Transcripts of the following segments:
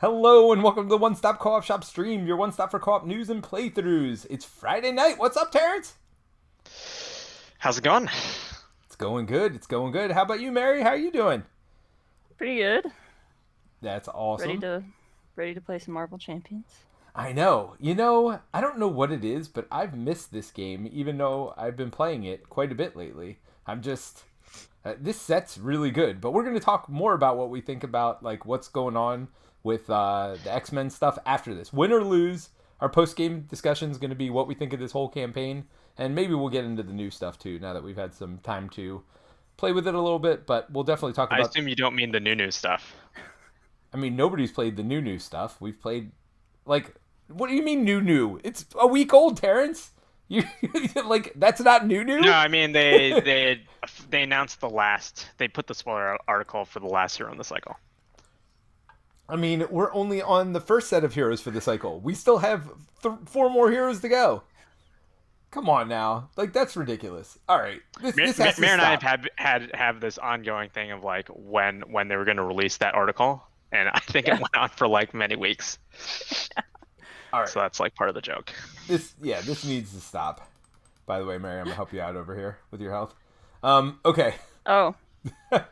Hello and welcome to the One Stop Co-op Shop stream, your one stop for co-op news and playthroughs. It's Friday night. What's up, Terence? How's it going? It's going good. It's going good. How about you, Mary? How are you doing? Pretty good. That's Ready awesome. to ready to play some Marvel Champions. I know. I don't know what it is, but I've missed this game, even though I've been playing it quite a bit lately. I'm just... this set's really good, but we're going to talk more about what we think about, like, what's going on with the X-Men stuff after this. Win or lose, our post-game discussion is going to be what we think of this whole campaign, and maybe we'll get into the new stuff, too, now that we've had some time to play with it a little bit, but we'll definitely talk I about... assume you don't mean the new stuff. I mean, nobody's played the new stuff. We've played, like... What do you mean new? It's a week old, Terence. You like that's not new? No, I mean they announced the last. They put the spoiler article for the last hero in the cycle. I mean, we're only on the first set of heroes for the cycle. We still have 4 more heroes to go. Come on now, like that's ridiculous. All right, this has to Mary and I stop. have this ongoing thing of like when they were going to release that article, and I think it went on for like many weeks. All right. So that's like part of the joke. This needs to stop. By the way, Mary, I'm gonna help you out over here with your health. Okay. Oh,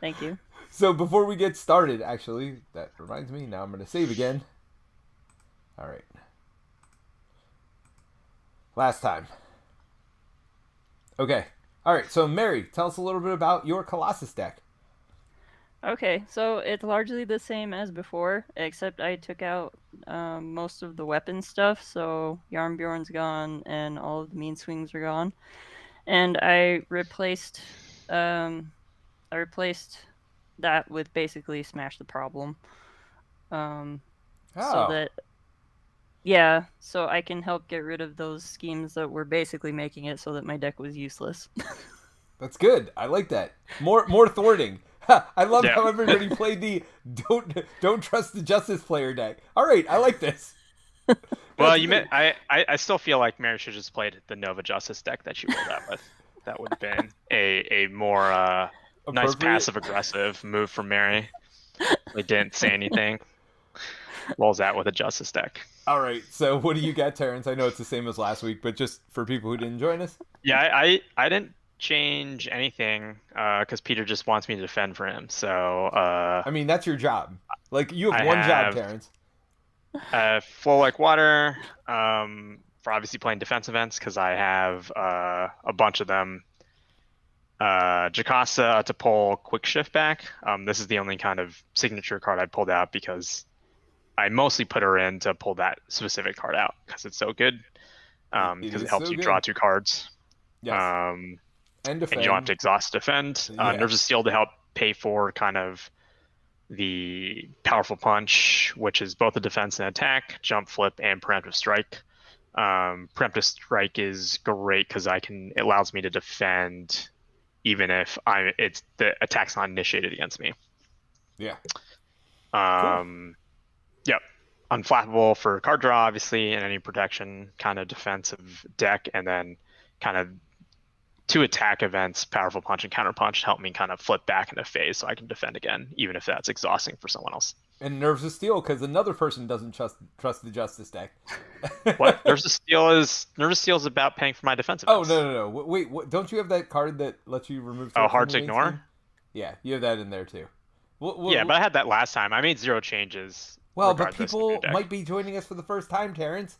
thank you. So before we get started, actually, that reminds me. Now I'm gonna save again. All right. Last time. Okay. All right. So Mary, tell us a little bit about your Colossus deck. Okay, so it's largely the same as before, except I took out most of the weapon stuff. So Yarnbjorn's gone, and all of the mean swings are gone, and I replaced that with basically smash the problem. So that yeah, so I can help get rid of those schemes that were basically making it so that my deck was useless. That's good. I like that. More thwarting. I love how everybody played the don't trust the Justice player deck. All right, I like this. Well, I still feel like Mary should just played the Nova Justice deck that she rolled out with. That would have been a more nice passive aggressive move from Mary. They didn't say anything. Rolls out with a Justice deck. All right, so what do you got, Terence? I know it's the same as last week, but just for people who didn't join us. Yeah, I didn't change anything because Peter just wants me to defend for him. So I mean, that's your job. Like you have one job, Terence. Flow like water. For obviously playing defense events because I have a bunch of them. Jocasta to pull quick shift back. This is the only kind of signature card I pulled out because I mostly put her in to pull that specific card out because it's so good. Because it helps you draw 2 cards. Yes. And defend. And you don't have to exhaust defend. Nerves of Steel to help pay for kind of the powerful punch, which is both a defense and attack, jump, flip, and preemptive strike. Preemptive strike is great because it allows me to defend even if the attack's not initiated against me. Yeah. Cool. Yep. Unflappable for card draw, obviously, and any protection kind of defensive deck, and then kind of 2 attack events, powerful punch and counter punch, help me kind of flip back into phase so I can defend again, even if that's exhausting for someone else. And Nerves of Steel because another person doesn't trust the Justice deck. What? Nerves of Steel is about paying for my defensive. Oh no! Wait, don't you have that card that lets you remove? Hard to ignore. Scheme? Yeah, you have that in there too. Yeah, but I had that last time. I made 0 changes. Well, but people might be joining us for the first time, Terence.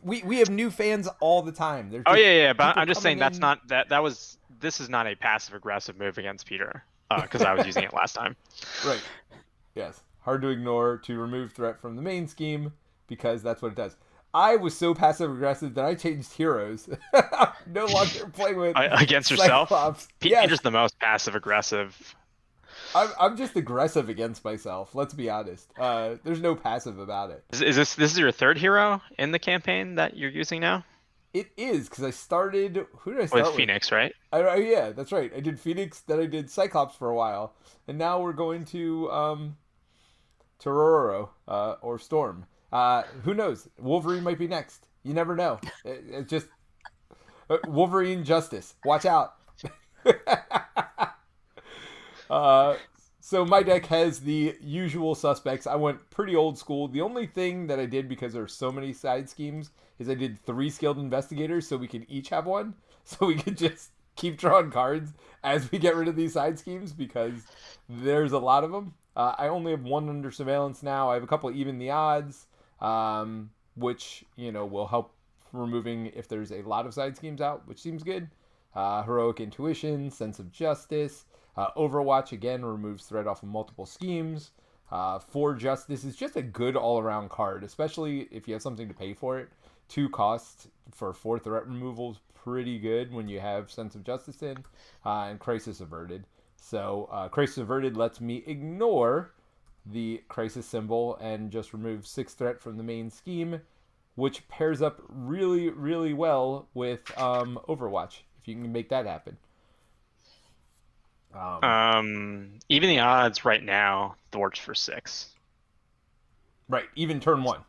We have new fans all the time. Yeah, but I'm just saying that's not this is not a passive aggressive move against Peter because I was using it last time. Right. Yes. Hard to ignore to remove threat from the main scheme because that's what it does. I was so passive aggressive that I changed heroes. No longer playing with against Cyclops. Yourself. Peter's the most passive aggressive. I'm just aggressive against myself. Let's be honest. There's no passive about it. Is this is your 3rd hero in the campaign that you're using now? It is because I started. Who did I start with? Phoenix, right? Yeah, that's right. I did Phoenix, then I did Cyclops for a while, and now we're going to Tororo or Storm. Who knows? Wolverine might be next. You never know. It just Wolverine Justice. Watch out. So my deck has the usual suspects. I went pretty old school. The only thing that I did, because there are so many side schemes, is I did 3 skilled investigators so we could each have one. So we could just keep drawing cards as we get rid of these side schemes, because there's a lot of them. I only have 1 under surveillance now. I have a couple even the odds, which, will help removing if there's a lot of side schemes out, which seems good. Heroic Intuition, Sense of Justice. Overwatch, again, removes threat off of multiple schemes. 4 Justice is just a good all-around card, especially if you have something to pay for it. 2 costs for 4 threat removal is pretty good when you have Sense of Justice in. And Crisis Averted. So Crisis Averted lets me ignore the Crisis symbol and just remove 6 threat from the main scheme, which pairs up really, really well with Overwatch, if you can make that happen. Even the odds right now thwarts for 6. Right, even turn 1.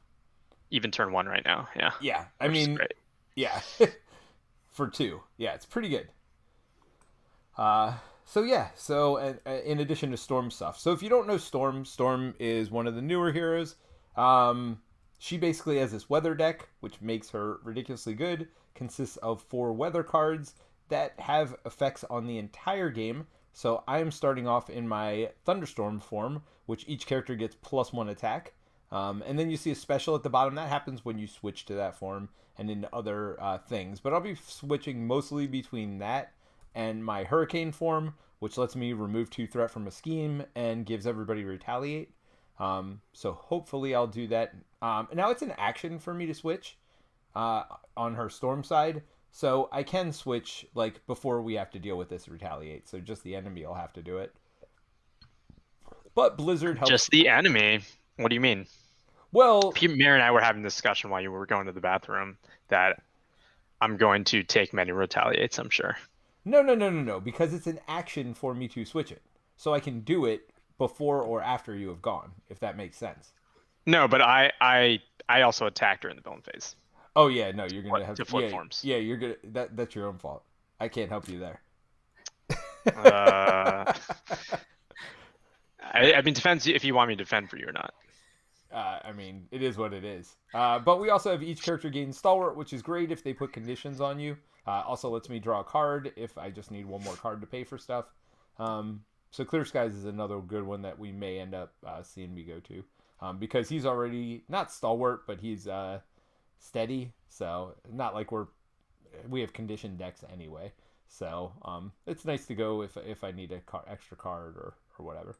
Even turn 1 right now, yeah. Yeah, Great. Yeah, for 2. Yeah, it's pretty good. So in addition to Storm stuff. So if you don't know Storm is one of the newer heroes. She basically has this weather deck, which makes her ridiculously good. Consists of 4 weather cards that have effects on the entire game. So I am starting off in my Thunderstorm form, which each character gets +1 attack. And then you see a special at the bottom. That happens when you switch to that form and into other things. But I'll be switching mostly between that and my Hurricane form, which lets me remove 2 threat from a scheme and gives everybody Retaliate. So hopefully I'll do that. Now it's an action for me to switch on her Storm side. So I can switch before we have to deal with this Retaliate. So just the enemy will have to do it. But Blizzard helps. Just the enemy? What do you mean? Well, Mary and I were having a discussion while you were going to the bathroom that I'm going to take many Retaliates, I'm sure. No. Because it's an action for me to switch it. So I can do it before or after you have gone, if that makes sense. No, but I also attacked her in the villain phase. Oh yeah, no, you're gonna have to flip forms. Yeah, you're gonna. That's your own fault. I can't help you there. I mean, depends if you want me to defend for you or not. It is what it is. But we also have each character gain Stalwart, which is great if they put conditions on you. Also lets me draw a card if I just need 1 more card to pay for stuff. So Clear Skies is another good one that we may end up seeing me go to. Because he's already, not Stalwart, but he's steady. So not like we have conditioned decks anyway. So it's nice to go if I need a extra card or whatever.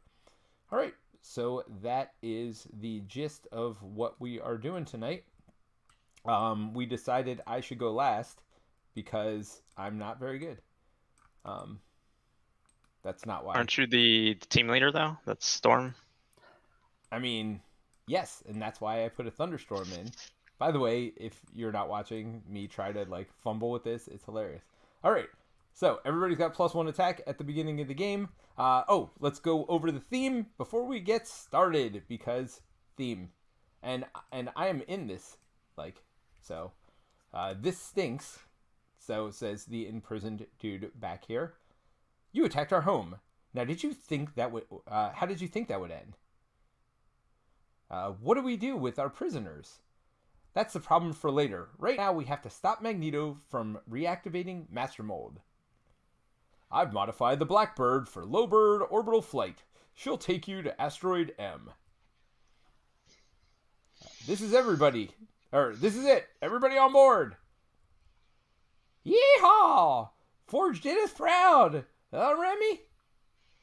All right. So that is the gist of what we are doing tonight. We decided I should go last because I'm not very good. That's not why. Aren't you the team leader, though? That's Storm. Yes, and that's why I put a Thunderstorm in. By the way, if you're not watching me try to fumble with this, it's hilarious. All right. So everybody's got +1 attack at the beginning of the game. Let's go over the theme before we get started, because theme, and I am in this, this stinks. So says the imprisoned dude back here. You attacked our home. Now, did you think that would? How did you think that would end? What do we do with our prisoners? That's the problem for later. Right now, we have to stop Magneto from reactivating Master Mold. I've modified the Blackbird for low-bird orbital flight. She'll take you to Asteroid M. This is everybody. This is it. Everybody on board. Yeehaw! Forged in is proud. Remy?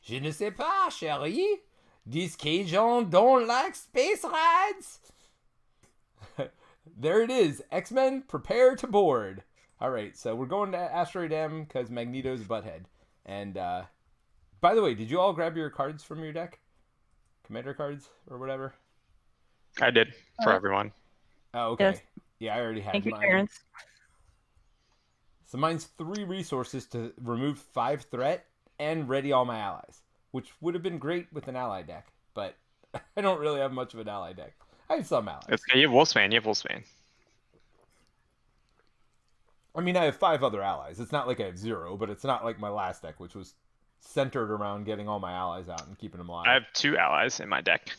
Je ne sais pas, chérie. These Cajuns don't like space rides. There it is. X-Men, prepare to board. All right, so we're going to Asteroid M because Magneto's butthead. And by the way, did you all grab your cards from your deck? Commander cards or whatever? I did, for everyone. Oh, okay. Yes. Yeah, I already had Thank you, mine. Terence. So mine's 3 resources to remove 5 threat and ready all my allies, which would have been great with an ally deck, but I don't really have much of an ally deck. I have some allies. You have Wolfsbane. I have 5 other allies. It's not like I have 0, but it's not like my last deck, which was centered around getting all my allies out and keeping them alive. I have 2 allies in my deck.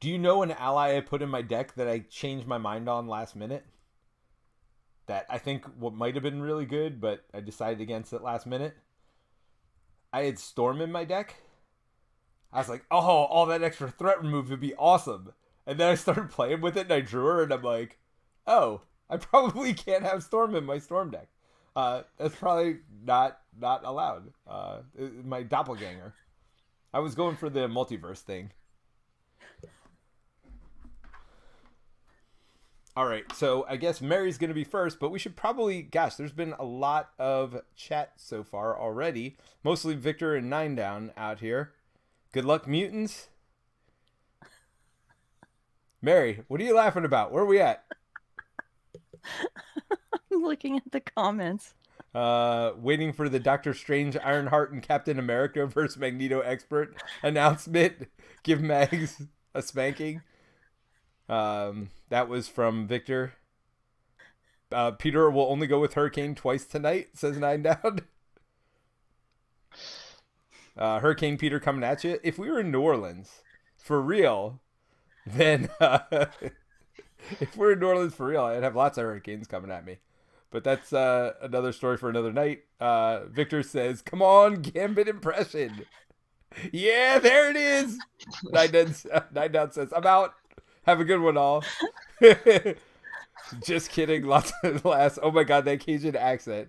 Do you know an ally I put in my deck that I changed my mind on last minute? That I think what might have been really good, but I decided against it last minute. I had Storm in my deck. I was like, oh, all that extra threat remove would be awesome. And then I started playing with it and I drew her and I'm like, oh, I probably can't have Storm in my Storm deck. That's probably not allowed. My doppelganger. I was going for the multiverse thing. All right, so I guess Mary's going to be first, but we should probably, gosh, there's been a lot of chat so far already. Mostly Victor and 9down out here. Good luck, mutants. Mary, what are you laughing about? Where are we at? I'm looking at the comments. Waiting for the Doctor Strange, Ironheart, and Captain America versus Magneto Expert announcement. Give Mags a spanking. That was from Victor. Peter will only go with Hurricane twice tonight, says 9down. Hurricane Peter coming at you. If we were in New Orleans, for real, then if we're in New Orleans for real, I'd have lots of hurricanes coming at me. But that's another story for another night. Victor says, come on, Gambit impression. Yeah, there it is. 9down says, I'm out. Have a good one, all. Just kidding. Lots of laughs. Oh my god, that Cajun accent.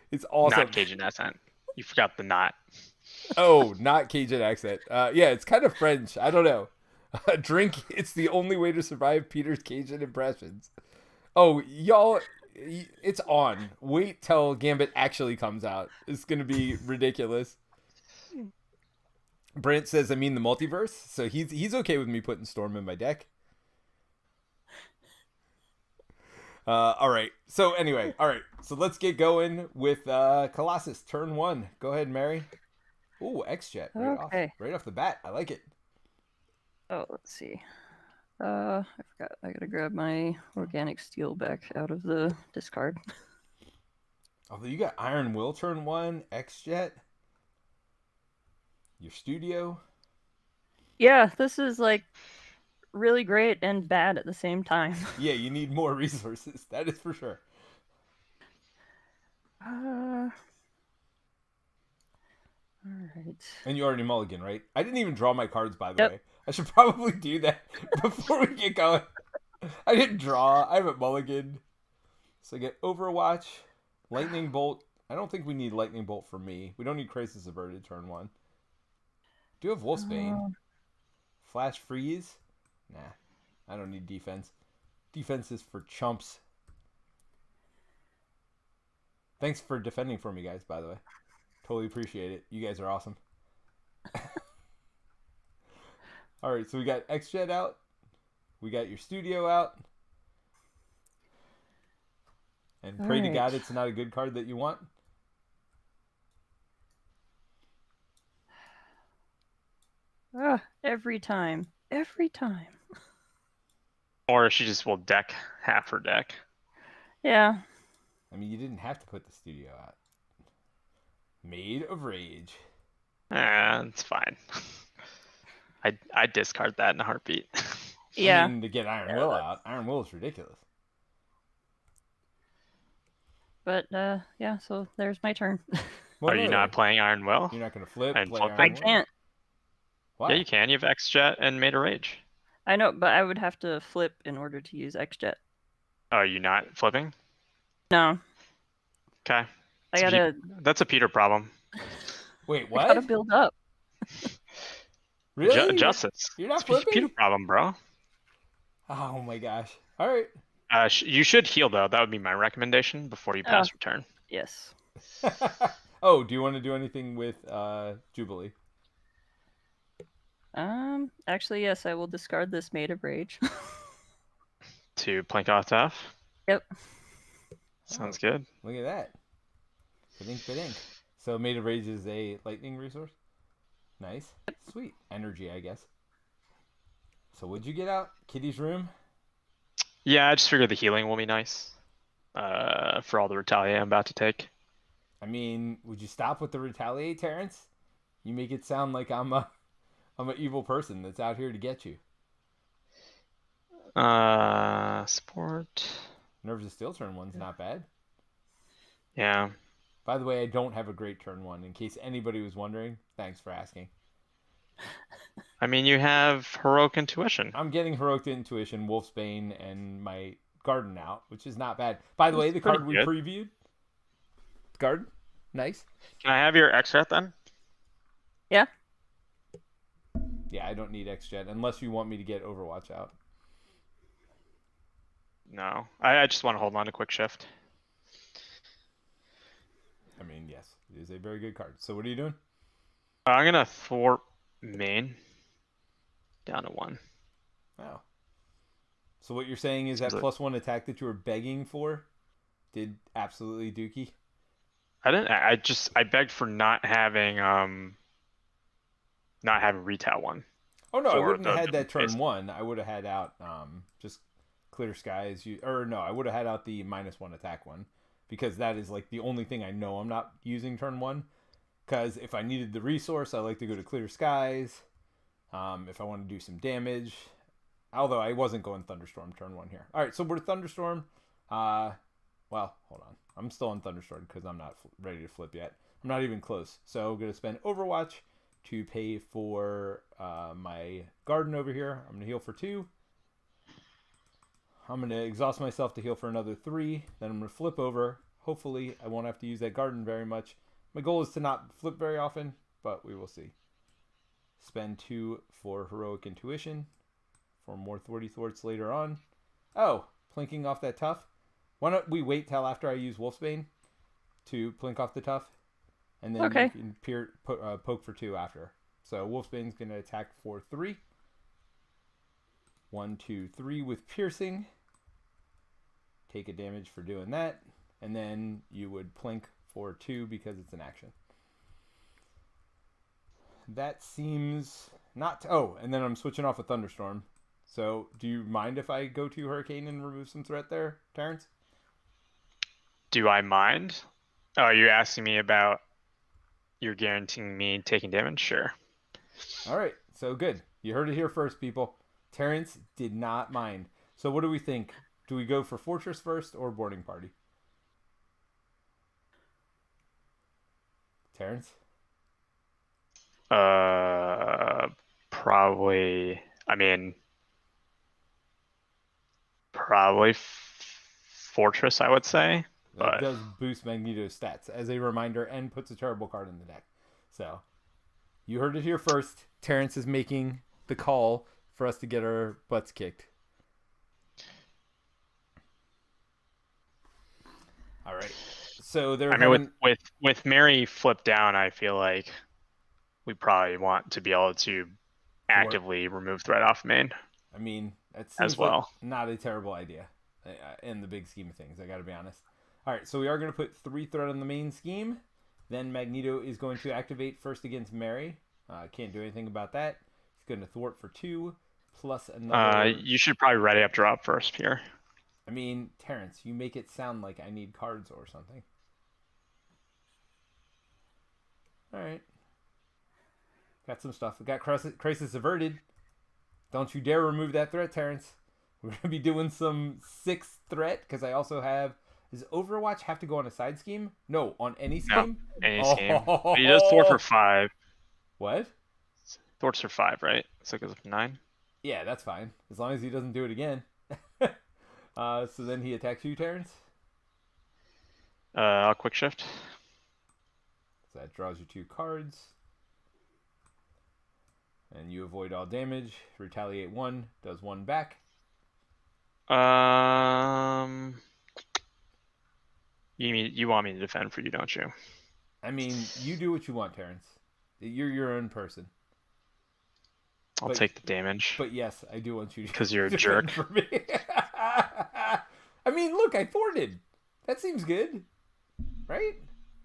It's awesome. Not Cajun accent. You forgot the not. Oh, not Cajun accent. Yeah, it's kind of French. I don't know. Drink. It's the only way to survive Peter's Cajun impressions. Oh, y'all, it's on. Wait till Gambit actually comes out. It's going to be ridiculous. Brent says, I mean the multiverse. So he's okay with me putting Storm in my deck. All right. So anyway, all right. So let's get going with Colossus turn 1. Go ahead, Mary. Ooh, X-Jet right off the bat. I like it. Oh, let's see. I forgot. I gotta grab my organic steel back out of the discard. Although you got Iron Will turn 1, X-Jet, your studio. Yeah, this is like really great and bad at the same time. Yeah, you need more resources. That is for sure. All right. And you already mulligan, right? I didn't even draw my cards, by the way. I should probably do that before we get going. I didn't draw. I haven't mulliganed. So I get Overwatch, Lightning Bolt. I don't think we need Lightning Bolt for me. We don't need Crisis Averted turn 1. Do you have Wolfsbane? Flash Freeze? Nah, I don't need defense. Defense is for chumps. Thanks for defending for me, guys, by the way. Totally appreciate it. You guys are awesome. All right, so we got X-Jet out. We got your studio out. And pray to God it's not a good card that you want. Every time. Every time. Or she just will deck half her deck. Yeah. I mean, you didn't have to put the studio out. Made of Rage. It's fine. I'd discard that in a heartbeat. Yeah. I mean, to get Iron Will out. Iron Will is ridiculous. But, yeah, so there's my turn. Are you not playing Iron Will? You're not going to flip? And Play flip I can't. Why? Yeah, you can. You have X-Jet and Made of Rage. I know, but I would have to flip in order to use X-Jet. Are you not flipping? No. Okay. That's a Peter problem. Wait, what? I gotta build up. Really? Justice. You're not It's a flipping? Peter problem, bro. Oh my gosh. All right. You should heal, though. That would be my recommendation before you pass your turn. Yes. Oh, do you want to do anything with Jubilee? Actually, yes, I will discard this Made of Rage. To plank off tough? Yep. Sounds good. Look at that. Ba-dink. So Made of Rage is a lightning resource? Nice. Sweet. Energy, I guess. So what'd you get out? Kitty's room? Yeah, I just figured the healing will be nice. For all the retaliate I'm about to take. I mean, would you stop with the retaliate, Terence? You make it sound like I'm an evil person that's out here to get you. Sport. Nerves of Steel turn 1's not bad. Yeah. By the way, I don't have a great turn 1. In case anybody was wondering, thanks for asking. I mean, you have Heroic Intuition. I'm getting Heroic Intuition, Wolfsbane, and my Garden out, which is not bad. By the way, the card we previewed. Garden? Nice. Can I have your X-Jet then? Yeah. Yeah, I don't need X-Jet unless you want me to get Overwatch out. No. I just want to hold on to Quick Shift. I mean, yes, it is a very good card. So what are you doing? I'm going to thwart main down to 1. Oh. So what you're saying is that +1 attack that you were begging for did absolutely dookie? I begged for not having retail 1. Oh no, I wouldn't have had that turn 1. I would have had out just Clear Skies. I would have had out the -1 attack 1. Because that is like the only thing I know I'm not using turn 1. Because if I needed the resource, I like to go to Clear Skies. If I want to do some damage. Although I wasn't going Thunderstorm turn 1 here. Alright, so we're Thunderstorm. Well, hold on. I'm still on Thunderstorm because I'm not ready to flip yet. I'm not even close. So I'm going to spend Overwatch to pay for my Garden over here. I'm going to heal for 2. I'm going to exhaust myself to heal for another 3. Then I'm going to flip over. Hopefully, I won't have to use that Garden very much. My goal is to not flip very often, but we will see. Spend 2 for Heroic Intuition for more thwarts later on. Oh, plinking off that Tough. Why don't we wait till after I use Wolfsbane to plink off the Tough? And then you can poke for 2 after. So Wolfsbane's going to attack for 3. 1, 2, 3 with Piercing. Take a damage for doing that. And then you would plink for 2 because it's an action. That seems not... and then I'm switching off a Thunderstorm. So do you mind if I go to Hurricane and remove some threat there, Terence? Do I mind? Oh, are you asking me about... You're guaranteeing me taking damage? Sure. All right. So good. You heard it here first, people. Terence did not mind. So what do we think? Do we go for Fortress first or Boarding Party? Terence? Probably... I mean... Probably Fortress, I would say. That does boost Magneto's stats, as a reminder, and puts a terrible card in the deck. So, you heard it here first. Terence is making the call for us to get our butts kicked. All right. So with Mary flipped down, I feel like we probably want to be able to actively remove threat off main. I mean, that seems as well. like not a terrible idea in the big scheme of things. I got to be honest. All right, so we are going to put 3 threat on the main scheme. Then Magneto is going to activate first against Mary. Can't do anything about that. He's going to thwart for 2 plus another. You should probably ready up drop first here. I mean, Terrence, you make it sound like I need cards or something. All right. Got some stuff. We got Crisis Averted. Don't you dare remove that threat, Terrence. We're going to be doing some 6th threat because I also have... Does Overwatch have to go on a side scheme? No, on any scheme? No, any scheme. But he does thwart for 5. What? Thwarts for 5, right? So it goes up to 9? Yeah, that's fine. As long as he doesn't do it again. So then he attacks you, Terrence? I'll quick shift. So that draws you 2 cards. And you avoid all damage. Retaliate 1. Does 1 back. You want me to defend for you, don't you? I mean, you do what you want, Terrence. You're your own person. I'll take the damage. But yes, I do want you to. Because you're a jerk. For me. I mean, look, I thwarted. That seems good, right?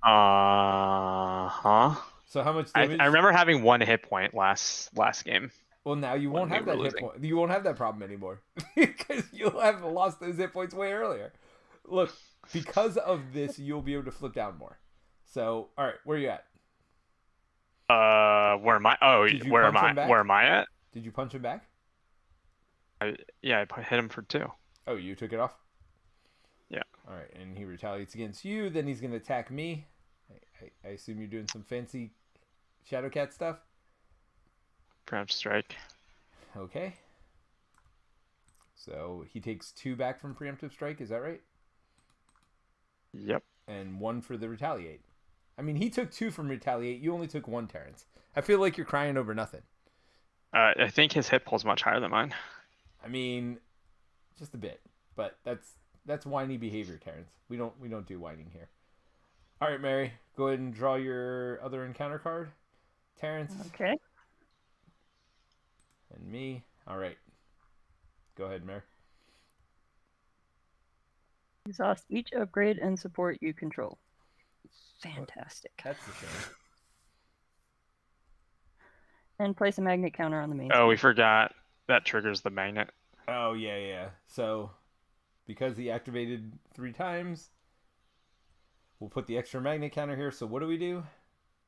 Uh-huh. So how much damage? I remember having 1 hit point last game. Well, now you won't have that hit point. You won't have that problem anymore because you'll have lost those hit points way earlier. Look, because of this, you'll be able to flip down more. So, all right, where are you at? Where am I? Oh, Did you where am punch I? him back? Where am I at? Did you punch him back? Yeah, I hit him for 2. Oh, you took it off? Yeah. All right, and he retaliates against you. Then he's going to attack me. I assume you're doing some fancy Shadowcat stuff? Preemptive strike. Okay. So he takes 2 back from preemptive strike, is that right? Yep. And 1 for the retaliate. I mean, he took 2 from retaliate. You only took 1, Terence. I feel like you're crying over nothing. I think his hit pool's much higher than mine. I mean, just a bit, but that's whiny behavior, Terence. We don't do whining here. All right, Mary, go ahead and draw your other encounter card. Terence. Okay. And me. All right. Go ahead, Mary. Exhaust each upgrade and support you control. Fantastic. That's the shame. And place a magnet counter on the main. Oh, we forgot that triggers the magnet. Oh, yeah. So, because he activated 3 times, we'll put the extra magnet counter here. So what do we do?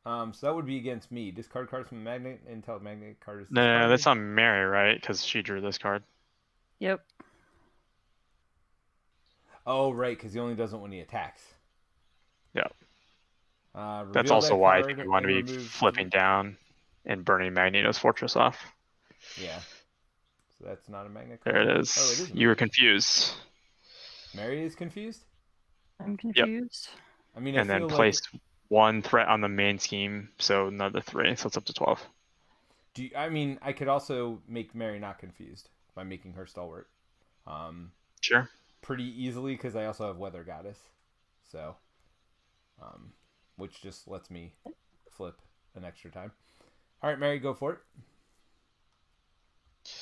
So that would be against me. Discard cards from the magnet until the magnet card is discarded. No, that's on Mary, right? Because she drew this card. Yep. Oh, right, because he only does it when he attacks. Yeah. Reveal That's also that why I card think we want to and be remove- flipping down and burning Magneto's fortress off. Yeah. So that's not a magnet card. There it Oh, is. it is. You were confused. Mary is confused? I'm confused. I mean, And I then feel placed 1 threat on the main scheme, so another 3, so it's up to 12. I could also make Mary not confused by making her stalwart. Sure. Pretty easily, because I also have Weather Goddess. So, which just lets me flip an extra time. All right, Mary, go for it.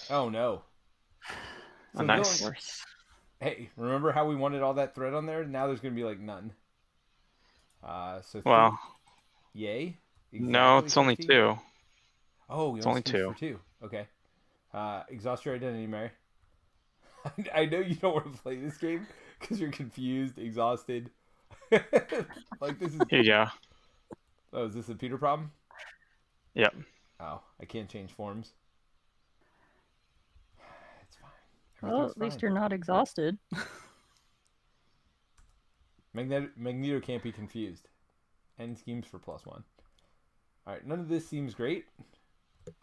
Oh, no. Oh, nice. Dylan, hey, remember how we wanted all that thread on there? Now there's going to be, like, none. Well, yay. no, it's only 15? 2. Oh, It's only 2. for 2. Okay. Exhaust your identity, Mary. I know you don't want to play this game because you're confused, exhausted. Like this is. Here you go. Oh, is this a Peter problem? Yep. Oh, I can't change forms. It's fine. Well, at least you're not exhausted. Magneto can't be confused. End schemes for +1. All right, none of this seems great.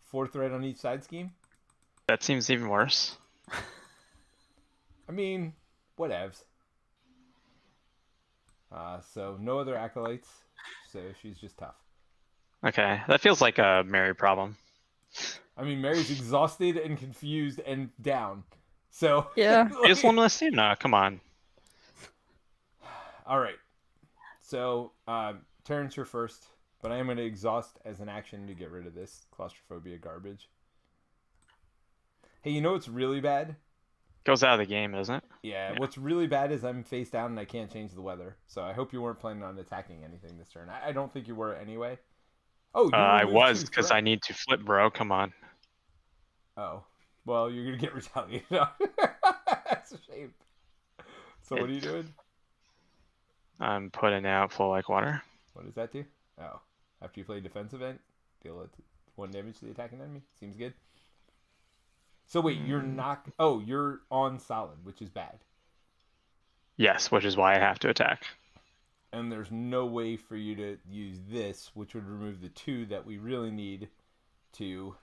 4 thread on each side scheme. That seems even worse. I mean, whatevs. So no other acolytes, so she's just tough. Okay, that feels like a Mary problem. I mean, Mary's exhausted and confused and down. So Yeah. You just want to see? No, come on. All right. So Terrence, you're first, but I am going to exhaust as an action to get rid of this claustrophobia garbage. Hey, you know what's really bad? Goes out of the game, isn't it? Yeah, what's really bad is I'm face down and I can't change the weather. So I hope you weren't planning on attacking anything this turn. I don't think you were anyway. Oh, I was, because I need to flip, bro. Come on. Oh. Well, you're going to get retaliated on. That's a shame. So what are you doing? I'm putting out Flow Like Water. What does that do? Oh. After you play defense event, deal 1 damage to the attacking enemy. Seems good. So wait, you're not... Oh, you're on solid, which is bad. Yes, which is why I have to attack. And there's no way for you to use this, which would remove the 2 that we really need to...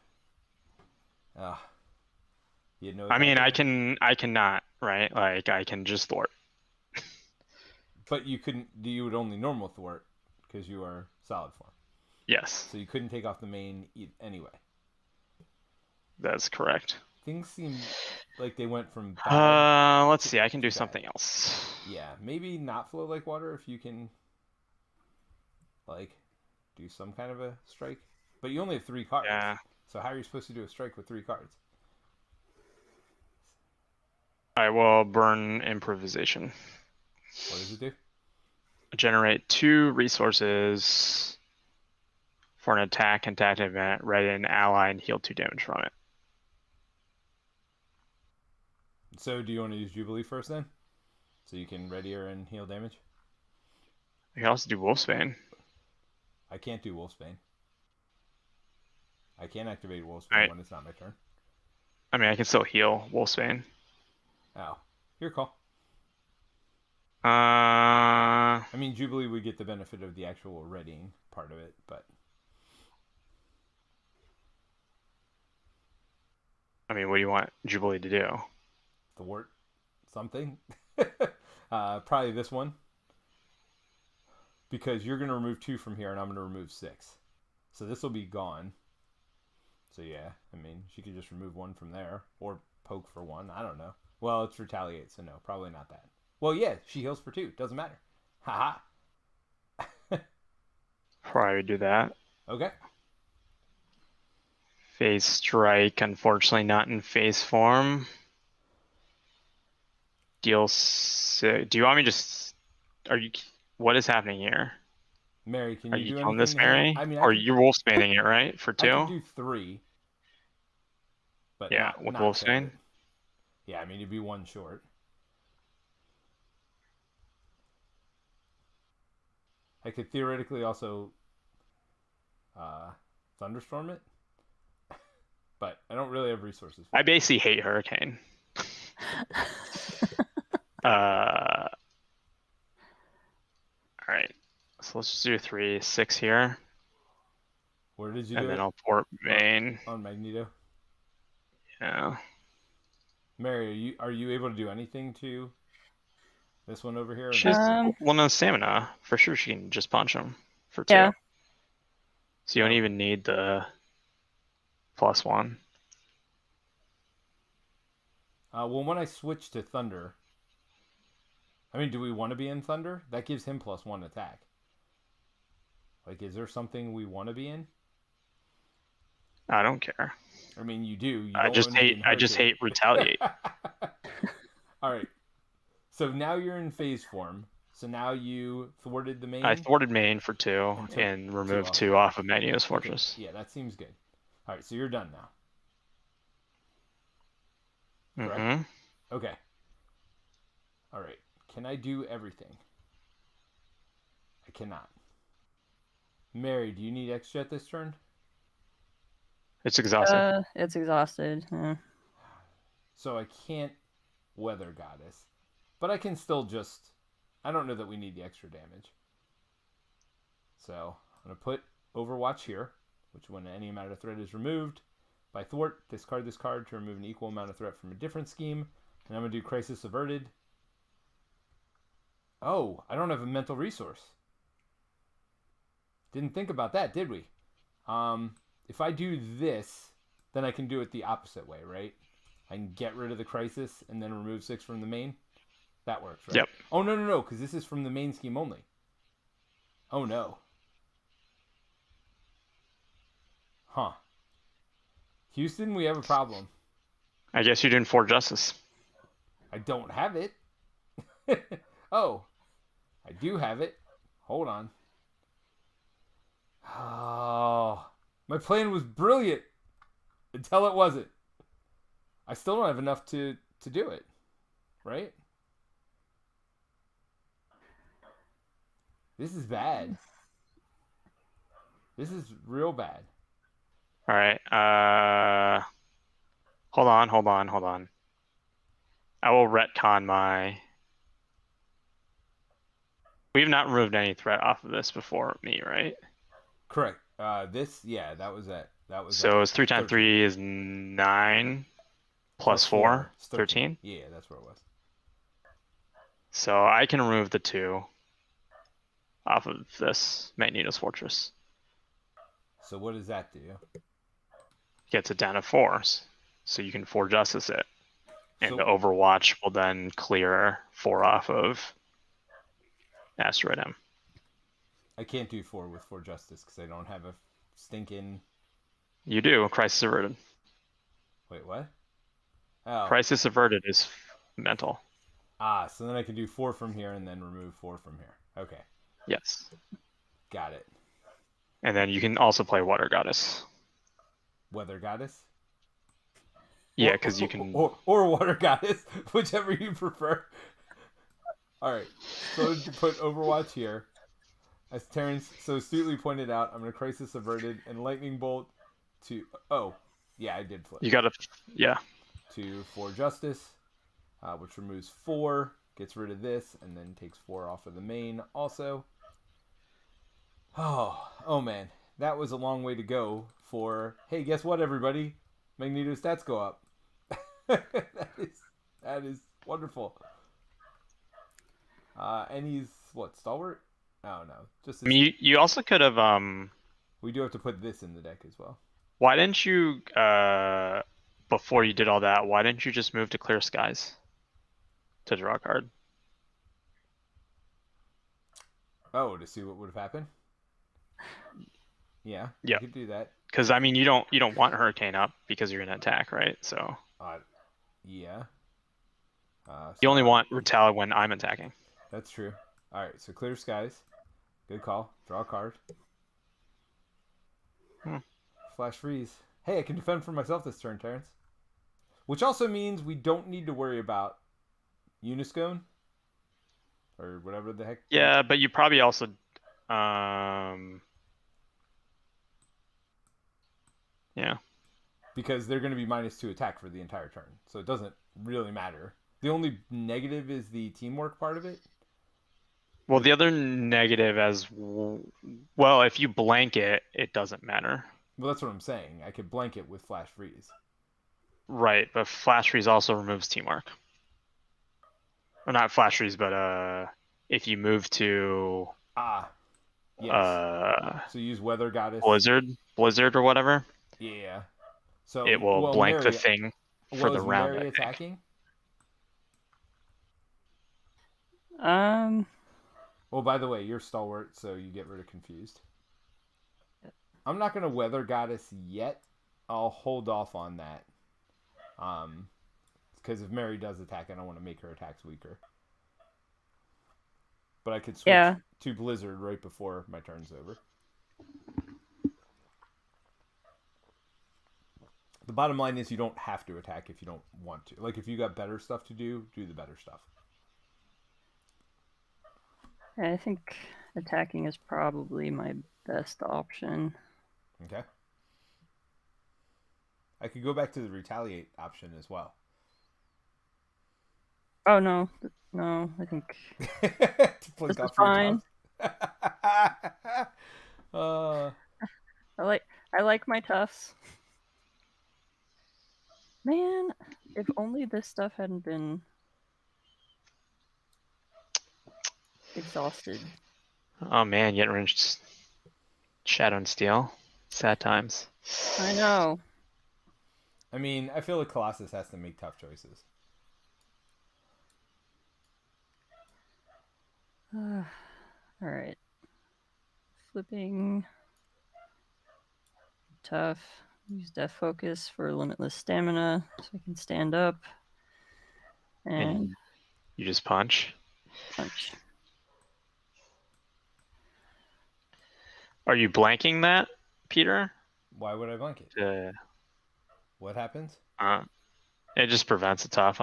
you know. I mean, I cannot, right? Like, I can just thwart. But you couldn't... You would only normal thwart, because you are solid form. Yes. So you couldn't take off the main anyway. That's correct. Things seem like they went from bad let's see. I can do something else. Yeah, maybe not flow like water if you can, like, do some kind of a strike. But you only have 3 cards. Yeah. So how are you supposed to do a strike with 3 cards? I will burn improvisation. What does it do? Generate 2 resources for an attack and tactic event. Ready an ally and heal 2 damage from it. So do you want to use Jubilee first then? So you can ready her and heal damage? I can also do Wolfsbane. I can't do Wolfsbane. I can't activate Wolfsbane Right. when it's not my turn. I mean, I can still heal Wolfsbane. Oh, your call. I I mean, Jubilee would get the benefit of the actual readying part of it, but... mean, what do you want Jubilee to do? Thwart something. Probably this one. Because you're going to remove 2 from here, and I'm going to remove 6. So this will be gone. So yeah, I mean, she could just remove 1 from there. Or poke for 1. I don't know. Well, it's retaliate, so no, probably not that. Well, yeah, she heals for 2. Doesn't matter. Haha. Probably do that. Okay. Phase Strike, unfortunately not in phase form. Deal 6. Do you want me just... What is happening here? Mary, can Are you you do killing anything this, to him? Mary? I mean, Or you're Wolfsbaning it, right? For 2? I could do 3. But Yeah, not with kill Wolfsbane? it. Yeah, I mean, it'd be 1 short. I could theoretically also thunderstorm it, but I don't really have resources for I it. basically hate Hurricane. Alright. So let's just do 3, 6 here. Where did you And do then it? I'll port main. On Magneto. Yeah. Mary, are you able to do anything to this one over here? Or She's no? one of stamina. For sure she can just punch him for 2. Yeah. So you don't even need the +1. Well, when I switch to Thunder, I mean, do we want to be in Thunder? That gives him +1 attack. Like, is there something we want to be in? I don't care. I mean, you do. You I don't just want to be in hate. I just hate retaliate. All right. So now you're in phase form. So now you thwarted the main. I thwarted main for 2 and removed 2 off of Magneto's Fortress. Okay. Yeah, that seems good. All right, so you're done now. Correct? Mm-hmm. Okay. All right. Can I do everything? I cannot. Mary, do you need X-Jet this turn? It's exhausted. It's exhausted. Yeah. So I can't Weather Goddess. But I can still just... I don't know that we need the extra damage. So I'm going to put Overwatch here, which when any amount of threat is removed by Thwart, discard this card to remove an equal amount of threat from a different scheme. And I'm going to do Crisis Averted. Oh, I don't have a mental resource. Didn't think about that, did we? If I do this, then I can do it the opposite way, right? I can get rid of the Crisis and then remove 6 from the main. That works, right? Yep. Oh, no, because this is from the main scheme only. Oh, no. Huh. Houston, we have a problem. I guess you didn't Fort Justice. I don't have it. Oh, I do have it. Hold on. Oh, my plan was brilliant until it wasn't. I still don't have enough to do it, right? This is bad. This is real bad. All right. Hold on. I will retcon my... We've not removed any threat off of this before me, right? Correct. That was it. So it's 3 times 3 is 9 plus 4, 13. Yeah, that's where it was. So I can remove the 2 off of this Magneto's Fortress. So what does that do? Gets it down to 4. So you can 4 Justice it. And So- the Overwatch will then clear 4 off of Asteroid M. I can't do 4 with 4 Justice because I don't have a stinking... You do. Crisis Averted. Wait, what? Oh. Crisis Averted is mental. So then I can do 4 from here and then remove 4 from here. Okay. Yes. Got it. And then you can also play Water Goddess. Weather Goddess? Yeah, because you can... Or Water Goddess, whichever you prefer. Alright, so to put Overwatch here, as Terence so astutely pointed out, I'm going to Crisis Averted and Lightning Bolt 2. Oh, yeah, I did flip. You got to, yeah. 2 for justice, which removes 4, gets rid of this, and then takes 4 off of the main also. Oh man, that was a long way to go for, hey, guess what, everybody? Magneto stats go up. that is wonderful. And he's, what, stalwart? Oh, no. Just I mean, you also could have, we do have to put this in the deck as well. why didn't you, before you did all that, why didn't you just move to Clear Skies to draw a card? Oh, to see what would have happened? Yeah, Yeah. you could do that. Because I mean, you don't want Hurricane up because you're in attack, right? So yeah. you only want Retaliate when I'm attacking. That's true. All right, so Clear Skies. Good call. Draw a card. Flash freeze. Hey, I can defend for myself this turn, Terence. Which also means we don't need to worry about Uniscone or whatever the heck. Yeah, but you probably also, yeah. Because they're going to be -2 attack for the entire turn, so it doesn't really matter. The only negative is the teamwork part of it. Well, the other negative well, if you blank it, it doesn't matter. Well, that's what I'm saying. I could blank it with Flash Freeze. Right, but Flash Freeze also removes teamwork. Or not Flash Freeze, but if you move to yes. So use Weather Goddess. Blizzard or whatever. Yeah. So it will blank the thing for the round. Mary attacking? Well, by the way, you're stalwart, so you get rid of confused. I'm not gonna Weather Goddess yet. I'll hold off on that. Because if Mary does attack, I don't want to make her attacks weaker. But I could switch to Blizzard right before my turn's over. The bottom line is you don't have to attack if you don't want to. Like, if you got better stuff to do the better stuff. I think attacking is probably my best option. Okay. I could go back to the retaliate option as well. Oh no, I think this is fine. I like my tufts. Man, if only this stuff hadn't been exhausted. Oh man, getting rid of Shadow and Steel. Sad times. I know. I mean, I feel like Colossus has to make tough choices. Alright. Flipping. Tough. Use Death Focus for limitless stamina so I can stand up. And you just punch. Are you blanking that, Peter? Why would I blank it? What happens? It just prevents a tough.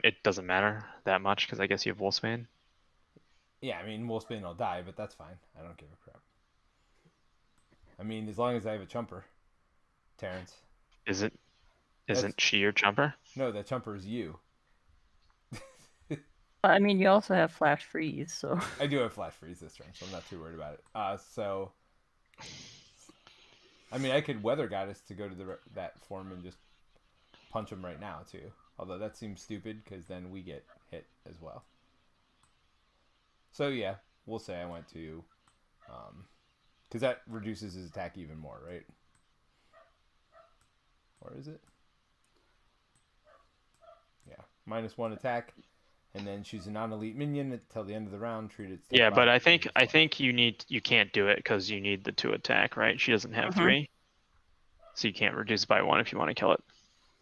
It doesn't matter that much because I guess you have Wolfsbane. Yeah, I mean, Wolfsbane will die, but that's fine. I don't give a crap. I mean, as long as I have a chumper, Terence. Isn't she your chumper? No, that chumper is you. I mean, you also have Flash Freeze, so. I do have Flash Freeze this turn, so I'm not too worried about it. So, I mean, I could Weather Goddess to go to that form and just punch him right now, too. Although that seems stupid, because then we get hit as well. So, yeah, we'll say I went to... because that reduces his attack even more, right? Or is it? Yeah. -1 attack. And then choose a non-elite minion until the end of the round. Treat it. Yeah, but I think you can't do it because you need the 2 attack, right? She doesn't have 3, so you can't reduce by 1 if you want to kill it.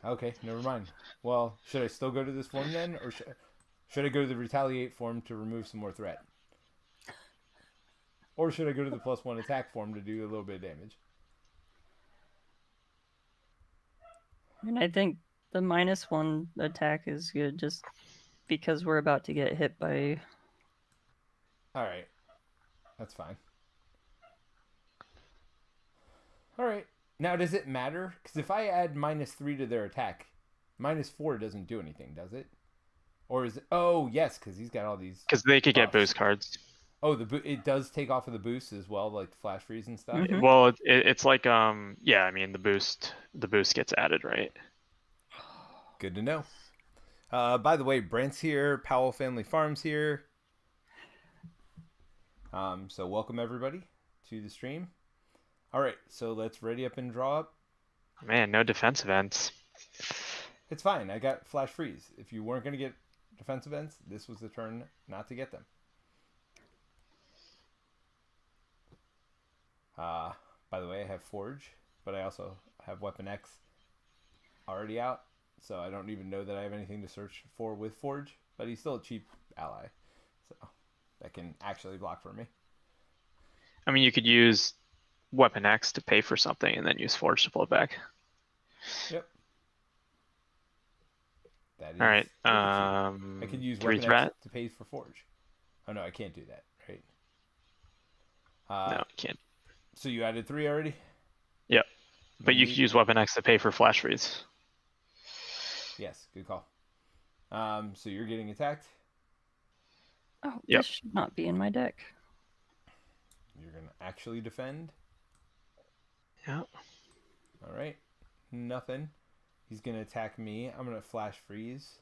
Okay, never mind. Well, should I still go to this form then, or should I go to the retaliate form to remove some more threat, or should I go to the +1 attack form to do a little bit of damage? And I think the -1 attack is good, just because we're about to get hit by... Alright. That's fine. Alright. Now, does it matter? Because if I add -3 to their attack, -4 doesn't do anything, does it? Or is it? Oh, yes, because he's got all these. Because they could get buffs. boost cards. Oh, it does take off of the boost as well, like the flash freeze and stuff. Mhm. Well, it's like yeah, I mean the boost gets added, right? Good to know. By the way, Brent's here. Powell Family Farms here. So welcome everybody to the stream. All right, so let's ready up and draw up. Man, no defense events. It's fine. I got flash freeze. If you weren't going to get defense events, this was the turn not to get them. By the way, I have Forge, but I also have Weapon X already out, so I don't even know that I have anything to search for with Forge, but he's still a cheap ally, so that can actually block for me. I mean, you could use Weapon X to pay for something and then use Forge to pull it back. Yep. That is all right. I could use 3 Weapon threat. X to pay for Forge. Oh no, I can't do that, right? No, you can't. So you added 3 already? Yep. But you could use Weapon X to pay for flash freeze. Yes, good call. So you're getting attacked. Oh, Yep. this should not be in my deck. You're gonna actually defend. Yeah. All right. Nothing. He's gonna attack me. I'm gonna flash freeze.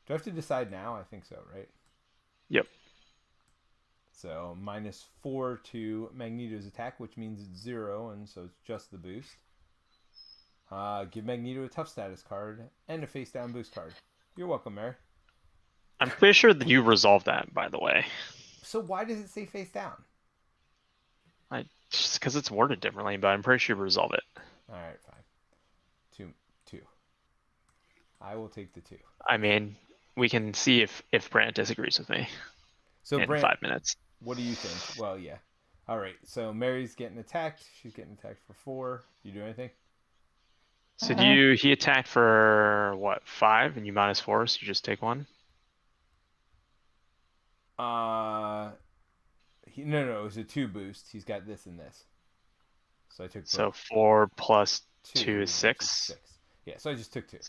Do I have to decide now? I think so, right? Yep. So -4 to Magneto's attack, which means it's 0, and so it's just the boost. Give Magneto a tough status card and a face down boost card. You're welcome, Mary. I'm pretty sure that you resolved that, by the way. So why does it say face down? Just because it's worded differently, but I'm pretty sure you resolve it. All right, fine. 2. I will take the 2. I mean, we can see if Brant disagrees with me So in Brant, 5 minutes. what do you think? Well, yeah. All right. So Mary's getting attacked. She's getting attacked for 4. You do anything? So he attacked for what, 5 and you -4, so you just take 1? No, it was a 2 boost. He's got this and this. So I took So 4 plus 2 2 is 6. Yeah, so I just took 2.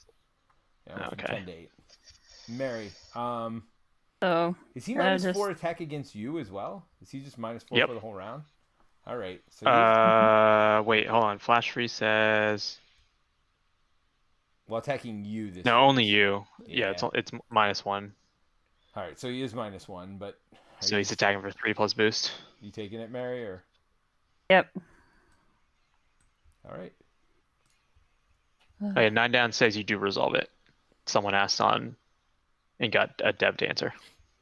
Yeah, from Okay. 10 to 8. Mary, So is he just- -4 attack against you as well? Is he just -4 Yep. for the whole round? All right. So Wait, hold on. Flash freeze says well, attacking you this. no, phase. only you. Yeah, Yeah. it's -1. All right, so he is -1, but So he's attacking for 3 plus boost. You taking it, Mary, or Yep. all right? Okay, 9 down says you do resolve it. Someone asked on and got a dev to answer.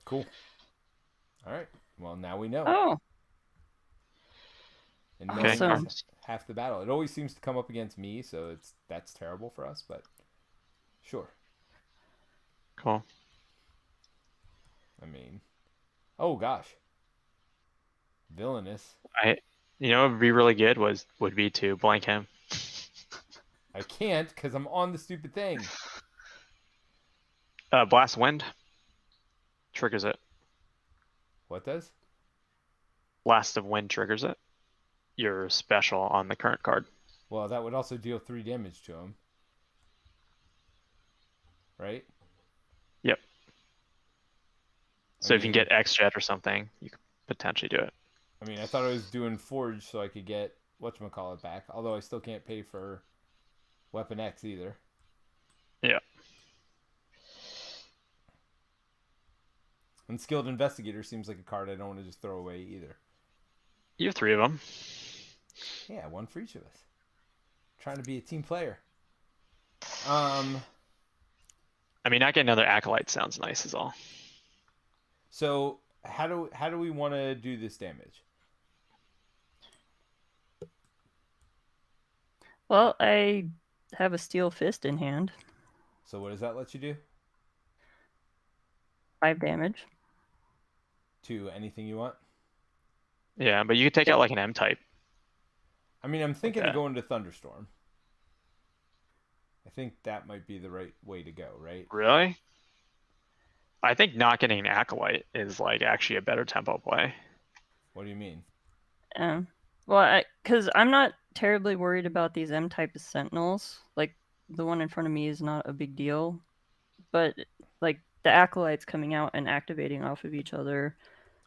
Cool. All right. Well, now we know. Oh, And Okay. knowing Awesome. is half the battle. It always seems to come up against me, so that's terrible for us. But sure. Cool. I mean, oh gosh, villainous. You know what would be really good would be to blank him. I can't because I'm on the stupid thing. Blast wind triggers it. What does? Blast of wind triggers it. Your special on the current card. Well, that would also deal 3 damage to him. Right? Yep. So if you mean- can get X-Jet or something, you could potentially do it. I mean, I thought I was doing Forge so I could get whatchamacallit back. Although I still can't pay for Weapon X either. Yeah. Unskilled Investigator seems like a card I don't want to just throw away either. You have 3 of them. Yeah, 1 for each of us. Trying to be a team player. I mean, not getting another Acolyte sounds nice is all. So how do we want to do this damage? well, I have a steel fist in hand. So what does that let you do? 5 damage. To anything you want? Yeah, but you could take out like an M-type. I mean, I'm thinking of Okay. going to Thunderstorm. I think that might be the right way to go, right? Really? I think not getting an Acolyte is like actually a better tempo play. What do you mean? Well, because I'm not terribly worried about these M-type sentinels. Like, the one in front of me is not a big deal, but like the acolytes coming out and activating off of each other.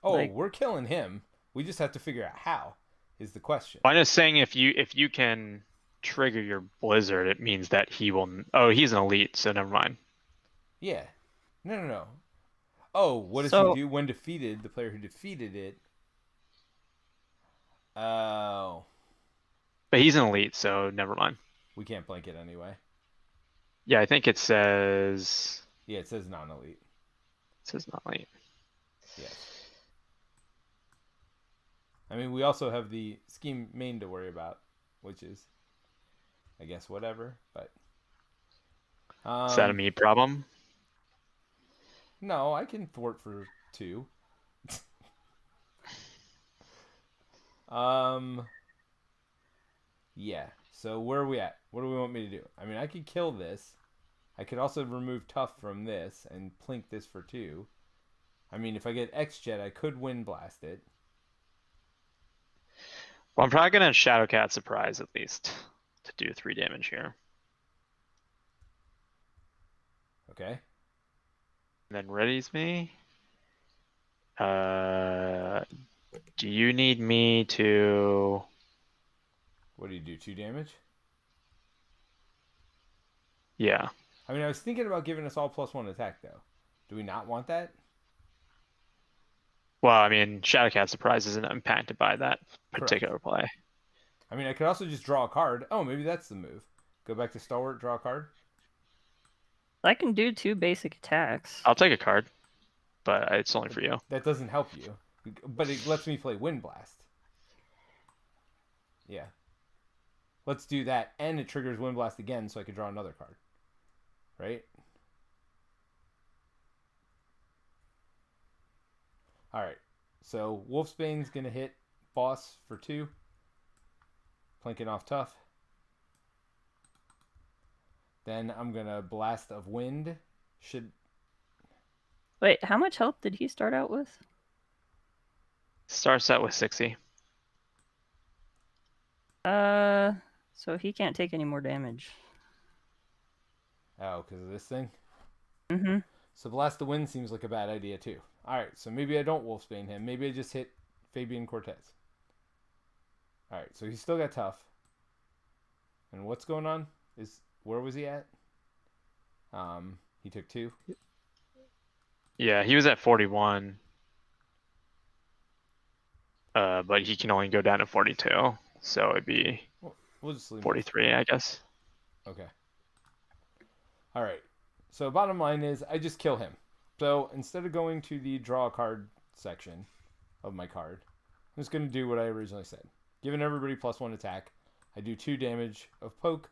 Oh, Like, we're killing him. We just have to figure out how is the question. I'm just saying if you can trigger your blizzard, it means that he will. Oh, he's an elite, so never mind. Yeah. No. Oh, what does he so do when defeated? The player who defeated it. Oh. But he's an elite, so never mind. We can't blank it anyway. Yeah, I think it says. Yeah, it says non-elite. It says not elite. Yes. I mean, we also have the scheme main to worry about, which is, I guess, whatever. But Is that a me problem? no, I can thwart for 2. Yeah. So where are we at? What do we want me to do? I mean, I could kill this. I could also remove tough from this and plink this for 2. I mean, if I get X-Jet, I could wind blast it. Well, I'm probably gonna Shadowcat surprise at least to do 3 damage here. Okay. And then readies me. Do you need me to? What do you do? 2 damage? Yeah. I mean, I was thinking about giving us all +1 attack, though. Do we not want that? Well, I mean, Shadowcat surprise isn't impacted by that particular Correct. play. I mean, I could also just draw a card. Oh, maybe that's the move. Go back to Stalwart, draw a card. I can do 2 basic attacks. I'll take a card, but it's only for you. That doesn't help you. But it lets me play Wind Blast. Yeah. Let's do that. And it triggers Wind Blast again so I can draw another card. Right? Alright. So Wolfsbane's going to hit boss for 2. Plinking off tough. Then I'm going to Blast of Wind. Wait, how much health did he start out with? Starts out with 60. So he can't take any more damage. Oh, because of this thing? Mm-hmm. So Blast the Wind seems like a bad idea too. Alright, so maybe I don't Wolfsbane him. Maybe I just hit Fabian Cortez. Alright, so he's still got tough. And what's going on? Where was he at? He took 2. Yeah, he was at 41. But he can only go down to 42. So it'd be We'll just leave 43, I guess. Okay. Alright. So bottom line is I just kill him. So instead of going to the draw a card section of my card, I'm just going to do what I originally said. Giving everybody +1 attack. I do 2 damage of poke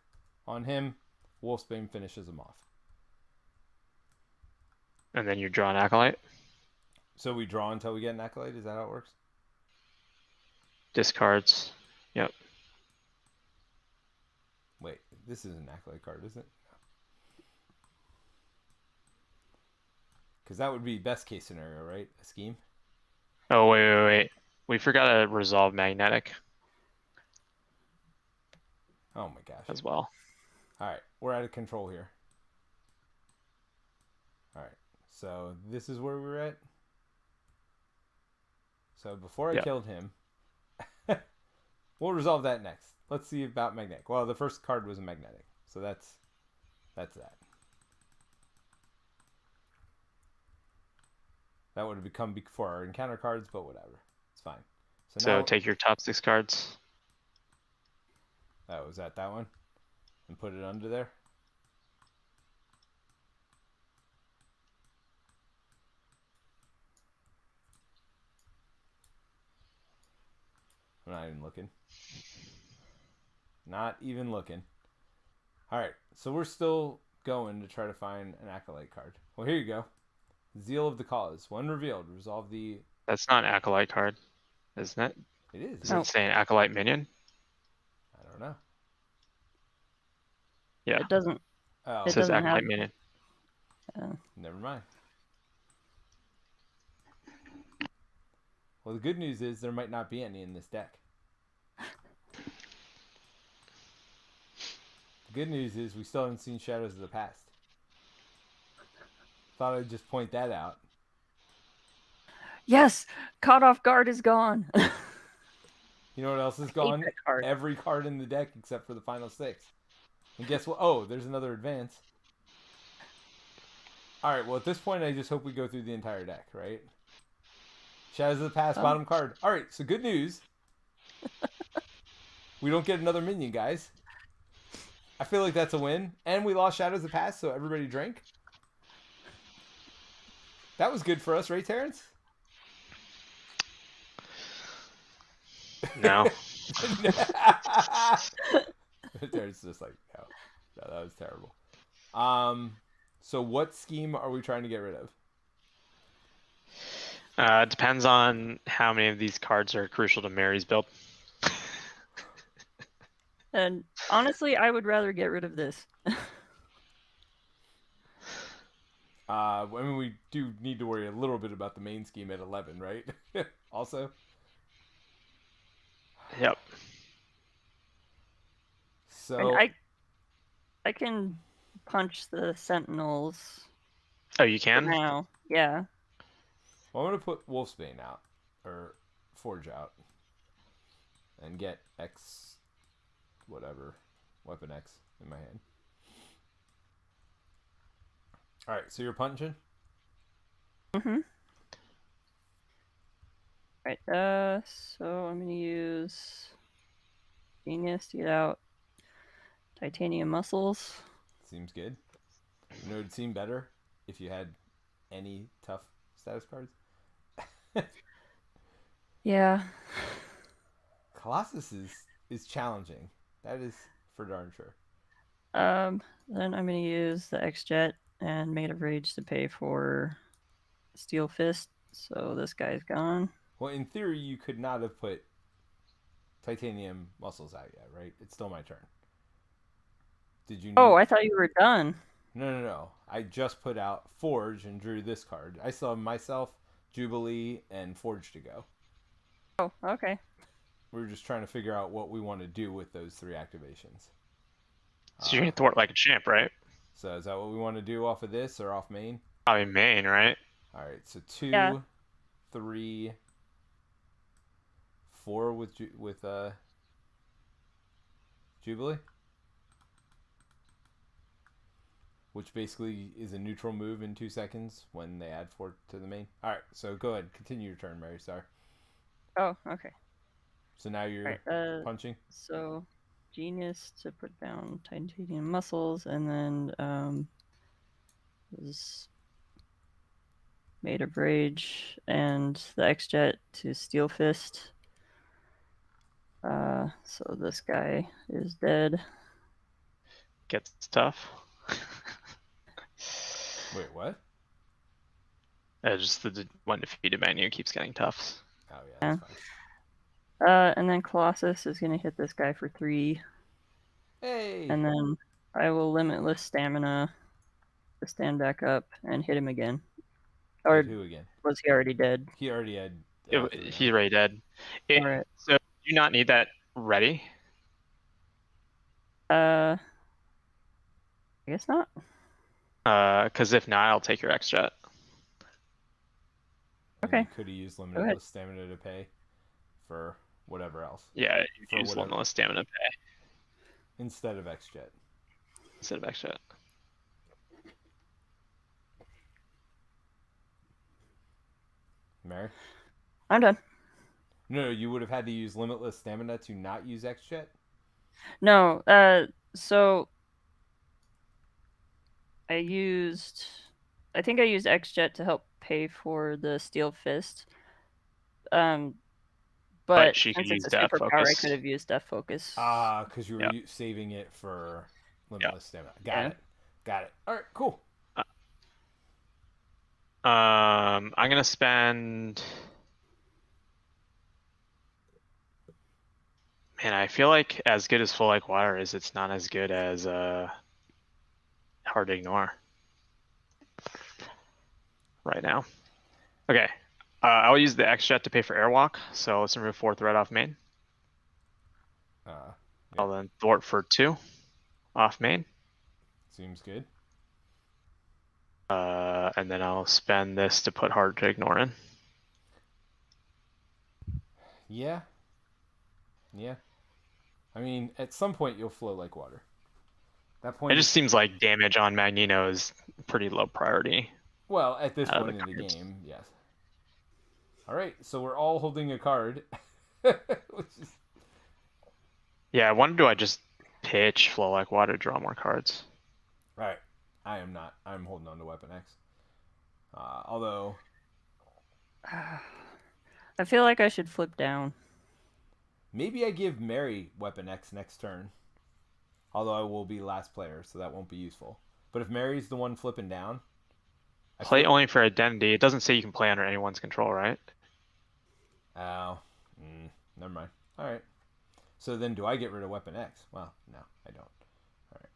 on him. Wolfsbane finishes him off. And then you draw an Acolyte. So we draw until we get an Acolyte? Is that how it works? Discards. Yep. Wait, this is an Acolyte card, isn't it? Because that would be best case scenario, right? A scheme? Oh, wait. We forgot to resolve Magnetic Oh my gosh. as well. Alright, we're out of control here. Alright, so this is where we're at. So before I killed him, we'll resolve that next. Let's see about Magnetic. Well, the first card was a Magnetic, so that's that. That would have become before our encounter cards, but whatever. It's fine. So now, take your top 6 cards. was that one? And put it under there? I'm not even looking. Not even looking. Alright, so we're still going to try to find an Acolyte card. Well, here you go. Zeal of the Cause. When revealed, resolve the... That's not an Acolyte card, isn't it? It is. Does it say an Acolyte minion? I don't know. Yeah. It doesn't. Oh, It says Acolyte minion. never mind. Well, the good news is there might not be any in this deck. The good news is we still haven't seen Shadows of the Past. Thought I'd just point that out. Yes, Caught Off Guard is gone. You know what else is gone? Card. Every card in the deck except for the final 6. And guess what? Oh, there's another advance. Alright, well at this point I just hope we go through the entire deck, right? Shadows of the Past, bottom card. Alright, so good news. We don't get another minion, guys. I feel like that's a win. And we lost Shadows of the Past, so everybody drank. That was good for us, right, Terence? No. Terence is just like, no, that was terrible. So what scheme are we trying to get rid of? Depends on how many of these cards are crucial to Mary's build. And honestly, I would rather get rid of this. I mean, we do need to worry a little bit about the main scheme at 11, right? Also. Yep. So I can punch the Sentinels. Oh, you can? Now, yeah. Well, I'm gonna put Wolfsbane out or Forge out and get X, whatever, Weapon X in my hand. All right, so you're punching. Right. So I'm gonna use Genius to get out Titanium Muscles. Seems good. You know, it'd seem better if you had any tough status cards. Yeah. Colossus is challenging. That is for darn sure. Then I'm gonna use the X-Jet and Made of Rage to pay for Steel Fist. So this guy's gone. Well, in theory, you could not have put Titanium Muscles out yet, right? It's still my turn. Did you? Oh, I thought you were done. No. I just put out Forge and drew this card. I still have myself, Jubilee, and Forge to go. Oh, okay. We were just trying to figure out what we want to do with those 3 activations. So you're gonna thwart like a champ, right? So is that what we want to do off of this or off main? Probably main, right? All right, so 2, Yeah. 3, 4 with Jubilee, which basically is a neutral move in 2 seconds when they add 4 to the main. All right, so go ahead, continue your turn, Mary Star. Oh, okay. So now you're right, punching. So Genius to put down Titanium Muscles, and then is Made of Rage and the X-Jet to Steel Fist. So this guy is dead. Gets tough. Wait, what? Just the one defeated menu keeps getting toughs. Oh yeah, that's fine. And then Colossus is gonna hit this guy for 3. Hey. And then I will Limitless Stamina to stand back up and hit him again. Or who again? was he already dead? He already had. He's already dead. All right. So do you not need that ready? I guess not. Because if not, I'll take your X-Jet. Okay. Could he use Limitless Stamina to pay for whatever else? Yeah, you use Limitless Stamina pay. Instead of X-Jet. Instead of X-Jet. Mary? I'm done. No, you would have had to use Limitless Stamina to not use X-Jet? No, so I think I used X-Jet to help pay for the Steel Fist. But she could use it's a Death superpower, Focus. I could have used Death Focus. Ah, because you were saving it for Limitless Stamina. Got it. All right, cool. I'm gonna spend. Man, I feel like as good as Full Like Water is, it's not as good as Hard to Ignore right now. Okay, I'll use the X-Jet to pay for Airwalk, so let's remove 4th red off main. I'll then thwart for 2. off main. Seems good. And then I'll spend this to put hard to ignore in. Yeah. Yeah. I mean, at some point you'll flow like water. That point It just seems like damage on Magneto is pretty low priority. Well, at this out of point the in the cards. game, yes. All right, so we're all holding a card. Which is... Yeah, I wonder, do I just pitch flow like water, draw more cards? All right, I am not. I'm holding on to Weapon X. Although, I feel like I should flip down. maybe I give Mary Weapon X next turn. Although I will be last player, so that won't be useful. But if Mary's the one flipping down, Play only for identity. It doesn't say you can play under anyone's control, right? Oh, never mind. All right. So then, do I get rid of Weapon X? Well, no, I don't. All right.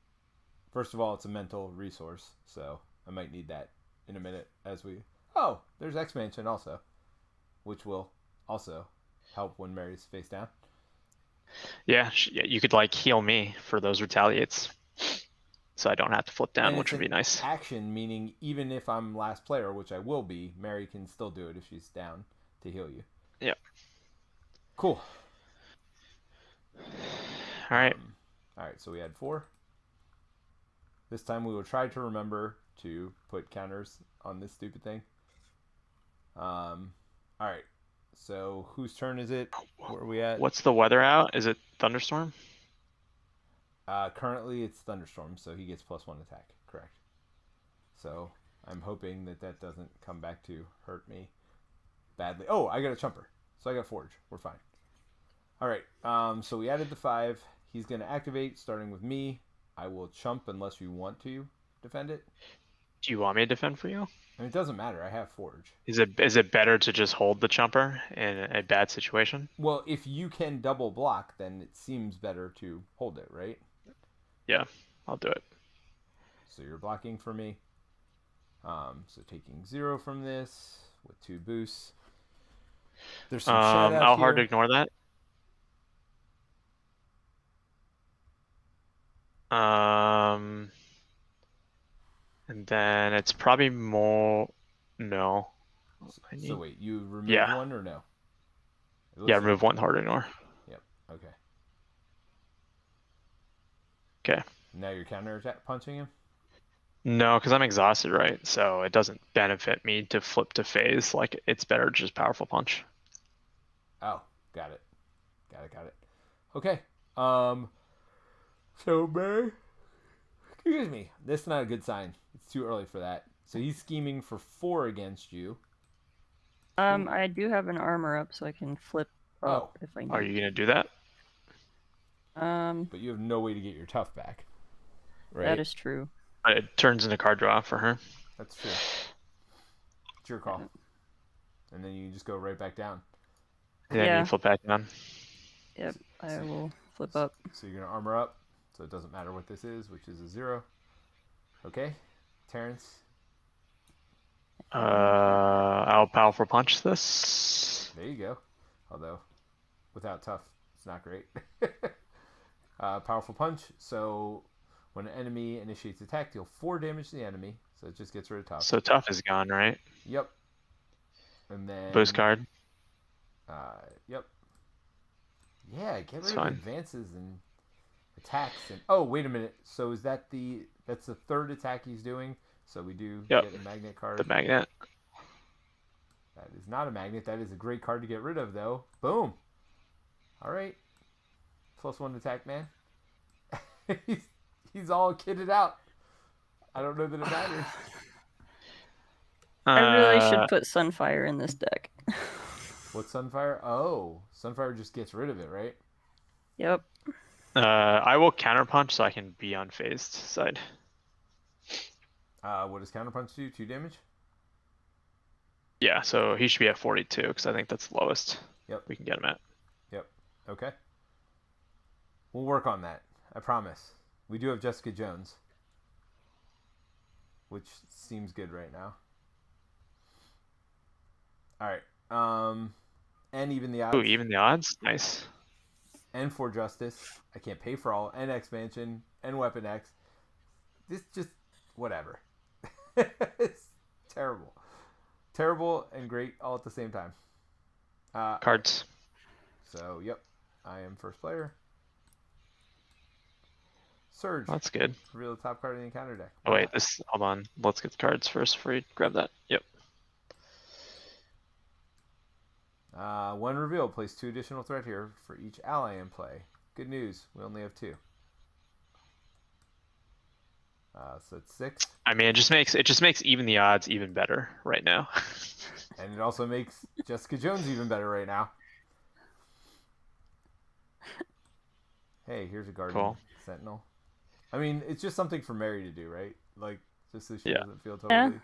First of all, it's a mental resource, so I might need that in a minute as we... Oh, there's X-Mansion also, which will also help when Mary's face down. Yeah, you could like heal me for those retaliates, so I don't have to flip down, And which would be nice. Action, meaning even if I'm last player, which I will be, Mary can still do it if she's down to heal you. Yeah. Cool. All right. All right, so we had 4. This time we will try to remember to put counters on this stupid thing. All right. So whose turn is it? Where are we at? What's the weather out? Is it thunderstorm? Currently it's thunderstorm, so he gets +1 attack. Correct. So I'm hoping that that doesn't come back to hurt me badly. Oh, I got a chumper, so I got forge. We're fine. All right. So we added the 5. He's going to activate, starting with me. I will chump unless you want to defend it. Do you want me to defend for you? I mean, it doesn't matter. I have forge. Is it better to just hold the chumper in a bad situation? Well, if you can double block, then it seems better to hold it, right? Yeah, I'll do it. So you're blocking for me. So taking 0 from this with 2 boosts. There's some shadow here. How hard to ignore that? And then it's probably more. No. So wait, you remove 1 or no? Yeah, remove 1 hard to ignore. Yep. Okay. Okay. Now you're counter punching him? No, because I'm exhausted, right? So it doesn't benefit me to flip to phase. Like, it's better to just powerful punch. Oh, got it. Got it. Okay. So Mary, excuse me. This is not a good sign. It's too early for that. So he's scheming for 4 against you. I do have an armor up, so I can flip up if I need. Are you gonna do that? But you have no way to get your tough back. Right? That is true. It turns into card draw for her. That's true. It's your call. And then you just go right back down. And then you flip back down. Yep, I will flip up. So you're going to armor up. So it doesn't matter what this is, which is a 0. Okay. Terence. I'll powerful punch this. There you go. Although, without tough, it's not great. Powerful punch. So when an enemy initiates attack, deal 4 damage to the enemy. So it just gets rid of tough. So tough is gone, right? Yep. And then boost card. Yep. Yeah, get rid of advances and attacks. And oh, wait a minute. So is that that's the 3rd attack he's doing? So we do get a magnet card. The magnet. That is not a magnet. That is a great card to get rid of, though. Boom. All right. +1 attack, man. he's all kitted out. I don't know that it matters. I really should put Sunfire in this deck. What's Sunfire? Oh, Sunfire just gets rid of it, right? Yep. I will counterpunch so I can be on phased side. What does counterpunch do? 2 damage? Yeah, so he should be at 42 because I think that's the lowest. Yep. We can get him at. Yep. Okay. We'll work on that. I promise. We do have Jessica Jones, which seems good right now. All right. And even the odds. Ooh, even the odds? Nice. And for justice. I can't pay for all. And expansion. and Weapon X. This just whatever. It's terrible. Terrible and great all at the same time. Cards. So, yep. I am first player. Surge. That's good. Reveal the top card in the encounter deck. Oh wait, hold on. Let's get the cards first before you grab that. Yep. One reveal. Place 2 additional threat here for each ally in play. Good news. We only have 2. So it's 6. I mean, it just makes even the odds even better right now. And it also makes Jessica Jones even better right now. Hey, here's a Guardian Sentinel. I mean, it's just something for Mary to do, right? Like, just so she doesn't feel totally...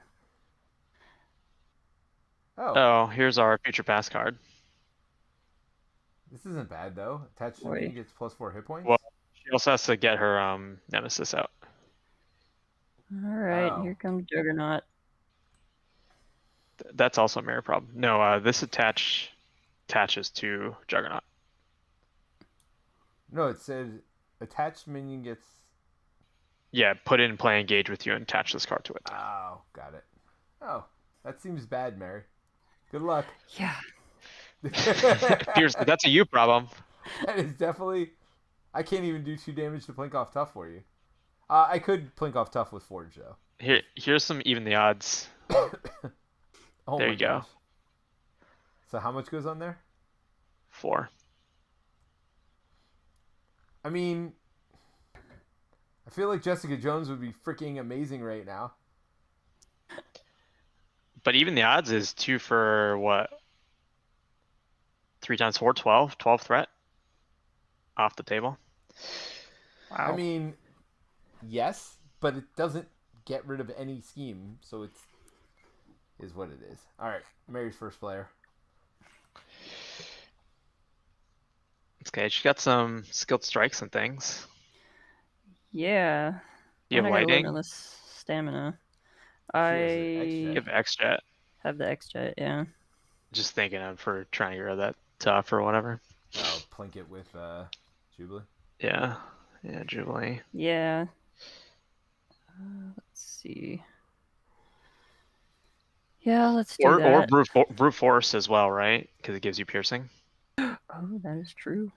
Yeah. Oh, here's our future pass card. This isn't bad, though. Attached to me gets +4 hit points. Well, she also has to get her Nemesis out. Alright, here comes Juggernaut. That's also a mirror problem. No, this attaches to Juggernaut. No, it said attached minion gets... Yeah, put in play, engage with you, and attach this card to it. Oh, got it. Oh, that seems bad, Mary. Good luck. Yeah. That's a you problem. That is definitely... I can't even do 2 damage to Plink off Tough for you. I could Plink off Tough with Forge, though. Here's some even the odds. Oh, there you go. So how much goes on there? 4. I mean, I feel like Jessica Jones would be freaking amazing right now. But even the odds is 2 for what? 3 times 4, 12. 12 threat. Off the table. Wow. I mean, yes, but it doesn't get rid of any scheme, so it's is what it is. All right, Mary's first player. Okay, she got some skilled strikes and things. Yeah. You have lighting. Limitless stamina. You have X-Jet. Have the X-Jet, yeah. Just thinking of for trying to get rid of that tough or whatever. Oh, Plink it with Jubilee. Yeah, Jubilee. Yeah. Let's see. Yeah, let's do that. Or brute force as well, right? Because it gives you piercing. Oh, that is true.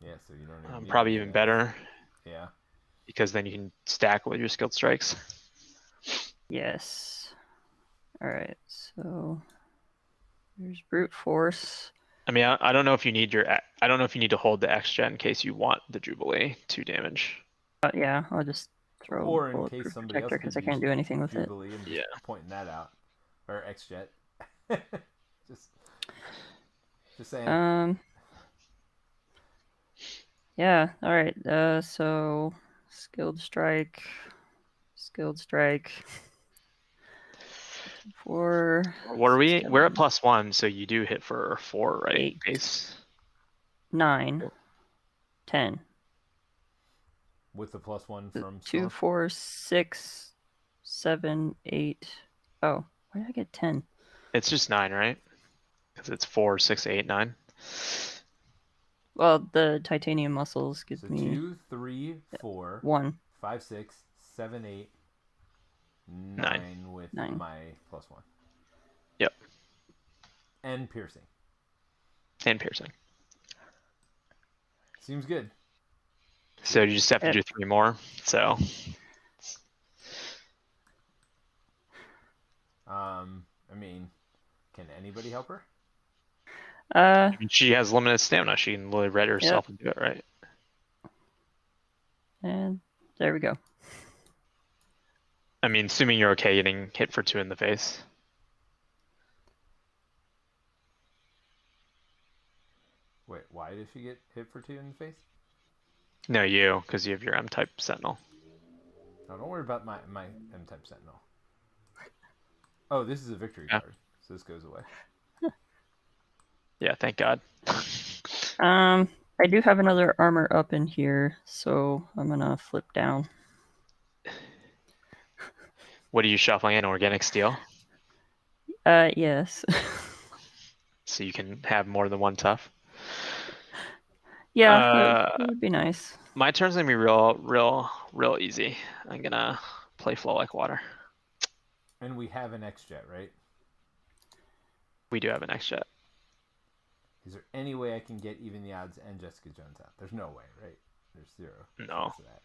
Yeah, so you don't even probably even better. Yeah. Because then you can stack with your skilled strikes. Yes. All right. So there's brute force. I mean, I don't know if you need I don't know if you need to hold the X-Jet in case you want the Jubilee 2 damage. Yeah, I'll just throw or in case somebody else because I can't do anything with Jubilee it. And just pointing that out, or X-Jet. just saying. Yeah. All right. So skilled strike. 4. What are we? We're at +1, so you do hit for 4, right? 8. Base. 9. 10. With the +1 from 2, 4, 6, 7, 8. Oh, where did I get 10? It's just 9, right? Because it's 4, 6, 8, 9. Well, the titanium muscles give me 2, 3, 4, 1, 5, 6, 7, 8, 9 with my +1. Yep. And piercing. Seems good. So you just have to do 3 more. So. I mean, can anybody help her? I mean, she has limited stamina. She can literally read herself and do it, right? And there we go. I mean, assuming you're okay getting hit for 2 in the face. Wait, why did she get hit for 2 in the face? No, you, because you have your M-type Sentinel. No, don't worry about my M-type Sentinel. Oh, this is a victory card, so this goes away. Yeah, thank God. I do have another armor up in here, so I'm gonna flip down. What are you shuffling in? Organic steel? Yes. So you can have more than 1 tough? Yeah, it would be nice. My turn's gonna be real easy. I'm gonna play Flow Like Water. And we have an X-Jet, right? We do have an X-Jet. Is there any way I can get even the odds and Jessica Jones out? There's no way, right? There's zero No. chance of that.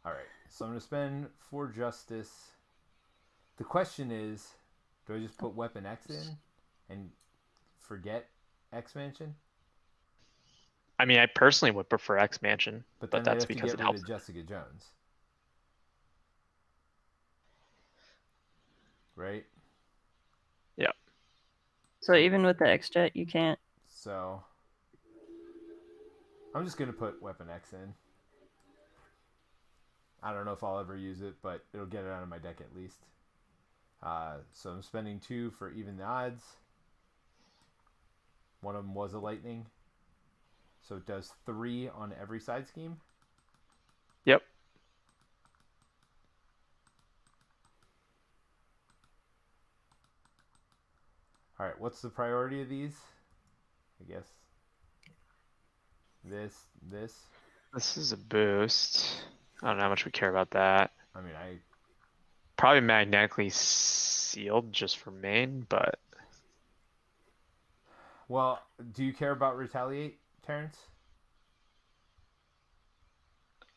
All right, so I'm gonna spend 4 justice. The question is, do I just put Weapon X in and forget X Mansion? I mean, I personally would prefer X Mansion, But but then I'd that's have to because get it rid helps. of Jessica Jones. Right? Yeah. So even with the X-Jet, you can't. So I'm just gonna put Weapon X in. I don't know if I'll ever use it, but it'll get it out of my deck at least. So I'm spending 2 for even the odds. One of them was a lightning. So it does 3 on every side scheme. Yep. All right, what's the priority of these? I guess this. This is a boost. I don't know how much we care about that. I mean, Probably magnetically sealed just for main, but well, do you care about retaliate, Terence?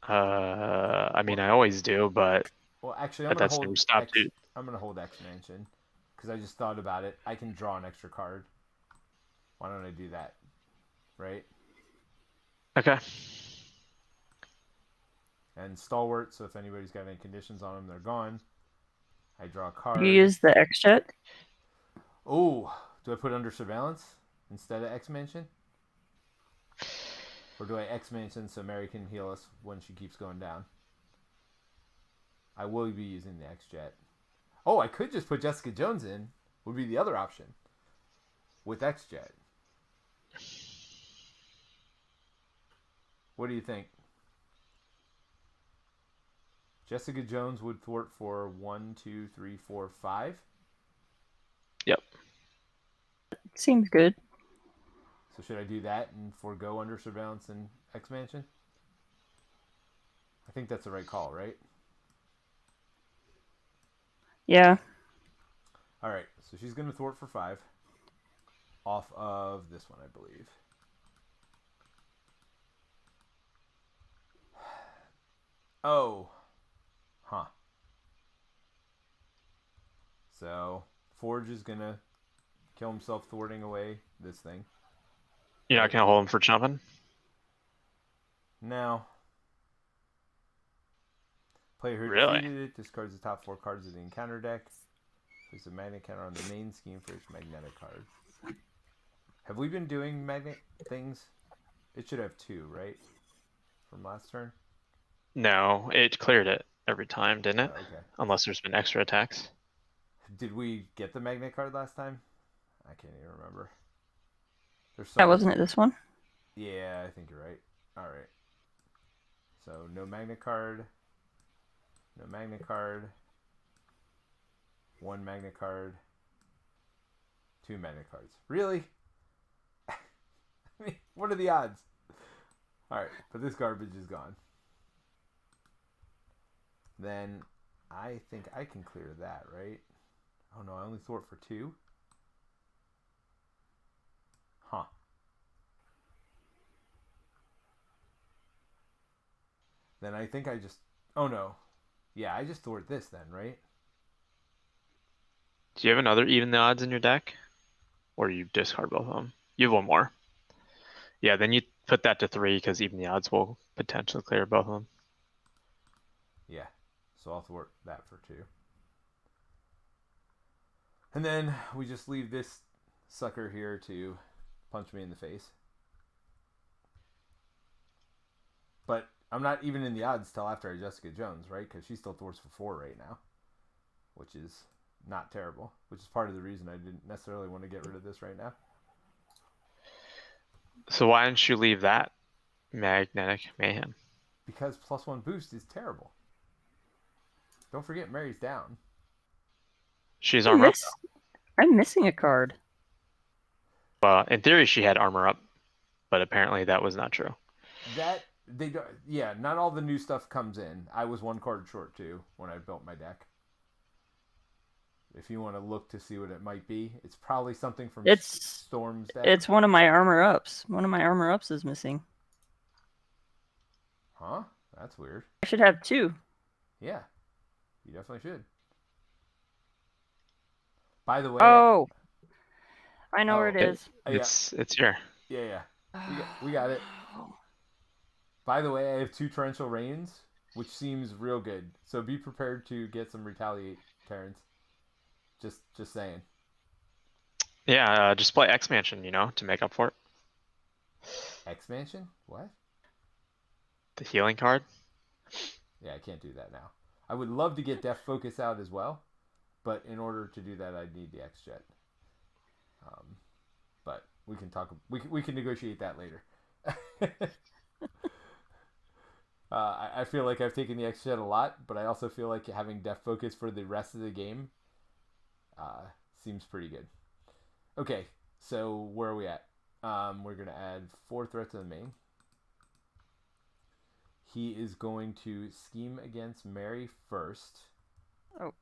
I mean, I always do, but Well, actually, I'm gonna that's never hold stopped X. you. I'm gonna hold X Mansion because I just thought about it. I can draw an extra card. Why don't I do that? Right? Okay. And stalwart. So if anybody's got any conditions on them, they're gone. I draw a card. You use the X-Jet? Oh, do I put under surveillance instead of X Mansion? Or do I X Mansion so Mary can heal us when she keeps going down? I will be using the X-Jet. Oh, I could just put Jessica Jones in. Would be the other option. With X-Jet. What do you think? Jessica Jones would thwart for 1, 2, 3, 4, 5. Yep. Seems good. So should I do that and forego under surveillance and X Mansion? I think that's the right call, right? Yeah. All right. So she's going to thwart for 5. Off of this one, I believe. Oh. Huh. So Forge is going to kill himself thwarting away this thing. You're not gonna hold him for jumping? Now, player who Really? defeated it discards the top 4 cards of the encounter deck. Place a magnet counter on the main scheme for each magnetic card. Have we been doing magnet things? It should have 2, right? From last turn? No, it cleared it every time, didn't it? Okay. Unless there's been extra attacks. Did we get the magnet card last time? I can't even remember. There's That wasn't it this one? Yeah, I think you're right. All right. So no magnet card. No magnet card. 1 magnet card. 2 magnet cards. Really? I mean, what are the odds? All right, but this garbage is gone. Then I think I can clear that, right? Oh no, I only thwart for 2. Huh. Then I think I just... Oh no. Yeah, I just thwart this then, right? Do you have another even the odds in your deck? Or you discard both of them? You have 1 more. Yeah, then you put that to 3 because even the odds will potentially clear both of them. Yeah. So I'll thwart that for 2. And then we just leave this sucker here to punch me in the face. But I'm not even in the odds till after I Jessica Jones, right? Because she still thwarts for 4 right now. Which is not terrible. Which is part of the reason I didn't necessarily want to get rid of this right now. So why didn't you leave that magnetic mayhem? Because +1 boost is terrible. Don't forget Mary's down. She's armor up. I'm missing a card. Well, in theory, she had armor up. but apparently that was not true. That they don't. Yeah, not all the new stuff comes in. I was 1 card short too when I built my deck. If you want to look to see what it might be, it's probably something from Storm's deck. It's one of my armor ups. One of my armor ups is missing. Huh? That's weird. I should have 2. Yeah, you definitely should. By the way. Oh, I know where it is. It's here. Yeah. We got it. By the way, I have 2 torrential rains, which seems real good. So be prepared to get some retaliate, Terence. Just saying. Yeah, just play X-Mansion, to make up for it. X-Mansion? What? The healing card? Yeah, I can't do that now. I would love to get Death Focus out as well, but in order to do that, I'd need the X-Jet. But we can talk. We can negotiate that later. I feel like I've taken the X-Jet a lot, but I also feel like having Death Focus for the rest of the game seems pretty good. Okay, so where are we at? We're going to add 4 threats to the main. He is going to scheme against Mary first. Oh,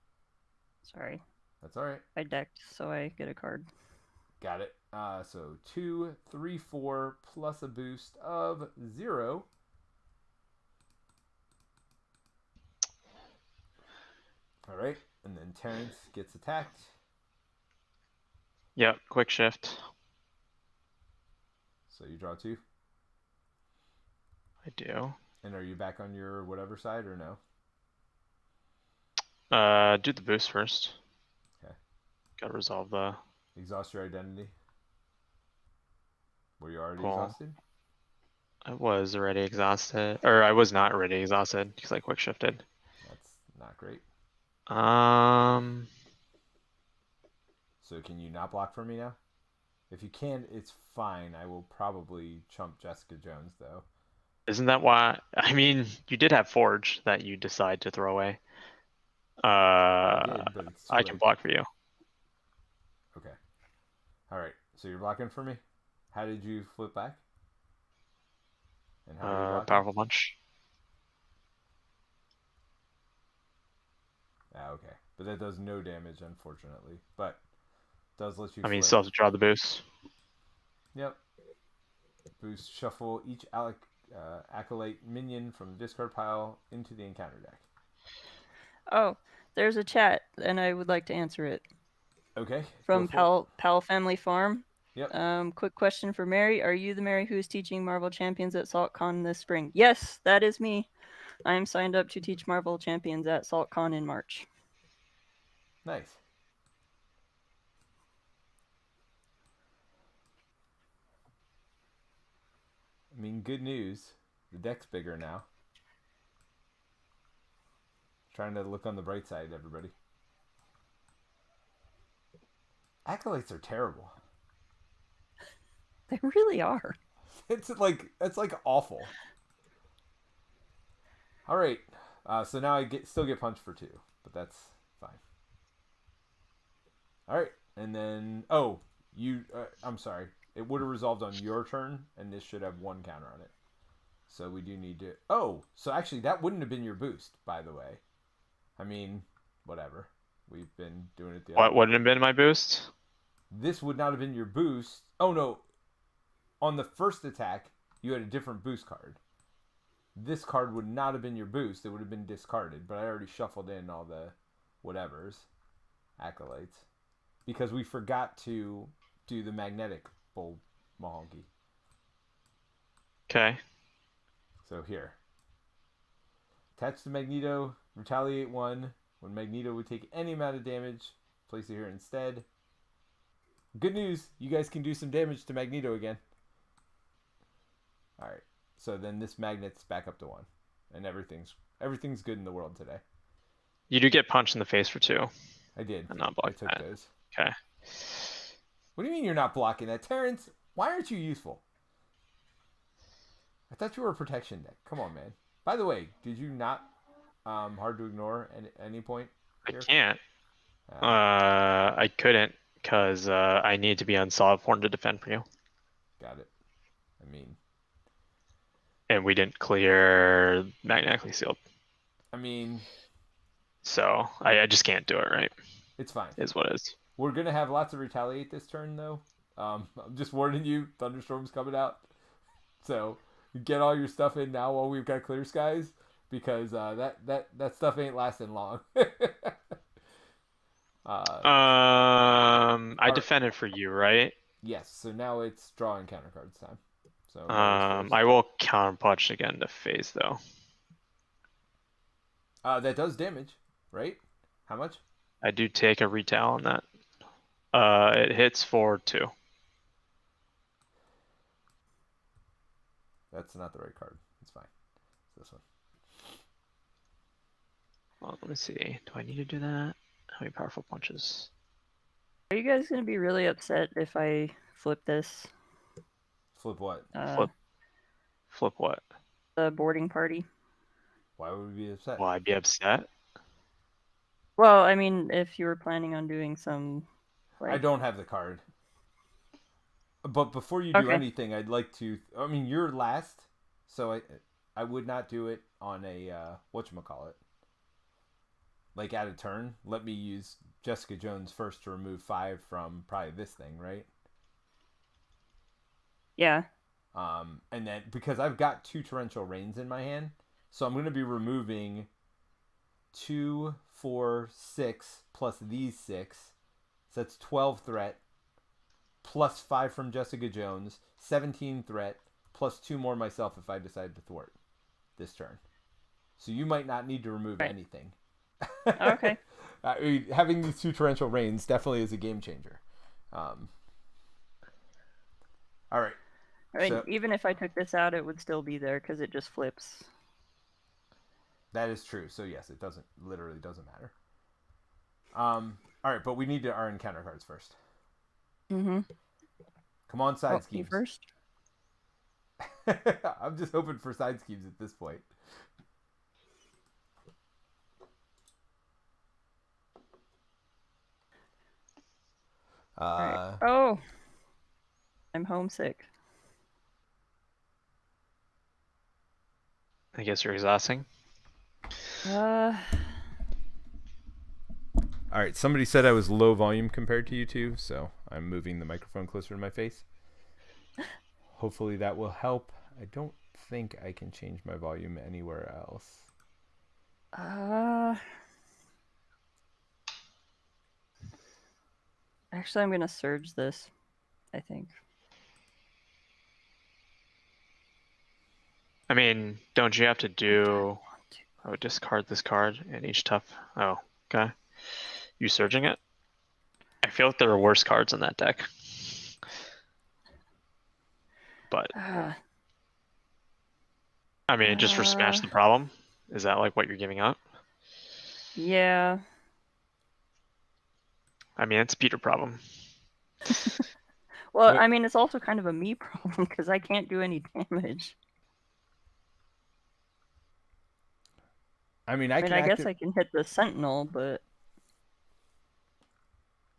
sorry. That's all right. I decked, so I get a card. Got it. So 2, 3, 4 plus a boost of 0. All right, and then Terence gets attacked. Yep, quick shift. So you draw 2. I do. And are you back on your whatever side or no? Do the boost first. Okay. Gotta resolve the... Exhaust your identity. Were you already exhausted? I was already exhausted. Or I was not already exhausted because I quick shifted. That's not great. So can you not block for me now? If you can, it's fine. I will probably chump Jessica Jones, though. Isn't that why? I mean, you did have Forge that you decide to throw away. I did, but it's too I late. can block for you. Okay. All right. So you're blocking for me? How did you flip back? And how are you blocking? Powerful punch. Okay. But that does no damage, unfortunately. But does let you I mean, you flip. still have to draw the boost. Yep. Boost, shuffle each acolyte minion from the discard pile into the encounter deck. Oh, there's a chat, and I would like to answer it. Okay. From Pal Family Farm. Yep. Quick question for Mary. Are you the Mary who is teaching Marvel Champions at SaltCon this spring? Yes, that is me. I am signed up to teach Marvel Champions at SaltCon in March. Nice. I mean, good news. The deck's bigger now. Trying to look on the bright side, everybody. Acolytes are terrible. They really are. It's like awful. All right. So now I still get punched for 2, but that's fine. All right, and then I'm sorry. It would have resolved on your turn, and this should have 1 counter on it. So we do need to... Oh, so actually that wouldn't have been your boost, by the way. I mean, whatever. We've been doing it the other way. What wouldn't have been my boost? This would not have been your boost. Oh, no. On the first attack, you had a different boost card. This card would not have been your boost. It would have been discarded, but I already shuffled in all the whatevers, acolytes, because we forgot to do the magnetic bull mahonky. Okay. So here. Attach to Magneto, retaliate 1. When Magneto would take any amount of damage, place it here instead. Good news, you guys can do some damage to Magneto again. Alright, so then this magnet's back up to 1. And everything's good in the world today. You do get punched in the face for 2. I did. I'm not blocking I took those. Okay. What do you mean you're not blocking that? Terence, why aren't you useful? I thought you were a protection deck. Come on, man. By the way, did you not hard to ignore at any point here? I can't. I couldn't because I need to be on solid form to defend for you. Got it. I mean, and we didn't clear magnetically sealed. I mean, so I just can't do it, right? It's fine. Is what it is. We're going to have lots of retaliate this turn, though. I'm just warning you, thunderstorm's coming out. So get all your stuff in now while we've got clear skies, because that stuff ain't lasting long. I defended for you, right? Yes. So now it's draw and counter cards time. So I will counter punch again to phase though. That does damage, right? How much? I do take a retail on that. It hits for 2. That's not the right card. It's fine. It's this one. Well, let me see. Do I need to do that? How many powerful punches? Are you guys gonna be really upset if I flip this? Flip what? Flip what? The boarding party. Why would we be upset? Will I be upset? Well, I mean, if you were planning on doing some... I don't have the card. But before you do anything, I'd like to... I mean, you're last, so I would not do it on a... whatchamacallit. Like, at a turn. Let me use Jessica Jones first to remove 5 from probably this thing, right? Yeah. And then, because I've got 2 Torrential Rains in my hand, so I'm going to be removing 2, 4, 6, plus these 6. So that's 12 threat, plus 5 from Jessica Jones, 17 threat, plus 2 more myself if I decide to thwart this turn. So you might not need to remove anything. Okay. I mean, having these 2 Torrential Rains definitely is a game changer. All right. I mean, even if I took this out, it would still be there because it just flips. That is true. So yes, it literally doesn't matter. All right, but we need to earn counter cards first. Mm-hmm. Come on, side schemes. First? I'm just hoping for side schemes at this point. Right. Oh, I'm homesick. I guess you're exhausting. All right, somebody said I was low volume compared to you two, so I'm moving the microphone closer to my face. Hopefully that will help. I don't think I can change my volume anywhere else. Actually, I'm going to surge this, I think. I mean, don't you have to do... Oh, discard this card and each tough... Oh, okay. You surging it? I feel like there are worse cards in that deck. But... I mean, just for smash the problem? Is that like what you're giving up? Yeah. I mean, it's a Peter problem. Well, I mean, it's also kind of a me problem because I can't do any damage. I mean, I guess I can hit the Sentinel, but...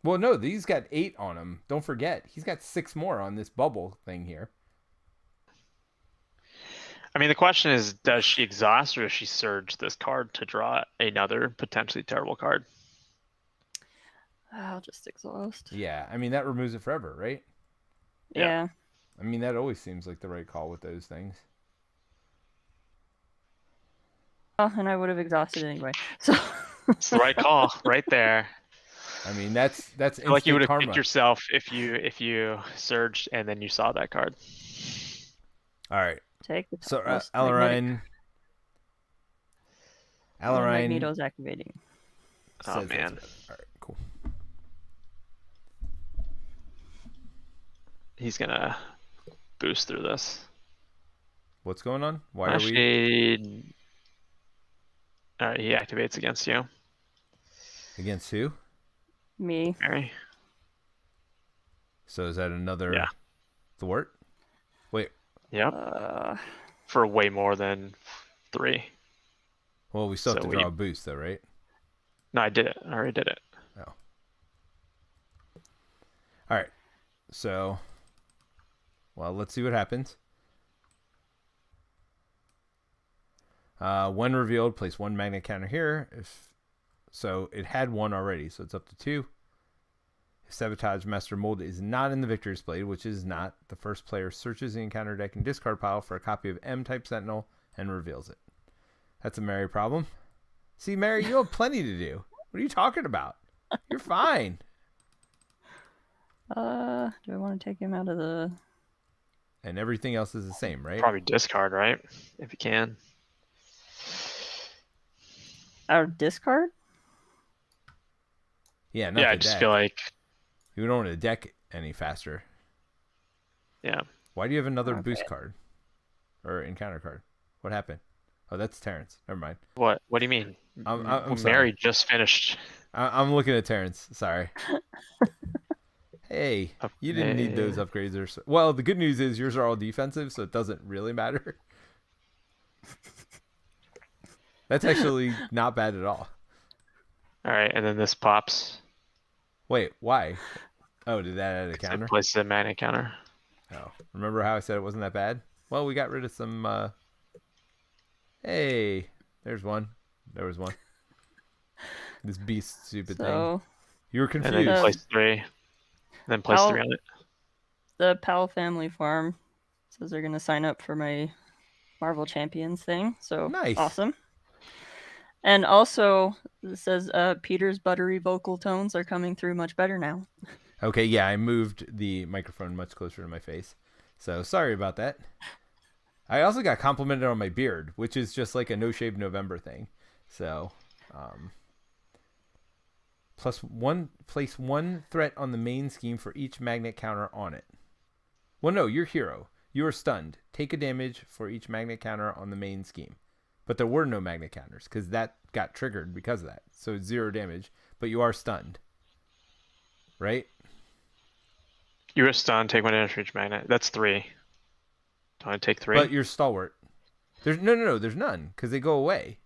Well, no, these got 8 on him. Don't forget, he's got 6 more on this bubble thing here. I mean, the question is, does she exhaust or does she surge this card to draw another potentially terrible card? I'll just exhaust. Yeah, I mean, that removes it forever, right? Yeah. I mean, that always seems like the right call with those things. Oh, and I would have exhausted anyway. So it's the right call, right there. I mean, that's like you would have karma. kicked yourself if you surged and then you saw that card. All right. Take the so Alarine. Magneto's activating. Oh man. All right, cool. He's gonna boost through this. What's going on? Why are we? Alright, he activates against you. Against who? Me. Mary. So is that another thwart? Wait. Yep. For way more than 3. Well, we still have to draw a boost though, right? No, I did it. I already did it. Oh. Alright. So, well, let's see what happens. When revealed, place 1 magnet counter here. So it had 1 already, so it's up to 2. If Sabotage Master Mold is not in the Victor's Blade, which is not, the first player searches the encounter deck and discard pile for a copy of M-type Sentinel and reveals it. That's a Mary problem. See, Mary, you have plenty to do. What are you talking about? You're fine. Do I want to take him out of the... And everything else is the same, right? Probably discard, right? If you can. Out of discard? Yeah, not Yeah, the I just deck. feel like... You don't want to deck any faster. Yeah. Why do you have another boost card? Or encounter card? What happened? Oh, that's Terence. Never mind. What do you mean? I'm sorry. Mary just finished. I'm looking at Terence. Sorry. Hey, you didn't need those upgrades. Well, the good news is yours are all defensive, so it doesn't really matter. That's actually not bad at all. All right, and then this pops. Wait, why? Oh, did that add a counter? It places a magnet counter. Oh, remember how I said it wasn't that bad? Well, we got rid of some... Hey, there's one. There was one. This beast stupid thing. You were confused. And then place 3. Then place 3 on it. The Pal Family Farm says they're going to sign up for my Marvel Champions thing. So nice. Awesome. And also, it says Peter's buttery vocal tones are coming through much better now. Okay, yeah, I moved the microphone much closer to my face. So sorry about that. I also got complimented on my beard, which is just like a No Shave November thing. So, place 1 threat on the main scheme for each magnet counter on it. Well, no, you're hero. You are stunned. Take a damage for each magnet counter on the main scheme. But there were no magnet counters because that got triggered because of that. So it's 0 damage, but you are stunned. Right? You are stunned. Take 1 damage for each magnet. That's 3. Do I take 3? But you're stalwart. There's no. There's none because they go away.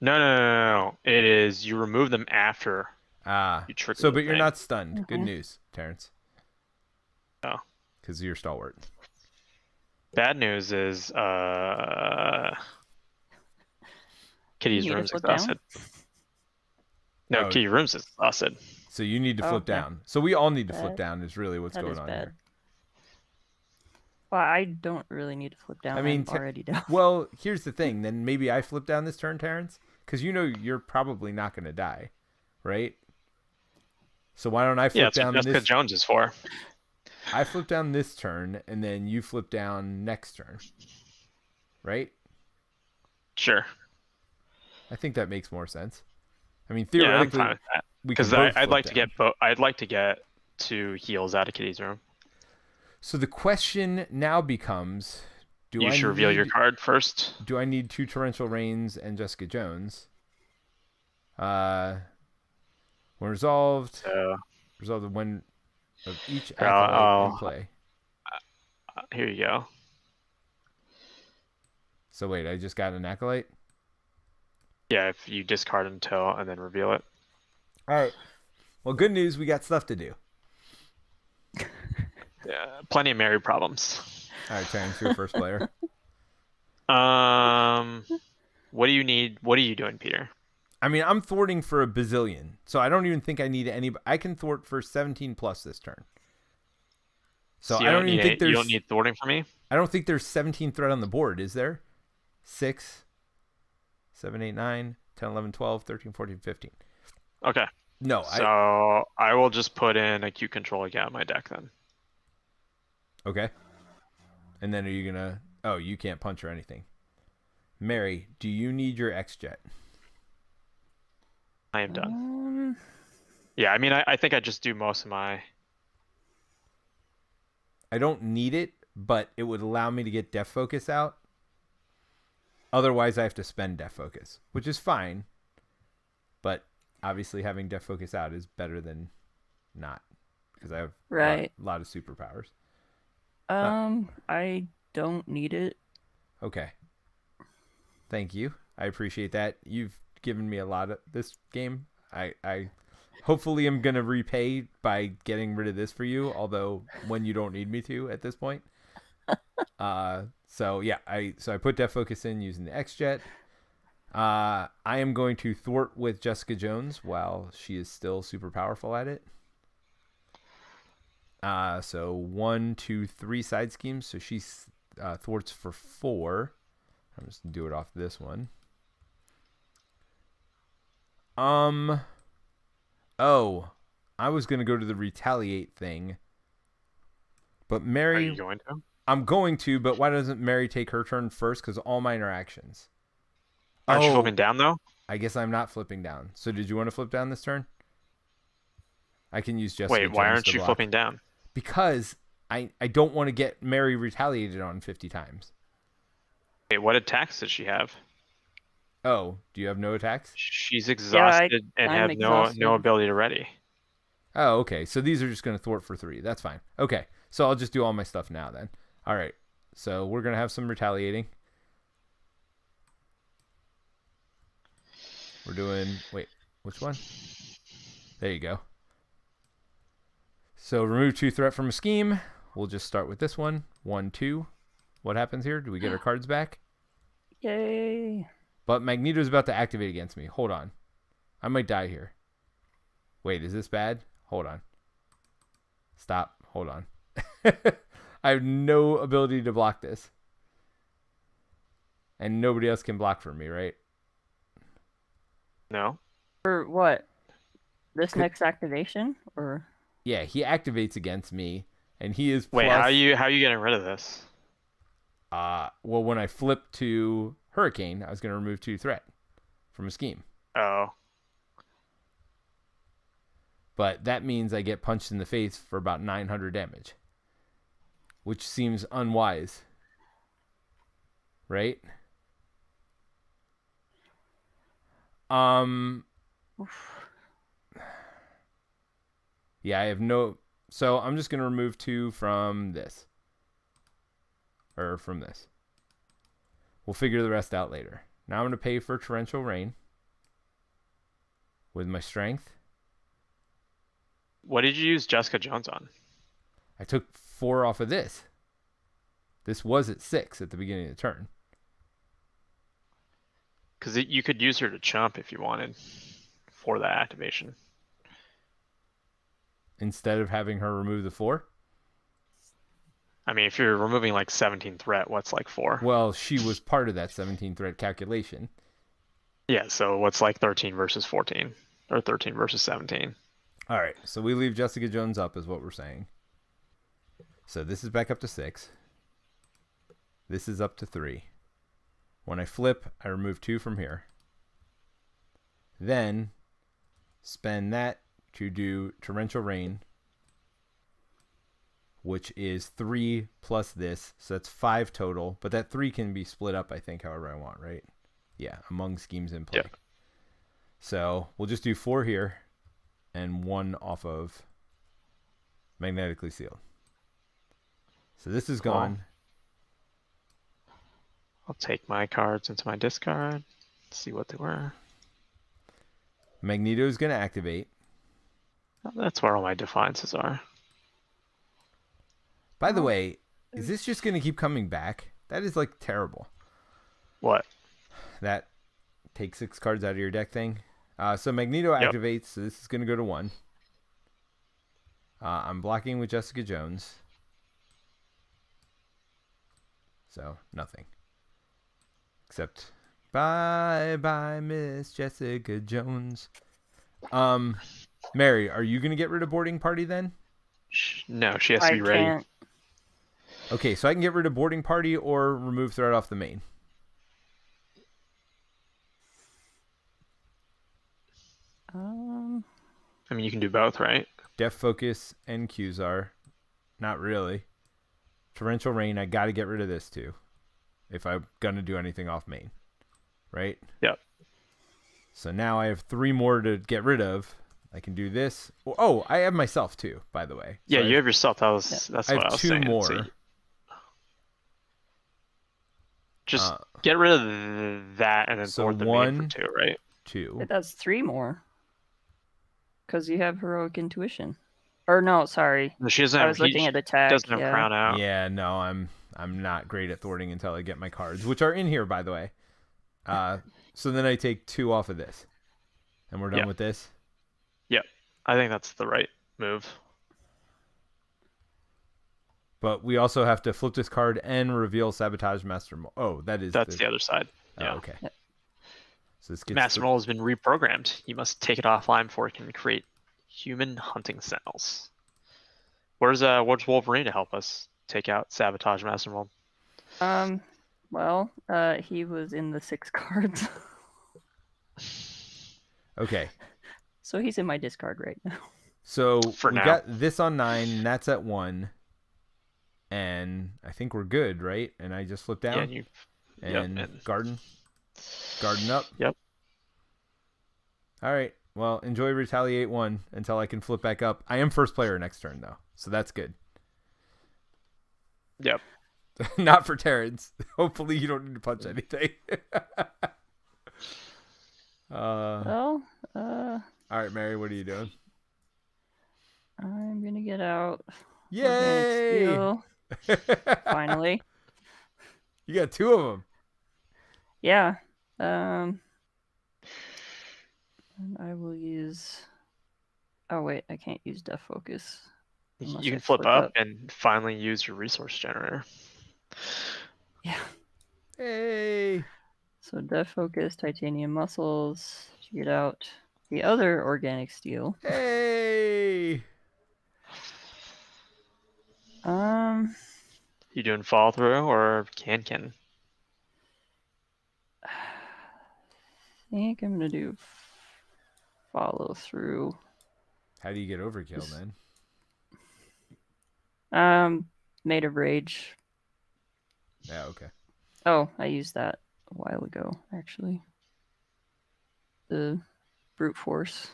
No. It is you remove them after. You trigger. So, but you're thing. not stunned. Good news, Terence. Oh. Because you're stalwart. Bad news is Kitty's room's exhausted. No, Kitty room's exhausted. So you need to flip down. So we all need to flip down is really what's going on here. Well, I don't really need to flip down. I mean, I'm already down. Well, here's the thing. Then maybe I flip down this turn, Terence, because you know you're probably not going to die, right? So why don't I flip down this? Yeah, that's what Jones is for. I flip down this turn, and then you flip down next turn, right? Sure. I think that makes more sense. I mean, theoretically, I'm fine with that. Because I'd like to get I'd like to get 2 heals out of Kitty's room. So the question now becomes: You should reveal your card first. Do I need 2 Torrential Rains and Jessica Jones? When resolved, resolve the one of each acolyte in play. Here you go. So wait, I just got an acolyte? Yeah, if you discard until and then reveal it. All right. Well, good news, we got stuff to do. Yeah, plenty of Mary problems. All right, Terence, you're first player. What do you need? What are you doing, Peter? I mean, I'm thwarting for a bazillion, so I don't even think I need any. I can thwart for 17 plus this turn. So I don't even think there's. You don't need thwarting for me. I don't think there's 17 threat on the board, is there? 6, 7, 8, 9, 10, 11, 12, 13, 14, 15. Okay. No. So I will just put in acute control again on my deck then. Okay. And then are you gonna? Oh, you can't punch or anything. Mary, do you need your X-Jet? I am done. Yeah, I mean, I think I just do most of my... I don't need it, but it would allow me to get Def Focus out. Otherwise, I have to spend Def Focus, which is fine. But obviously, having Def Focus out is better than not, because I have a lot of superpowers. I don't need it. Okay. Thank you. I appreciate that. You've given me a lot of this game. I hopefully am going to repay by getting rid of this for you, although when you don't need me to at this point. So yeah, I put Def Focus in using the X-Jet. I am going to thwart with Jessica Jones while she is still super powerful at it. So 1, 2, 3 side schemes. So she thwarts for 4. I'm just gonna do it off this one. Oh, I was gonna go to the retaliate thing, but Mary. Are you going to? I'm going to, but why doesn't Mary take her turn first? Because all my interactions. Aren't you flipping down though? I guess I'm not flipping down. So did you want to flip down this turn? I can use Jessica Wait, Jones why aren't to you block. flipping down? Because I don't want to get Mary retaliated on 50 times. Wait, what attacks does she have? Oh, do you have no attacks? She's exhausted and I'm have no exhausted. ability to ready. Oh, okay. So these are just going to thwart for 3. That's fine. Okay. So I'll just do all my stuff now then. All right. So we're going to have some retaliating. We're doing... Wait, which one? There you go. So remove 2 threat from a scheme. We'll just start with this one. 1, 2. What happens here? Do we get our cards back? Yay. But Magneto's about to activate against me. Hold on. I might die here. Wait, is this bad? Hold on. Stop. Hold on. I have no ability to block this. And nobody else can block for me, right? No. For what? This next activation? Or Yeah, he activates against me. And he is plus... Wait, how are you getting rid of this? Well, when I flip to Hurricane, I was going to remove 2 threat from a scheme. Oh. But that means I get punched in the face for about 900 damage. Which seems unwise. Right? Yeah, I have no... So I'm just going to remove 2 from this. Or from this. We'll figure the rest out later. Now I'm going to pay for Torrential Rain. With my strength. What did you use Jessica Jones on? I took 4 off of this. This was at 6 at the beginning of the turn. Because you could use her to chump if you wanted for that activation. Instead of having her remove the 4? I mean, if you're removing like 17 threat, what's like 4? Well, she was part of that 17 threat calculation. Yeah, so what's like 13 versus 14? Or 13 versus 17? All right, so we leave Jessica Jones up is what we're saying. So this is back up to 6. This is up to 3. When I flip, I remove 2 from here. Then spend that to do Torrential Rain, which is 3 plus this. So that's 5 total. But that 3 can be split up, I think, however I want, right? Yeah, among schemes in play. Yep. So we'll just do 4 here and 1 off of Magnetically Sealed. So this is gone. I'll take my cards into my discard. See what they were. Magneto is going to activate. That's where all my defiances are. By the way, is this just going to keep coming back? That is like terrible. What? That take 6 cards out of your deck thing. So Magneto activates. So this is going to go to 1. I'm blocking with Jessica Jones. So nothing. Except bye bye Miss Jessica Jones. Mary, are you going to get rid of boarding party then? No, she has to be ready. Can't. Okay, so I can get rid of boarding party or remove threat off the main. I mean, you can do both, right? Def Focus and Qzar. Not really. Torrential Rain, I got to get rid of this too. If I'm going to do anything off main. Right? Yep. So now I have 3 more to get rid of. I can do this. Oh, I have myself too, by the way. So Yeah, you have yourself. That's I what have I was 2 saying. more. So just get rid of that and then so board the 1, main for 2, right? 2. That's 3 more. Because you have Heroic Intuition. Or no, sorry. No, she doesn't I have, was looking at the tag. doesn't have yeah. crown out. Yeah, no, I'm not great at thwarting until I get my cards, which are in here, by the way. So then I take 2 off of this. And we're done with this? Yep. I think that's the right move. But we also have to flip this card and reveal Sabotage Master Mold. Oh, that's the other side. Yeah. Oh, okay. So this gets Master Mold has been reprogrammed. You must take it offline before it can create human hunting cells. Where's Wolverine to help us take out Sabotage Master Mold? Well, he was in the 6 cards. Okay. So he's in my discard right now. So we now. got this on 9, and that's at 1. And I think we're good, right? And I just flip down. Yeah, and garden up. Yep. All right. Well, enjoy Retaliate 1 until I can flip back up. I am first player next turn, though. So that's good. Yep. Not for Terence. Hopefully you don't need to punch anything. Well, all right, Mary, what are you doing? I'm going to get out. Yay! Steel. Finally. You got 2 of them. Yeah. And I will use... Oh, wait. I can't use Death Focus. You can flip up and finally use your resource generator. Yeah. Hey! So Death Focus, Titanium Muscles, to get out the other organic steel. Hey! You doing follow through or can? I think I'm gonna do follow through. How do you get overkill, man? Made of Rage. Yeah, okay. Oh, I used that a while ago, actually. The Brute Force.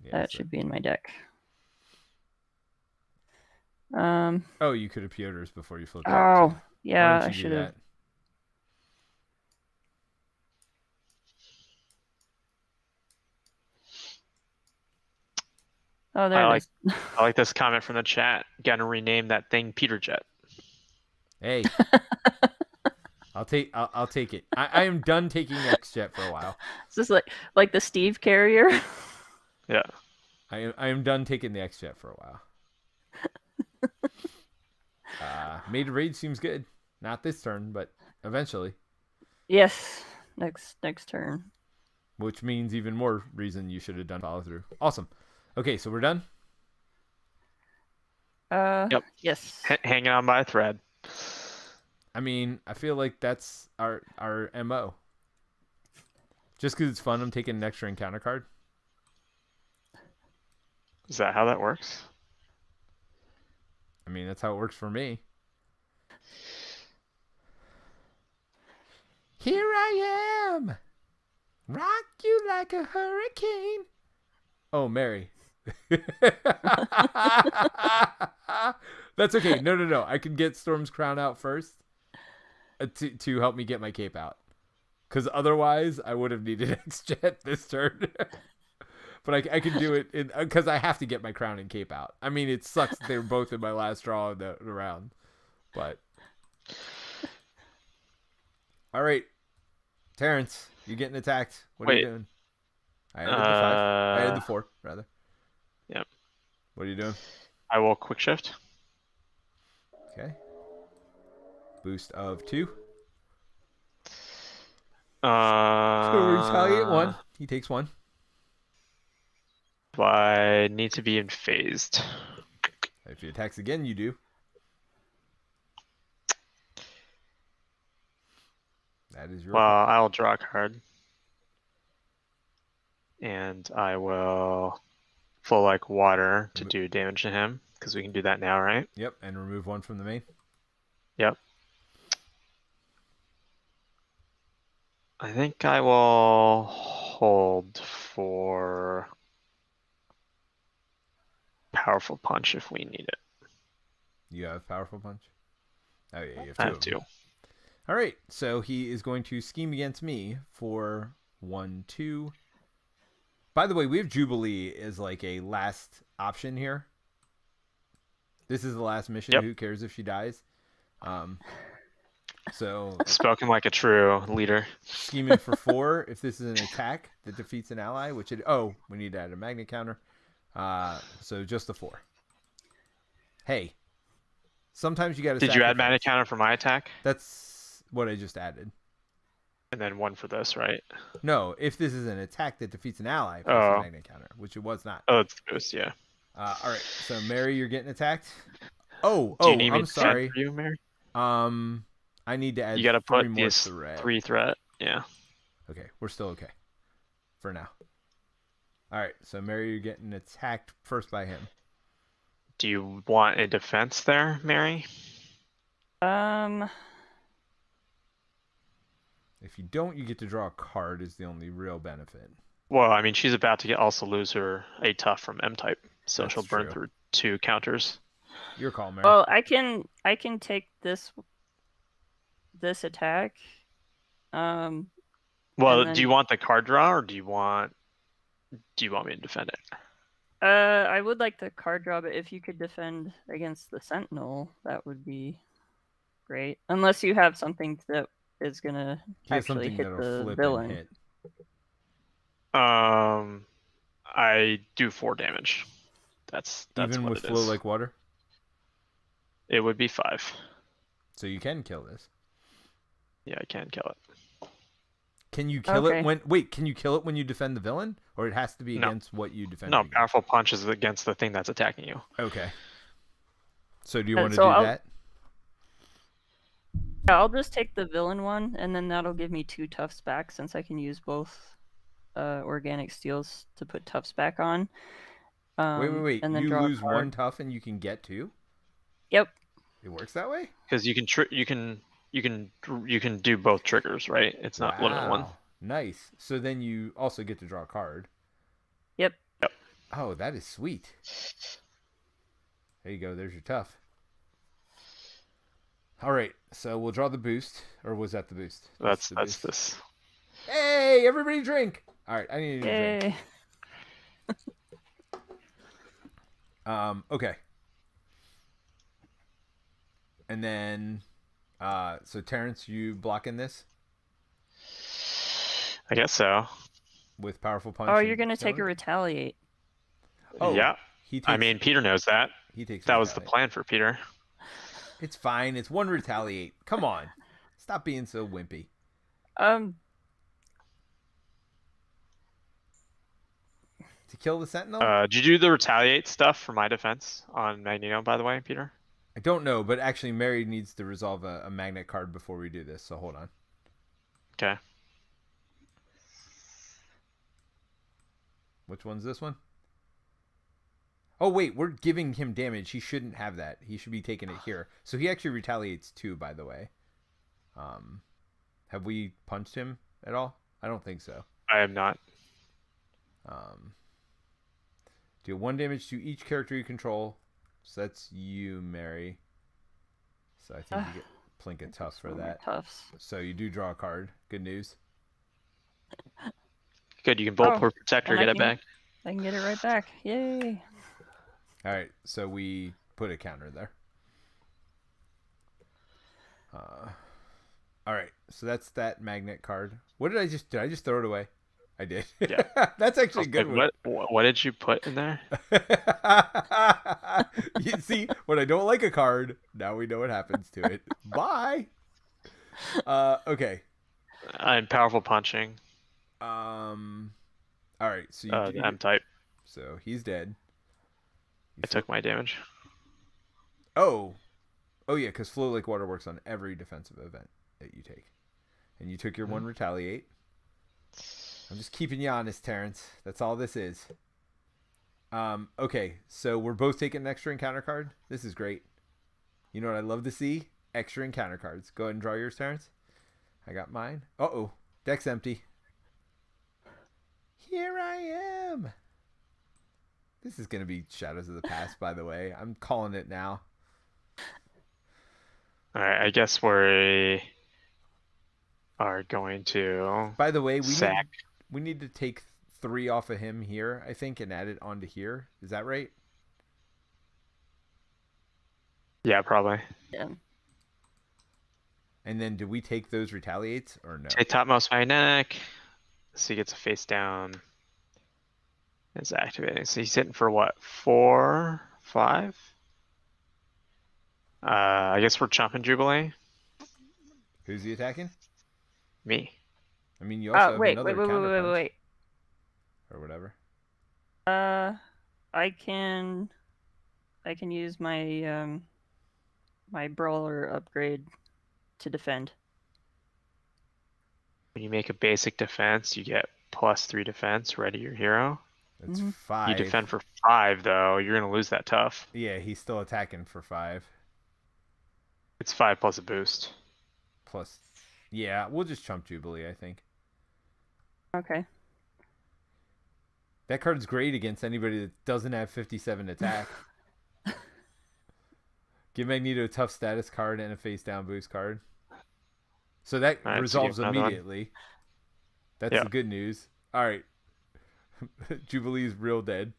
Yeah, that should be in my deck. Oh, you could have Piotr's before you flipped up. Too. Yeah, I should have. Oh, there it is. I like this comment from the chat. Got to rename that thing Peter Jet. Hey, I'll take it. I am done taking X-Jet for a while. Is this like the Steve carrier? Yeah. I am done taking the X-Jet for a while. Made of Rage seems good. Not this turn, but eventually. Yes, next turn. Which means even more reason you should have done follow through. Awesome. Okay, so we're done? Yep. Yes. Hanging on by a thread. I mean, I feel like that's our MO. Just because it's fun, I'm taking an extra encounter card. Is that how that works? I mean, that's how it works for me. Here I am. Rock you like a hurricane. Oh, Mary. That's okay. No. I can get Storm's Crown out first to help me get my cape out. Because otherwise, I would have needed X-Jet this turn. But I can do it because I have to get my crown and cape out. I mean, it sucks that they were both in my last draw of the round. But all right, Terence, you're getting attacked. What are you doing? I added the 5. I added the 4, rather. Yep. What are you doing? I will quick shift. Okay. Boost of 2. So retaliate 1. He takes 1. I need to be phased. If he attacks again, you do. That is your. Well, I'll draw a card. And I will flow like water to do damage to him, because we can do that now, right? Yep, and remove 1 from the main. Yep. I think I will hold for Powerful Punch if we need it. You have Powerful Punch? Oh, yeah, you have 2. I have 2. All right, so he is going to scheme against me for 1, 2. By the way, we have Jubilee as like a last option here. This is the last mission. Yep. Who cares if she dies? So Spoken like a true leader. scheming for 4. If this is an attack that defeats an ally, which it we need to add a magnet counter. So just the 4. Hey, sometimes you got to. Did you add magnet counter for my attack? That's what I just added. And then 1 for this, right? No, if this is an attack that defeats an ally, plus a magnet counter, which it was not. Oh, it's the boost, yeah. All right, so Mary, you're getting attacked. Do you need me I'm sorry. For you, Mary? I need to add. You got to put more these threat. 3 threat. Yeah. Okay, we're still okay for now. All right, so Mary, you're getting attacked first by him. Do you want a defense there, Mary? If you don't, you get to draw a card. Is the only real benefit. Well, I mean, she's about to also lose her A tough from M type, so That's she'll burn true. through 2 counters. Your call, Mary. Well, I can take this attack. Well, then... do you want the card draw, or do you want me to defend it? I would like the card draw, but if you could defend against the Sentinel, that would be great. Unless you have something that is gonna actually hit the villain. Hit. I do 4 damage. That's even what with it flow is. like water. It would be 5. So you can kill this. Yeah, I can kill it. Can you kill it when? Wait, can you kill it when you defend the villain, or it has to be against what you defend? No, powerful punch is against the thing that's attacking you. Okay. So do you want to do that? Yeah, I'll just take the villain one, and then that'll give me 2 toughs back, since I can use both organic steels to put toughs back on. Wait. And then you lose 1 tough, and you can get 2. Yep. It works that way. Because you can do both triggers, right? It's not limited one. Nice. So then you also get to draw a card. Yep. Oh, that is sweet. There you go. There's your tough. All right. So we'll draw the boost, or was that the boost? That's this. Hey, everybody drink. All right, I need to drink. Okay. And then, so Terence, you blocking this? I guess so. With powerful punch. Oh, you're gonna take a retaliate. Oh, yeah. I mean, Peter knows that. He takes. That was the plan for Peter. It's fine. It's 1 retaliate. Come on, stop being so wimpy. To kill the Sentinel. Did you do the retaliate stuff for my defense on Magneto, by the way, Peter? I don't know, but actually Mary needs to resolve a magnet card before we do this, so hold on. Okay. Which one's this one? Oh, wait, we're giving him damage. He shouldn't have that. He should be taking it here. So he actually retaliates 2, by the way. Have we punched him at all? I don't think so. I have not. Deal 1 damage to each character you control. So that's you, Mary. So I think you get Plinka tough for that. Toughs. So you do draw a card. Good news. Good, you can bolt port protector, get it back. I can get it right back. Yay. All right, so we put a counter there. All right, so that's that magnet card. What did I just throw it away? I did. Yeah. That's actually a good one. What did you put in there? You see, when I don't like a card, now we know what happens to it. Bye. Okay. I'm powerful punching. All right, so you M type. So he's dead. I took my damage. Oh yeah, because flow like water works on every defensive event that you take, and you took your 1 retaliate. I'm just keeping you honest, Terence. That's all this is. Okay, so we're both taking an extra encounter card. This is great. You know what I love to see? Extra encounter cards. Go ahead and draw yours, Terence. I got mine. Uh-oh. Deck's empty. Here I am. This is going to be Shadows of the Past, by the way. I'm calling it now. All right, I guess we are going to. By the way, we need to take 3 off of him here, I think, and add it onto here. Is that right? Yeah, probably. Yeah. And then do we take those retaliates or no? Take topmost magnetic. So he gets a face down. It's activating. So he's hitting for what? 4, 5? I guess we're chomping Jubilee. Who's he attacking? Me. I mean, you also have wait, another wait, counterpunch. wait. Or whatever. I can use my my brawler upgrade to defend. When you make a basic defense, you get +3 defense. Ready your hero. That's 5. You defend for 5, though. You're gonna lose that tough. Yeah, he's still attacking for 5. It's 5 plus a boost. Plus, yeah, we'll just chump Jubilee, I think. Okay. That card's great against anybody that doesn't have 57 attack. Give Magneto a tough status card and a face down boost card. So that resolves immediately. That's the good news. All right. Jubilee's real dead.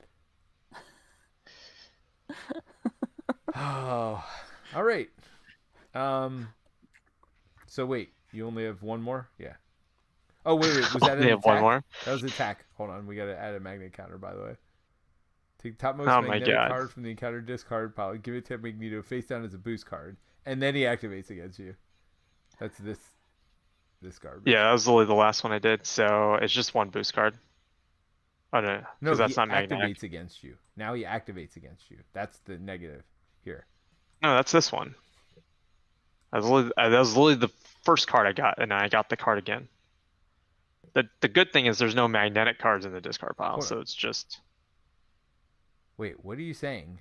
Oh, all right. So wait, you only have one more? Yeah. Oh wait, was that an attack? One more. That was attack. Hold on, we gotta add a magnet counter, by the way. Take topmost magnetic card from the encounter discard pile. Give it to Magneto face down as a boost card, and then he activates against you. That's this garbage. Yeah, that was literally the last one I did. So it's just one boost card. Oh no, because that's not magnetic. Activates against you. Now he activates against you. That's the negative here. No, that's this one. That was literally the first card I got, and I got the card again. The good thing is there's no magnetic cards in the discard pile, so it's just. Wait, what are you saying?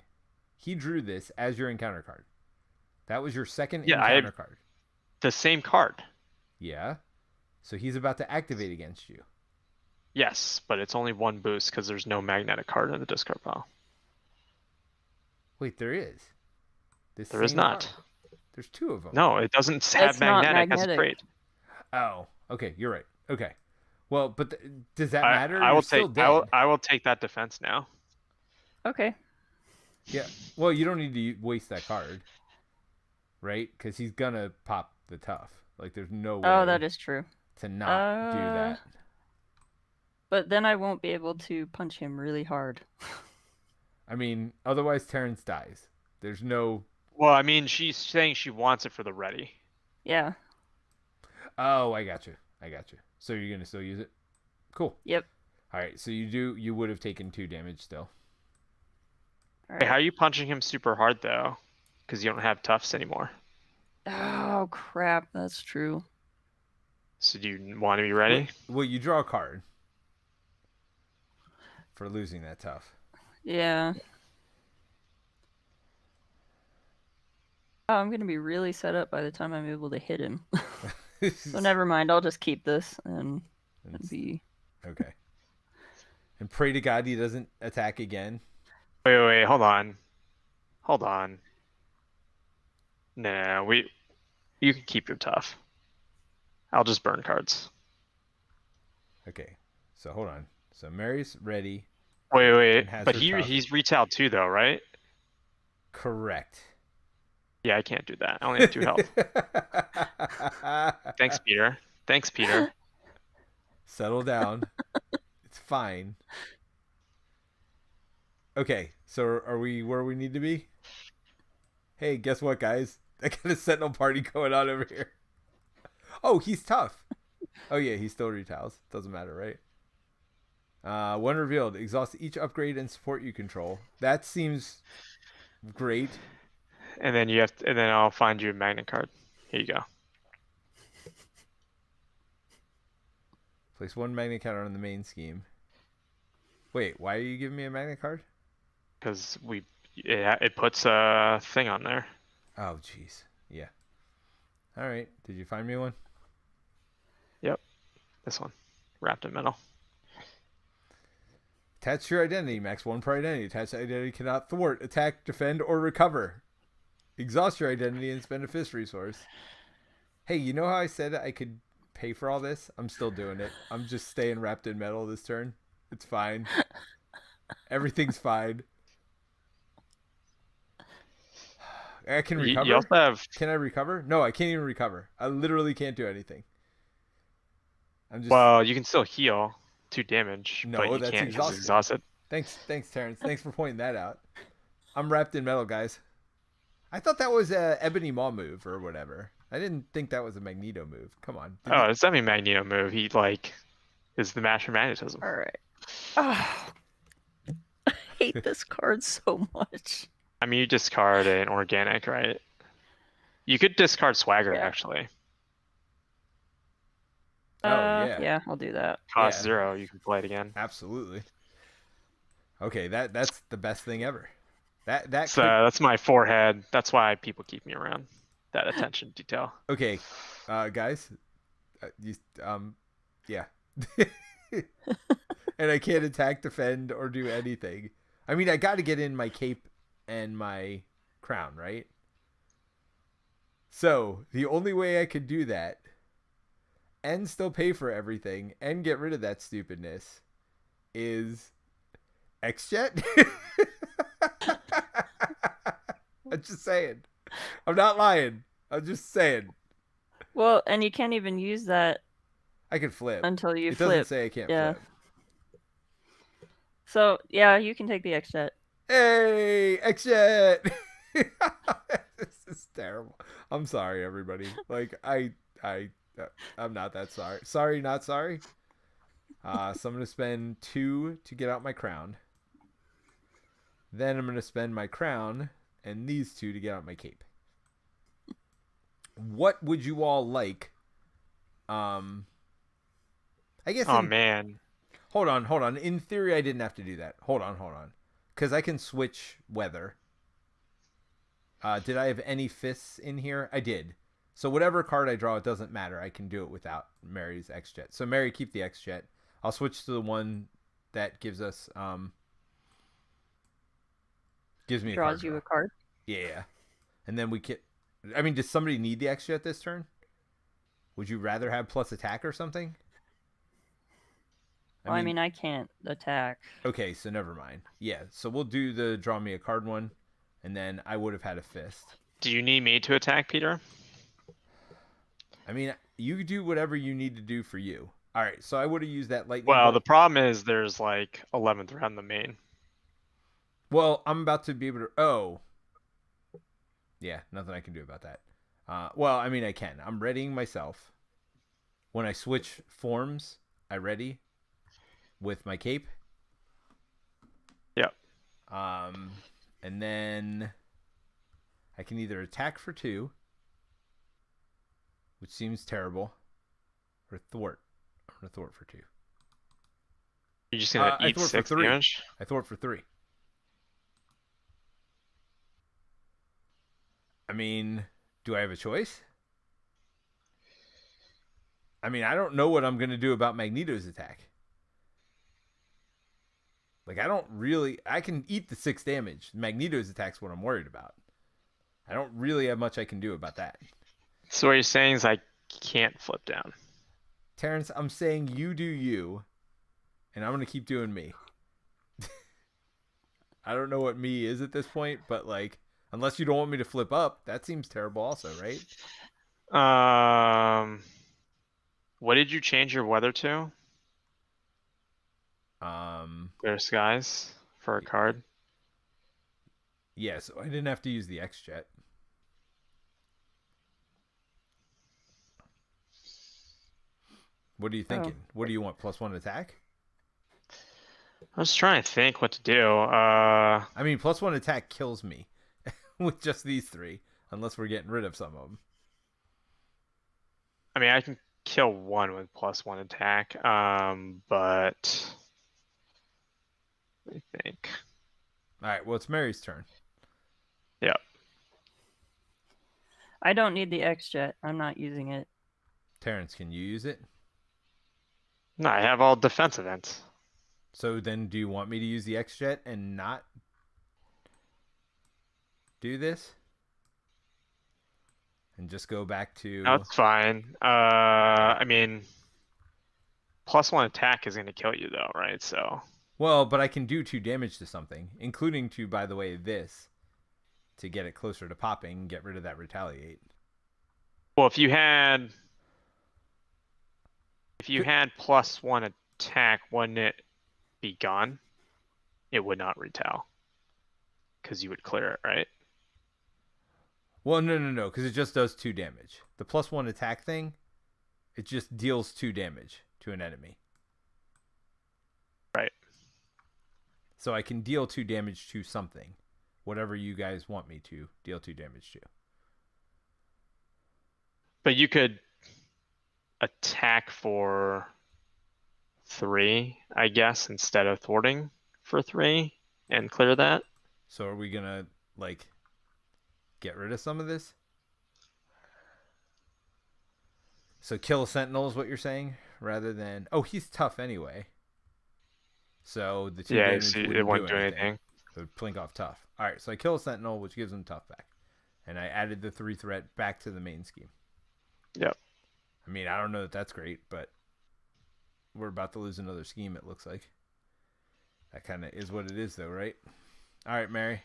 He drew this as your encounter card. That was your second encounter card. The same card. Yeah. So he's about to activate against you. Yes, but it's only one boost because there's no magnetic card in the discard pile. Wait, there is. There is not. Card. There's 2 of them. No, it doesn't have magnetic as a trait. Oh, okay, you're right. Okay. Well, but does that matter? I will take that defense now. Okay. Yeah. Well, you don't need to waste that card, right? Because he's gonna pop the tough. Like, there's no way. Oh, that is true. To not do that. But then I won't be able to punch him really hard. I mean, otherwise Terence dies. There's no. Well, I mean, she's saying she wants it for the ready. Yeah. Oh, I got you. So you're gonna still use it? Cool. Yep. All right. So you would have taken 2 damage still. All right. Hey, how are you punching him super hard though? Because you don't have toughs anymore. Oh crap! That's true. So do you want to be ready? Well, you draw a card for losing that tough. Yeah. Oh, I'm gonna be really set up by the time I'm able to hit him. So never mind. I'll just keep this and be okay. And pray to God he doesn't attack again. Wait, hold on. No, you can keep your tough. I'll just burn cards. Okay, so hold on. So Mary's ready. Wait, but he's retailed too, though, right? Correct. Yeah, I can't do that. I only have 2 health. Thanks, Peter. Settle down. It's fine. Okay, so are we where we need to be? Hey, guess what, guys? I got a Sentinel party going on over here. Oh, he's tough. Oh yeah, he still retails. Doesn't matter, right? When revealed, exhaust each upgrade and support you control. That seems great. And then and then I'll find you a magnet card. Here you go. Place 1 magnet counter on the main scheme. Wait, why are you giving me a magnet card? Because it puts a thing on there. Oh, jeez. Yeah. All right. Did you find me one? Yep. This one. Wrapped in metal. Attach your identity. Max 1 per identity. Attached identity cannot thwart, attack, defend, or recover. Exhaust your identity and spend a fist resource. Hey, you know how I said I could pay for all this? I'm still doing it. I'm just staying wrapped in metal this turn. It's fine. Everything's fine. I can recover. You also have. Can I recover? No, I can't even recover. I literally can't do anything. I'm just. Well, you can still heal 2 damage, No, but you that's can't because it's exhausted. exhausted. Thanks, Terrence. Thanks for pointing that out. I'm wrapped in metal, guys. I thought that was a Ebony Maw move or whatever. I didn't think that was a Magneto move. Come on. Oh, it's definitely a Magneto move. He is the master magnetism. All right. Oh, I hate this card so much. I mean, you discard an organic, right? You could discard Swagger, actually. Yeah, I'll do that. Cost 0, you can play it again. Absolutely. Okay, that's the best thing ever. That's my forehead. That's why people keep me around. That attention detail. Okay, guys, yeah. And I can't attack, defend, or do anything. I mean, I got to get in my cape and my crown, right? So the only way I could do that and still pay for everything and get rid of that stupidness is X-Jet. I'm just saying. I'm not lying. I'm just saying. Well, and you can't even use that. I can flip until you flip. It doesn't say I can't flip. So yeah, you can take the X-Jet. Hey, X-Jet! This is terrible. I'm sorry, everybody. Like I'm not that sorry. Sorry, not sorry. So I'm gonna spend 2 to get out my crown. Then I'm gonna spend my crown and these 2 to get out my cape. What would you all like? I guess. Oh man. Hold on. In theory, I didn't have to do that. Hold on. Because I can switch weather. Did I have any fists in here? I did. So whatever card I draw, it doesn't matter. I can do it without Mary's X-Jet. So Mary, keep the X-Jet. I'll switch to the one that gives us gives me draws you a card. Yeah, and then we can. I mean, does somebody need the X-Jet this turn? Would you rather have plus attack or something? I mean, I can't attack. Okay, so never mind. Yeah, so we'll do the draw me a card one, and then I would have had a fist. Do you need me to attack, Peter? I mean, you do whatever you need to do for you. All right, so I would have used that lightning. Well, the problem is there's 11th round the main. Well, I'm about to be able to. Oh, yeah, nothing I can do about that. Well, I mean, I can. I'm readying myself. When I switch forms, I ready with my cape. Yep. And then I can either attack for 2, which seems terrible, or thwart. I'm gonna thwart for 2. You're just gonna eat 6 damage? I thwart for 3. I mean, do I have a choice? I mean, I don't know what I'm gonna do about Magneto's attack. Like, I can eat the 6 damage. Magneto's attack's what I'm worried about. I don't really have much I can do about that. So what you're saying is I can't flip down. Terrence, I'm saying you do you, and I'm going to keep doing me. I don't know what me is at this point, but, unless you don't want me to flip up, that seems terrible also, right? What did you change your weather to? Clear skies for a card. Yeah, so I didn't have to use the X-Jet. What are you thinking? What do you want? +1 attack? I was trying to think what to do. I mean, +1 attack kills me with just these 3, unless we're getting rid of some of them. I mean, I can kill 1 with +1 attack, but let me think. All right, well, it's Mary's turn. Yeah. I don't need the X-Jet. I'm not using it. Terrence, can you use it? No, I have all defense events. So then do you want me to use the X-Jet and not do this? And just go back to... No, it's fine. I mean, +1 attack is going to kill you though, right? So... Well, but I can do 2 damage to something, including to, by the way, this. to get it closer to popping and get rid of that retaliate. Well, if you had +1 attack, wouldn't it be gone? It would not retaliate because you would clear it, right? Well, no, because it just does 2 damage. The +1 attack thing, it just deals 2 damage to an enemy. Right. So I can deal 2 damage to something. Whatever you guys want me to deal 2 damage to. But you could attack for 3, I guess, instead of thwarting for 3 and clear that. So are we gonna like get rid of some of this? So kill a sentinel is what you're saying, rather than he's tough anyway. So the 2 damage wouldn't do anything. It would plink off tough. All right, so I kill a sentinel, which gives him tough back, and I added the 3 threat back to the main scheme. Yep. I mean, I don't know that that's great, but we're about to lose another scheme, it looks like. That kind of is what it is, though, right? All right, Mary.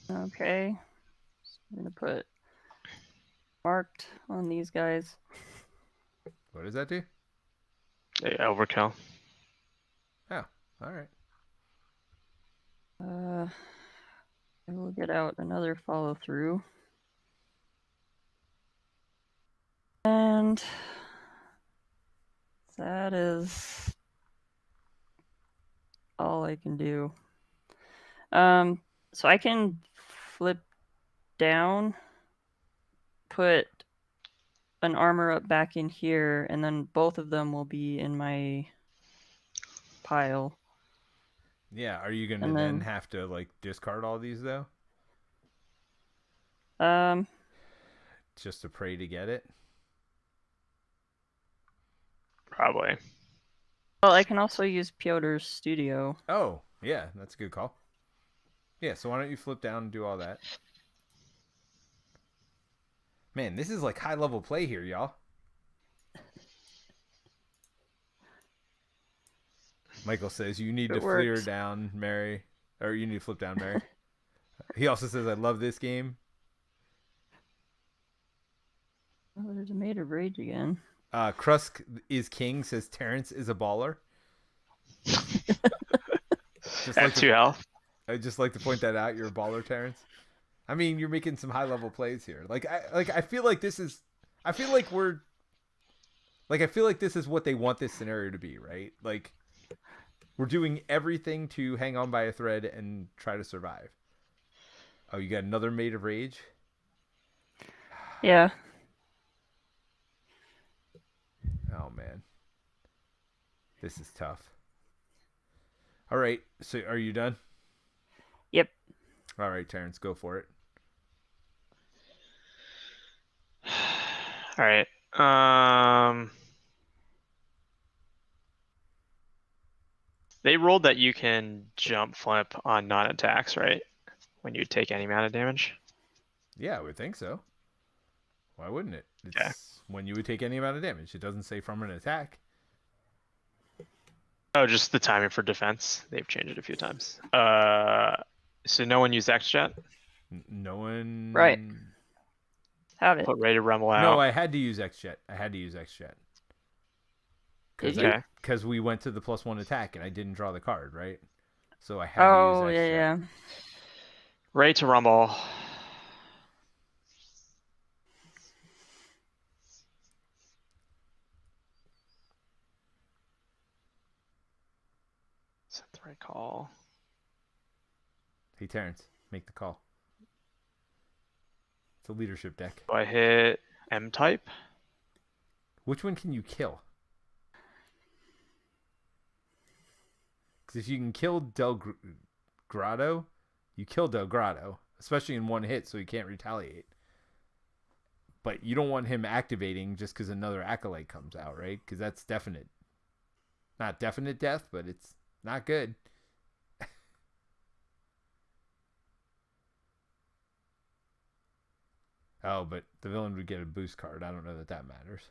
Okay. So I'm going to put marked on these guys. What does that do? Overkill. Oh, all right. I will get out another follow through. And that is all I can do. So I can flip down, put an armor up back in here, and then both of them will be in my pile. Yeah, are you gonna then have to like discard all these though? Just to pray to get it? Probably. Well, I can also use Piotr's studio. Oh, yeah, that's a good call. Yeah, so why don't you flip down and do all that? Man, this is like high level play here, y'all. Michael says you need to clear down, Mary. Or you need to flip down, Mary. He also says, I love this game. Oh, there's a Maid of Rage again. Krusk is king, says Terence is a baller. Just at 2 health. I'd just like to point that out. You're a baller, Terence. I mean, you're making some high level plays here. I feel like this is what they want this scenario to be, right? Like we're doing everything to hang on by a thread and try to survive. Oh, you got another Maid of Rage? Yeah. Oh man. This is tough. All right, so are you done? Yep. All right, Terrence, go for it. All right. They rolled that you can jump flip on non-attacks, right? When you take any amount of damage. Yeah, I would think so. Why wouldn't it? It's when you would take any amount of damage. It doesn't say from an attack. Oh, just the timing for defense. They've changed it a few times. So no one used XJet? No one. Right. Have it. Put Ready to Rumble out. No, I had to use XJet. Did you? Because we went to the +1 attack and I didn't draw the card, right? So I had to use XJet. Oh, yeah. Ready to Rumble. Is that the right call? Hey, Terrence, make the call. It's a leadership deck. Do I hit M-type? Which one can you kill? Because if you can kill Del Grotto, you kill Del Grotto, especially in one hit, so he can't retaliate. But you don't want him activating just because another Acolyte comes out, right? Because that's definite. Not definite death, but it's not good. Oh, but the villain would get a boost card. I don't know that matters.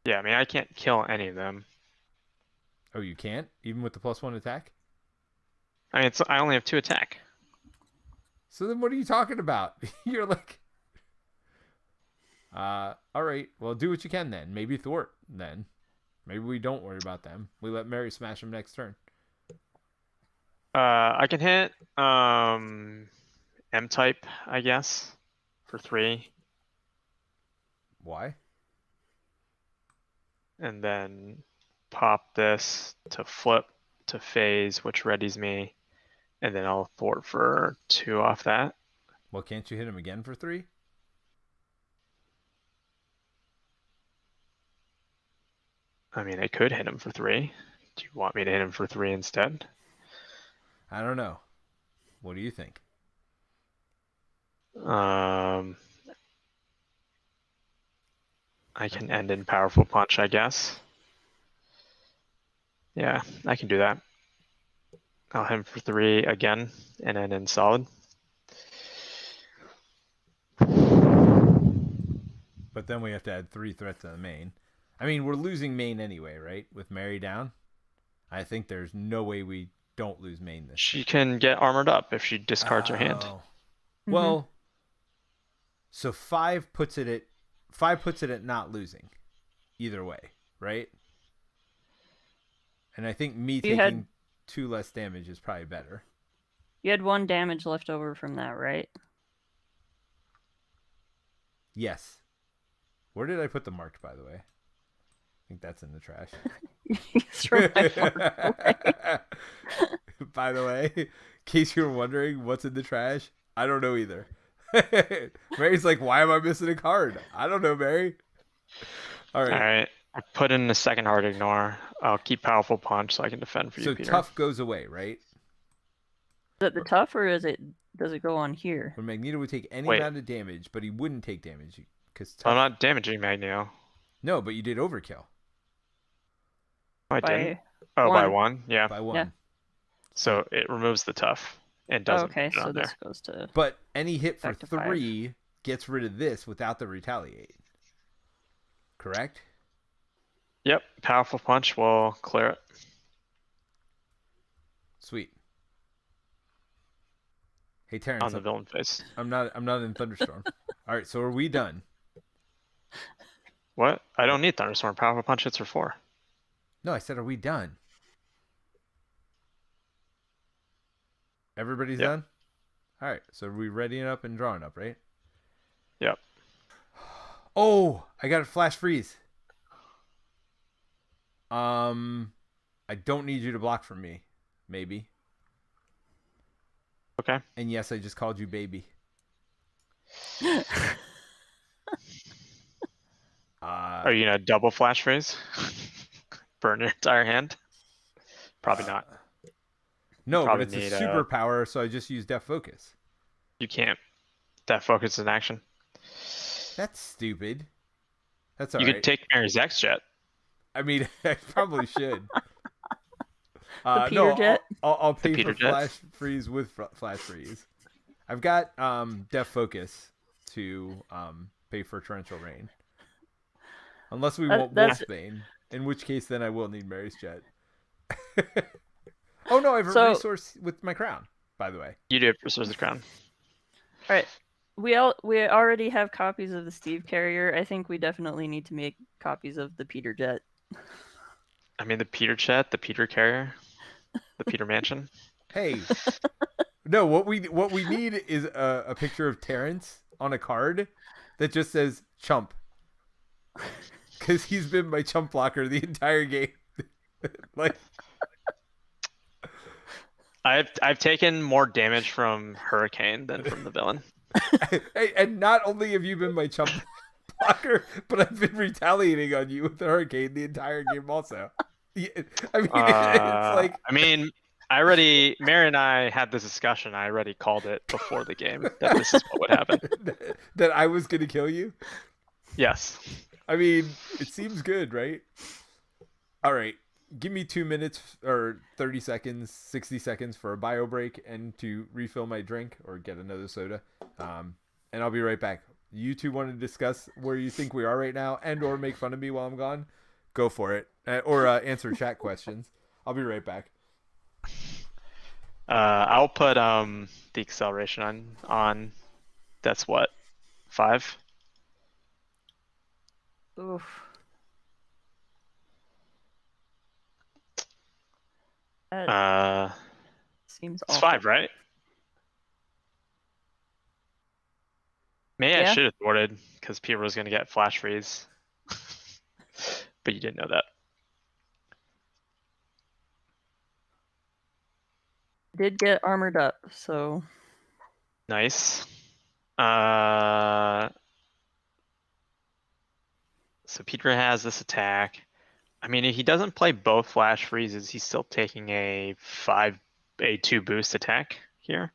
Yeah, I mean, I can't kill any of them. Oh, you can't? Even with the +1 attack? I mean, I only have 2 attack. So then what are you talking about? You're like... all right. Well, do what you can then. Maybe thwart then. Maybe we don't worry about them. We let Mary smash them next turn. I can hit M-type, I guess, for 3. Why? And then pop this to flip to phase, which readies me. And then I'll thwart for 2 off that. Well, can't you hit him again for 3? I mean, I could hit him for 3. Do you want me to hit him for 3 instead? I don't know. What do you think? I can end in powerful punch, I guess. Yeah, I can do that. I'll hit him for 3 again, and then in solid. But then we have to add 3 threats to the main. I mean, we're losing main anyway, right? With Mary down. I think there's no way we don't lose main this. She can get armored up if she discards her hand. Well, so 5 puts it at not losing, either way, right? And I think me taking 2 less damage is probably better. You had 1 damage left over from that, right? Yes. Where did I put the marked, by the way? I think that's in the trash. Throw my mark away. By the way, in case you were wondering what's in the trash, I don't know either. Mary's like, why am I missing a card? I don't know, Mary. All right. I put in the second hard ignore. I'll keep powerful punch so I can defend for you, Peter. So tough goes away, right? Is it the tough, or does it go on here? When Magneto would take any amount of damage, but he wouldn't take damage because I'm not damaging Magneto. No, but you did overkill. I didn't. Oh, by 1? Yeah. By 1. Yeah. So it removes the tough and doesn't. Okay, so this goes to. But any hit for 3 5. gets rid of this without the retaliate. Correct? Yep. Powerful punch will clear it. Sweet. Hey Terence, On the villain face. I'm not in Thunderstorm. All right, so are we done? What? I don't need Thunderstorm. Powerful punch hits for 4. No, I said, are we done? Everybody's done? All right, so are we readying up and drawing up, right? Yep. Oh, I got a flash freeze. I don't need you to block from me. Maybe. Okay. And yes, I just called you baby. Are you gonna double flash freeze? Burn your entire hand? Probably not. No, but it's a superpower, so I just use Death Focus. You can't. Death Focus is an action. That's stupid. That's all right. You could take Mary's X-Jet. I mean, I probably should. The Peter Jet? I'll pay for Flash Freeze with Flash Freeze. I've got Death Focus to pay for Torrential Rain. Unless we want Wolfbane, in which case then I will need Mary's Jet. Oh no, I have a resource with my crown, by the way. You do have resource with crown. All right. We already have copies of the Steve Carrier. I think we definitely need to make copies of the Peter Jet. I mean, the Peter Jet, the Peter Carrier, the Peter Mansion. Hey, no, what we need is a picture of Terence on a card that just says chump, because he's been my chump blocker the entire game. Like, I've taken more damage from Hurricane than from the villain. Hey, and not only have you been my chump blocker, but I've been retaliating on you with the Hurricane the entire game also. I mean, it's like... I mean, Mary and I had this discussion. I already called it before the game that this is what would happen. That I was going to kill you? Yes. I mean, it seems good, right? All right. Give me 2 minutes or 30 seconds, 60 seconds for a bio break and to refill my drink or get another soda. And I'll be right back. You two want to discuss where you think we are right now and or make fun of me while I'm gone? Go for it. Or answer chat questions. I'll be right back. I'll put the acceleration on. That's what, 5? Oof. That seems it's awful. 5, right? Maybe I Yeah. should have thwarted because Peter was gonna get flash freeze, but you didn't know that. Did get armored up, so Nice. So Peter has this attack. I mean, if he doesn't play both flash freezes, he's still taking a 2 boost attack here.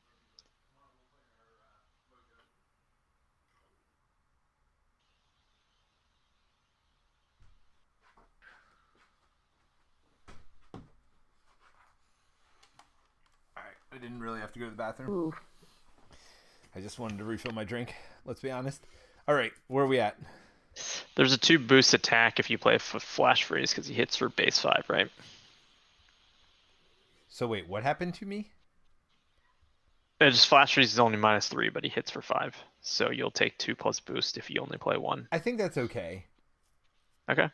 Alright, I didn't really have to go to the bathroom. ooh. I just wanted to refill my drink, let's be honest. Alright, where are we at? There's a 2 boost attack if you play flash freeze because he hits for base 5, right? So wait, what happened to me? Just flash freeze is only -3, but he hits for 5. So you'll take 2 plus boost if you only play 1. I think that's okay. Okay.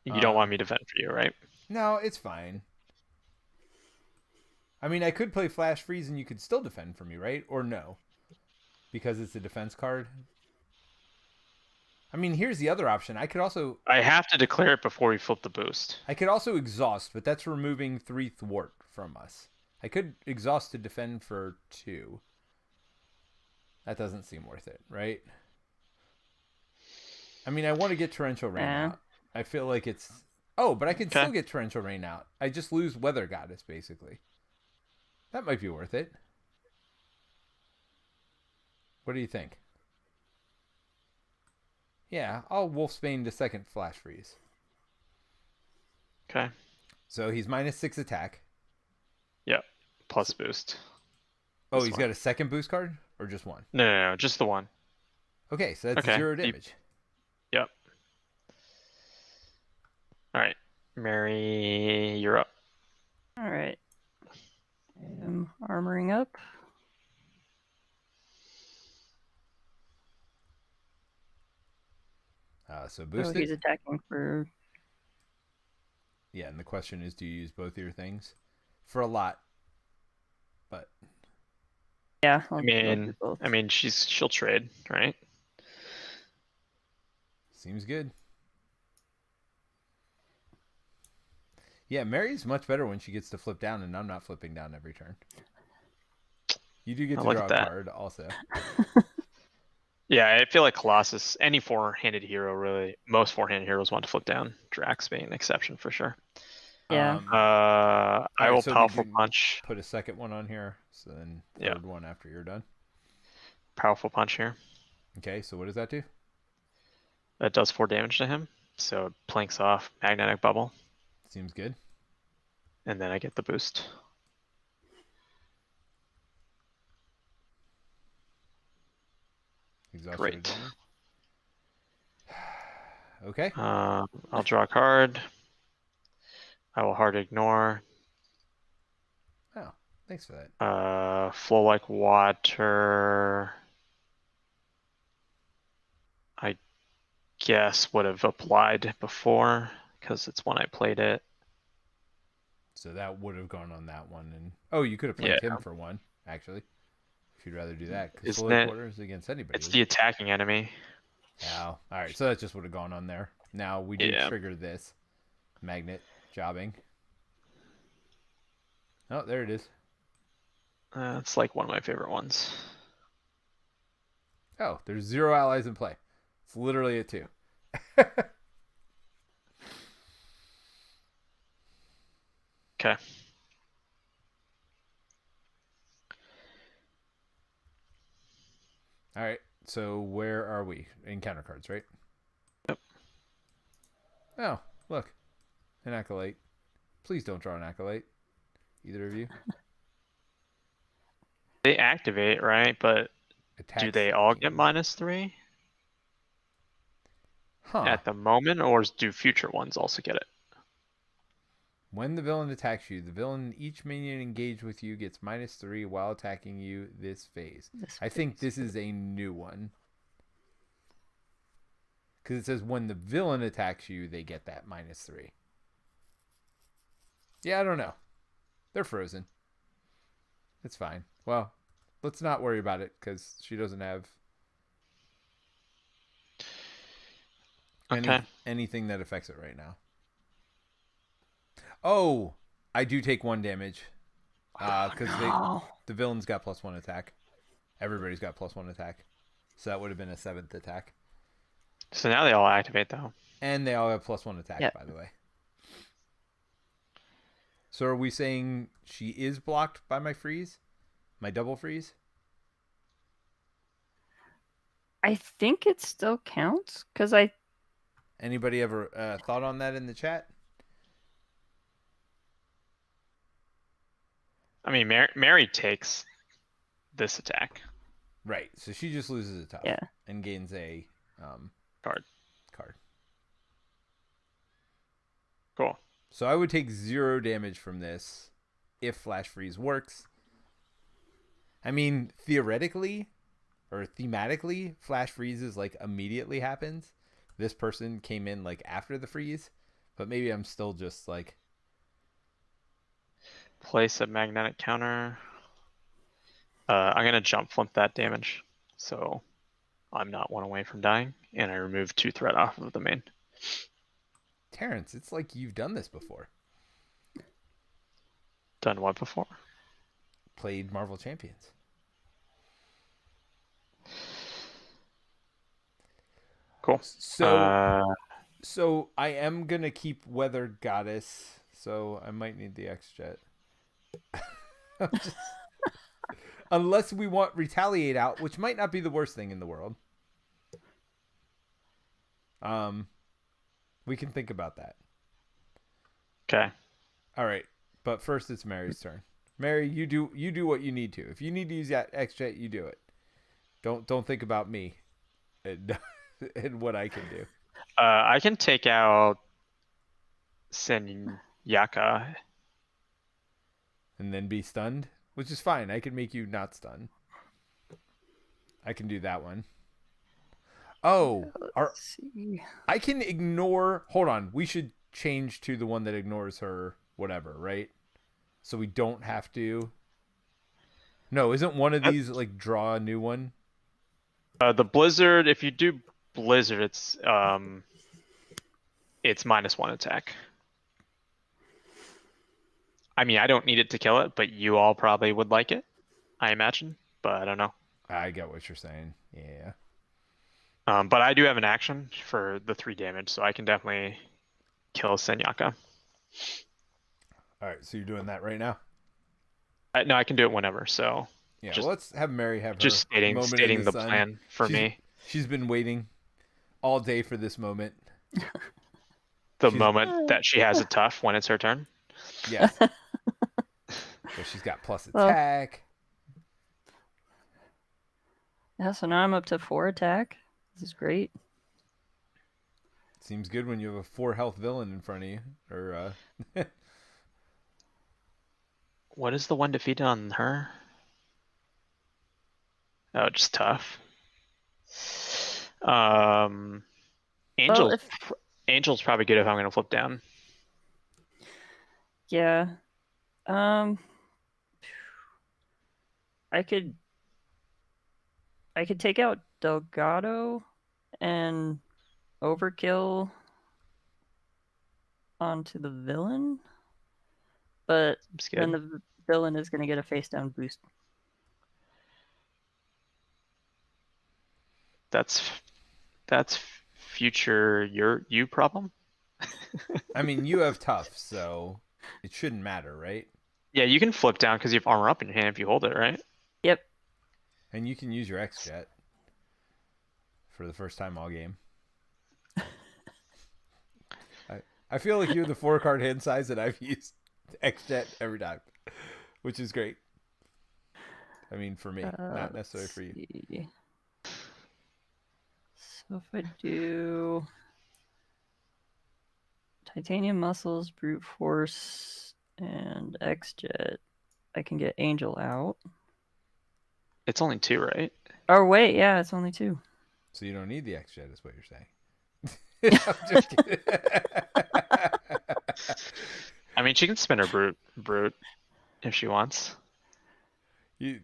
You don't want me to vent for you, right? No, it's fine. I mean, I could play Flash Freeze and you could still defend for me, right? Or no? Because it's a defense card? I mean, here's the other option. I have to declare it before we flip the boost. I could also exhaust, but that's removing 3 thwart from us. I could exhaust to defend for 2. That doesn't seem worth it, right? I mean, I want to get Torrential Rain out. I feel like it's... Oh, but I can still get Torrential Rain out. I just lose Weather Goddess, basically. That might be worth it. What do you think? Yeah, I'll Wolfsbane to second Flash Freeze. Okay. So he's -6 attack. Yep. Plus boost. Oh, he's got a second boost card? Or just one? No, just the one. Okay, so that's 0 damage. Yep. Alright. Mary, you're up. Alright. I'm armoring up. So boosted. Oh, he's attacking for... Yeah, and the question is, do you use both of your things? For a lot. But... Yeah, I mean, she'll trade, right? Seems good. Yeah, Mary's much better when she gets to flip down, and I'm not flipping down every turn. You do get to draw a card, also. Yeah, I feel like Colossus, any 4-handed hero, really, most 4-handed heroes want to flip down. Drax being an exception for sure. Yeah. I will Powerful Punch. Put a second one on here, so then third one after you're done. Powerful Punch here. Okay, so what does that do? That does 4 damage to him, so it planks off Magnetic Bubble. Seems good. And then I get the boost. Great. Okay. I'll draw a card. I will hard ignore. Oh, thanks for that. Flow like water. I guess would have applied before because it's when I played it. So that would have gone on that one, and oh, you could have played him for one actually. If you'd rather do that, because flow like water is against anybody. It's the attacking enemy. Oh, all right. So that just would have gone on there. Now we do trigger this magnet jobbing. Oh, there it is. It's like one of my favorite ones. Oh, there's 0 allies in play. It's literally a 2. Okay. All right. So where are we? Encounter cards, right? Yep. Oh, look. An Acolyte. Please don't draw an Acolyte. Either of you. They activate, right? But do they all get -3? Huh. At the moment, or do future ones also get it? When the villain attacks you, the villain each minion engaged with you gets -3 while attacking you this phase. I think this is a new one. Because it says when the villain attacks you, they get that -3. Yeah, I don't know. They're frozen. It's fine. Well, let's not worry about it because she doesn't have anything that affects it right now. Oh, I do take 1 damage because the villain's got +1 attack. Everybody's got +1 attack. So that would have been a 7th attack. So now they all activate, though. And they all have +1 attack, by the way. So are we saying she is blocked by my freeze? My double freeze? I think it still counts because Anybody ever thought on that in the chat? I mean, Mary takes this attack. Right. So she just loses a tough and gains a card. Cool. So I would take 0 damage from this if Flash Freeze works. I mean, theoretically or thematically, Flash Freezes like immediately happens. This person came in like after the freeze, but maybe I'm still just like place a magnetic counter. I'm gonna jump flip that damage, so I'm not 1 away from dying, and I remove 2 threat off of the main. Terence, it's like you've done this before. Done what before? Played Marvel Champions. Cool. So I am gonna keep Weather Goddess, so I might need the X-Jet. Unless we want Retaliate out, which might not be the worst thing in the world. We can think about that. Okay. All right, but first it's Mary's turn. Mary, you do what you need to. If you need to use that X-Jet, you do it. Don't think about me and, and what I can do. I can take out Senyaka. And then be stunned, which is fine. I can make you not stunned. I can do that one. Oh, I can ignore. Hold on. We should change to the one that ignores her whatever, right? So we don't have to. No, isn't one of these like draw a new one? The Blizzard, if you do Blizzard, it's -1 attack. I mean, I don't need it to kill it, but you all probably would like it, I imagine. But I don't know. I get what you're saying. Yeah. But I do have an action for the 3 damage, so I can definitely kill Senyaka. All right, so you're doing that right now? No, I can do it whenever. So yeah, well, let's have Mary have her just stating the sun. plan for me. She's been waiting all day for this moment. She's moment that she has it tough when it's her turn. Yes. So she's got plus attack. Yeah, so now I'm up to 4 attack. This is great. Seems good when you have a 4 health villain in front of you. Or what is the one defeated on her? Oh, just tough. Angel's probably good if I'm going to flip down. Yeah. I could take out Delgado and overkill onto the villain, but then the villain is going to get a face down boost. That's future you problem. I mean, you have tough, so it shouldn't matter, right? Yeah, you can flip down because you have armor up in your hand if you hold it, right? Yep. And you can use your X-Jet for the first time all game. I feel like you're the 4-card hand size that I've used X-Jet every time, which is great. I mean, for me, not necessarily for you. So if I do Titanium muscles, brute force, and X-Jet. I can get Angel out. It's only 2, right? Oh wait, yeah, it's only 2. So you don't need the X-Jet, is what you're saying. I'm just kidding. I mean, she can spin her brute if she wants. You...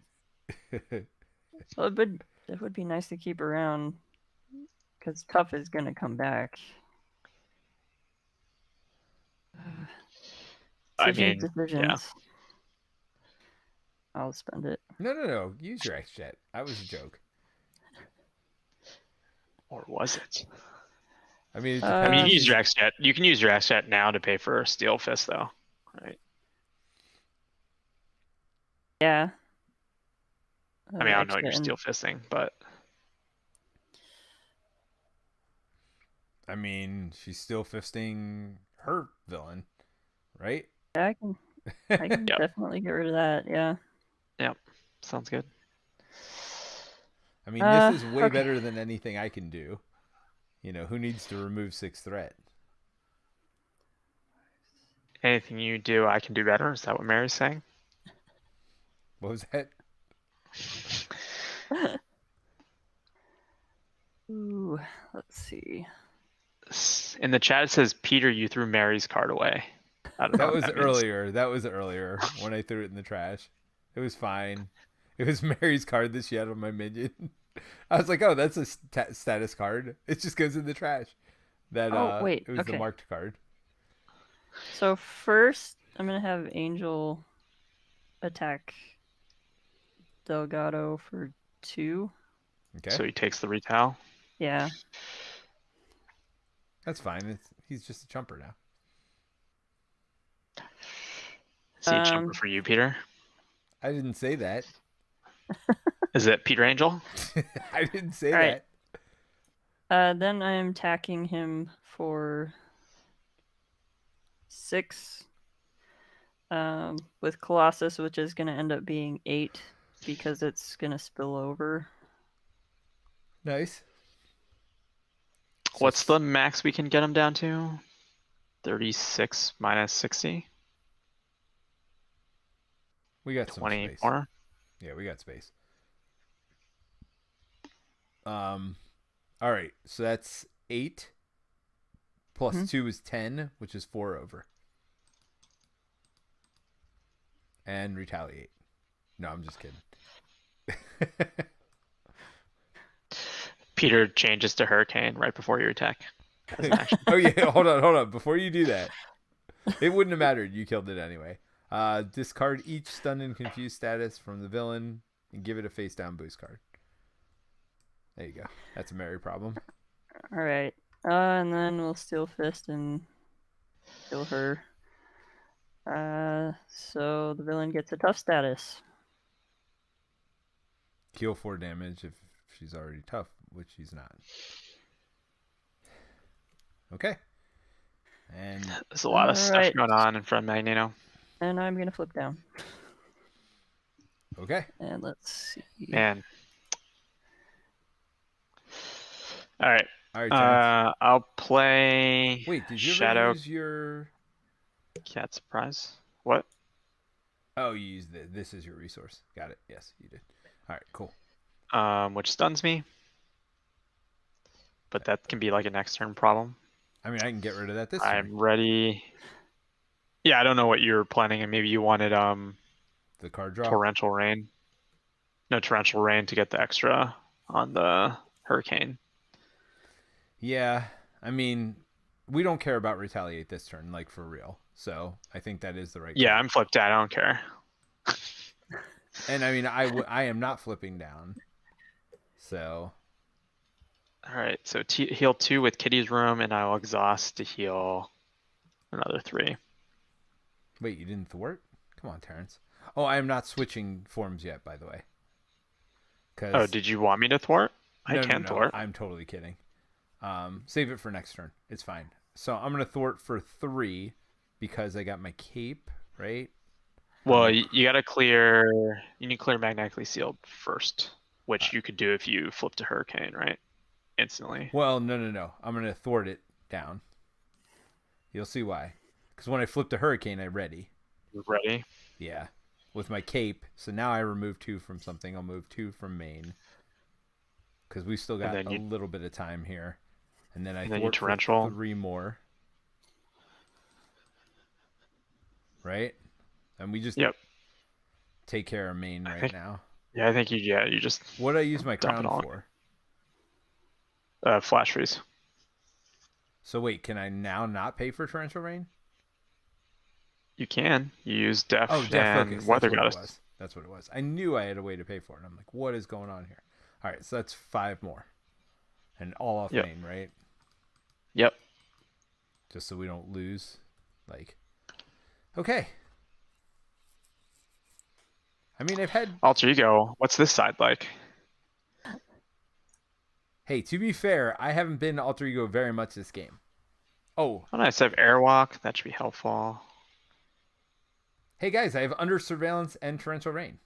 So it would be nice to keep around, because Tough is gonna come back. I mean, decisions. yeah. I'll spend it. No. Use your X-Jet. That was a joke. Or was it? I mean, I mean, you can use your X-Jet. You can use your X-Jet now to pay for Steel Fist, though, right? Yeah. I mean, I don't know what you're Steel Fisting, but I mean, she's still fisting her villain, right? Yeah, I can Yep. definitely get rid of that. Yeah. Yep. Sounds good. I mean, this is way better than anything I can do. You know, who needs to remove 6 threat? Anything you do, I can do better. Is that what Mary's saying? What was that? Ooh, let's see. In the chat, it says, Peter, you threw Mary's card away. That was earlier. That was earlier when I threw it in the trash. It was fine. It was Mary's card that she had on my minion. I was like, oh, that's a status card. It just goes in the trash. That wait, it was the marked card. So first, I'm gonna have Angel attack Delgado for 2. Okay. So he takes the retail. Yeah. That's fine. He's just a chumper now. Is he a chumper for you, Peter? I didn't say that. Is it Peter Angel? I didn't say that. Then I'm attacking him for 6. With Colossus, which is gonna end up being 8 because it's gonna spill over. Nice. What's the max we can get him down to? 36 minus 60? We got some 24? space. Yeah, we got space. All right, so that's 8 plus 2 is 10, which is 4 over. And retaliate. No, I'm just kidding. Peter changes to Hurricane right before your attack. Oh yeah, hold on. Before you do that, it wouldn't have mattered. You killed it anyway. Discard each stunned and confused status from the villain and give it a face down boost card. There you go. That's a Mary problem. All right. And then we'll Steel Fist and kill her. So the villain gets a tough status. Heal 4 damage if she's already tough, which she's not. Okay. And there's a lot of stuff going on in front of Magneto. And I'm gonna flip down. Okay. And let's see. Man. All right. Terence. I'll play. Wait, did you ever use your Cat Surprise? What? Oh, you used this is your resource. Got it. Yes, you did. All right, cool. Which stuns me, but that can be like a next turn problem. I mean, I can get rid of that this I'm turn. ready. Yeah, I don't know what you're planning, and maybe you wanted the card draw. Torrential Rain. No, Torrential Rain to get the extra on the Hurricane. Yeah, I mean, we don't care about retaliate this turn, like for real. So I think that is the right. Yeah, card. I'm flipped out. I don't care. And I mean, I am not flipping down. So. All right, so heal 2 with Kitty's Room, and I will exhaust to heal another 3. Wait, you didn't thwart? Come on, Terence. Oh, I am not switching forms yet, by the way. Oh, did you want me to thwart? I can thwart. I'm totally kidding. Save it for next turn. It's fine. So I'm going to thwart for 3 because I got my cape, right? Well, you got to clear... You need to clear Magnetically Sealed first, which you could do if you flip to Hurricane, right? Instantly. Well, no. I'm going to thwart it down. You'll see why. Because when I flipped a hurricane, I ready. Ready? Yeah. With my cape. So now I remove 2 from something. I'll move 2 from main. Because we still got a little bit of time here. And then I thwart for 3 more. Right? And we just take care of main now. Yeah, I think you just. What did I use my crown for? Flash freeze. So wait, can I now not pay for torrential rain? You can. You use Def Def and Focus. Weather Goddess. That's what it was. I knew I had a way to pay for it. I'm like, what is going on here? All right, so that's 5 more. And all off main, right? Yep. Just so we don't lose. Like, okay. I mean, I've had... Alter Ego, what's this side like? Hey, to be fair, I haven't been Alter Ego very much this game. Oh. Nice. I have Airwalk. That should be helpful. Hey, guys, I have Under Surveillance and Torrential Rain.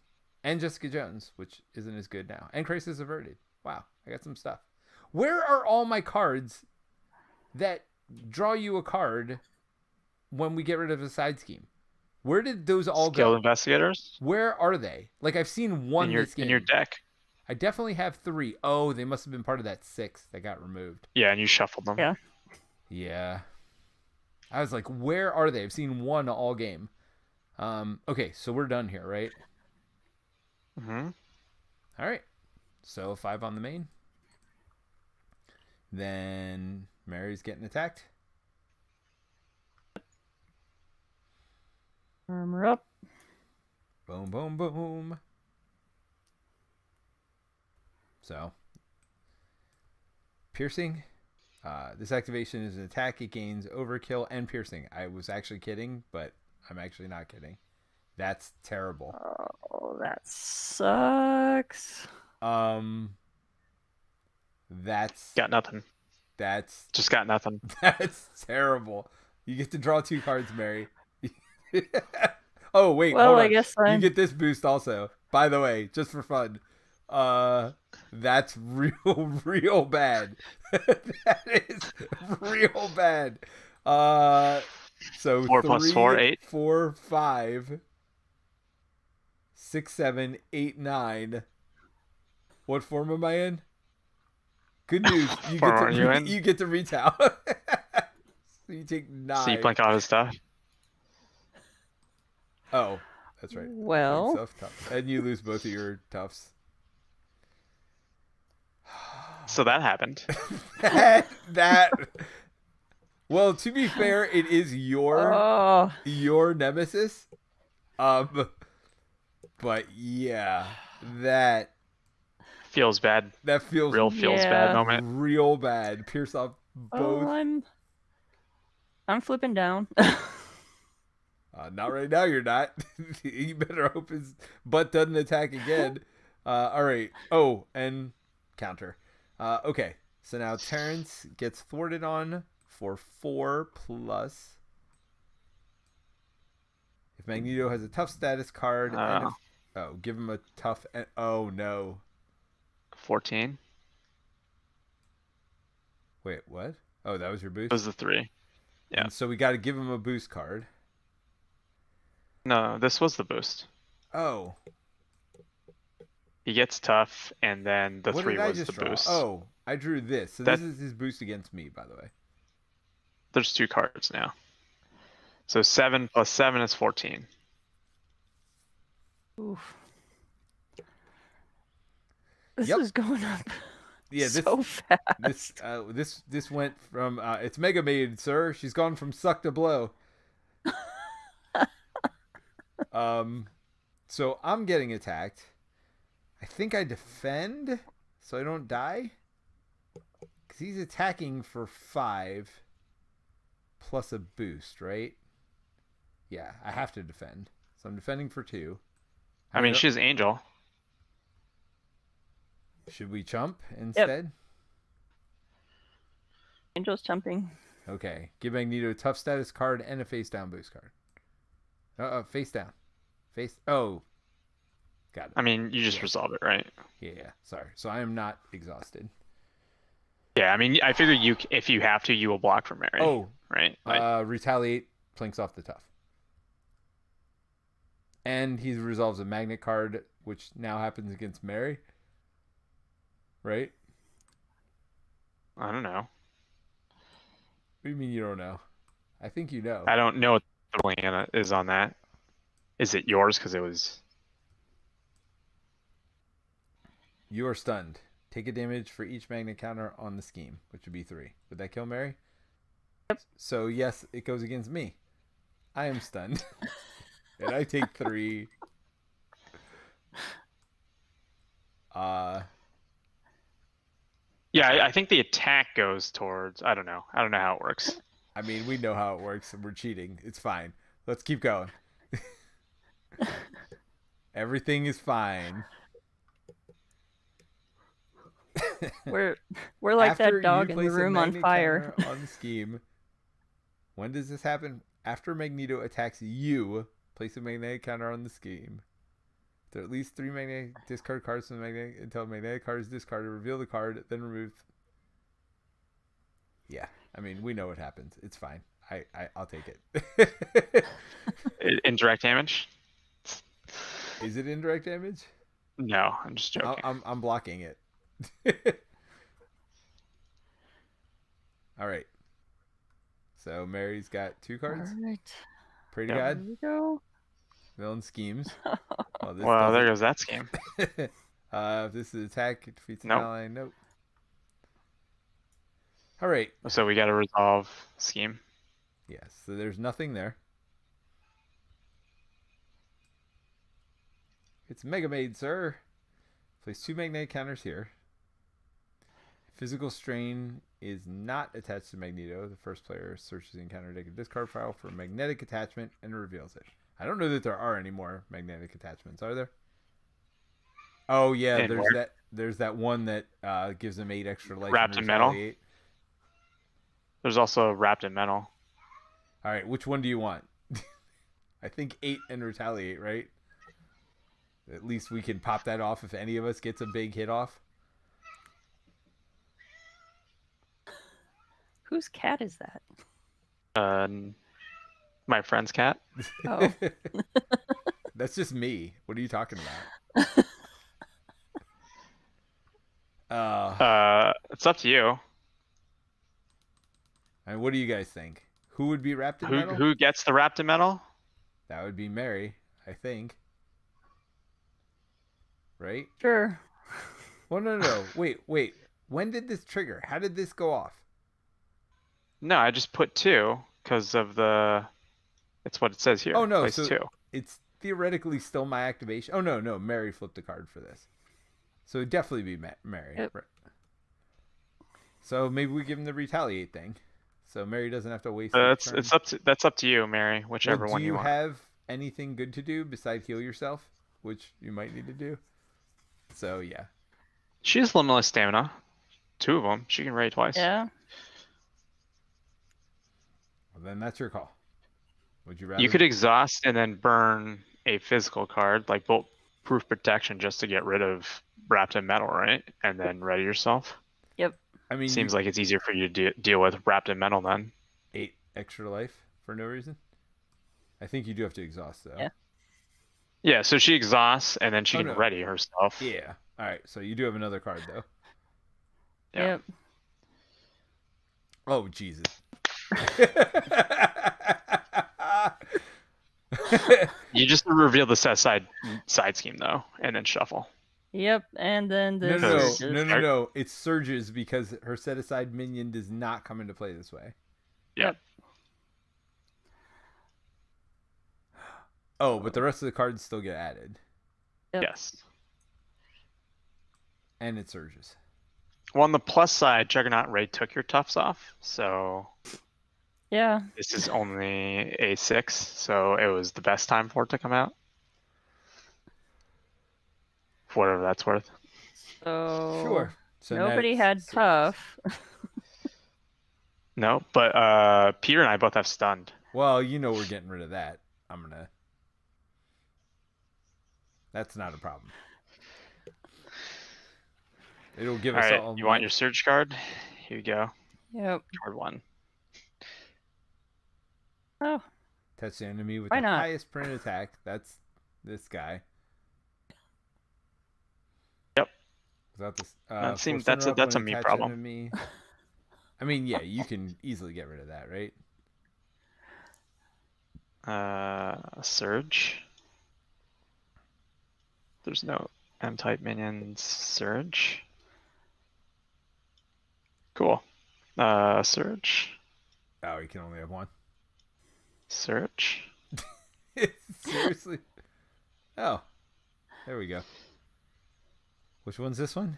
And Jessica Jones, which isn't as good now. And Crisis Averted. Wow, I got some stuff. Where are all my cards that draw you a card when we get rid of the side scheme? Where did those all go? Skilled Investigators? Where are they? Like, I've seen one this game. In your deck. I definitely have 3. Oh, they must have been part of that 6 that got removed. Yeah, and you shuffled them. Yeah. Yeah. I was like, where are they? I've seen 1 all game. Okay, so we're done here, right? Mm-hmm. All right. So 5 on the main. Then Mary's getting attacked. Armor up. Boom, boom, boom. So, piercing. This activation is an attack. It gains overkill and piercing. I was actually kidding, but I'm actually not kidding. That's terrible. Oh, that sucks. That's got nothing. That's just got nothing. That's terrible. You get to draw 2 cards, Mary. Oh wait, well, hold on. I guess you get this boost also. By the way, just for fun. That's real bad. That is real bad. So 4 plus 4, 8. 4, 5, 6, 7, 8, 9. What form am I in? Good news. You get to retell. So you take 9. So you blink out his stuff. Oh, that's right. Well, and you lose both of your toughs. So that happened. that. Well, to be fair, it is your nemesis. But yeah, that feels bad. That feels bad moment. Real bad. Pierce off both. Oh, I'm flipping down. Not right now. You're not. You better hope his butt doesn't attack again. All right. Oh, and counter. Okay. So now Terence gets thwarted on for 4 plus. If Magneto has a tough status card, give him a tough. Oh no. 14. Wait, what? Oh, that was your boost. That was the 3. Yeah. And so we got to give him a boost card. No, this was the boost. Oh. He gets tough, and then the 3 was the boost. Oh, I drew this. So this is his boost against me, by the way. There's 2 cards now. So 7 plus 7 is 14. Oof. This is going up. Yeah, so fast. This went from it's Mega Maid, sir. She's gone from suck to blow. So I'm getting attacked. I think I defend so I don't die. Because he's attacking for 5 plus a boost, right? Yeah, I have to defend. So I'm defending for 2. I mean, she's Angel. Should we chump instead? Yep. Angel's chumping. Okay. Give Magneto a tough status card and a face down boost card. Face down. Oh. Got it. I mean, you just resolve it, right? Yeah. Sorry. So I am not exhausted. Yeah, I mean, I figure if you have to, you will block for Mary. Oh, right? Like, retaliate, planks off the tough. And he resolves a magnet card, which now happens against Mary. Right? I don't know. What do you mean you don't know? I think you know. I don't know what the plan is on that. Is it yours? Because it was. You are stunned. Take a damage for each magnet counter on the scheme, which would be 3. Would that kill Mary? Yep. So yes, it goes against me. I am stunned. And I take 3. Yeah, I think the attack goes towards. I don't know. I don't know how it works. I mean, we know how it works, and we're cheating. It's fine. Let's keep going. Everything is fine. We're like After that dog you in the place a room on magnet fire. counter on the scheme. When does this happen? After Magneto attacks you, place a magnetic counter on the scheme. There are at least 3 magnetic discard cards from the magnetic until a magnetic card is discarded. Reveal the card, then remove. Yeah, I mean, we know what happens. It's fine. I'll take it. Indirect damage? Is it indirect damage? No, I'm just joking. I'm blocking it. All right. So Mary's got 2 cards. All right. Pray to Yep. God. Here we go. Villain schemes. Well, there goes that scheme. If this is attack, it defeats an Nope. ally. Nope. All right. So we got to resolve scheme. Yes. So there's nothing there. It's Mega Maid, sir. Place 2 magnetic counters here. Physical strain is not attached to Magneto. The first player searches the encounter deck a discard file for a magnetic attachment and reveals it. I don't know that there are any more magnetic attachments, are there? Oh yeah, And there's that one that gives them 8 extra life. Wrapped in metal. There's also wrapped in metal. All right, which one do you want? I think 8 and retaliate, right? At least we can pop that off if any of us gets a big hit off. Whose cat is that? My friend's cat. Oh. That's just me. What are you talking about? It's up to you. And what do you guys think? Who would be wrapped in metal? Who gets the wrapped in metal? That would be Mary, I think. Right? Sure. Well, no. Wait. When did this trigger? How did this go off? No, I just put 2 because of the. It's what it says here. Oh, no. Place So 2. it's theoretically still my activation. Oh, no. Mary flipped a card for this. So it'd definitely be Mary. Yep. Right. So maybe we give him the retaliate thing. So Mary doesn't have to waste. That's up to you, Mary. Whichever one you want. Do you have anything good to do besides heal yourself, which you might need to do? So yeah. She has limitless stamina. 2 of them. She can raid twice. Yeah. Well, then that's your call. Would you rather? You could exhaust and then burn a physical card like Bulletproof Protection just to get rid of wrapped in metal, right? And then ready yourself. Yep. I mean, seems like it's easier for you to deal with wrapped in metal then. 8 extra life for no reason. I think you do have to exhaust though. Yeah. Yeah. So she exhausts and then she can ready herself. Yeah. All right. So you do have another card though. Yeah. Yep. Oh Jesus. You just reveal the set side scheme though, and then shuffle. Yep. And then this. No. It surges because her set aside minion does not come into play this way. Yep. Oh, but the rest of the cards still get added. Yep. Yes. And it surges. Well, on the plus side, Juggernaut Raid took your tufts off, so Yeah. this is only a 6, so it was the best time for it to come out. Whatever that's worth. So Sure. So nobody had tough. No, but Peter and I both have stunned. Well, we're getting rid of that. That's not a problem. It'll give us all. You want your surge card? Here you go. Yep. Card 1. Oh, Touch the enemy with why the not? highest print attack. That's this guy. Yep. Without this, That seems force interrupt that's a when me attach problem. enemy. I mean, yeah, you can easily get rid of that, right? Surge. There's no M-type minions. Surge. Cool. Surge. Oh, you can only have one. Search. Seriously? Oh, there we go. Which one's this one?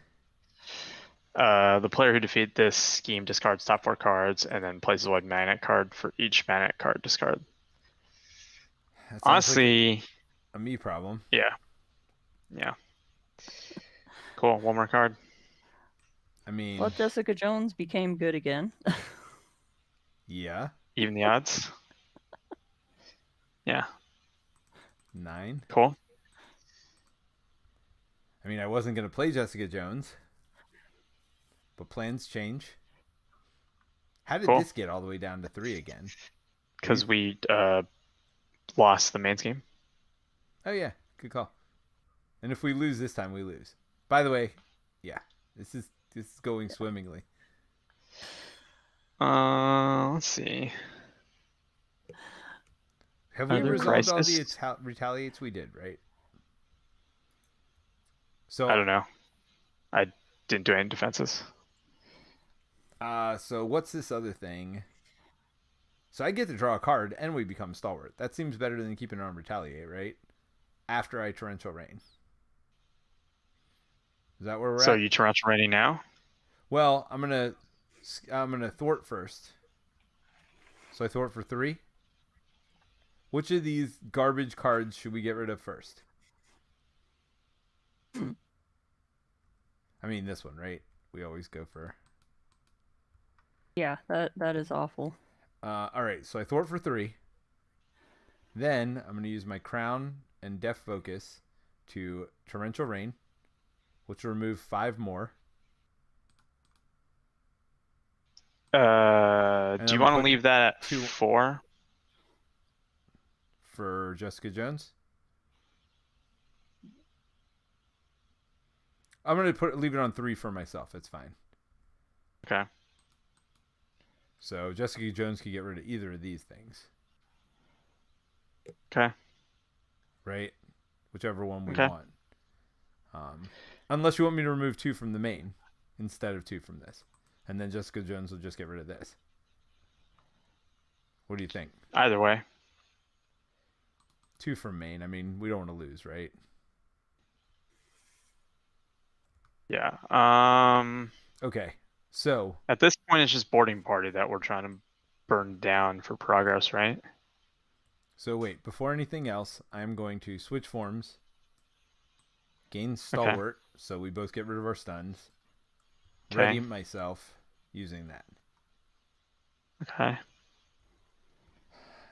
The player who defeats this scheme discards top 4 cards and then places a white magnet card for each magnet card discard. That sounds Honestly, like a me problem. yeah. Yeah. Cool. One more card. I mean, Well, Jessica Jones became good again. yeah, Even the odds. Yeah. 9. Cool. I mean, I wasn't gonna play Jessica Jones, but plans change. How did Cool. this get all the way down to 3 again? Because we lost the main scheme. Oh yeah, good call. And if we lose this time, we lose. By the way, yeah, this is going swimmingly. Let's see. Have we Are there resolved all the crisis? retaliates we did, right? So I don't know. I didn't do any defenses. So what's this other thing? So I get to draw a card and we become stalwart. That seems better than keeping it on retaliate, right? After I torrential rain. Is that where we're So at? you torrential raining now? Well, I'm gonna thwart first. So I thwart for 3. Which of these garbage cards should we get rid of first? I mean this one, right? We always go for. Yeah, that is awful. All right, so I thwart for 3. Then I'm gonna use my crown and def focus to torrential rain, which will remove 5 more. Do you want to leave that at 4? For Jessica Jones. I'm gonna leave it on 3 for myself. It's fine. Okay. So Jessica Jones can get rid of either of these things, Okay. right? Whichever one we Okay. want. Unless you want me to remove 2 from the main instead of 2 from this, and then Jessica Jones will just get rid of this. What do you think? Either way. 2 from main. I mean, we don't want to lose, right? Yeah. Okay. So At this point, it's just boarding party that we're trying to burn down for progress, right? So wait, before anything else, I'm going to switch forms, gain stalwart, so we both get rid of our stuns, ready myself using that. Okay.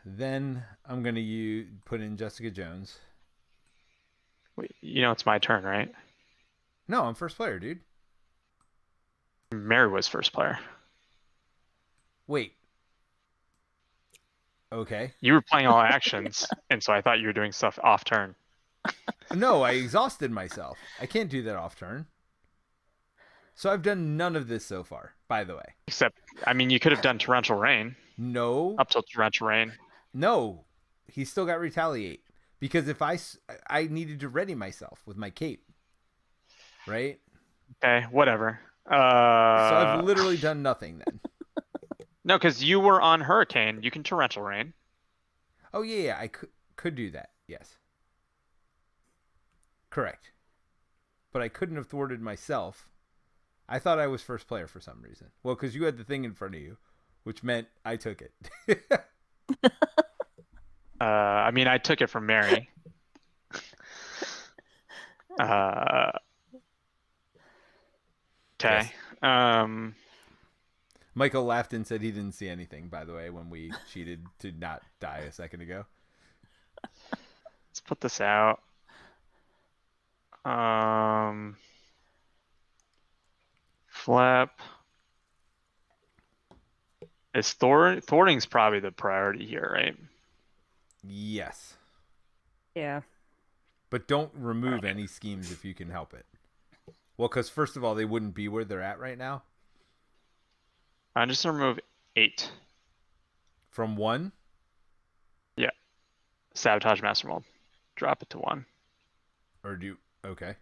Then I'm going to put in Jessica Jones. Wait, it's my turn, right? No, I'm first player, dude. Mary was first player. Wait. Okay. You were playing all actions, and so I thought you were doing stuff off turn. No, I exhausted myself. I can't do that off turn. So I've done none of this so far, by the way. Except, I mean, you could have done torrential rain. No. Up till torrential rain. No. He still got retaliate. Because if I needed to ready myself with my cape. Right? Okay, whatever. So I've literally done nothing then. No, because you were on Hurricane. You can torrential rain. Oh, yeah, I could do that. Yes. Correct. But I couldn't have thwarted myself. I thought I was first player for some reason. Well, because you had the thing in front of you, which meant I took it. I mean, I took it from Mary. Okay. Yes. Michael laughed and said he didn't see anything, by the way, when we cheated to not die a second ago. Let's put this out. Flip. Is thwarting's probably the priority here, right? Yes. Yeah. But don't remove any schemes if you can help it. Well, because first of all, they wouldn't be where they're at right now. I'm just gonna remove 8. From 1? Yeah. Sabotage Master Mold. Drop it to 1. Or do you... Okay.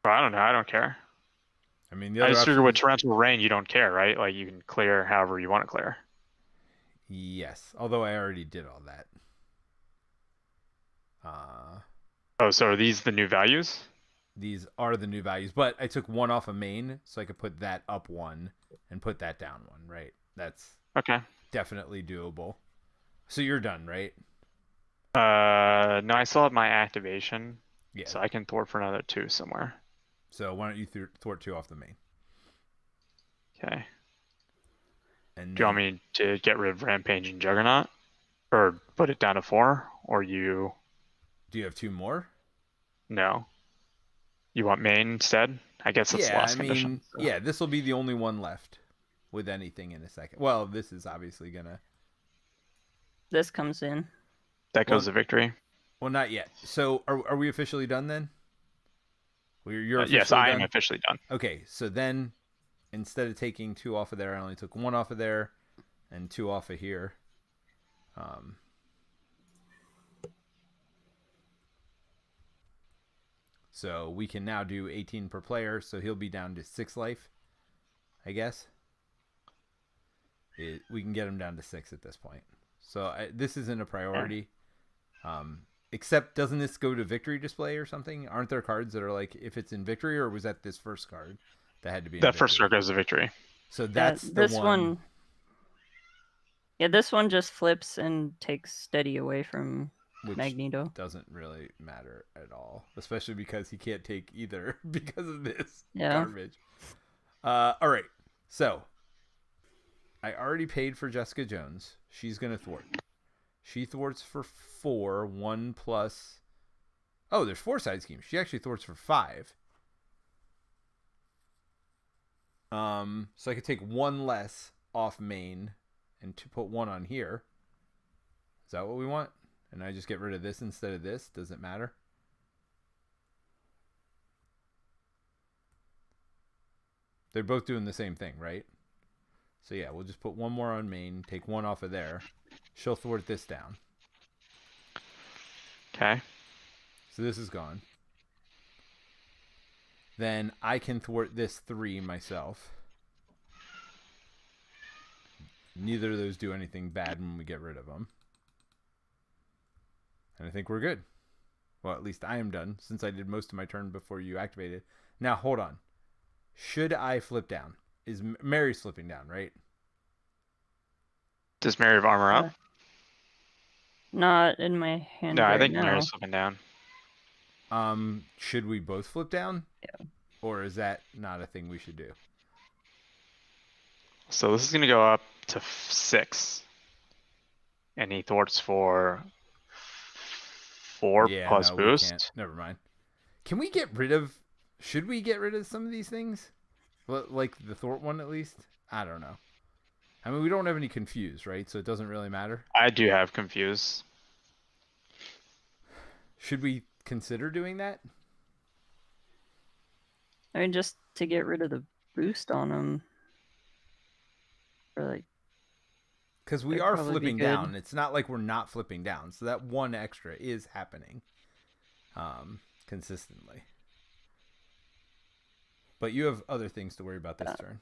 Well, I don't know. I don't care. I mean, the I other just figure option with is... Torrential Rain, you don't care, right? Like, you can clear however you want to clear. Yes. Although I already did all that. Oh, so are these the new values? These are the new values. But I took 1 off of main, so I could put that up 1 and put that down 1, right? That's Okay. definitely doable. So you're done, right? No, I still have my activation. Yeah. So I can thwart for another 2 somewhere. So why don't you thwart 2 off the main? Okay. And Do you want me to get rid of Rampage and Juggernaut? Or put it down to 4? Or you... Do you have 2 more? No. You want main instead? I guess that's the Yeah, last I mean, condition. So. yeah, this will be the only one left with anything in a second. Well, this is obviously gonna... This comes in. That goes to victory. Well, not yet. So are we officially done then? You're officially yes, I am done? officially done. Okay, so then instead of taking 2 off of there, I only took 1 off of there and 2 off of here. So we can now do 18 per player, so he'll be down to 6 life, I guess. We can get him down to 6 at this point. So this isn't a priority. Except, doesn't this go to victory display or something? Aren't there cards that are like, if it's in victory, or was that this first card that had to be in That victory? first card goes to victory. So that's this the one. Yeah, this one just flips and takes steady away from Which Magneto. Doesn't really matter at all, especially because he can't take either because of this Yeah. garbage. All right, so I already paid for Jessica Jones. She's gonna thwart. She thwarts for 4, 1 plus. Oh, there's 4 side schemes. She actually thwarts for 5. So I could take 1 less off main and to put 1 on here. Is that what we want? And I just get rid of this instead of this? Does it matter? They're both doing the same thing, right? So yeah, we'll just put 1 more on main, take 1 off of there. She'll thwart this down. Okay. So this is gone. Then I can thwart this 3 myself. Neither of those do anything bad when we get rid of them. And I think we're good. Well, at least I am done, since I did most of my turn before you activated. Now, hold on. Should I flip down? Is Mary's flipping down, right? Does Mary have armor up? Not in my hand. No, right I think now. Mary's flipping down. Should we both flip down? Yeah. Or is that not a thing we should do? So this is going to go up to 6. And he thwarts for 4 plus no, boost. We can't. Never mind. Can we get rid of... Should we get rid of some of these things? Like the thwart one, at least? I don't know. I mean, we don't have any confuse, right? So it doesn't really matter. I do have confuse. Should we consider doing that? I mean, just to get rid of the boost on them. Or like, because we are flipping down. It's not like we're not flipping down. So that 1 extra is happening consistently. But you have other things to worry about this turn.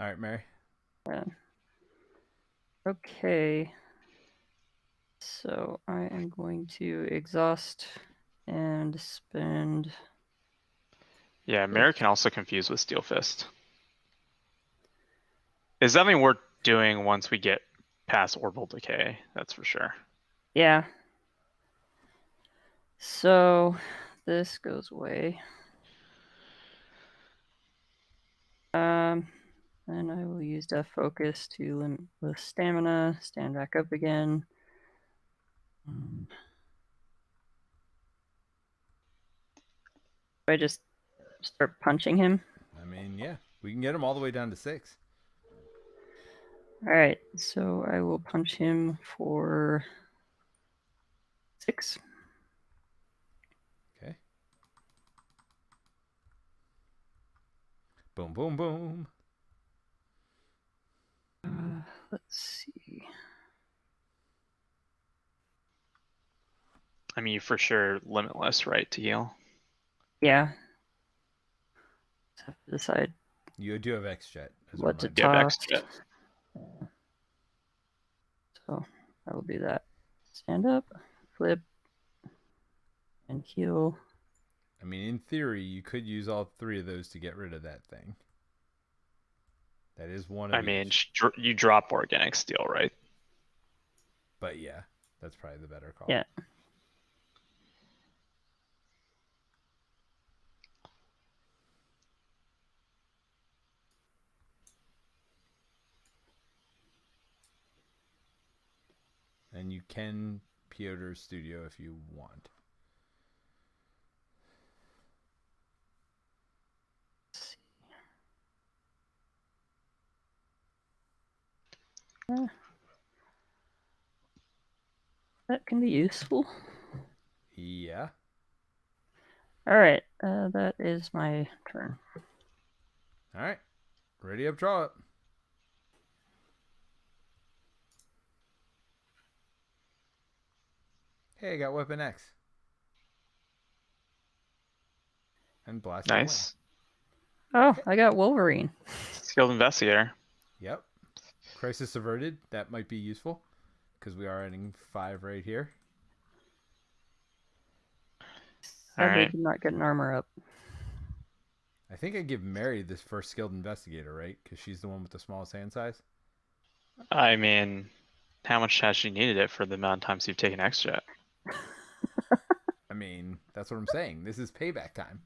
All right, Mary. Yeah. Okay. So I am going to exhaust and spend. Yeah, Mary can also confuse with Steel Fist. Is something worth doing once we get past Orbital Decay, that's for sure. Yeah. So this goes away. And I will use Death Focus to limit the stamina, stand back up again. I just start punching him? I mean, yeah, we can get him all the way down to 6. All right, so I will punch him for 6. Okay. Boom, boom, boom. Let's see. I mean, you for sure limitless, right, to heal? Yeah. Just have to decide You do have X-Jet. what to You have toss. X-Jet. So I will do that. Stand up, flip, and heal. I mean, in theory, you could use all 3 of those to get rid of that thing. That is one of I mean, each. you drop organic steel, right? But yeah, that's probably the better call. Yeah. And you can Piotr's studio if you want. That can be useful. Yeah. All right, that is my turn. All right. Ready up, draw it. Hey, I got Weapon X. And Blast Nice. Oh, I got Wolverine. Skilled investigator. Yep. Crisis averted. That might be useful because we are adding 5 right here. Sadly, right. did not get an armor up. I think I give Mary this first skilled investigator, right? Because she's the one with the smallest hand size. I mean, how much has she needed it for the amount of times you've taken X-Jet? I mean, that's what I'm saying. This is payback time.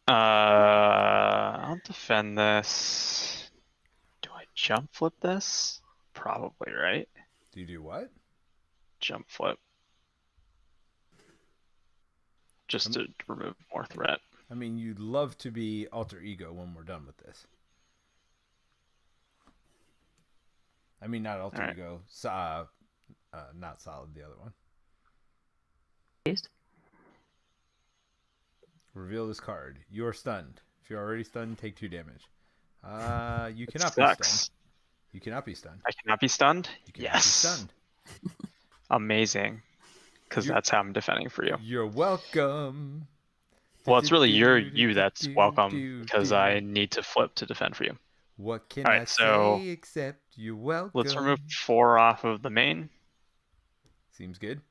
I'll defend this. Do I jump flip this? Probably, right? Do you do what? Jump flip. Just to remove more threat. I mean, you'd love to be alter ego when we're done with this. I mean, not alter Right. ego. Not solid, the other one. Reveal this card. You are stunned. If you're already stunned, take 2 damage. You cannot be stunned. You cannot be stunned. I cannot be stunned? You cannot Yes. be stunned. Amazing. Because that's how I'm defending for you. You're welcome. Well, it's really you that's welcome because I need to flip to defend for you. What can Alright, I so say except you're welcome? let's remove 4 off of the main. Seems good.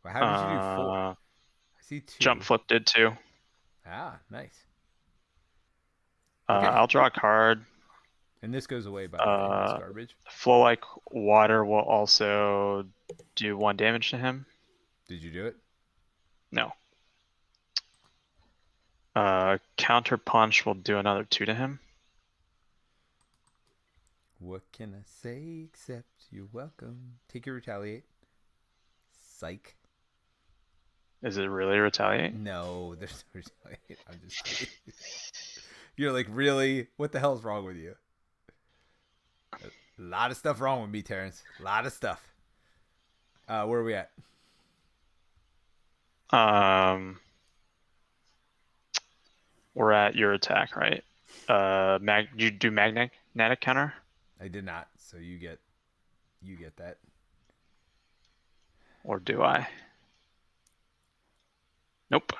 Well, how did you do 4? I see 2. Jump flip did 2. Ah, nice. Okay. I'll draw a card. And this goes away, by the way. This garbage. Flow like water will also do 1 damage to him. Did you do it? No. Counter punch will do another 2 to him. What can I say except you're welcome? Take your retaliate. Psych. Is it really retaliate? No, there's no retaliate. I'm just kidding. You're like, really? What the hell's wrong with you? A lot of stuff wrong with me, Terence. A lot of stuff. Where are we at? We're at your attack, right? You do magnetic counter? I did not, so you get that. Or do I? Nope.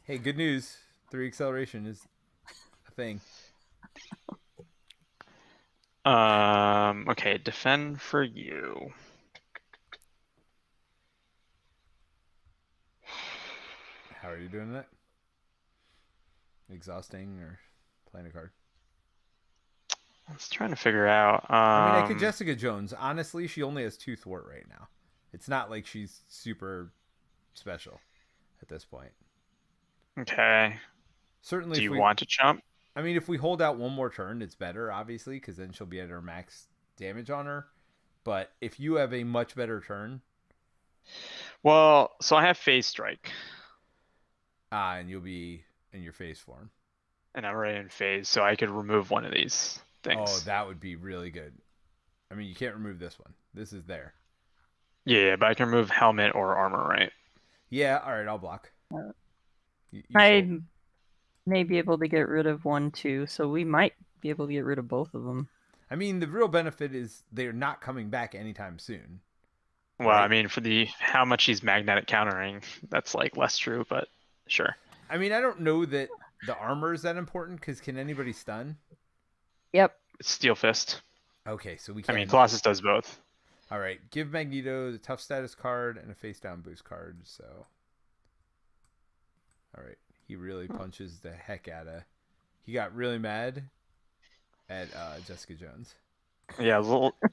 Hey, good news. 3 acceleration is a thing. Okay, defend for you. How are you doing that? Exhausting or playing a card? I was trying to figure out. I mean, I could Jessica Jones. Honestly, she only has 2 thwart right now. It's not like she's super special at this point. Okay. Certainly. Do you want to jump? I mean, if we hold out 1 more turn, it's better, obviously, because then she'll be at her max damage on her. But if you have a much better turn, Well, so I have phase strike, And you'll be in your phase form. and I'm already in phase, so I could remove one of these Oh, things. that would be really good. I mean, you can't remove this one. This is there. Yeah, but I can remove helmet or armor, right? Yeah, all right, I'll block. Uh, You I may be able to get rid of one too, so we might be able to get rid of both of them. I mean, the real benefit is they're not coming back anytime soon. Well, Right? I mean, for the how much he's magnetic countering, that's like less true, but sure. I mean, I don't know that the armor is that important because can anybody stun? Yep. It's Steel Fist. Okay, so we I can. mean, Colossus does both. All right, give Magneto the tough status card and a face down boost card. So, all right, he really punches the heck out of. He got really mad at Jessica Jones. Yeah,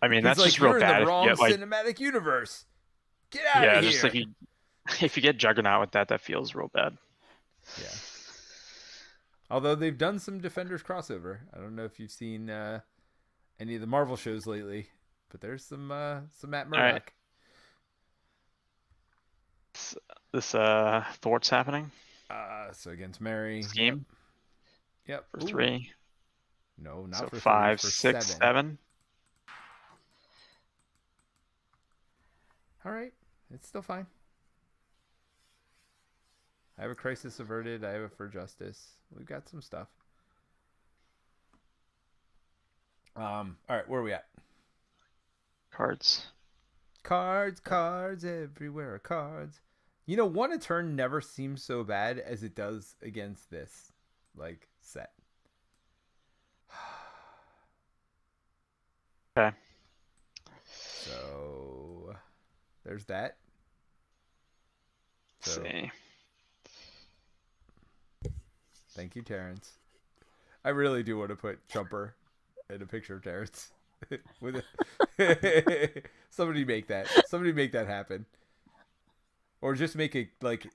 I mean, He's that's like, just real you're in bad the if you wrong get like, cinematic universe. Get out yeah, of here. just like if you get Juggernaut with that, that feels real bad. Yeah. Although they've done some Defenders crossover. I don't know if you've seen any of the Marvel shows lately, but there's some Matt Murdock. Right. This thwart's happening. So against Mary. Scheme. Yep. For 3. No, not So for 5, 3. For 6, 7. All right, it's still fine. I have a Crisis Averted. I have a For Justice. We've got some stuff. All right, where are we at? Cards. Cards everywhere are cards. You know, 1 a turn never seems so bad as it does against this like set. Okay. So there's that. So, see. Thank you, Terence. I really do want to put Jumper in a picture of Terence. With somebody make that happen, or just make it like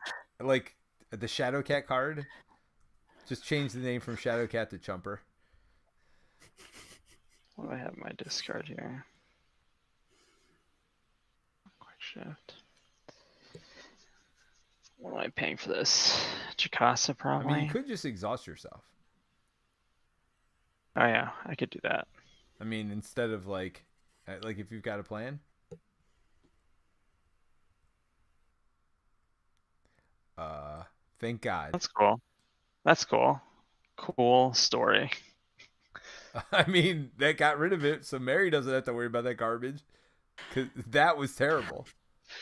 the Shadowcat card. Just change the name from Shadowcat to Jumper. What do I have in my discard here? Quick shift. What am I paying for this? Jacasa, probably. I mean, you could just exhaust yourself. Oh yeah, I could do that. I mean, instead of like if you've got a plan. Thank God. That's cool. That's cool. Cool story. I mean, that got rid of it, so Mary doesn't have to worry about that garbage. Cause that was terrible.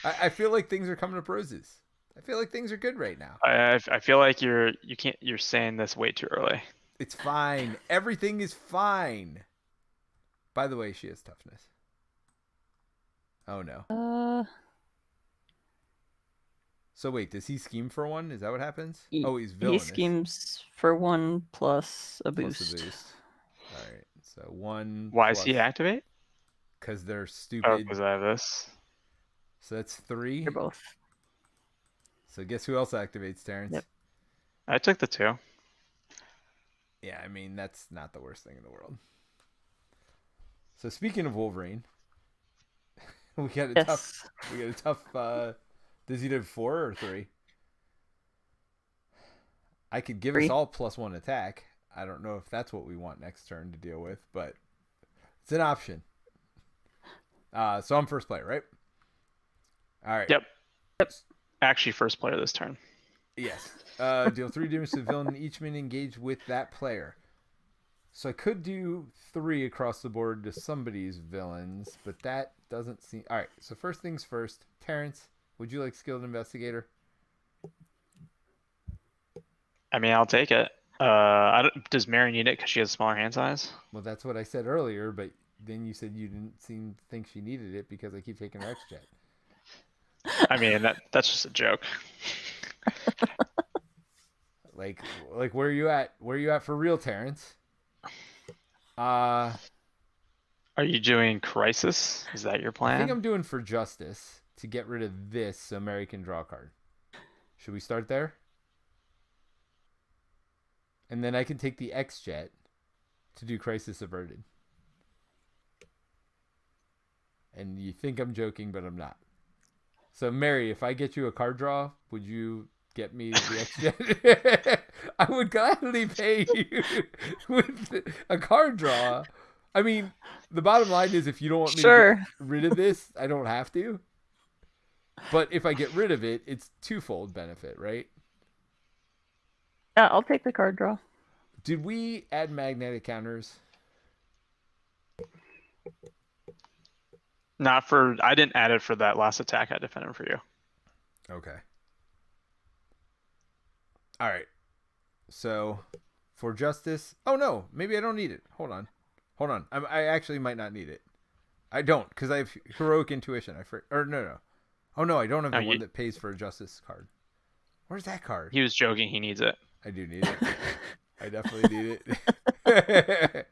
I feel like things are coming up roses. I feel like things are good right now. I feel like you're saying this way too early. It's fine. Everything is fine. By the way, she has toughness. Oh no. So wait, does he scheme for 1? Is that what happens? He's villainous. He schemes for 1 plus a boost. Plus a boost. All right. So 1. Why does he activate? Because they're stupid. Oh, because I have this. So that's 3. They're both. So guess who else activates, Terence? Yep. I took the 2. Yeah, I mean, that's not the worst thing in the world. So speaking of Wolverine, we got a tough does he do 4 or 3? I could give 3. us all +1 attack. I don't know if that's what we want next turn to deal with, but it's an option. So I'm first player, right? All right. Yep. Actually, first player this turn. Yes. Deal 3 damage to the villain each minute engaged with that player. So I could do 3 across the board to somebody's villains, but that doesn't seem... All right, so first things first. Terence, would you like Skilled Investigator? I mean, I'll take it. Does Mary need it because she has smaller hand size? Well, that's what I said earlier, but then you said you didn't think she needed it because I keep taking her X-Jet. I mean, that's just a joke. like where are you at? Where are you at for real, Terence? Are you doing Crisis? Is that your plan? I think I'm doing For Justice to get rid of this so Mary can draw a card. Should we start there? And then I can take the X-Jet to do Crisis Averted. And you think I'm joking, but I'm not. So, Mary, if I get you a card draw, would you get me the extra? I would gladly pay you with a card draw. I mean, the bottom line is if you don't want me to Sure. get rid of this, I don't have to. But if I get rid of it, it's twofold benefit, right? Yeah, I'll take the card draw. Did we add magnetic counters? I didn't add it for that last attack I defended for you. Okay. All right. So, for justice... Oh, no. Maybe I don't need it. Hold on. I actually might not need it. I don't, because I have heroic intuition. No. Oh, no, I don't have the one that pays for a justice card. Where's that card? He was joking. He needs it. I do need it. I definitely need it.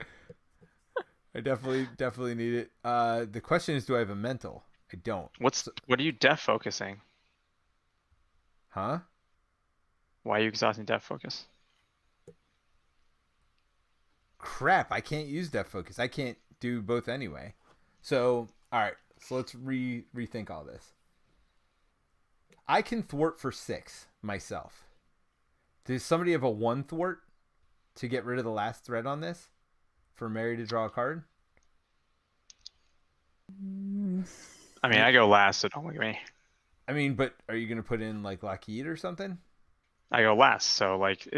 I definitely need it. The question is, do I have a mental? I don't. What are you def focusing? Huh? Why are you exhausting def focus? Crap, I can't use def focus. I can't do both anyway. So, all right. So let's rethink all this. I can thwart for 6 myself. Does somebody have a 1 thwart to get rid of the last threat on this? For Mary to draw a card? I mean, I go last, so don't look at me. I mean, but are you going to put in like Lockheed or something? I go last, so like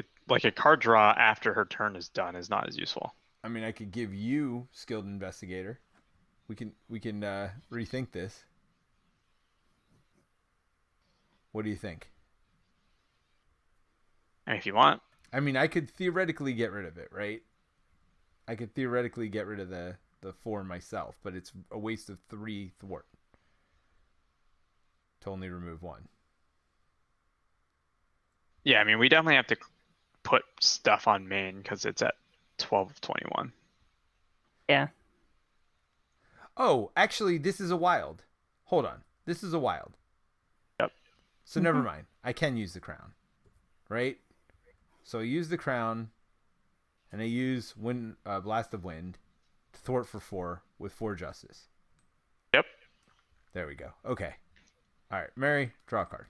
a card draw after her turn is done is not as useful. I mean, I could give you Skilled Investigator. We can rethink this. What do you think? I mean, if you want. I mean, I could theoretically get rid of it, right? I could theoretically get rid of the 4 myself, but it's a waste of 3 thwart to only remove 1. Yeah, I mean, we definitely have to put stuff on main because it's at 12 of 21. Yeah. Oh, actually, this is a wild. Hold on. This is a wild. Yep. So never mind. I can use the crown, right? So I use the crown, and I use Blast of Wind to thwart for 4 with 4 justice. Yep. There we go. Okay. All right, Mary, draw a card.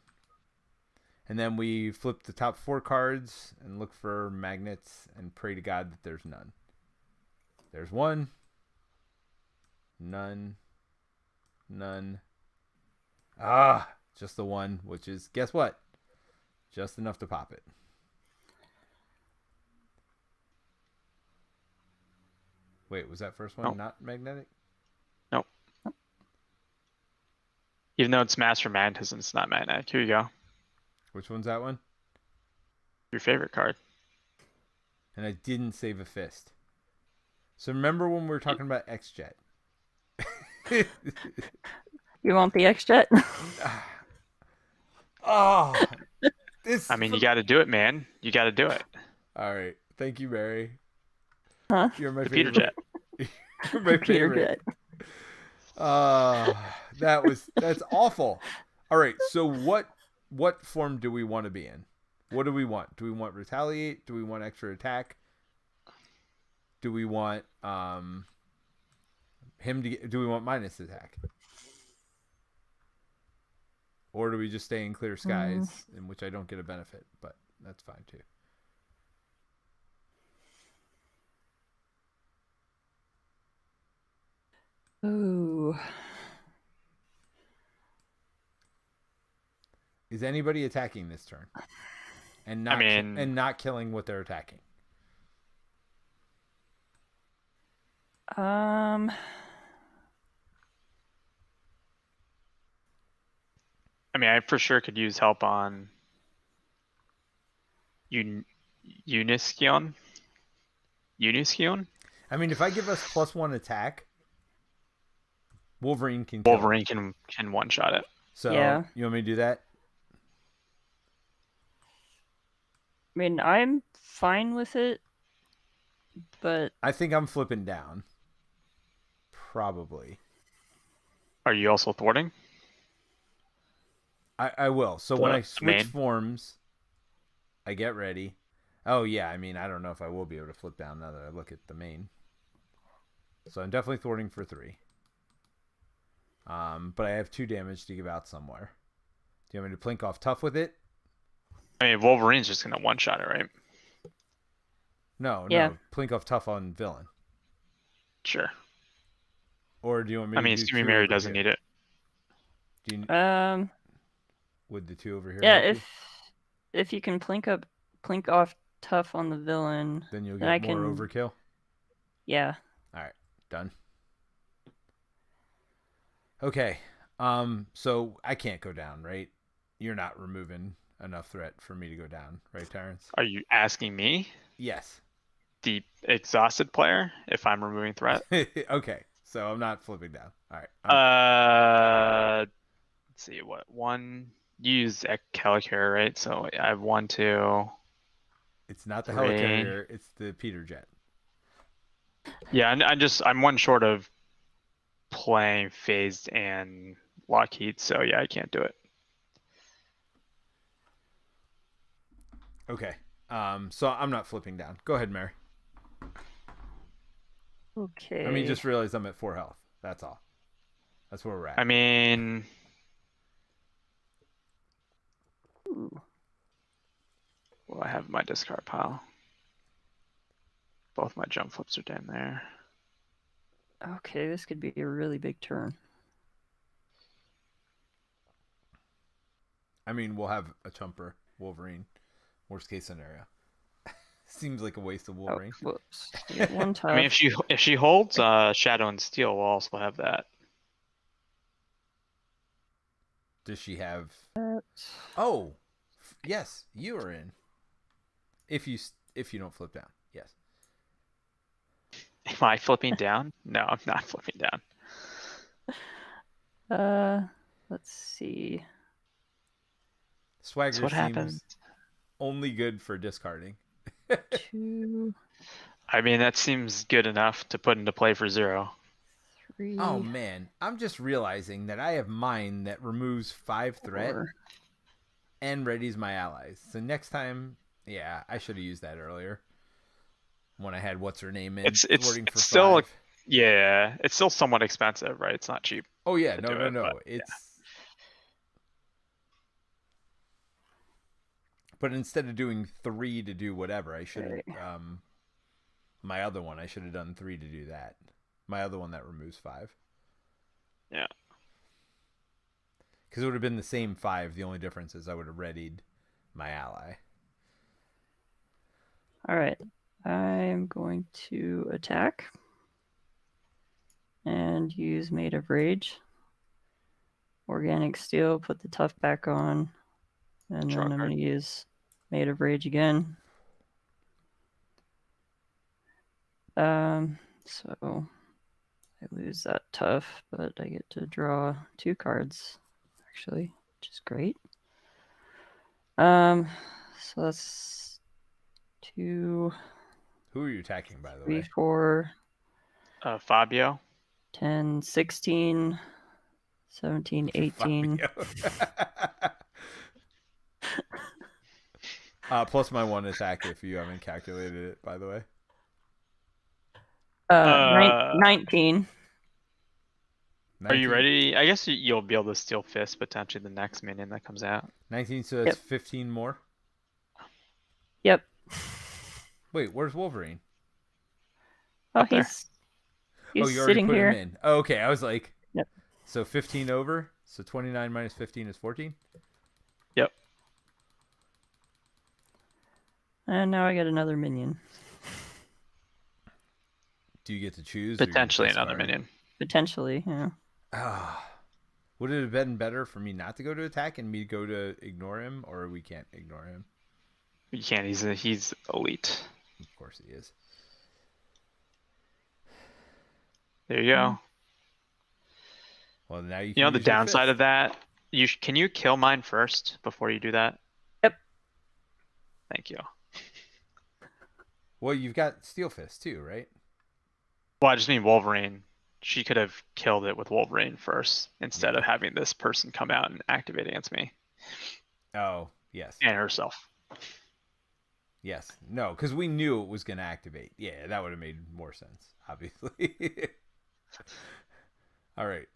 And then we flip the top 4 cards and look for magnets and pray to God that there's none. There's 1. None. Just the 1, which is, guess what? Just enough to pop it. Wait, was that first one not magnetic? Nope. Even though it's Master Magnetism, it's not magnetic. Here you go. Which one's that one? Your favorite card. And I didn't save a fist. So remember when we were talking about X-Jet? You want the X-Jet? Oh, I mean, you got to do it, man. You got to do it. All right. Thank you, Mary. Huh? You're my The favorite. Peter Jet. You're my Peter favorite. Jet. That's awful. All right. So what form do we want to be in? What do we want? Do we want retaliate? Do we want extra attack? Do we want do we want minus attack? Or do we just stay in clear skies, in which I don't get a benefit, but that's fine too. Ooh. Is anybody attacking this turn? And not killing what they're attacking? I mean, I for sure could use help on Uniskion. I mean, if I give us +1 attack, Wolverine can one-shot it. So yeah. You want me to do that? I mean, I'm fine with it, but I think I'm flipping down. Probably. Are you also thwarting? I will. So when I switch forms, I get ready. Oh, yeah. I mean, I don't know if I will be able to flip down now that I look at the main. So I'm definitely thwarting for 3. But I have 2 damage to give out somewhere. you want me to plink off tough with it? I mean, Wolverine's just gonna one-shot it, right? No, Yeah. no. Plink off tough on villain. Sure. Or do you want me I to mean, do assuming 2 Mary over doesn't here? need it. Do you, Um. would the 2 over here Yeah. help you? If you can plink off tough on the villain, Then you'll then I get more can. overkill? Yeah. Alright, done. Okay. So I can't go down, right? You're not removing enough threat for me to go down, right, Terence? Are you asking me, Yes. the exhausted player, if I'm removing threat? Okay. So I'm not flipping down. All right. Let's see, what one? You use Helicarrier, right? So I have 1, 2, It's not the 3. helicarrier. It's the Peter jet. Yeah, I'm one short of playing phased and Lockheed, so yeah, I can't do it. Okay. So I'm not flipping down. Go ahead, Mary. Okay. I mean, just realized I'm at 4 health. That's all. That's where we're at. I mean, Ooh. well, I have in my discard pile. Both my jump flips are down there. Okay, this could be a really big turn. I mean, we'll have a chumper Wolverine. Worst case scenario. Seems like a waste of Wolverine. Oh, whoops. You get 1 tough. I mean, if she holds Shadow and Steel, we'll also have that. Does she have? Oh, yes, you are in. If you don't flip down, yes. Am I flipping down? No, I'm not flipping down. Let's see. Swagger So what seems happens? only good for discarding. 2, I mean, that seems good enough to put into play for 0. 3. Oh man, I'm just realizing that I have mine that removes 5 threat 4. and readies my allies. So next time, yeah, I should have used that earlier when I had what's her name in. It's for still 5. Yeah, it's still somewhat expensive, right? It's not cheap. Oh yeah, to no, do no, it, no. but, It's but instead of doing 3 to do whatever, I should have my other one. I should have done 3 to do that. My other one that removes 5. Yeah. Because it would have been the same 5. The only difference is I would have readied my ally. All right. I'm going to attack and use Made of Rage. Organic Steel, put the tough back on, and then I'm going to use Made of Rage again. So I lose that tough, but I get to draw 2 cards, actually, which is great. So that's 2. Who are you attacking, by the 3, way? 4. Fabio. 10, 16, 17, 18. Plus my 1 attack if you haven't calculated it, by the way. 19. Are you ready? I guess you'll be able to steal Fist potentially the next minion that comes out. 19, so that's 15 more? Yep. Wait, where's Wolverine? Oh, he's you already sitting put here. him in. Oh, okay, I was like, yep. So 15 over, so 29 minus 15 is 14? Yep. And now I get another minion. Do you get to choose? Potentially another minion. Potentially, yeah. Would it have been better for me not to go to attack and me to go to ignore him, or we can't ignore him? You can't. He's elite. Of course he is. There you go. Well, now you know can the use your downside fist. of that. Can you kill mine first before you do that? Yep. Thank you. Well, you've got Steel Fist too, right? Well, I just mean Wolverine. She could have killed it with Wolverine first instead of having this person come out and activate against me. Oh, yes. And herself. Yes. No, because we knew it was going to activate. Yeah, that would have made more sense, obviously. All right.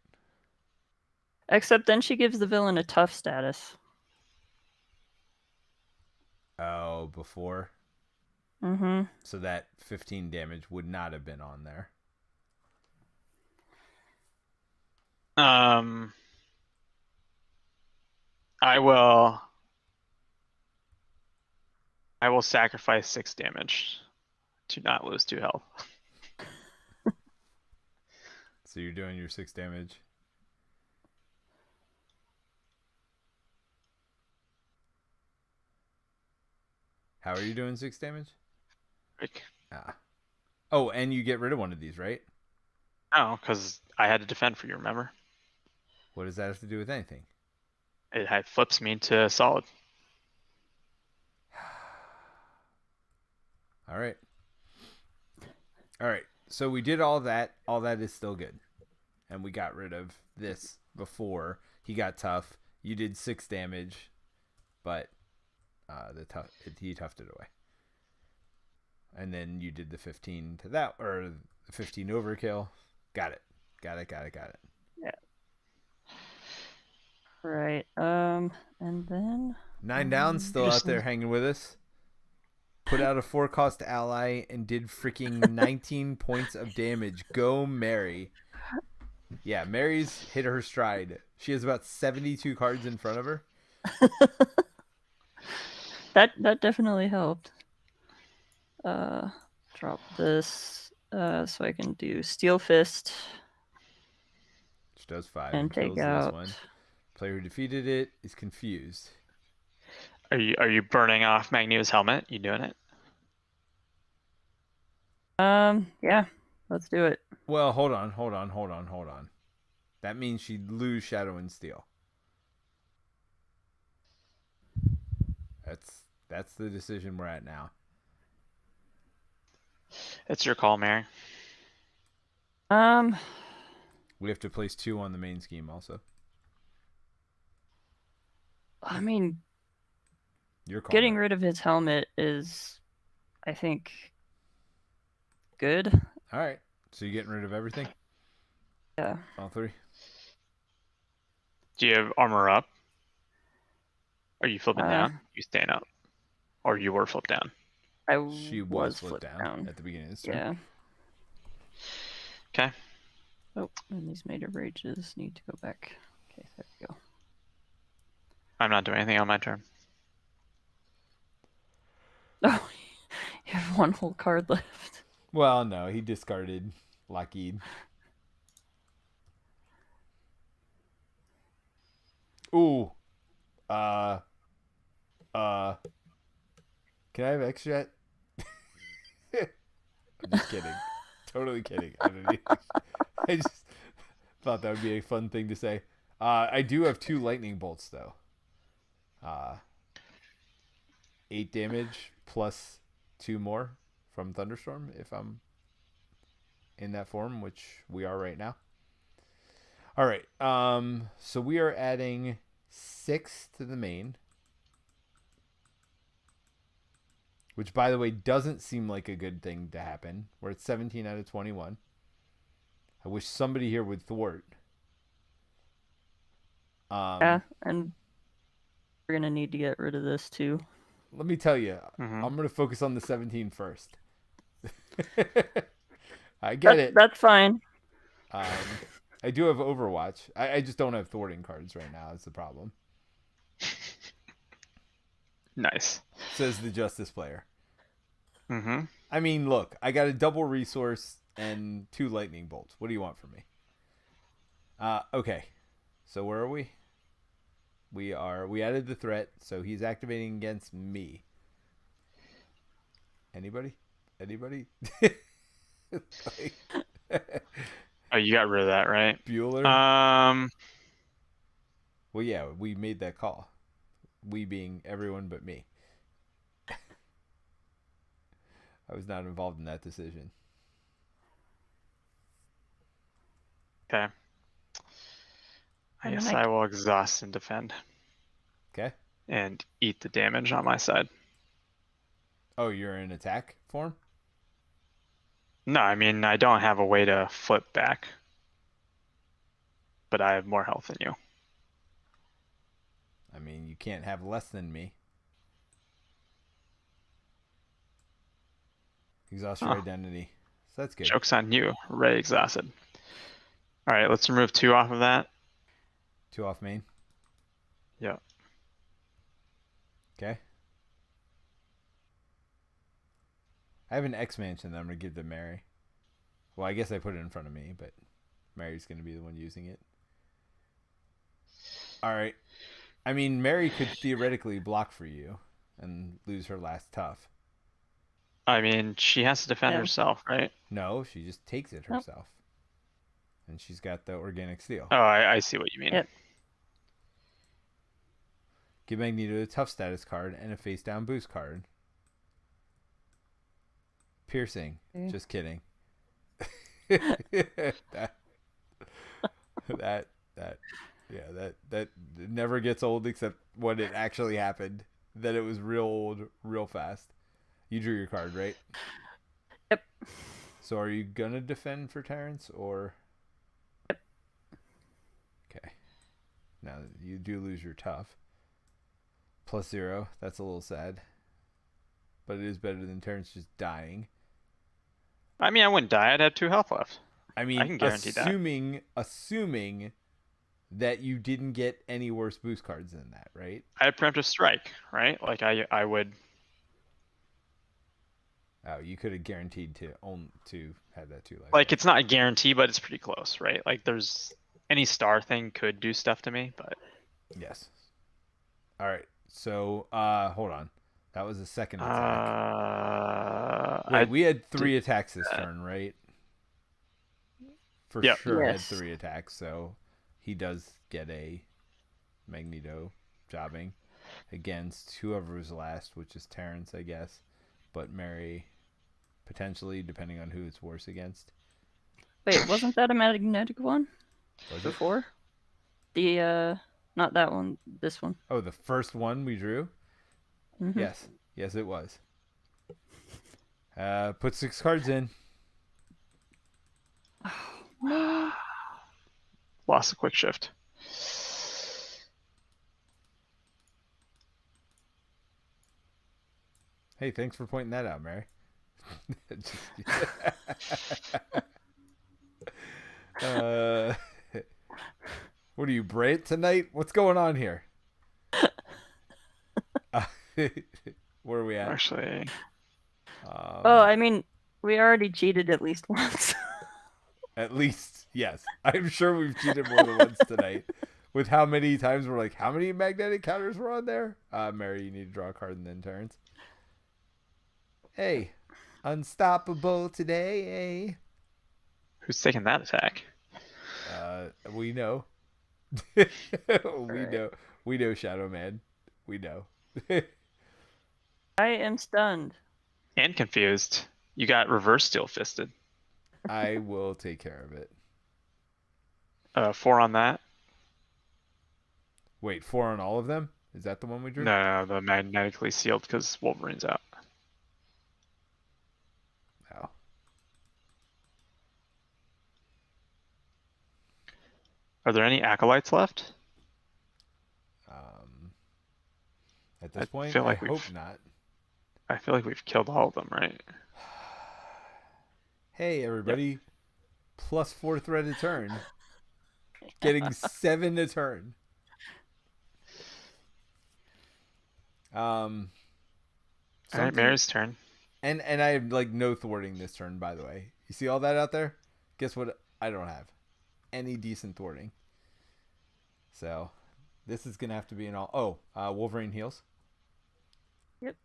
Except then she gives the villain a tough status. Oh, before. Mm-hmm. So that 15 damage would not have been on there. I will sacrifice 6 damage to not lose 2 health. So you're doing your 6 damage. How are you doing 6 damage? Like, Oh, and you get rid of one of these, right? no, because I had to defend for you, remember? What does that have to do with anything? It flips me to solid. All right. All right. So we did all that. All that is still good. And we got rid of this before he got tough. You did 6 damage, but he toughed it away. And then you did the 15 to that, or the 15 overkill. Got it. Yeah. Right. And then 9 down, still out there hanging with us. Put out a 4-cost ally and did freaking 19 points of damage. Go Mary. Yeah, Mary's hit her stride. She has about 72 cards in front of her. that definitely helped. Drop this so I can do Steel Fist. Which does 5 and kills take out this one. Player who defeated it is confused. Are you burning off Magneto's helmet? You doing it? Yeah, let's do it. Well, hold on. That means she'd lose Shadow and Steel. That's the decision we're at now. It's your call, Mary. We have to place 2 on the main scheme also. I mean, Your call. getting rid of his helmet is, I think, good. All right. So you're getting rid of everything? Yeah. All 3? Do you have armor up? Are you flipping down? You staying up? Or you were flipped down? She was flipped down at the beginning of this turn. Yeah. Okay. Oh, and these major rages need to go back. Okay, there we go. I'm not doing anything on my turn. Oh, you have 1 whole card left. Well, no, he discarded Lockheed. Ooh. Can I have X-Jet? I'm just kidding. Totally kidding. I just thought that would be a fun thing to say. I do have 2 lightning bolts though. 8 damage plus 2 more from Thunderstorm if I'm in that form, which we are right now. All right. So we are adding 6 to the main, which, by the way, doesn't seem like a good thing to happen. We're at 17 out of 21. I wish somebody here would thwart. Yeah, and we're going to need to get rid of this too. Let me tell you, I'm going to focus on the 17 first. I get it. That's fine. I do have Overwatch. I just don't have thwarting cards right now. That's the problem. Nice. Says the Justice player. Mm-hmm. I mean, look, I got a double resource and 2 lightning bolts. What do you want from me? Okay. So where are we? We added the threat, so he's activating against me. Anybody? Oh, you got rid of that, right? Bueller? Well, yeah, we made that call. We being everyone but me. I was not involved in that decision. Okay. I guess I will exhaust and defend. Okay. And eat the damage on my side. Oh, you're in attack form? No, I mean, I don't have a way to flip back. But I have more health than you. I mean, you can't have less than me. Exhaust your identity. So that's good. Joke's on you. Ray exhausted. All right, let's remove 2 off of that. 2 off main. Yeah. Okay. I have an X mansion that I'm going to give to Mary. Well, I guess I put it in front of me, but Mary's going to be the one using it. All right. I mean, Mary could theoretically block for you and lose her last tough. I mean, she has to defend herself, right? No, she just takes it herself. And she's got the organic steel. Oh, I see what you mean. Yep. Give Magneto a tough status card and a face down boost card. Piercing. Just kidding. that never gets old except when it actually happened. That it was real old, real fast. You drew your card, right? Yep. So are you gonna defend for Terence or? Yep. Okay. Now you do lose your tough. +0. That's a little sad. But it is better than Terence just dying. I mean, I wouldn't die. I'd have 2 health left. I mean, I can guarantee assuming that you didn't get any worse boost cards than that, right? I had preemptive strike, right? Like I would. Oh, you could have guaranteed to have that 2 life. Like it's not a guarantee, but it's pretty close, right? Like there's any star thing could do stuff to me, but yes. All right. So, hold on. That was a second attack. Wait, we had 3 attacks this turn, right? For sure had 3 attacks, so he does get a Magneto jobbing against whoever was last, which is Terence, I guess. But Mary, potentially, depending on who it's worse against. Wait, wasn't that a magnetic one? Was before? It? The, not that one, this one. Oh, the first one we drew? Mm-hmm. Yes. Yes, it was. Put 6 cards in. Lost a quick shift. Hey, thanks for pointing that out, Mary. What are you, Brant, tonight? What's going on here? Where are we at? Actually. I mean, we already cheated at least once. At least, yes. I'm sure we've cheated more than once tonight. With how many times we're like, how many magnetic counters were on there? Mary, you need to draw a card and then Terence. Hey, unstoppable today, eh? Who's taking that attack? We know. We know, Shadow Man. We know. I am stunned. And confused. You got reverse steel fisted. I will take care of it. 4 on that. Wait, 4 on all of them? Is that the one we drew? No, the magnetically sealed because Wolverine's out. Oh. Are there any acolytes left? At this point, feel like I hope not. I feel like we've killed all of them, right? Hey, everybody. +4 threat a turn. Getting 7 a turn. All right, Mary's turn. And I have like no thwarting this turn, by the way. You see all that out there? Guess what? I don't have any decent thwarting. So this is gonna have to be an all. Oh, Wolverine heals. Yep.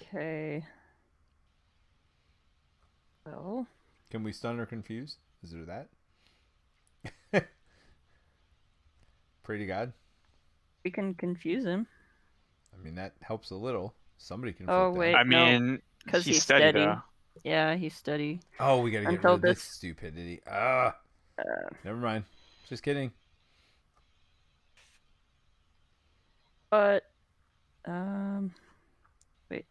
Okay. Well. Can we stun or confuse? Is there that? Pray to God. We can confuse him. I mean, that helps a little. Somebody can. Oh wait, I mean, because he's steady. steady. Though. Yeah, he's steady. Oh, we gotta get rid of this stupidity. Never mind. Just kidding. But, wait.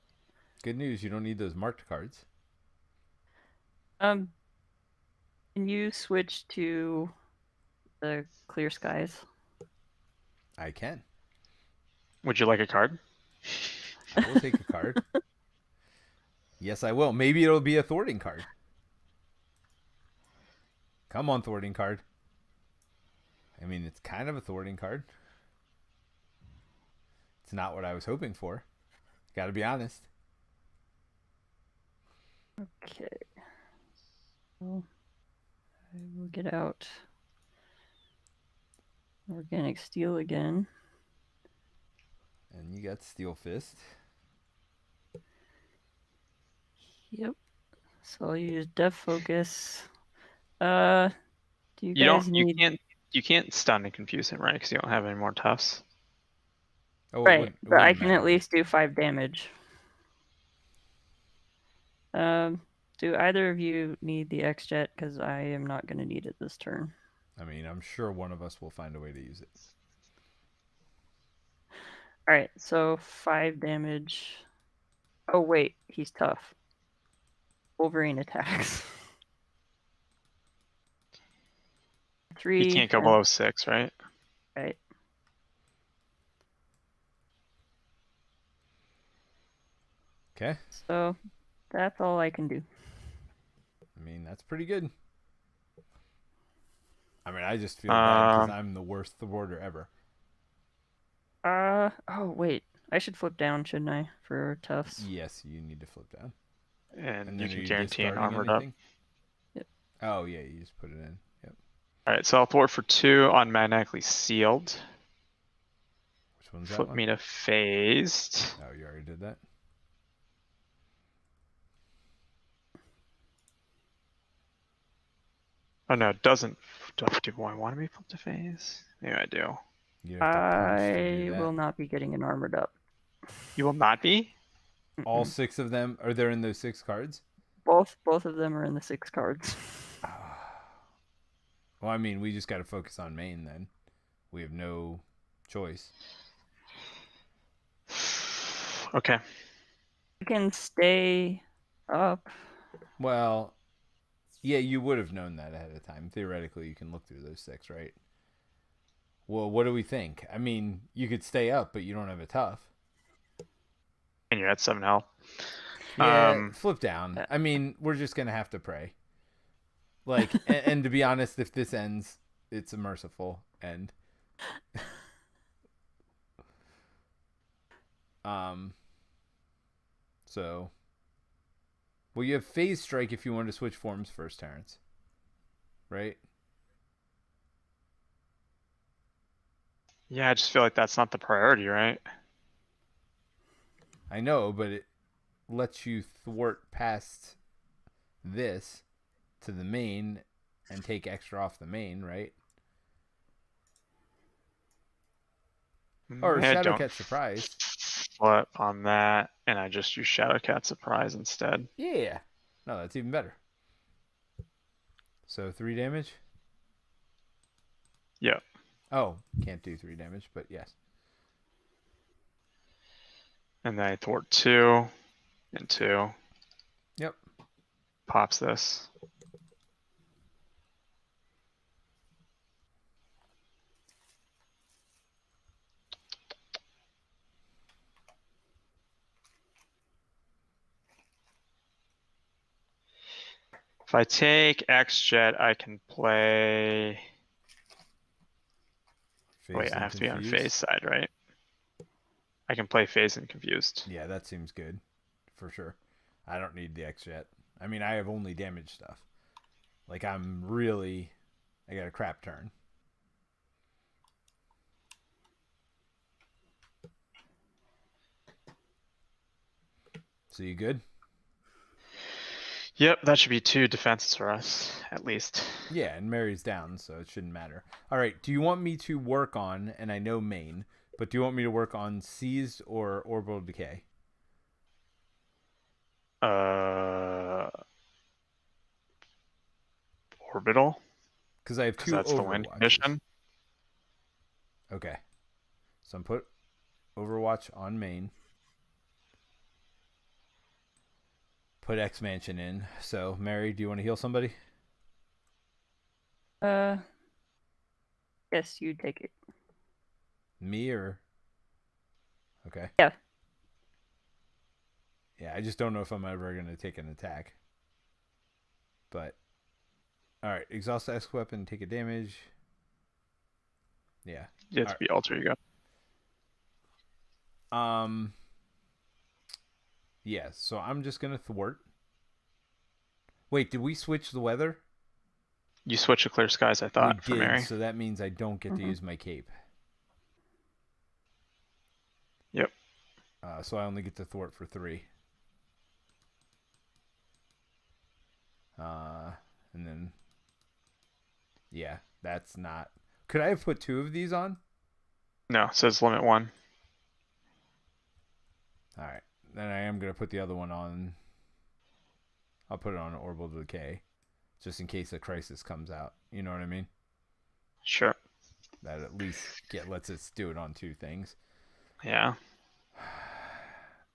Good news. You don't need those marked cards. Can you switch to the clear skies? I can. Would you like a card? I will take a card. Yes, I will. Maybe it'll be a thwarting card. Come on, thwarting card. I mean, it's kind of a thwarting card. It's not what I was hoping for. Gotta be honest. Okay. Well, I will get out Organic Steel again. And you got Steel Fist. Yep. So I'll use Def Focus. Do you You guys don't. need... You can't stun and confuse him, right? Because you don't have any more toughs. Oh, Right, it but I wouldn't can matter. at least do 5 damage. Do either of you need the X-Jet? Because I am not going to need it this turn. I mean, I'm sure one of us will find a way to use it. Alright, so 5 damage. Oh, wait, he's tough. Wolverine attacks. 3. You can't go below 6, right? Right. Okay. So that's all I can do. I mean, that's pretty good. I mean, I just feel bad because I'm the worst thwarter ever. Oh, wait. I should flip down, shouldn't I, for toughs? Yes, you need to flip down. And then you are can guarantee an discarding armored anything? up. Yep. Oh, yeah, you just put it in. Yep. Alright, so I'll thwart for 2 on magnetically sealed. Which one's that Flip one? me to phased. Oh, you already did that? Oh no, it doesn't. Do I want to be flipped to phase? Maybe I do. You have to punch to I do that. will not be getting an armored up. You will not be? All 6 of them, are there in those 6 cards? Both of them are in the 6 cards. Well, I mean, we just got to focus on main then. We have no choice. Okay. You can stay up. Well, yeah, you would have known that ahead of time. Theoretically, you can look through those 6, right? Well, what do we think? I mean, you could stay up, but you don't have a tough. And you're at 7 health. Yeah, flip down. I mean, we're just going to have to pray. Like, and to be honest, if this ends, it's a merciful end. So, well, you have phase strike if you want to switch forms first, Terence. Right? Yeah, I just feel like that's not the priority, right? I know, but it lets you thwart past this to the main and take extra off the main, right? Or I don't Shadowcat Surprise. flip on that, and I just use Shadowcat Surprise instead. Yeah. No, that's even better. So 3 damage? Yep. Oh, can't do 3 damage, but yes. And then I thwart 2 and 2. Yep. Pops this. If I take X-Jet, I can play... Wait, I have to be on phase side, right? I can play phase and confused. Yeah, that seems good. For sure. I don't need the X yet. I mean, I have only damage stuff. Like, I got a crap turn. So you good? Yep, that should be 2 defenses for us, at least. Yeah, and Mary's down, so it shouldn't matter. All right, do you want me to work on, and I know main, but do you want me to work on seized or orbital decay? Orbital? Because I have 2 that's the win condition. Okay. So I'm put Overwatch on main. Put X Mansion in. So, Mary, do you want to heal somebody? Yes, you take it. Me or? Okay. Yeah. Yeah, I just don't know if I'm ever going to take an attack. But, alright. Exhaust X weapon, take a damage. Yeah. You have to be alter ego. Yeah, so I'm just going to thwart. Wait, did we switch the weather? You switch to clear skies, I thought, for Mary. So that means I don't get to use my cape. Yep. So I only get to thwart for 3. And then, yeah, that's not. Could I have put 2 of these on? No, it says limit 1. All right, then I am gonna put the other one on. I'll put it on orbital decay, just in case a crisis comes out. You know what I mean? Sure. That at least lets us do it on 2 things. Yeah.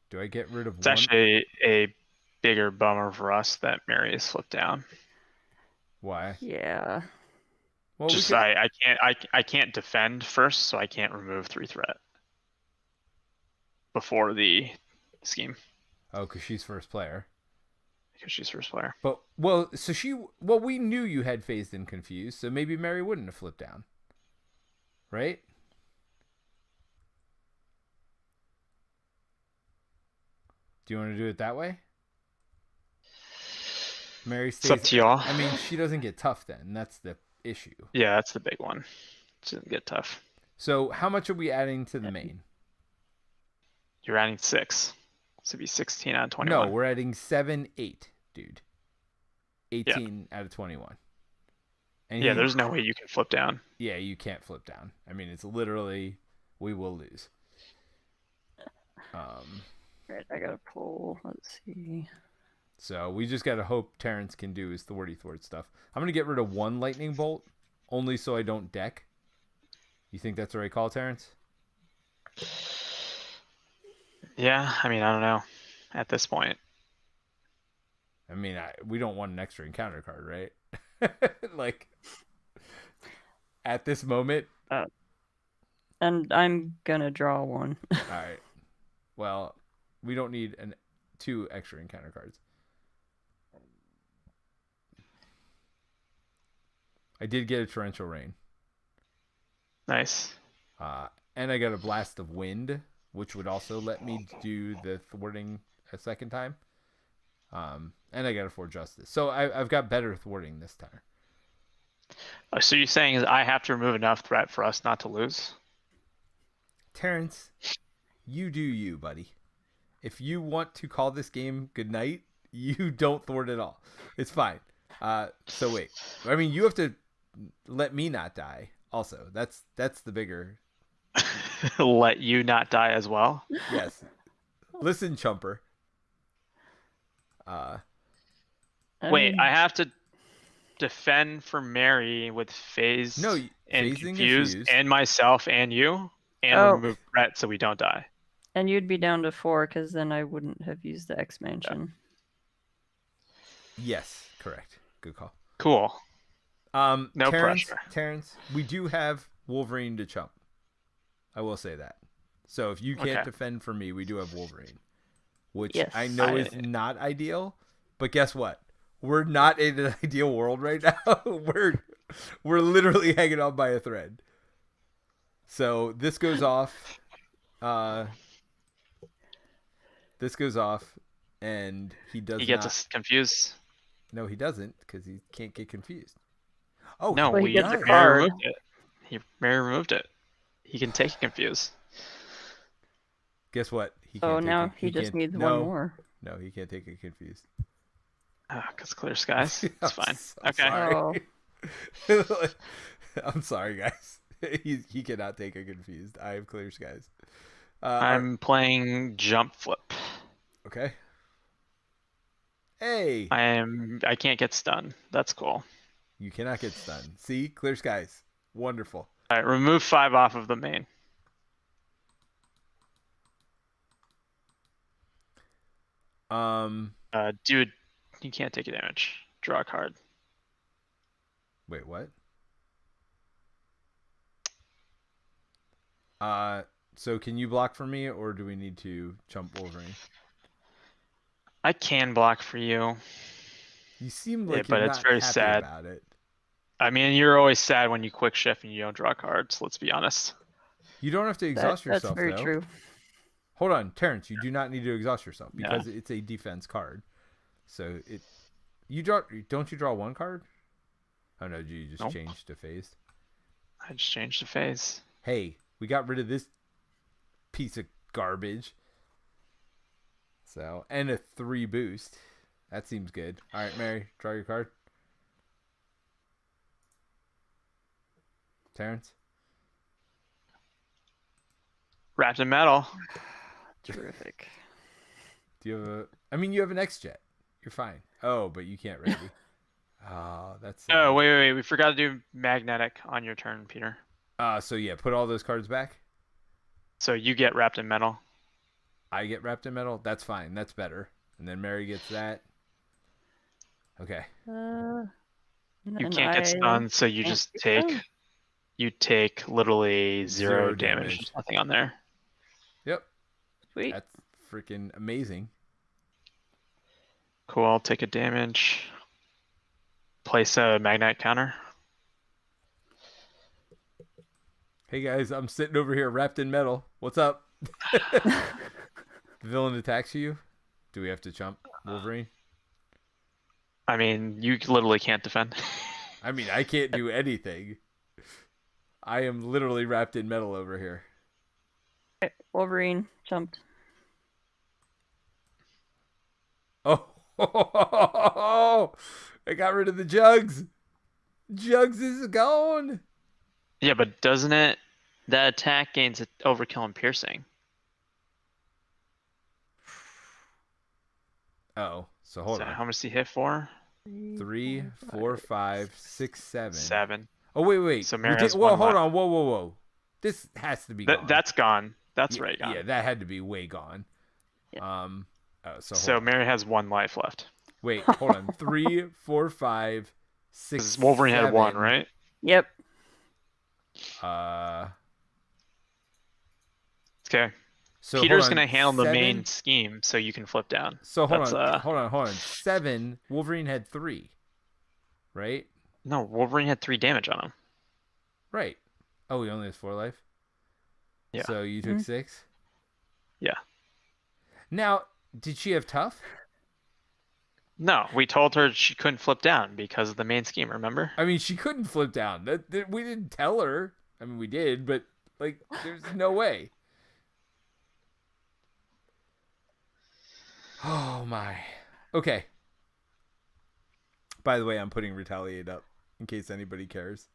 Do I get rid of It's one? actually a bigger bummer for us that Mary is slipped down. Why? Yeah. Well, just I can't defend first, so I can't remove 3 threat before the scheme. Oh, because she's first player. Because she's first player. But we knew you had phased and confused, so maybe Mary wouldn't have flipped down, right? Do you want to do it that way? Mary stays. It's up to y'all. I mean, she doesn't get tough then. That's the issue. Yeah, that's the big one. She doesn't get tough. So how much are we adding to the main? You're adding 6. So it'd be 16 out of 21. No, we're adding 7, 8, dude. 18 out of 21. And yeah, there's no way you can flip down. Yeah, you can't flip down. I mean, it's literally, we will lose. Right, I gotta pull. Let's see. So we just gotta hope Terence can do his thwart stuff. I'm gonna get rid of 1 lightning bolt, only so I don't deck. You think that's the right call, Terence? Yeah, I mean, I don't know. At this point. I mean, we don't want an extra encounter card, right? Like, at this moment. And I'm gonna draw 1. All right. Well, we don't need 2 extra encounter cards. I did get a torrential rain. Nice. And I got a blast of wind, which would also let me do the thwarting a second time. And I got a 4 justice. So I've got better thwarting this time. So you're saying is I have to remove enough threat for us not to lose? Terence, you do you, buddy. If you want to call this game goodnight, you don't thwart at all. It's fine. So wait. I mean, you have to let me not die. Also, that's the bigger. Let you not die as well? Yes. Listen, Chumper. Wait, I have to defend for Mary with phase and confused and myself and you and remove threat so we don't die. And you'd be down to 4 because then I wouldn't have used the expansion. Yes, correct. Good call. Cool. No Terence, pressure. Terence, we do have Wolverine to chump. I will say that. So if you can't defend for me, we do have Wolverine, which I know is not ideal. But guess what? We're not in an ideal world right now. We're literally hanging on by a thread. So this goes off. This goes off, and he does. He gets us confused. No, he doesn't, because he can't get confused. Oh no, he gets a card. Removed it. Mary removed it. He can take it confused. Guess what? Now he just needs 1 more. No, he can't take it confused. Because clear skies. It's fine. Okay. Sorry. I'm sorry, guys. He cannot take it confused. I have clear skies. I'm playing jump flip. Okay. Hey. I can't get stunned. That's cool. You cannot get stunned. See? Clear skies. Wonderful. All right, remove 5 off of the main. Dude, you can't take a damage. Draw a card. Wait, what? So can you block for me, or do we need to chump Wolverine? I can block for you. You seem Yeah, like you're but it's not very happy sad. about it. I mean, you're always sad when you quick shift and you don't draw cards, let's be honest. You don't have to exhaust That's yourself, very though. true. Hold on, Terrence. You do not need to exhaust yourself because Yeah. it's a defense card. So you draw. Don't you draw one card? Oh no, you just Nope. changed to phased. I just changed the phase. Hey, we got rid of this piece of garbage. So, and a 3 boost. That seems good. All right, Mary, draw your card. Terrence? Wrapped in metal. Terrific. Do you have a... I mean, you have an X-Jet. You're fine. Oh, but you can't ready. Oh, that's... Oh, wait. We forgot to do magnetic on your turn, Peter. So yeah, put all those cards back. So you get wrapped in metal. I get wrapped in metal. That's fine. That's better. And then Mary gets that. Okay. You can't get stunned, so you just take... You take literally zero damage. There's nothing on there. Yep. Sweet. That's freaking amazing. Cool, I'll take a damage. Place a magnet counter. Hey guys, I'm sitting over here wrapped in metal. What's up? The villain attacks you. Do we have to jump, Wolverine? I mean, you literally can't defend. I mean, I can't do anything. I am literally wrapped in metal over here. Wolverine jumped. Oh, I got rid of the jugs. Jugs is gone. Yeah, but doesn't it? That attack gains overkill and piercing. Oh, so hold on. How much did he hit for? 3, 4, 5, 6, 7. 7. Oh wait. So Mary has one hold left. on. Whoa. This has to be gone. That's gone. That's yeah, right gone. Yeah, that had to be way gone. Yeah. So Mary has 1 life left. Wait, hold on. 3, 4, 5, 6. Wolverine 7. had 1, right? Yep. Okay. So Peter's gonna handle the main scheme, so you can flip down. So hold on. 7. Wolverine had 3, right? No, Wolverine had 3 damage on him. Right. Oh, he only has 4 life. Yeah. So you took 6. Yeah. Now, did she have tough? No, we told her she couldn't flip down because of the main scheme. Remember? I mean, she couldn't flip down. We didn't tell her. I mean, we did, but like, there's no way. Oh my. Okay. By the way, I'm putting retaliate up in case anybody cares.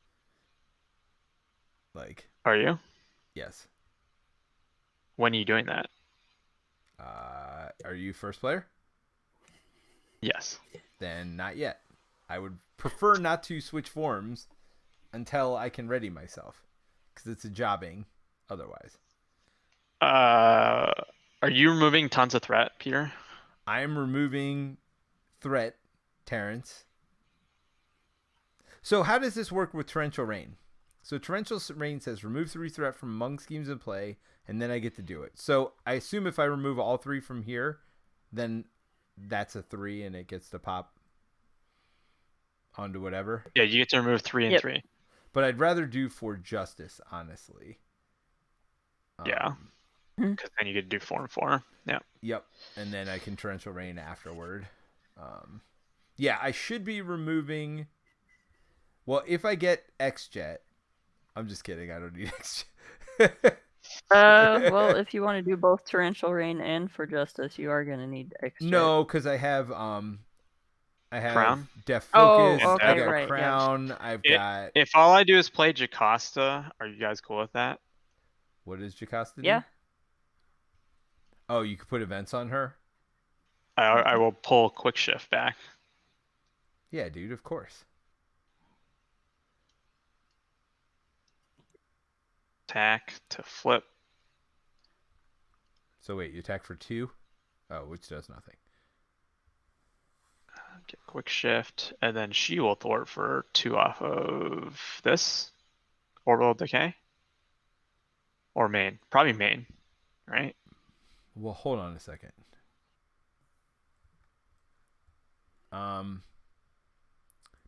Like. Are you? Yes. When are you doing that? Are you first player? Yes. Then not yet. I would prefer not to switch forms until I can ready myself, because it's a jobbing otherwise. Are you removing tons of threat, Peter? I am removing threat, Terence. So how does this work with Torrential Rain? So Torrential Rain says remove 3 threat from among schemes in play, and then I get to do it. So I assume if I remove all 3 from here, then that's a 3 and it gets to pop onto whatever. Yeah, you get to remove 3 and 3. But I'd rather do for justice, honestly. Yeah. Because then you get to do 4 and 4. Yeah. Yep. And then I can Torrential Rain afterward. Yeah, I should be removing... Well, if I get X-Jet... I'm just kidding. I don't need X-Jet. Well, if you want to do both Torrential Rain and for Justice, you are going to need X-Jet. No, because I have Crown? Def Focus. Oh, okay, I got right, Crown. Yeah. I've got... If all I do is play Jocasta, are you guys cool with that? What does Jocasta do? Yeah. Oh, you could put events on her? I will pull Quick Shift back. Yeah, dude, of course. Attack to flip. So wait, you attack for 2? Oh, which does nothing. Get Quick Shift, and then she will thwart for 2 off of this. Orbital Decay. Or main. Probably main, right? Well, hold on a second. Um,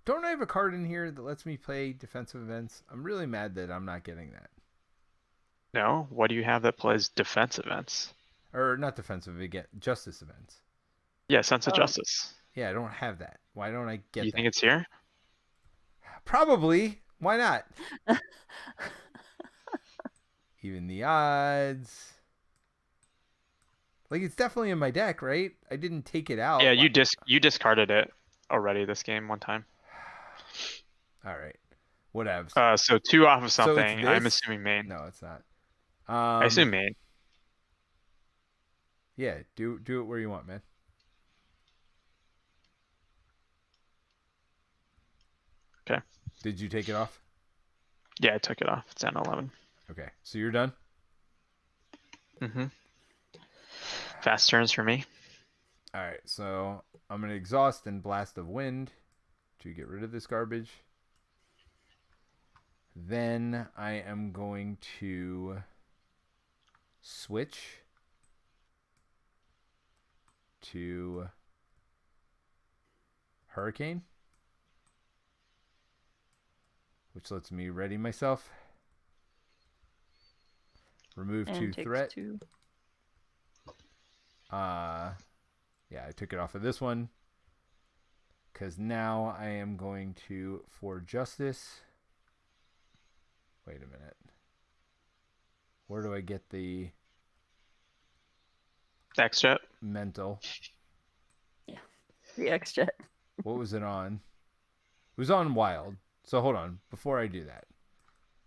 don't I have a card in here that lets me play defensive events? I'm really mad that I'm not getting that. No? What do you have that plays defense events? Or not defensive, again, justice events. Yeah, sense of Oh. justice. Yeah, I don't have that. Why don't I get You that? think it's here? Probably. Why not? Even the odds. Like, it's definitely in my deck, right? I didn't take it out. Yeah, you discarded it already this game one time. All right. Whatevs. So 2 off of So it's something. I'm this? assuming main. No, it's not. I assume main. Yeah, do it where you want, man. Okay. Did you take it off? Yeah, I took it off. It's down 11. Okay, so you're done? Mm-hmm. Fast turns for me. All right, so I'm going to exhaust and blast of wind to get rid of this garbage. Then I am going to switch to Hurricane, which lets me ready myself. Remove And 2 threat. 2. Yeah, I took it off of this one because now I am going to, for justice. Wait a minute. Where do I get the X-Jet. mental? Yeah, the X-Jet. What was it on? It was on wild. So hold on. Before I do that,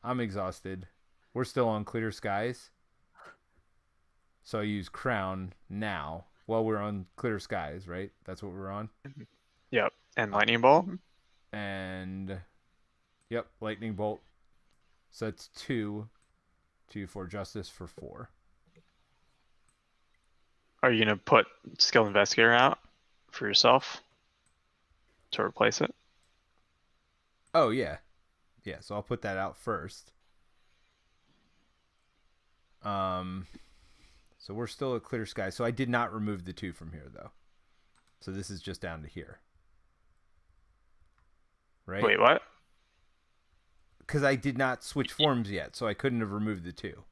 I'm exhausted. We're still on clear skies. So I use crown now. Well, we're on clear skies, right? That's what we're on. Yep. And lightning bolt. And yep, lightning bolt. So it's 2 for justice for 4. Are you gonna put skilled investigator out for yourself to replace it? Oh yeah. Yeah, so I'll put that out first. So we're still at clear sky. So I did not remove the 2 from here though. So this is just down to here. Right? Wait, what? Because I did not switch forms yet, so I couldn't have removed the 2.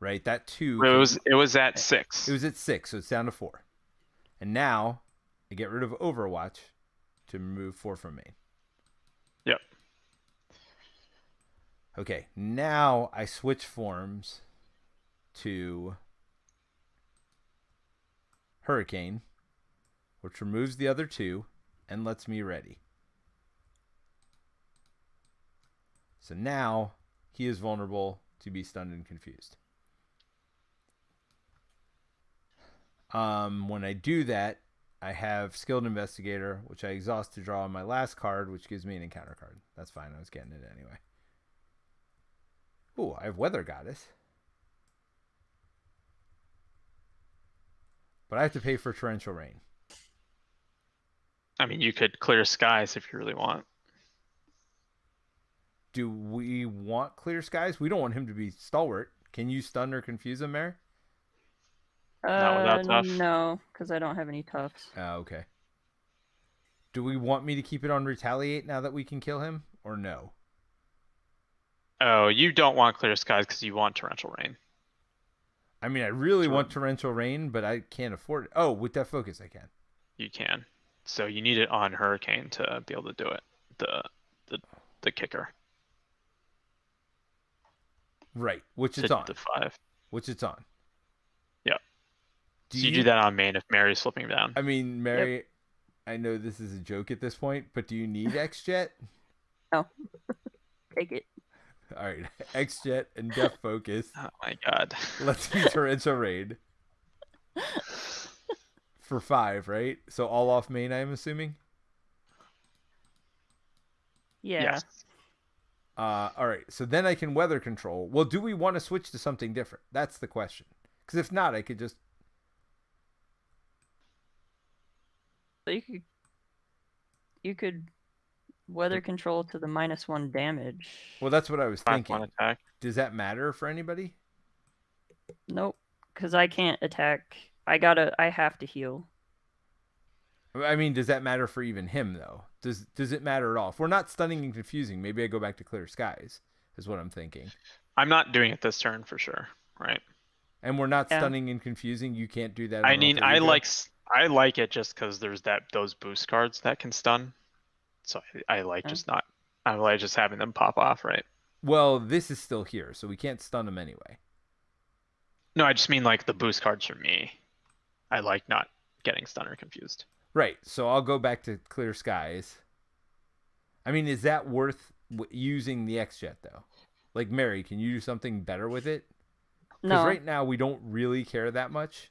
Right? That 2 It was at 6. It was at 6, so it's down to 4. And now I get rid of Overwatch to remove 4 from main. Yep. Okay, now I switch forms to Hurricane, which removes the other 2 and lets me ready. So now he is vulnerable to be stunned and confused. When I do that, I have Skilled Investigator, which I exhaust to draw on my last card, which gives me an encounter card. That's fine. I was getting it anyway. Ooh, I have Weather Goddess. But I have to pay for Torrential Rain. I mean, you could clear skies if you really want. Do we want clear skies? We don't want him to be stalwart. Can you stun or confuse him, Mary? Not without tough. No, because I don't have any toughs. Oh, okay. Do we want me to keep it on retaliate now that we can kill him, or no? Oh, you don't want clear skies because you want torrential rain. I mean, I really want torrential rain, but I can't afford it. Oh, with that focus, I can. You can. So you need it on hurricane to be able to do it. The kicker. Right, which it's on. To 5. Which it's on. Yep. So you do that on main if Mary's slipping down. I mean, Mary, yep. I know this is a joke at this point, but do you need X-Jet? No. Take it. All right, X-Jet and Death Focus. Oh my god. Let's be torrential rain. For 5, right? So all off main, I'm assuming? Yeah. Yes. All right, so then I can weather control. Well, do we want to switch to something different? That's the question. Because if not, I could just... So you could weather control to the -1 damage. Well, that's what I was thinking. 5-1 attack. Does that matter for anybody? Nope, because I can't attack. I have to heal. I mean, does that matter for even him though? Does it matter at all? If we're not stunning and confusing, maybe I go back to clear skies. Is what I'm thinking. I'm not doing it this turn for sure, right? And we're not Yeah. stunning and confusing. You can't do that. I On mean, Alter Ego? I like it just because there's those boost cards that can stun. So I like Yeah. I like just having them pop off, right? Well, this is still here, so we can't stun him anyway. No, I just mean like the boost cards for me. I like not getting stun or confused. Right. So I'll go back to clear skies. I mean, is that worth using the X-Jet though? Like, Mary, can you do something better with it? Because No. right now we don't really care that much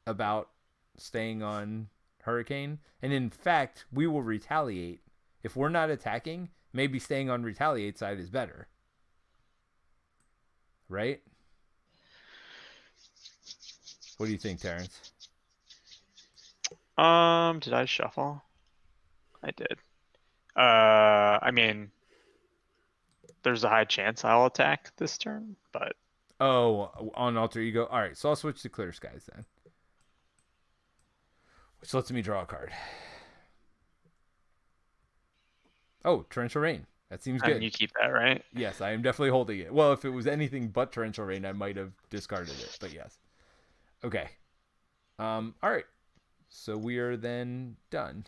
about staying on Hurricane. And in fact, we will retaliate. If we're not attacking, maybe staying on retaliate side is better. Right? What do you think, Terence? Did I shuffle? I did. I mean, there's a high chance I'll attack this turn, but Oh, on Alter Ego. All right, so I'll switch to clear skies then, which lets me draw a card. Oh, torrential rain. That seems good. and you keep that, right? Yes, I am definitely holding it. Well, if it was anything but torrential rain, I might have discarded it, but yes. Okay. All right. So we are then done.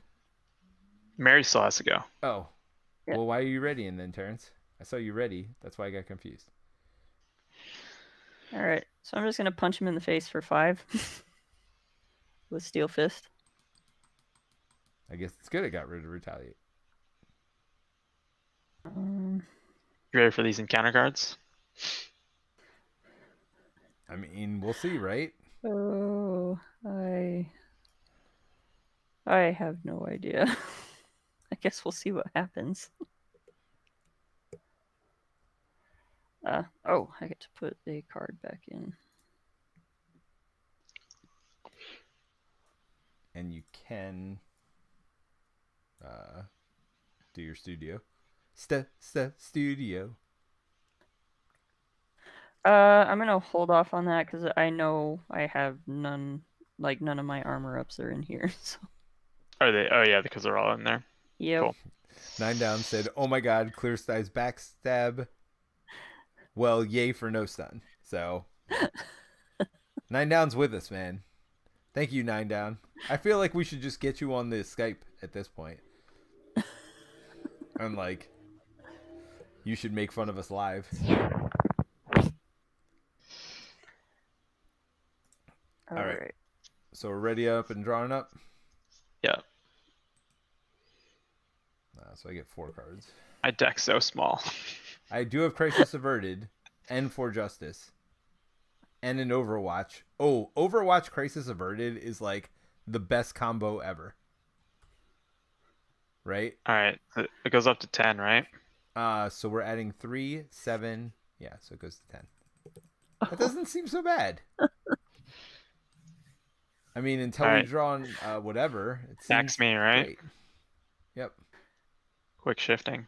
Mary still has to go. Oh. Yeah. Well, why are you readying then, Terrence? I saw you ready. That's why I got confused. All right. So I'm just gonna punch him in the face for 5 with Steel Fist. I guess it's good I got rid of retaliate. Um, You ready for these encounter cards? I mean, we'll see, right? oh, I have no idea. I guess we'll see what happens. Oh, I get to put a card back in. And you can do your studio. Studio. I'm gonna hold off on that because I know I have none of my armor ups are in here. So Are they? Oh yeah, because they're all in there. yep. Cool. 9 down said, "Oh my God, clear skies backstab." Well, yay for no stun. So 9 down's with us, man. Thank you, 9 down. I feel like we should just get you on the Skype at this point. And like, you should make fun of us live. All right. right. So we're ready up and drawn up. Yeah. So I get 4 cards. My deck's so small. I do have Crisis Averted and For Justice and an Overwatch. Oh, Overwatch Crisis Averted is like the best combo ever. Right? All right, it goes up to 10, right? So we're adding 3, 7. Yeah, so it goes to 10. That doesn't seem so bad. I mean, until All we right. draw on whatever. It Tax seems me, right? great. Yep. Quick shifting.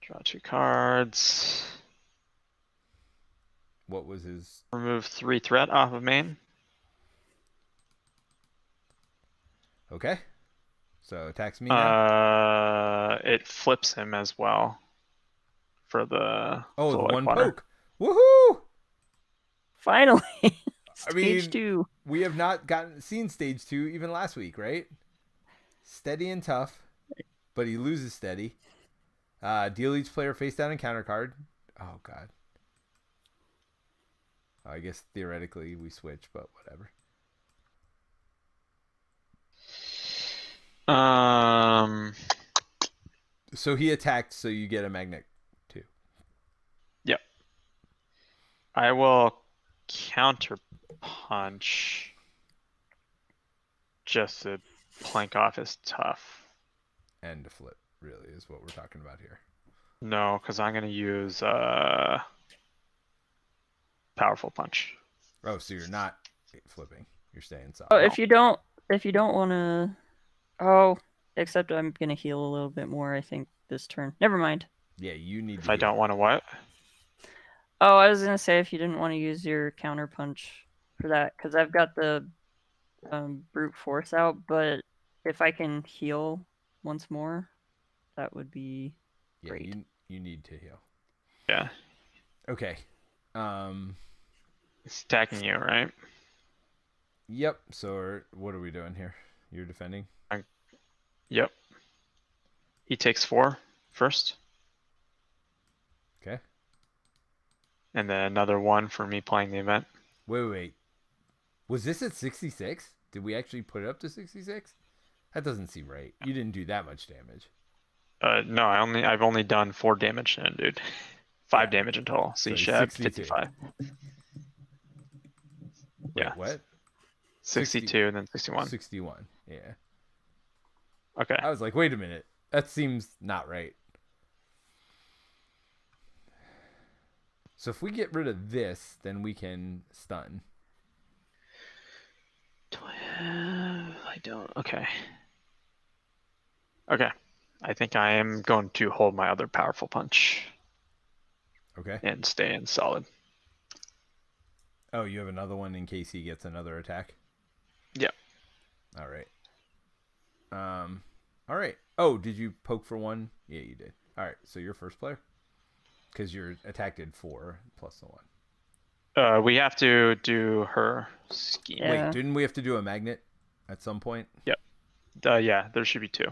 Draw 2 cards. What was his? Remove 3 threat off of main. Okay. So attacks me now. It flips him as well. For the Oh, the Zoic one water. poke. Woohoo! Finally. I mean, Stage 2. we have not seen stage 2 even last week, right? Steady and tough, but he loses steady. Deal each player face down encounter card. Oh God. I guess theoretically we switch, but whatever. So he attacked, so you get a magnet too. Yep. I will counter punch just to plank off his tough. And to flip, really, is what we're talking about here. No, because I'm gonna use powerful punch. Oh, so you're not flipping. You're staying solid. Oh, if you don't want to. Oh, except I'm gonna heal a little bit more. I think this turn. Never mind. Yeah, you need. If I don't want to what? Oh, I was gonna say if you didn't want to use your counter punch for that, because I've got the brute force out, but if I can heal once more, that would be great. Yeah, you need to heal. Yeah. Okay. It's attacking you, right? Yep. So what are we doing here? You're defending? Yep. He takes 4 first. Okay. And then another 1 for me playing the event. Wait. Was this at 66? Did we actually put it up to 66? That doesn't seem right. You didn't do that much damage. No, I've only done 4 damage to him, dude. 5 damage in total. So you should have 55. Wait, what? 62 and then 61. 61. Yeah. Okay. I was like, wait a minute. That seems not right. So if we get rid of this, then we can stun. 12. I don't. Okay. Okay. I think I am going to hold my other powerful punch. Okay. And stay in solid. Oh, you have another one in case he gets another attack? Yep. All right. All right. Oh, did you poke for 1? Yeah, you did. All right. So you're first player? Because your attack did 4 plus the 1. We have to do her scheme. Yeah. Wait, didn't we have to do a magnet at some point? Yep. Yeah, there should be 2.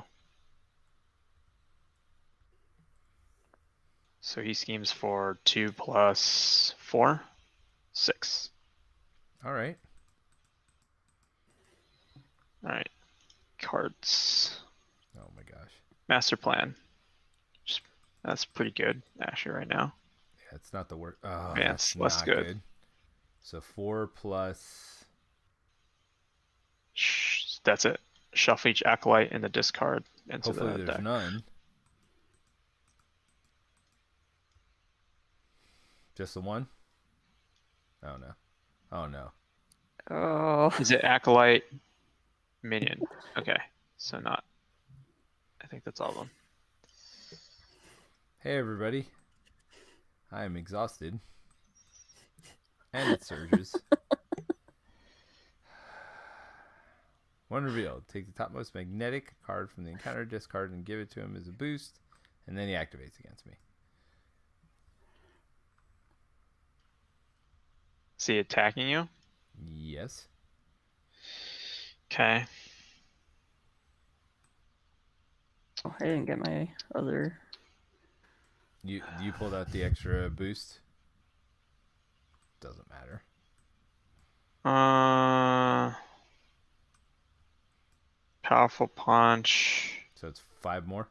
So he schemes for 2 plus 4, 6. All right. All right. Cards. Oh my gosh. Master plan. That's pretty good, actually, right now. Yeah, it's not the worst. Oh, Yeah, that's it's less not good. So 4 plus. That's it. Shuffle each acolyte in the discard into Hopefully the there's deck. none. Just the 1? Oh no. Oh no. Oh. Is it acolyte minion? Okay, so not. I think that's all of them. Hey everybody. I am exhausted. And it surges. One reveal. Take the topmost magnetic card from the encounter discard and give it to him as a boost, and then he activates against me. Is he attacking you? Yes. Okay. Oh, I didn't get my other. You pulled out the extra boost? Doesn't matter. Powerful punch So it's 5 more?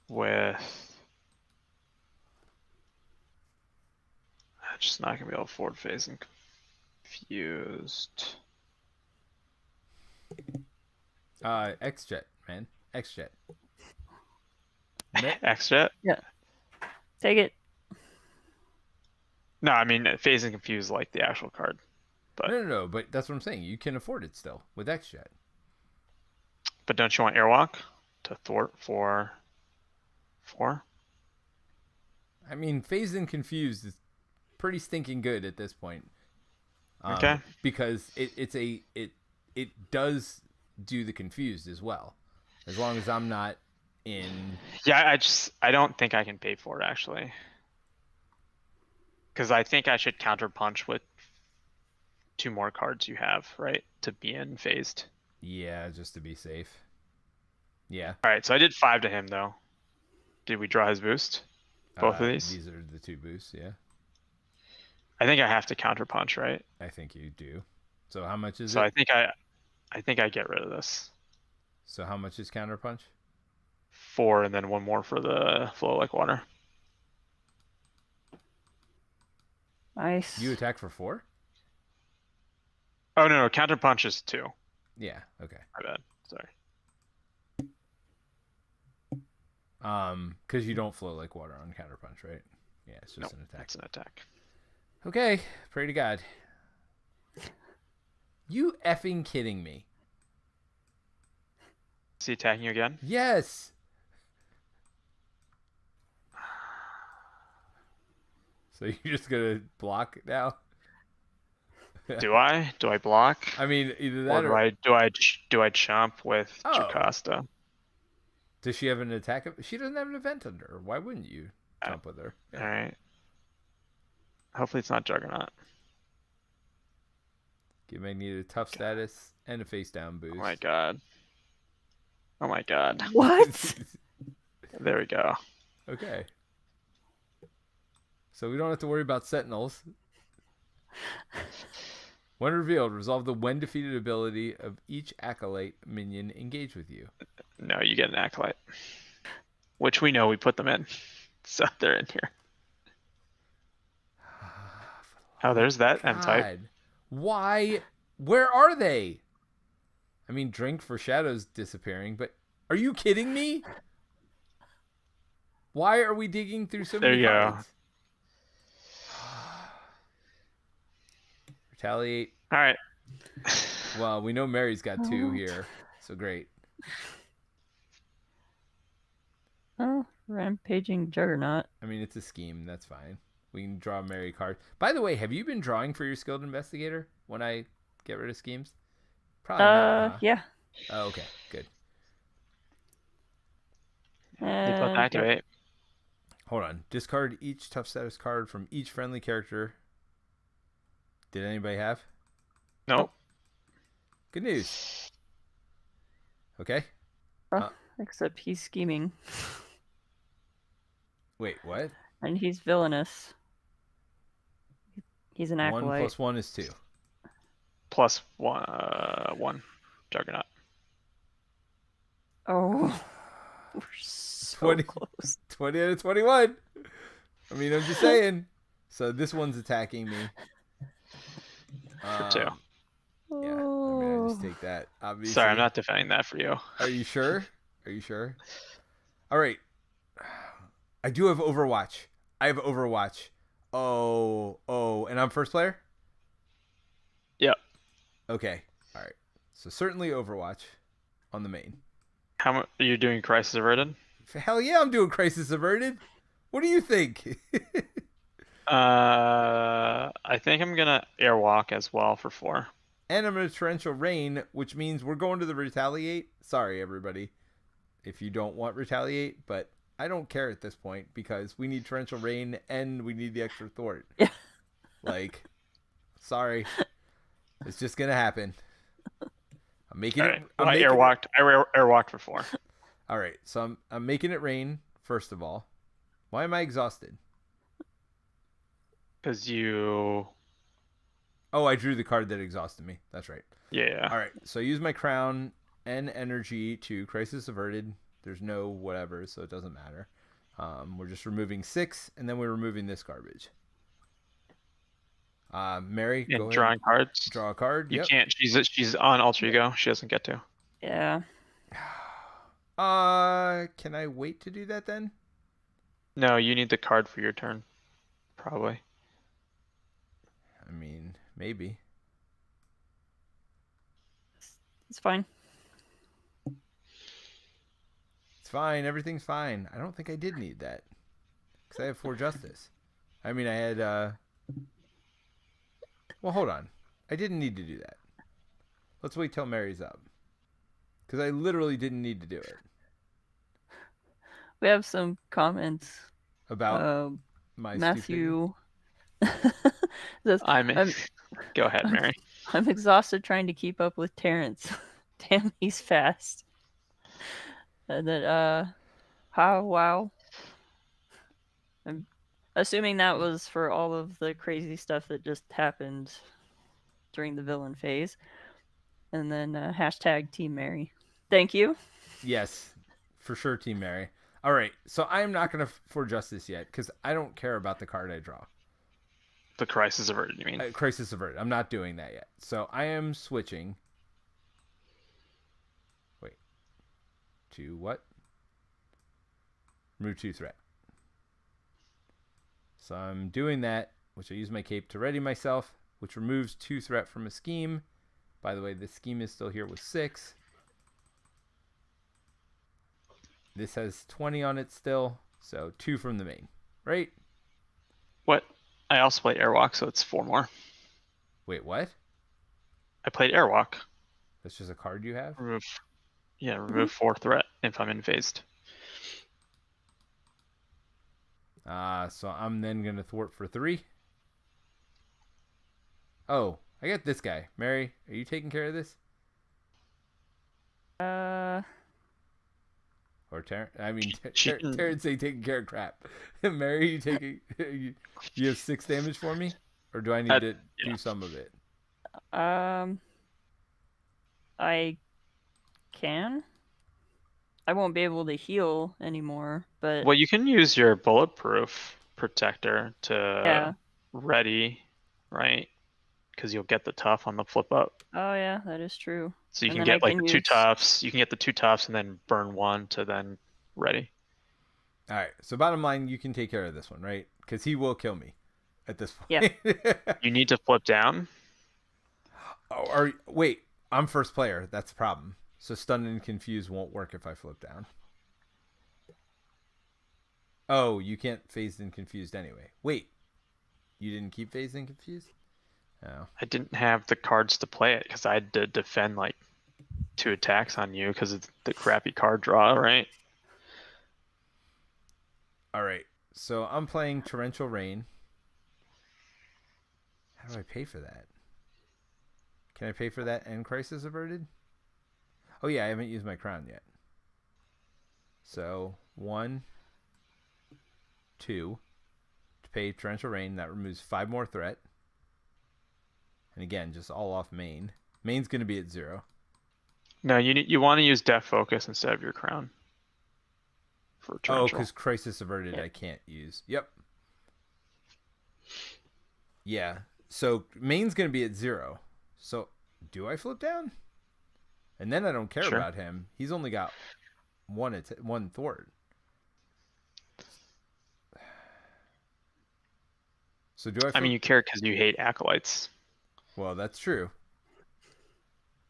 with. I'm just not gonna be able to forward phase and confused. X-Jet, man. X-Jet. X-Jet? Yeah. Take it. No, I mean phase and confused like the actual card. But No, but that's what I'm saying. You can afford it still with X-Jet. But don't you want Airwalk to thwart for 4? I mean, Phased and Confused is pretty stinking good at this point. Okay. Because it does do the confused as well, as long as I'm not in. Yeah, I don't think I can pay for it actually, because I think I should counter punch with 2 more cards you have, right, to be in phased. Yeah, just to be safe. Yeah. All right, so I did 5 to him though. Did we draw his boost? Both of these? These are the 2 boosts. Yeah. I think I have to counter punch, right? I think you do. So how much is it? So I think I get rid of this. So how much is counter punch? 4 and then 1 more for the flow like water. Nice. You attack for 4? Oh no, counter punch is 2. Yeah. Okay. My bad. Sorry. Because you don't flow like water on counter punch, right? Yeah, it's just an attack. It's an attack. Okay, pray to God. You effing kidding me? Is he attacking you again? Yes. So you're just gonna block now? Do I? Do I block? I mean, either Or that do I chomp with Oh. Jocasta? Does she have an attack? She doesn't have an event under her. Why wouldn't you jump with her? All right. Hopefully it's not Juggernaut. Give Magneto a tough status and a face down boost. Oh my god. Oh my god. What? There we go. Okay. So we don't have to worry about Sentinels. When revealed, resolve the when defeated ability of each Acolyte minion engaged with you. No, you get an Acolyte. Which we know we put them in. So they're in here. Oh, there's that M-type. Why? Where are they? I mean, drink for shadows disappearing, but are you kidding me? Why are we digging through so many cards? Retaliate. All right. Well, we know Mary's got 2 here, so great. Oh, rampaging Juggernaut. I mean, it's a scheme. That's fine. We can draw a Mary card. By the way, have you been drawing for your skilled investigator when I get rid of schemes? Probably not. Huh? Yeah. Oh, okay. Good. Default activate. Hold on. Discard each tough status card from each friendly character. Did anybody have? Nope. Good news. Okay. Except he's scheming. Wait, what? And he's villainous. He's an acolyte. 1 + 1 is 2. Plus one. Juggernaut. Oh. We're so 20, close. 20 out of 21. I mean, I'm just saying. So this one's attacking me. For 2. Yeah, I mean, I just take that. Obviously. Sorry, I'm not defending that for you. Are you sure? Are you sure? All right. I do have Overwatch. I have Overwatch. Oh, and I'm first player? Yep. Okay. All right. So certainly Overwatch on the main. How much are you doing Crisis Averted? Hell yeah, I'm doing Crisis Averted. What do you think? I think I'm gonna Airwalk as well for 4. And I'm going to Torrential Rain, which means we're going to the Retaliate. Sorry, everybody, if you don't want Retaliate, but I don't care at this point because we need Torrential Rain and we need the extra thwart. Yeah. Like, sorry. It's just going to happen. I'm making All right. it. I airwalked for 4. All right. So I'm making it rain, first of all. Why am I exhausted? Because you... Oh, I drew the card that exhausted me. That's right. Yeah. All right. So I use my crown and energy to Crisis Averted. There's no whatever, so it doesn't matter. We're just removing 6, and then we're removing this garbage. Mary, go ahead. Drawing cards. Draw a card. You can't. She's on Alter Ego. She doesn't get to. Yeah. Can I wait to do that then? No, you need the card for your turn. Probably. I mean, maybe. It's fine. It's fine. Everything's fine. I don't think I did need that. Because I have 4 Justice. I mean, I had... Well, hold on. I didn't need to do that. Let's wait till Mary's up. Because I literally didn't need to do it. We have some comments. About my Matthew. Go ahead, Mary. I'm exhausted trying to keep up with Terence. Damn, he's fast. And then, wow. I'm assuming that was for all of the crazy stuff that just happened during the villain phase. And then, hashtag Team Mary. Thank you. Yes, for sure, Team Mary. All right, so I am not going to for Justice yet because I don't care about the card I draw. The Crisis Averted, you mean? Crisis Averted. I'm not doing that yet. So I am switching. Wait. To what? Remove 2 threat. So I'm doing that, which I use my cape to ready myself, which removes 2 threat from a scheme. By the way, this scheme is still here with 6. This has 20 on it still, so 2 from the main, right? What? I also played Airwalk, so it's 4 more. Wait, what? I played Airwalk. That's just a card you have? Remove 4 threat if I'm unfazed. So I'm then going to thwart for 3. Oh, I got this guy. Mary, are you taking care of this? Or Terence? I mean, Terence ain't taking care of crap. Mary, you taking? You have 6 damage for me, or do I need to do some of it? I can. I won't be able to heal anymore, but Well, you can use your bulletproof protector to ready, right? Because you'll get the tough on the flip up. Oh yeah, that is true. So you can get like the 2 toughs. You can get the 2 toughs and then burn 1 to then ready. All right. So bottom line, you can take care of this one, right? Because he will kill me at this point. Yeah. You need to flip down. Oh, wait, I'm first player. That's the problem. So stun and confuse won't work if I flip down. Oh, you can't phased and confused anyway. Wait, you didn't keep phased and confused? Oh. I didn't have the cards to play it because I had to defend like 2 attacks on you because it's the crappy card draw, right? All right. So I'm playing Torrential Rain. How do I pay for that? Can I pay for that and Crisis Averted? Oh yeah, I haven't used my crown yet. So 1, 2 to pay Torrential Rain. That removes 5 more threat. And again, just all off main. Main's going to be at 0. No, you want to use Death Focus instead of your crown. For oh, because Crisis Averted I can't use. Yep. Yeah. So main's going to be at 0. So do I flip down? And then I don't care about him. He's only got one thwart. So do I? I mean, you care because you hate acolytes. Well, that's true.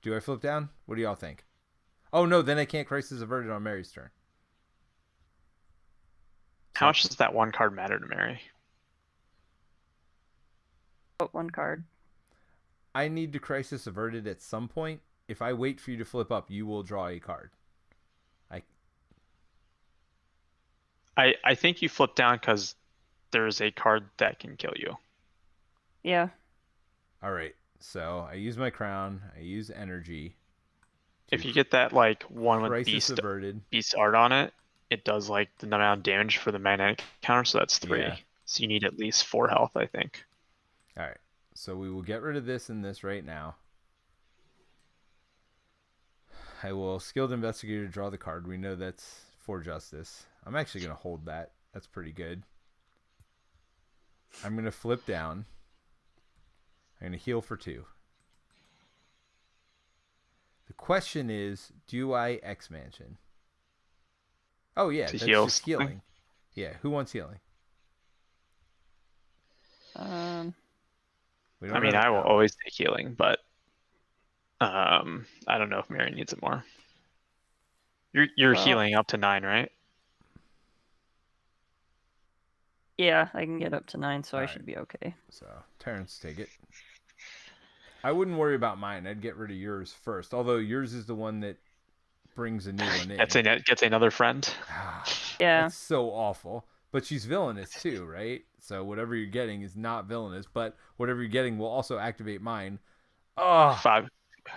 Do I flip down? What do y'all think? Oh no, then I can't Crisis Averted on Mary's turn. How much does that 1 card matter to Mary? But 1 card. I need to Crisis Averted at some point. If I wait for you to flip up, you will draw a card. I think you flip down because there's a card that can kill you. Yeah. All right. So I use my crown. I use energy. If you get that like 1 with beast art on it, it does like the amount of damage for the magnetic counter, so that's 3. Yeah. So you need at least 4 health, I think. All right. So we will get rid of this and this right now. I will Skilled Investigator draw the card. We know that's for justice. I'm actually going to hold that. That's pretty good. I'm going to flip down. I'm going to heal for 2. The question is, do I X-Mansion? Oh, yeah. That's just healing. Yeah. Who wants healing? I mean, I will always take healing, but I don't know if Mary needs it more. You're healing up to 9, right? Yeah, I can get up to 9, so I should be okay. So, Terence, take it. I wouldn't worry about mine. I'd get rid of yours first. Although yours is the one that brings a new one in. Gets another friend. Yeah. That's so awful. But she's villainous too, right? So whatever you're getting is not villainous, but whatever you're getting will also activate mine. Oh,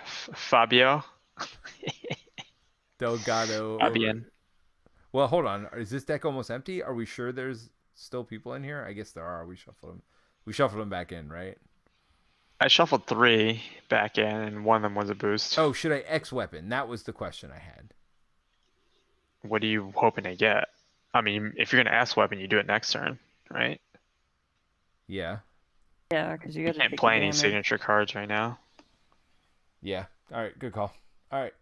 Fabio. Delgado. Fabian. Well, hold on. Is this deck almost empty? Are we sure there's still people in here? I guess there are. We shuffled them back in, right? I shuffled 3 back in, and one of them was a boost. Oh, should I X weapon? That was the question I had. What are you hoping to get? I mean, if you're gonna S weapon, you do it next turn, right? Yeah. Yeah, because you can't play any signature cards right now. Yeah. All right. Good call. All right.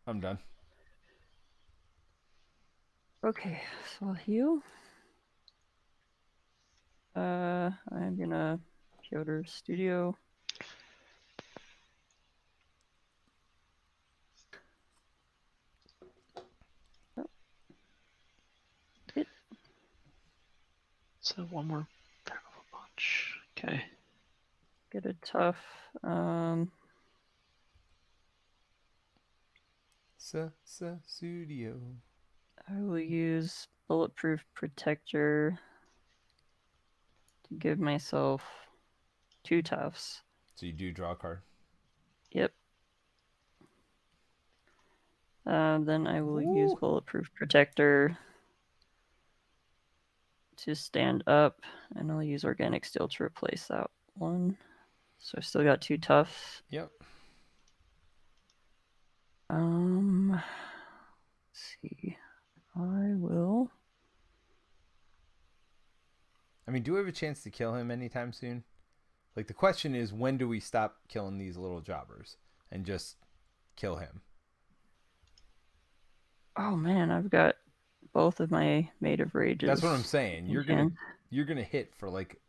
I'm done. Okay, so I'll heal. I'm gonna Kyoto Studio. So 1 more powerful punch. Okay. Get a tough. Studio. I will use bulletproof protector to give myself 2 toughs. So you do draw a card. Yep. Then I will use bulletproof protector to stand up, and I'll use organic steel to replace that one. So I still got 2 toughs. Yep. Let's see. I will. I mean, do we have a chance to kill him anytime soon? Like, the question is, when do we stop killing these little jobbers and just kill him? Oh man, I've got both of my Made of Rages. That's what I'm saying. You're gonna hit for like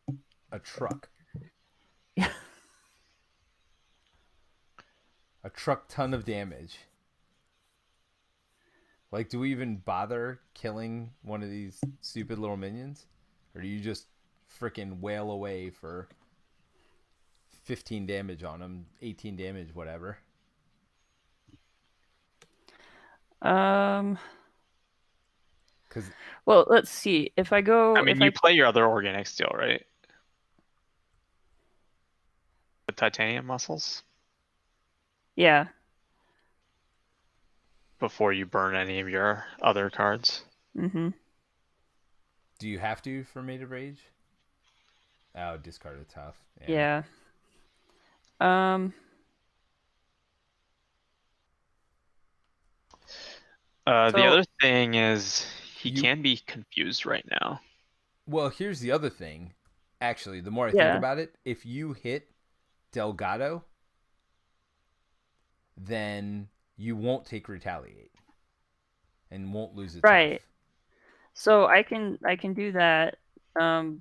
a truck. Yeah. A truck ton of damage. Like, do we even bother killing one of these stupid little minions? Or do you just freaking wail away for 15 damage on them, 18 damage, whatever? Well, let's see. If I go, I mean, you play your other organic steel, right? The titanium muscles. Yeah. Before you burn any of your other cards. Mm-hmm. Do you have to for Made of Rage? Oh, discard a tough. Yeah. So the other thing is he can be confused right now. Well, here's the other thing. Actually, the more I think about it, if you hit Delgado, then you won't take Retaliate and won't lose it. Right. So I can do that, and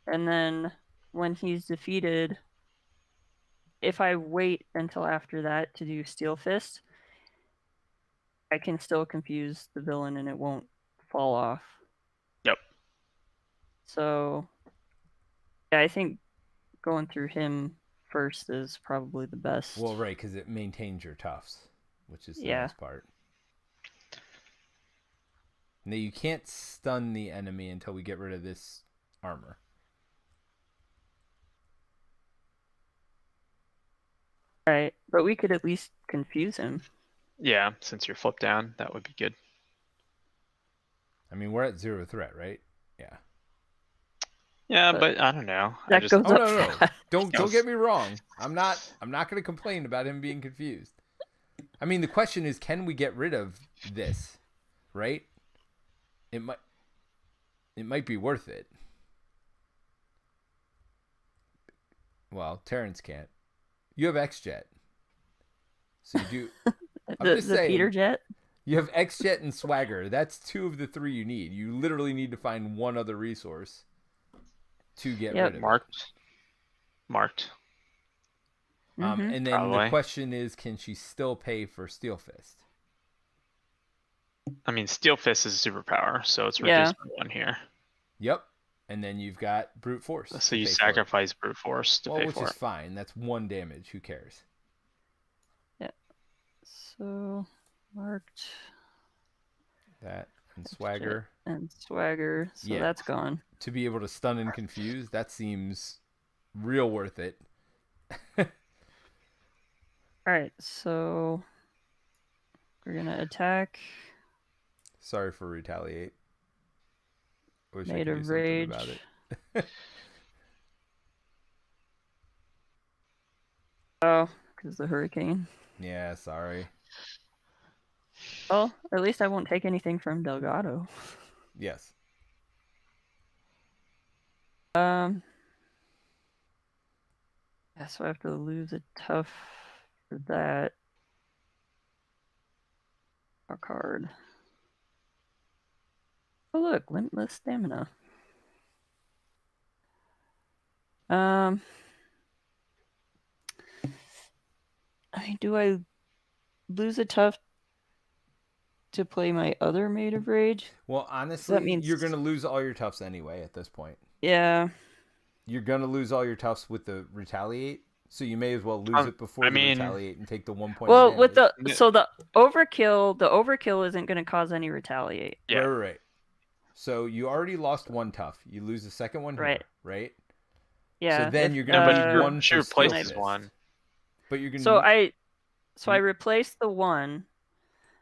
then when he's defeated, if I wait until after that to do Steel Fist, I can still confuse the villain and it won't fall off. Yep. So yeah, I think going through him first is probably the best. Well, right, because it maintains your toughs, which is the nice part. Now, you can't stun the enemy until we get rid of this armor. Right, but we could at least confuse him. Yeah, since you're flipped down, that would be good. I mean, we're at 0 threat, right? Yeah. Yeah, but I don't know. That goes up. No. Don't get me wrong. I'm not going to complain about him being confused. I mean, the question is, can we get rid of this? Right? It might be worth it. Well, Terence can't. You have X-Jet. So you do. I'm just saying, Peter Jet? You have X-Jet and Swagger. That's 2 of the 3 you need. You literally need to find one other resource to get rid of Marked. And then the question is, can she still pay for Steel Fist? I mean, Steel Fist is a superpower, so it's reduced by 1 here. Yep. And then you've got Brute Force. So you sacrifice Brute Force to pay for it. Which is fine. That's 1 damage. Who cares? Yeah. So, marked. That and Swagger. So that's gone. To be able to stun and confuse, that seems real worth it. Alright, so we're going to attack. Sorry for Retaliate. Wish Made I could of do Rage. something about it. Oh, because the hurricane. Yeah, sorry. Well, at least I won't take anything from Delgado. Yes. Yeah, so I have to lose a tough for that. A card. Oh look, limitless stamina. I mean, do I lose a tough to play my other Made of Rage? Well, honestly, you're going to lose all your toughs anyway at this point. Yeah. you're gonna lose all your toughs with the retaliate, so you may as well lose it before the retaliate and take the 1 point. Well, of damage. the overkill isn't going to cause any retaliate. Yeah. Right. So you already lost 1 tough. You lose the second one here, right? Yeah. So then you're gonna need 1 she for replaces steel 1. But you're gonna. So I replaced the 1.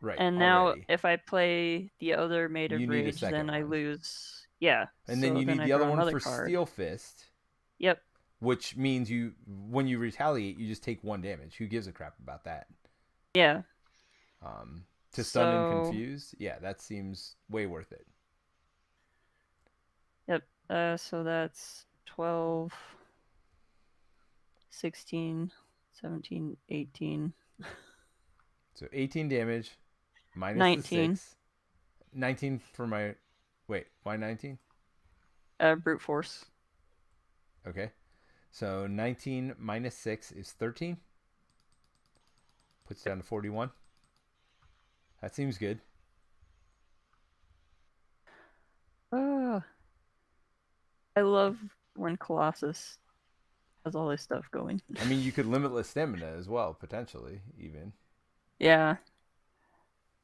Right. And now already. if I play the other Made of You need a Rage, second then I one. lose. Yeah. And then you need I the other draw one for card. Steel Fist. Yep. Which means when you retaliate, you just take 1 damage. Who gives a crap about that? Yeah. To stun and confuse, yeah, that seems way worth it. Yep. So that's 12, 16, 17, 18. So 18 damage minus 19. the 6. 19 for my... Wait, why 19? Brute force. Okay. So 19 minus 6 is 13. Puts down to 41. That seems good. I love when Colossus has all this stuff going. I mean, you could limitless stamina as well, potentially, even. Yeah.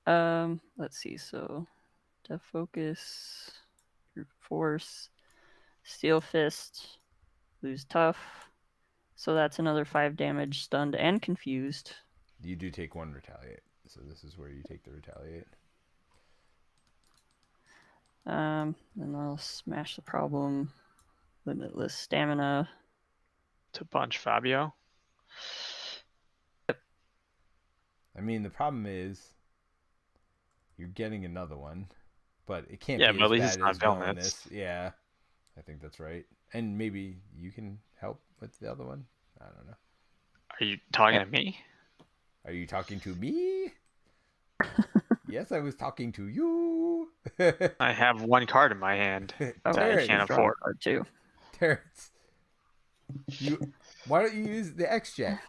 Let's see. So, Death Focus, Brute Force, Steel Fist, lose Tough. So that's another 5 damage, stunned and confused. You do take 1 retaliate. So this is where you take the retaliate. Then I'll smash the problem. Limitless stamina. To punch Fabio. I mean, the problem is you're getting another one, but it can't be but at least as it's bad not as villainous. Yeah, I think that's right. And maybe you can help with the other one. I don't know. Are you talking to me? Are you talking to me? Yes, I was talking to you. I have 1 card in my hand that I can't afford. Card too. Terrence, why don't you use the X-Jet?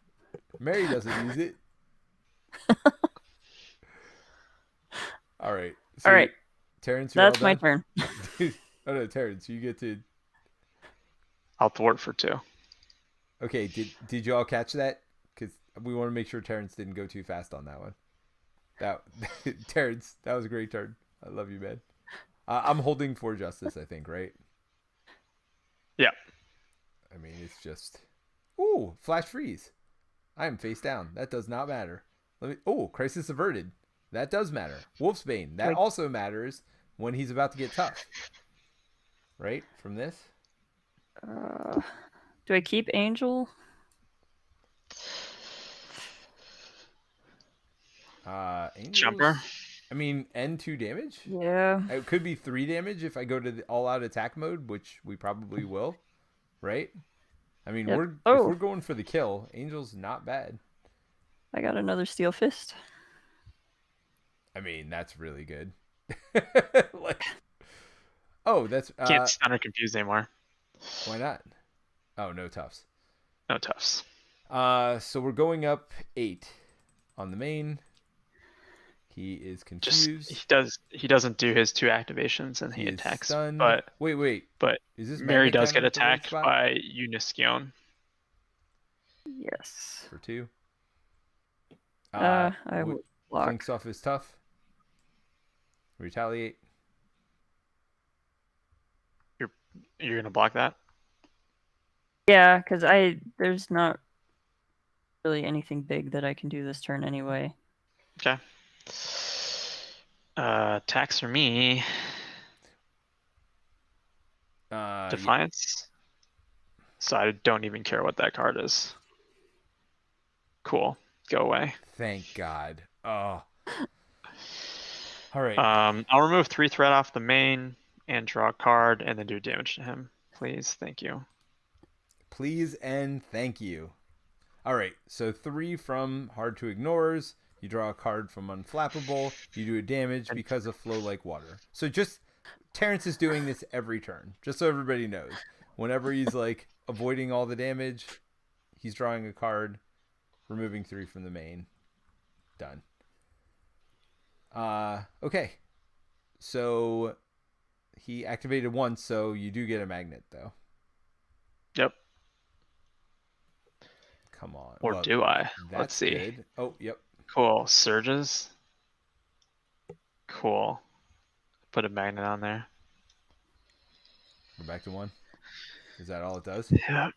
Mary doesn't use it. All right. So all right. Terrence, that's my turn. Oh no, Terrence, you get to. I'll thwart for 2. Okay. Did you all catch that? Because we want to make sure Terrence didn't go too fast on that one. Terrence, that was a great turn. I love you, man. I'm holding for justice, I think, right? Yeah. I mean, it's just... Ooh, flash freeze. I am face down. That does not matter. Crisis averted. That does matter. Wolf's Bane. That also matters when he's about to get tough. Right? From this? Do I keep Angel? Jumper. I mean, N2 damage? Yeah. It could be 3 damage if I go to the all-out attack mode, which we probably will. Right? I mean, if we're going for the kill, Angel's not bad. I got another Steel Fist. I mean, that's really good. That's... Can't stun or confuse anymore. Why not? Oh, no toughs. No toughs. So we're going up 8 on the main. He is confused. He doesn't do his 2 activations and he attacks. Stunned. But wait. But is this Mary does get at the right attacked spot? by Uniskion. Yes. For 2. I will block. Clinks off his tough. Retaliate. You're gonna block that? Yeah, because there's not really anything big that I can do this turn anyway. Okay. Attacks for me. Defiance. Yeah. So I don't even care what that card is. Cool. Go away. Thank God. Oh. All right. I'll remove 3 threat off the main and draw a card and then do damage to him. Please. Thank you. Please and thank you. All right. So 3 from Hard to Ignores. You draw a card from Unflappable. You do a damage because of Flow Like Water. So Terrence is doing this every turn, just so everybody knows. Whenever he's like avoiding all the damage, he's drawing a card, removing 3 from the main. Done. Okay. So he activated once, so you do get a magnet though. Yep. Come on. Or Well, do I? that's Let's see. good. Oh, yep. Cool. Surges. Cool. Put a magnet on there. Go back to 1. Is that all it does? Yeah.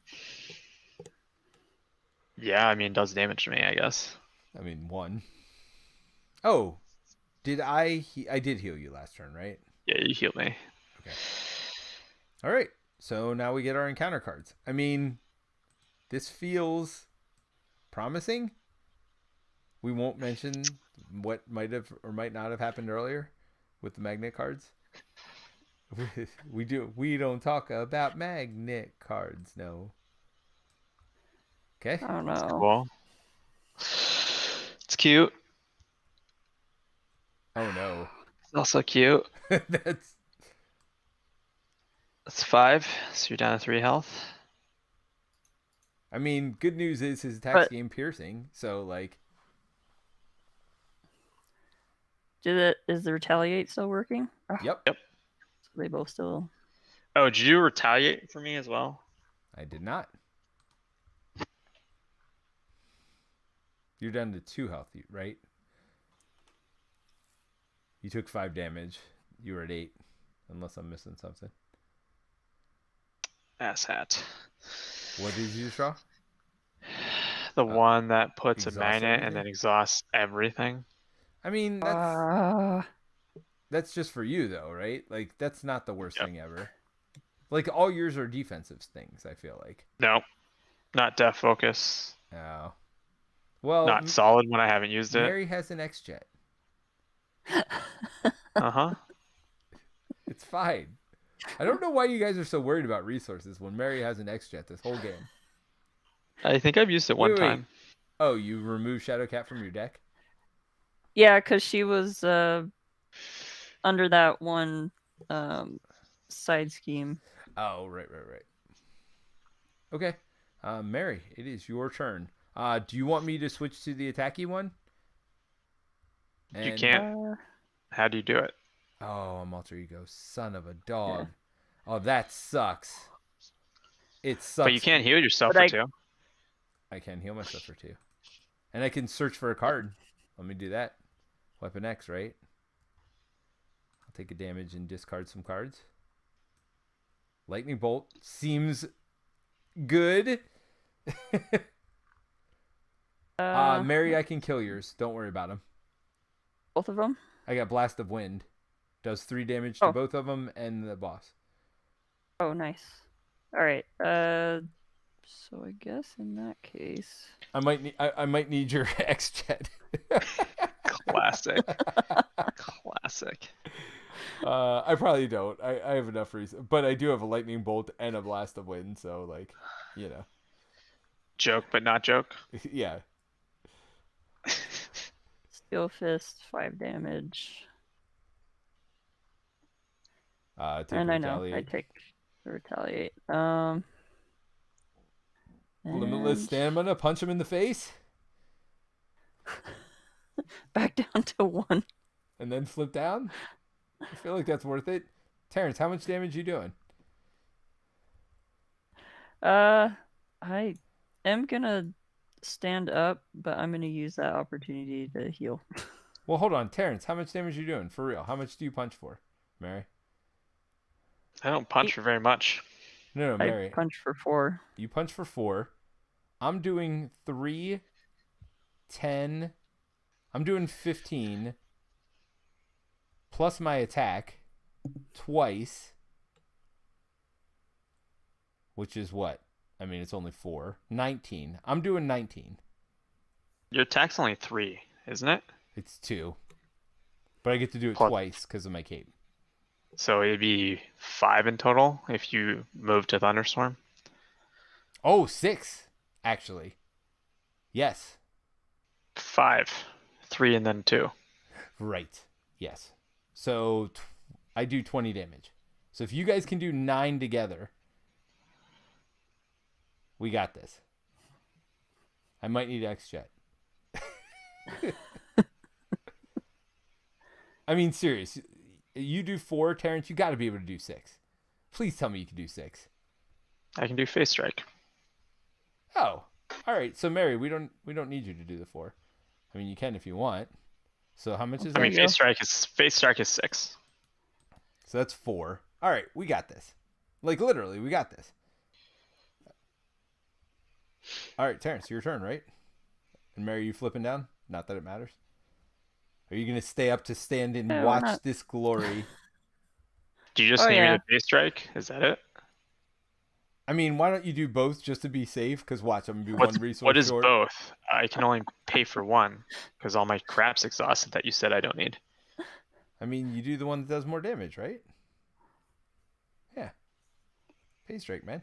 Yeah, I mean, it does damage to me, I guess. I mean, 1. Oh, did I did heal you last turn, right? Yeah, you healed me. Okay. All right. So now we get our encounter cards. I mean, this feels promising. We won't mention what might have or might not have happened earlier with the magnet cards. We don't talk about magnet cards, no. Okay. I don't know. Cool. It's cute. Oh no. It's also cute. That's 5, so you're down to 3 health. I mean, good news is his attack's But game piercing, so like is the retaliate still working? Oh, yep. Yep. so they both still. Oh, did you retaliate for me as well? I did not. You're down to 2 health, right? You took 5 damage. You were at 8, unless I'm missing something. Ass hat. What did you draw? The one that puts a exhaust magnet everything? and then exhausts everything. I mean, that's just for you though, right? Like that's not the worst thing ever. Like all yours are defensive things, I feel like. No, not def focus. Oh. Well, Not solid when I haven't used it. Mary has an X-Jet. Uh-huh. It's fine. I don't know why you guys are so worried about resources when Mary has an X-Jet this whole game. I think I've used it one time. Oh, you removed Shadowcat from your deck? Yeah, because she was under that one side scheme. Oh, right. Okay. Mary, it is your turn. Do you want me to switch to the attacky one? You can't. How do you do it? Oh, I'm alter ego. Son of a dog. Yeah. Oh, that sucks. It sucks. But you can't heal yourself for 2. I can heal myself for 2. And I can search for a card. Let me do that. Weapon X, right? I'll take a damage and discard some cards. Lightning Bolt seems good. Mary, I can kill yours. Don't worry about him. Both of them? I got Blast of Wind. Does 3 damage to both of them and the boss. Oh, nice. All right. So I guess in that case, I might need your X-Jet. Classic. Classic. I probably don't. I have enough reason, but I do have a lightning bolt and a blast of wind, so like, you know. Joke, but not joke. Yeah. Steel Fist, 5 damage. And I know I take the retaliate. Limitless stamina. Punch him in the face. Back down to 1. And then flip down. I feel like that's worth it. Terence, how much damage you doing? I am gonna stand up, but I'm gonna use that opportunity to heal. Well, hold on, Terence. How much damage you doing for real? How much do you punch for, Mary? I don't punch for very much. No, Mary. I punch for 4. You punch for 4. I'm doing 3, 10. I'm doing 15. Plus my attack twice. Which is what? I mean, it's only 4. 19. I'm doing 19. Your attack's only 3, isn't it? It's 2. But I get to do it twice because of my cape. So it'd be 5 in total if you move to Thunderstorm? Oh, 6, actually. Yes. 5. 3 and then 2. Right. Yes. So I do 20 damage. So if you guys can do 9 together, we got this. I might need X-Jet. I mean, serious. You do 4, Terence. You got to be able to do 6. Please tell me you can do 6. I can do Face Strike. Oh, all right. So Mary, we don't need you to do the 4. I mean, you can if you want. So how much is that? I mean, Face Strike is 6. So that's 4. All right, we got this. Like literally, we got this. All right, Terence, your turn, right? And Mary, you flipping down? Not that it matters. Are you gonna stay up to stand and watch this glory? Do you just need me to Face Strike? Is that it? I mean, why don't you do both just to be safe? Because watch, I'm gonna be one resource short. What is both? I can only pay for one because all my crap's exhausted that you said I don't need. I mean, you do the one that does more damage, right? Yeah. Face Strike, man.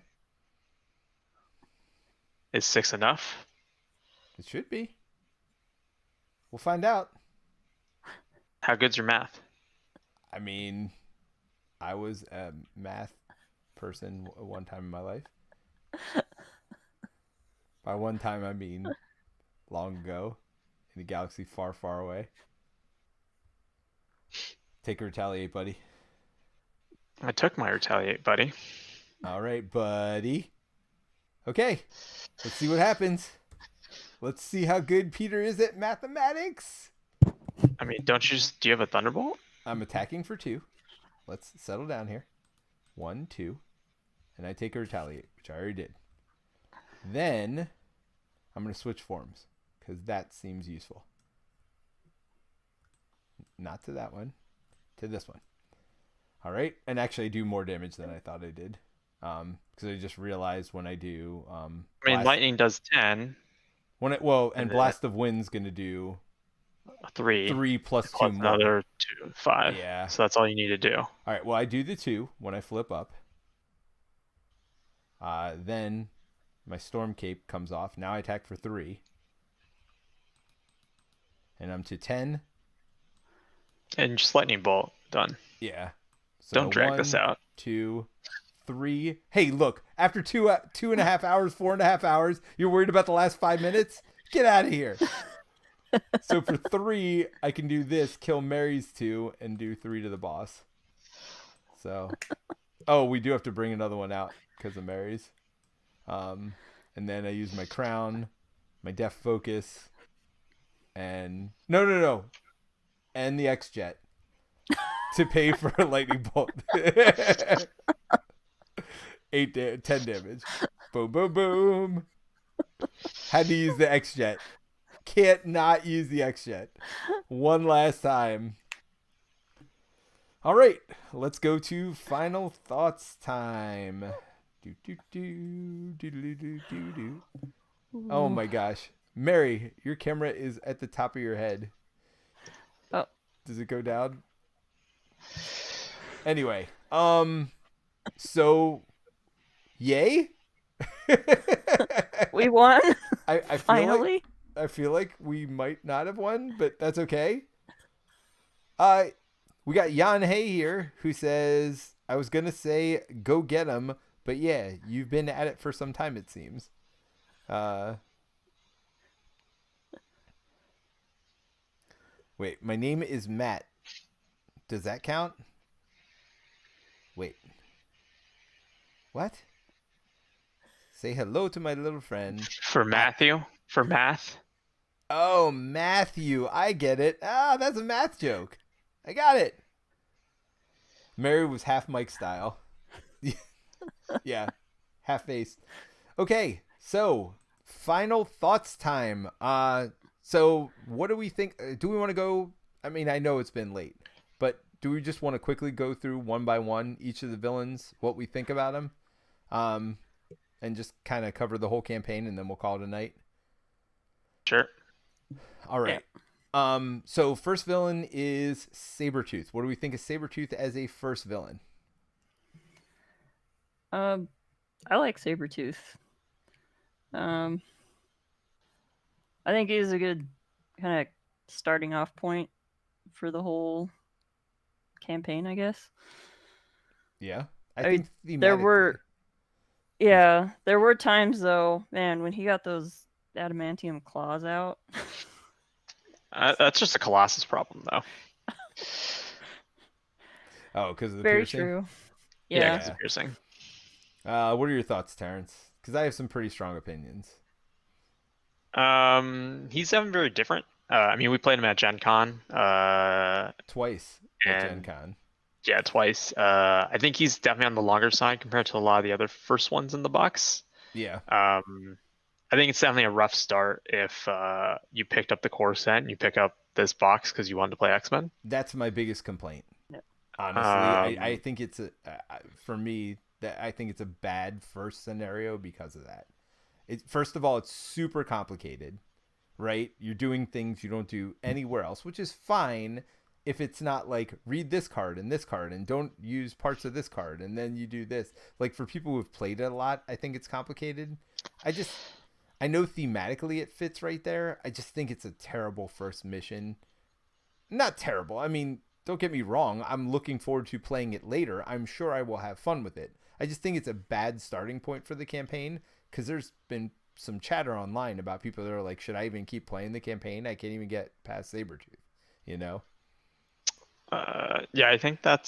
Is 6 enough? It should be. We'll find out. How good's your math? I mean, I was a math person one time in my life. By one time, I mean long ago in a galaxy far, far away. Take a retaliate, buddy. I took my retaliate, buddy. All right, buddy. Okay, let's see what happens. Let's see how good Peter is at mathematics. I mean, do you have a Thunderbolt? I'm attacking for 2. Let's settle down here. 1, 2. And I take a retaliate, which I already did. Then I'm going to switch forms because that seems useful. Not to that one, to this one. All right. And actually, I do more damage than I thought I did. Because I just realized when I do. I mean, lightning does 10. And Blast of Wind's going to do 3. 3 plus 2 more. Another 2, 5. Yeah. So that's all you need to do. All right. Well, I do the 2 when I flip up. Then my Storm Cape comes off. Now I attack for 3. And I'm to 10. And just Lightning Bolt. Done. Yeah. So don't drag this out. 2, 3. Hey, look. After 2.5 hours, 4.5 hours, you're worried about the last 5 minutes? Get out of here. So for 3, I can do this, kill Mary's 2, and do 3 to the boss. So, we do have to bring another one out because of Mary's. And then I use my crown, my Def Focus, and no, and the X-Jet to pay for a lightning bolt. 10 damage. Boom, boom, boom. Had to use the X-Jet. Can't not use the X-Jet. One last time. All right, let's go to final thoughts time. Oh my gosh. Mary, your camera is at the top of your head. Oh. Does it go down? Anyway, so yay? We won. I Finally. I feel like we might not have won, but that's okay. We got Jan Hay here who says, I was going to say go get him, but yeah, you've been at it for some time, it seems. Wait, my name is Matt. Does that count? Wait. What? Say hello to my little friend. For Matthew? For math? Oh, Matthew. I get it. Ah, that's a math joke. I got it. Mary was half Mike style. Yeah, half faced. Okay, so final thoughts time. So what do we think? Do we want to go? I mean, I know it's been late, but do we just want to quickly go through one by one each of the villains, what we think about them, and just kind of cover the whole campaign, and then we'll call it a night? Sure. All right. Yeah. So first villain is Sabretooth. What do we think of Sabretooth as a first villain? I like Sabretooth. I think he's a good kind of starting off point for the whole campaign, I guess. Yeah. I think there were times though, man, when he got those adamantium claws out. That's just a Colossus problem, though. Oh, because of the Very piercing? true. Yeah, because of piercing. What are your thoughts, Terence? Because I have some pretty strong opinions. He's having very different. I mean, we played him at Gen Con, Twice at Gen and Con. yeah, twice. I think he's definitely on the longer side compared to a lot of the other first ones in the box. Yeah. I think it's definitely a rough start if you picked up the core set and you pick up this box because you wanted to play X-Men. That's my biggest complaint. Yeah. Honestly, I think it's for me that I think it's a bad first scenario because of that. First of all, it's super complicated, right? You're doing things you don't do anywhere else, which is fine if it's not like read this card and don't use parts of this card and then you do this. Like for people who've played it a lot, I think it's complicated. I know thematically it fits right there. I just think it's a terrible first mission. Not terrible. I mean, don't get me wrong. I'm looking forward to playing it later. I'm sure I will have fun with it. I just think it's a bad starting point for the campaign because there's been some chatter online about people that are like, should I even keep playing the campaign? I can't even get past Sabretooth, you know? Yeah, I think that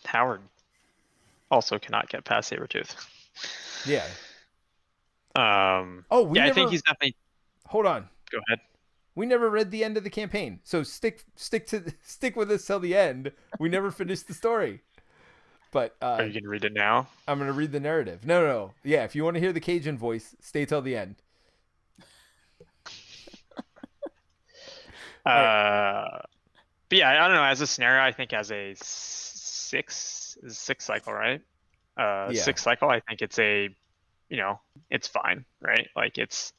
Howard also cannot get past Sabretooth. Yeah. Yeah, I think he's definitely. Hold on. Go ahead. We never read the end of the campaign, so stick with us till the end. We never finished the story. But are you gonna read it now? I'm gonna read the narrative. No. Yeah, if you want to hear the Cajun voice, stay till the end. But yeah, I don't know. As a scenario, I think as a six cycle, right? Yeah. 6 cycle, I think it's it's fine, right? Like it's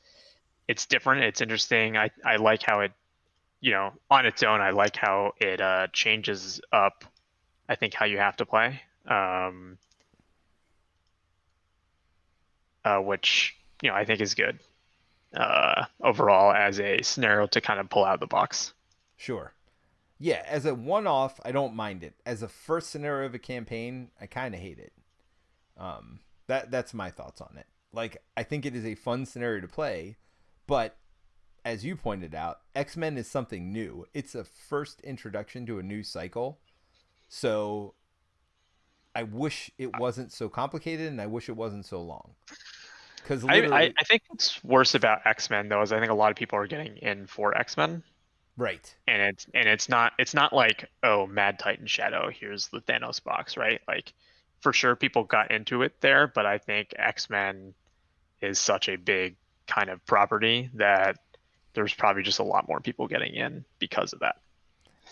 different. It's interesting. I like how it, on its own, I like how it changes up. I think how you have to play, which I think is good overall as a scenario to kind of pull out of the box. Sure. Yeah, as a one-off, I don't mind it. As a first scenario of a campaign, I kind of hate it. That's my thoughts on it. Like, I think it is a fun scenario to play, but as you pointed out, X-Men is something new. It's a first introduction to a new cycle. So I wish it wasn't so complicated, and I wish it wasn't so long. Because I think what's worse about X-Men though is I think a lot of people are getting in for X-Men. Right. And it's not like, oh, Mad Titan Shadow, here's the Thanos box, right? Like for sure people got into it there, but I think X-Men is such a big kind of property that there's probably just a lot more people getting in because of that.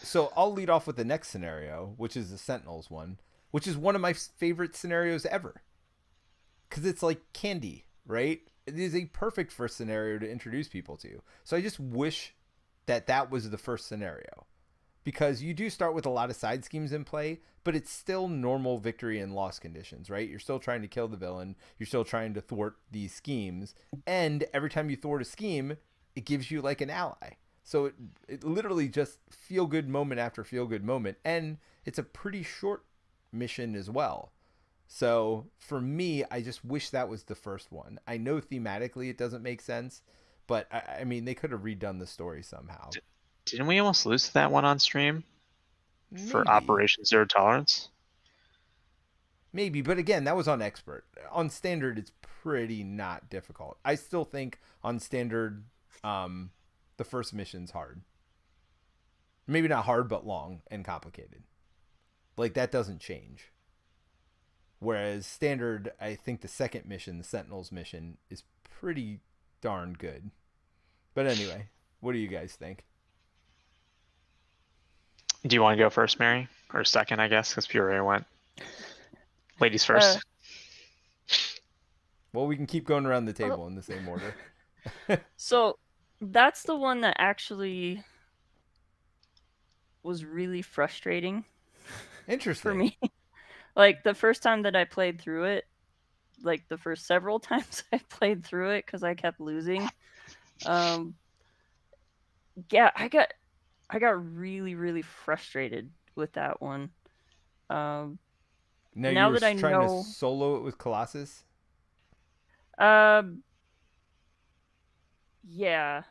So I'll lead off with the next scenario, which is the Sentinels one, which is one of my favorite scenarios ever. Because it's like candy, right? It is a perfect first scenario to introduce people to. So I just wish that was the first scenario. Because you do start with a lot of side schemes in play, but it's still normal victory and loss conditions, right? You're still trying to kill the villain. You're still trying to thwart these schemes. And every time you thwart a scheme, it gives you like an ally. So it literally just feel good moment after feel good moment. And it's a pretty short mission as well. So for me, I just wish that was the first one. I know thematically it doesn't make sense, but I mean, they could have redone the story somehow. Didn't we almost lose to that one on stream? Maybe. For Operation Zero Tolerance? Maybe, but again, that was on Expert. On Standard, it's pretty not difficult. I still think on Standard, the first mission's hard. Maybe not hard, but long and complicated. Like, that doesn't change. Whereas Standard, I think the second mission, the Sentinels mission, is pretty darn good. But anyway, what do you guys think? Do you want to go first, Mary? Or second, I guess, because Peoria went. Ladies first. Well, we can keep going around the table in the same order. So, that's the one that actually was really frustrating. Interesting. For me. Like, the first time that I played through it, like, the first several times I played through it, because I kept losing. Yeah, I got really, really frustrated with that one. Now you were trying to solo it with Colossus? Yeah,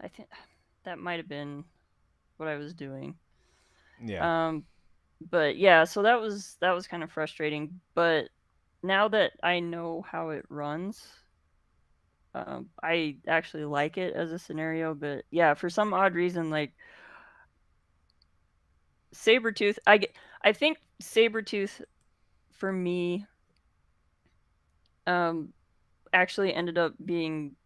I think that might have been what I was doing. Yeah. But yeah, so that was kind of frustrating. But now that I know how it runs, I actually like it as a scenario. But yeah, for some odd reason, like Sabretooth, I think Sabretooth for me um, actually ended up being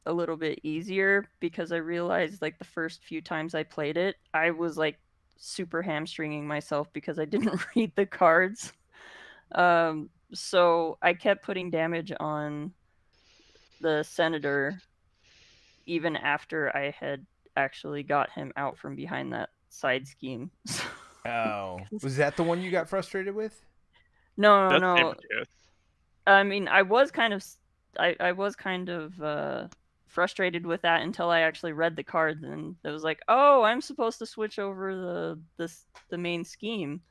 a little bit easier because I realized like the first few times I played it, I was like super hamstringing myself because I didn't read the cards. So I kept putting damage on the senator even after I had actually got him out from behind that side scheme. Oh, was that the one you got frustrated with? No, That's no. Sabretooth. I mean, I was kind of frustrated with that until I actually read the cards, and it was like, oh, I'm supposed to switch over the main scheme.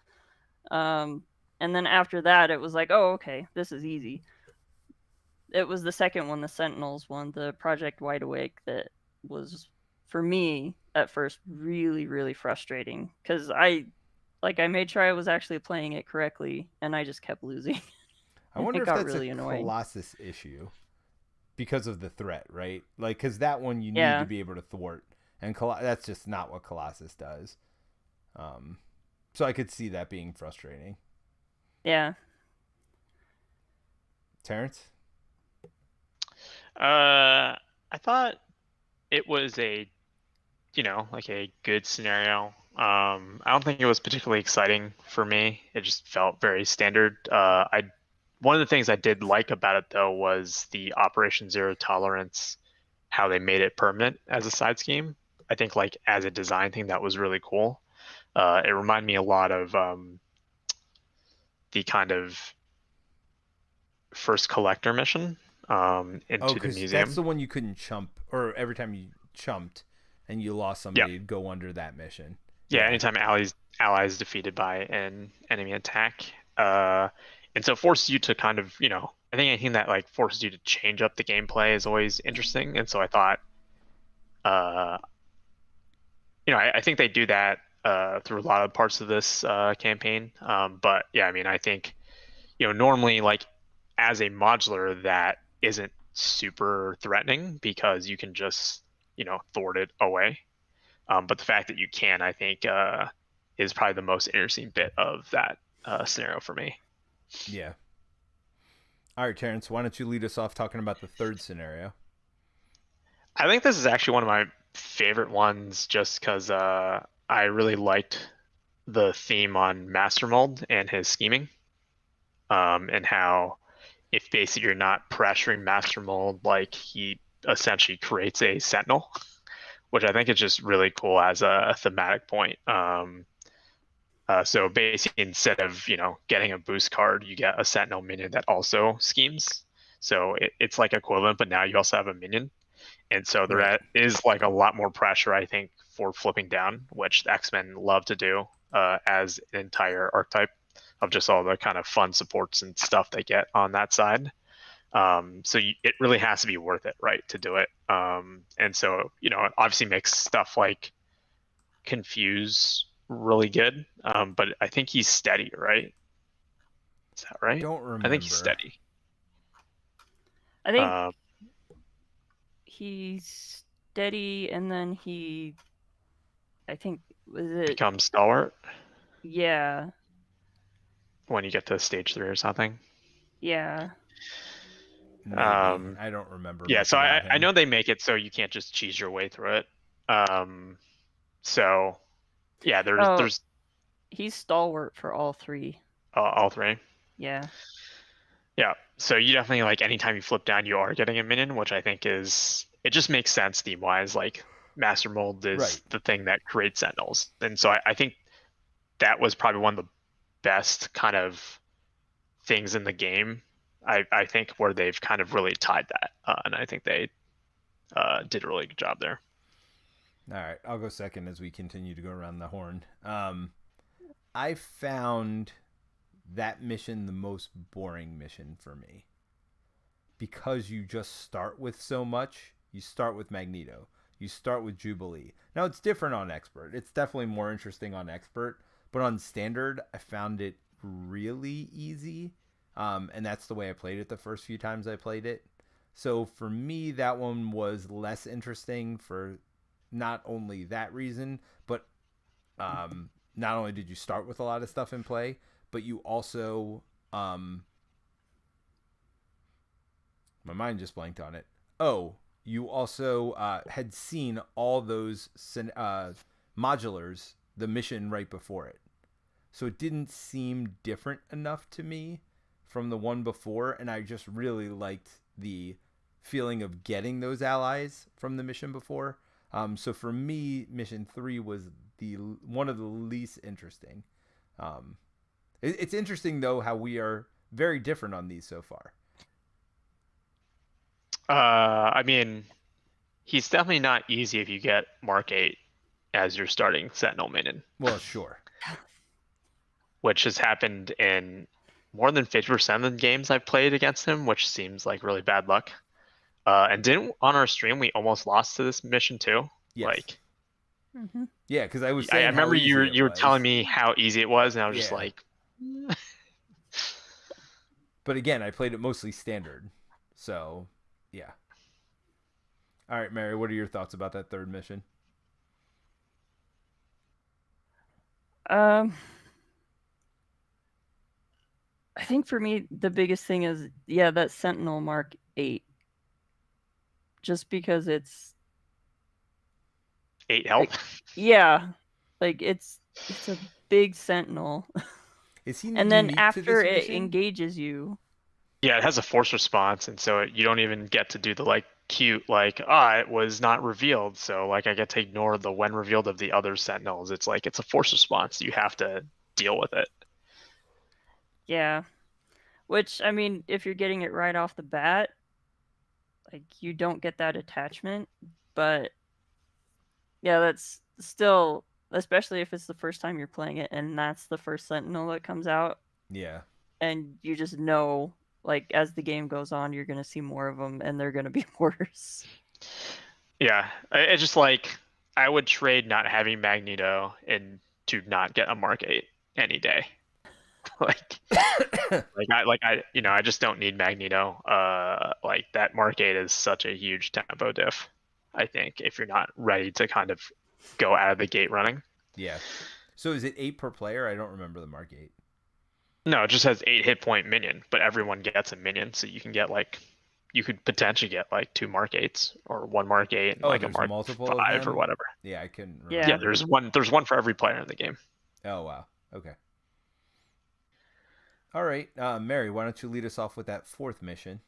Um, and then after that, it was like, oh, okay, this is easy. It was the second one, the Sentinels one, the Project Wide Awake, that was for me at first really, really frustrating because I made sure I was actually playing it correctly, and I just kept losing. I And wonder it if got that's a really annoying. Colossus issue because of the threat, right? Like, because that one you need to Yeah, be able to thwart, and that's just not what Colossus does. Um, so I could see that being frustrating. yeah. Terrence? I thought it was a, like a good scenario. I don't think it was particularly exciting for me. It just felt very standard. One of the things I did like about it though was the Operation Zero Tolerance, how they made it permanent as a side scheme. I think like as a design thing that was really cool. It reminded me a lot of the kind of first collector mission Oh, into the because that's museum. the one you couldn't chump, or every time you chumped and you lost Yeah, somebody, it'd go under that mission. yeah. Yeah. Anytime allies defeated by an enemy attack, and so it forces you to kind of I think anything that like forces you to change up the gameplay is always interesting. And so I thought, uh, I think they do that through a lot of parts of this campaign. But yeah, I mean, I think normally like as a modular that isn't super threatening because you can just thwart it away. But the fact that you can, I think, is probably the most interesting bit of that scenario for me. Yeah. All right, Terrence, why don't you lead us off talking about the third scenario? I think this is actually one of my favorite ones just because I really liked the theme on Master Mold and his scheming, and how if basically you're not pressuring Master Mold, like he essentially creates a Sentinel, which I think is just really cool as a thematic point. So basically, instead of getting a boost card, you get a Sentinel minion that also schemes. So it's like equivalent, but now you also have a minion, and so Right. there is like a lot more pressure, I think, for flipping down, which the X-Men love to do as an entire archetype of just all the kind of fun supports and stuff they get on that side. So it really has to be worth it, right, to do it. And so it obviously makes stuff like Confuse really good. But I think he's steady, right? Is that right? Don't I think he's remember. steady. I think Um, he's steady, and then I think, was it? becomes stalwart Yeah, when you get to stage 3 or something. yeah. Maybe. Um, I don't remember yeah, much so I, about I him. know they make it so you can't just cheese your way through it. Um, so yeah, there's Oh, there's he's stalwart for all three. all three. Yeah, Yeah, so you definitely like anytime you flip down, you are getting a minion, which I think is it just makes sense theme wise. Like Master Mold is Right. the thing that creates Sentinels, and so I think that was probably one of the best kind of things in the game. I think where they've kind of really tied that, and I think they did a really good job there. All right, I'll go second as we continue to go around the horn. I found that mission the most boring mission for me because you just start with so much. You start with Magneto. You start with Jubilee. Now it's different on Expert. It's definitely more interesting on Expert, but on Standard, I found it really easy. and that's the way I played it the first few times I played it. So for me, that one was less interesting for not only that reason, but not only did you start with a lot of stuff in play, but you also my mind just blanked on it. Oh, you also had seen all those modulars, the mission right before it. So it didn't seem different enough to me from the one before, and I just really liked the feeling of getting those allies from the mission before. So for me, mission 3 was the one of the least interesting. It's interesting though how we are very different on these so far. I mean, he's definitely not easy if you get Mark 8 as your starting Sentinel minion. Well, sure. Which has happened in more than 50% of the games I've played against him, which seems like really bad luck. And didn't on our stream we almost lost to this mission too? Yes. Like, yeah, because I was saying I remember you were was. telling me how easy it was, and I was just like. But again, I played it mostly standard, so yeah. All right, Mary, what are your thoughts about that third mission? I think for me the biggest thing is that Sentinel Mark 8. Just because it's 8 health. Like it's a big Sentinel. Is he and then unique after to this it mission? engages you. Yeah, it has a force response, and so you don't even get to do the like cute like it was not revealed, so like I get to ignore the when revealed of the other Sentinels. It's like it's a force response. You have to deal with it. Yeah, which I mean, if you're getting it right off the bat, like you don't get that attachment, but yeah, that's still, especially if it's the first time you're playing it and that's the first Sentinel that comes out. Yeah. And you just know, like, as the game goes on, you're going to see more of them and they're going to be worse. Yeah, it's just like I would trade not having Magneto and to not get a Mark 8 any day. I just don't need Magneto. Like that Mark 8 is such a huge tempo diff, I think, if you're not ready to kind of go out of the gate running. Yeah. So is it 8 per player? I don't remember the Mark 8. No, it just has 8 hit point minion, but everyone gets a minion, so you can get you could potentially get like 2 Mark 8s or 1 Mark 8 and like a Mark multiple 5 or whatever. Yeah, I couldn't remember. Yeah. Yeah, there's one for every player in the game. Oh wow. Okay. All right, Mary, why don't you lead us off with that fourth mission?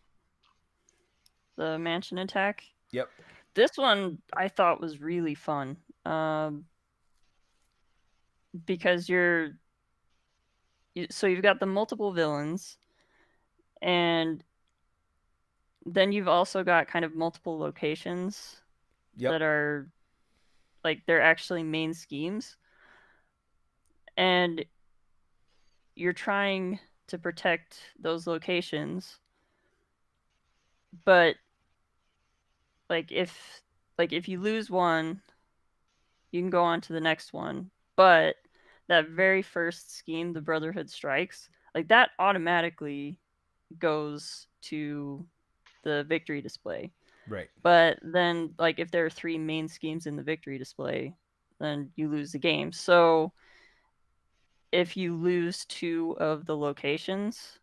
The mansion attack. Yep. This one I thought was really fun. Because you've got the multiple villains, and then you've also got kind of multiple locations that are like they're actually main schemes, and you're trying to protect those locations, but if you lose one, you can go on to the next one, but that very first scheme, the Brotherhood Strikes, like that automatically goes to the victory display. Right. But then like if there are 3 main schemes in the victory display, then you lose the game. So if you lose 2 of the locations,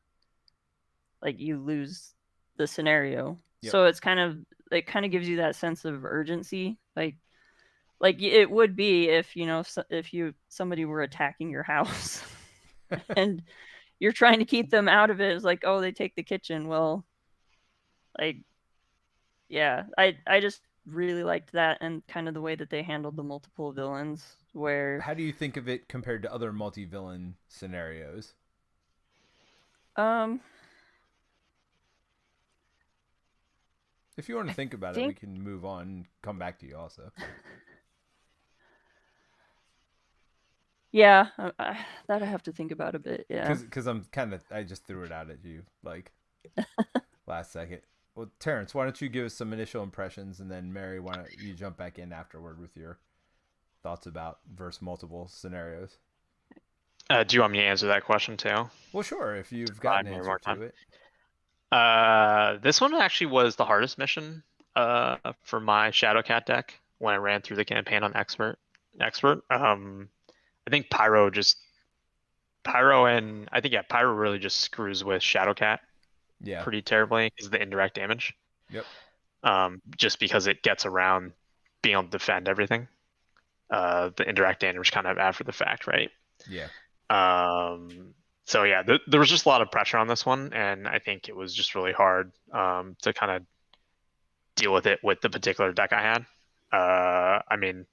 like you lose the scenario. Yep. So it kind of gives you that sense of urgency, like it would be if somebody were attacking your house and you're trying to keep them out of it. It's like, oh, they take the kitchen. Well, like, yeah, I just really liked that and kind of the way that they handled the multiple villains. Where, how do you think of it compared to other multi-villain scenarios? If you want to think about it, we can move on and come back to you also. Yeah, that I have to think about a bit. Yeah, because I just threw it out at you like last second. Well, Terence, why don't you give us some initial impressions, and then Mary, why don't you jump back in afterward with your thoughts about versus multiple scenarios? Do you want me to answer that question too? Well, sure, if you've got Provide an me answer more to time. it. This one actually was the hardest mission for my Shadowcat deck when I ran through the campaign on Expert. I think Pyro and I think Pyro really just screws with Shadowcat Yeah. pretty terribly because of the indirect damage. Yep. Just because it gets around being able to defend everything. The indirect damage kind of after the fact, right? Yeah. So yeah, there was just a lot of pressure on this one, and I think it was just really hard to kind of deal with it with the particular deck I had. I mean,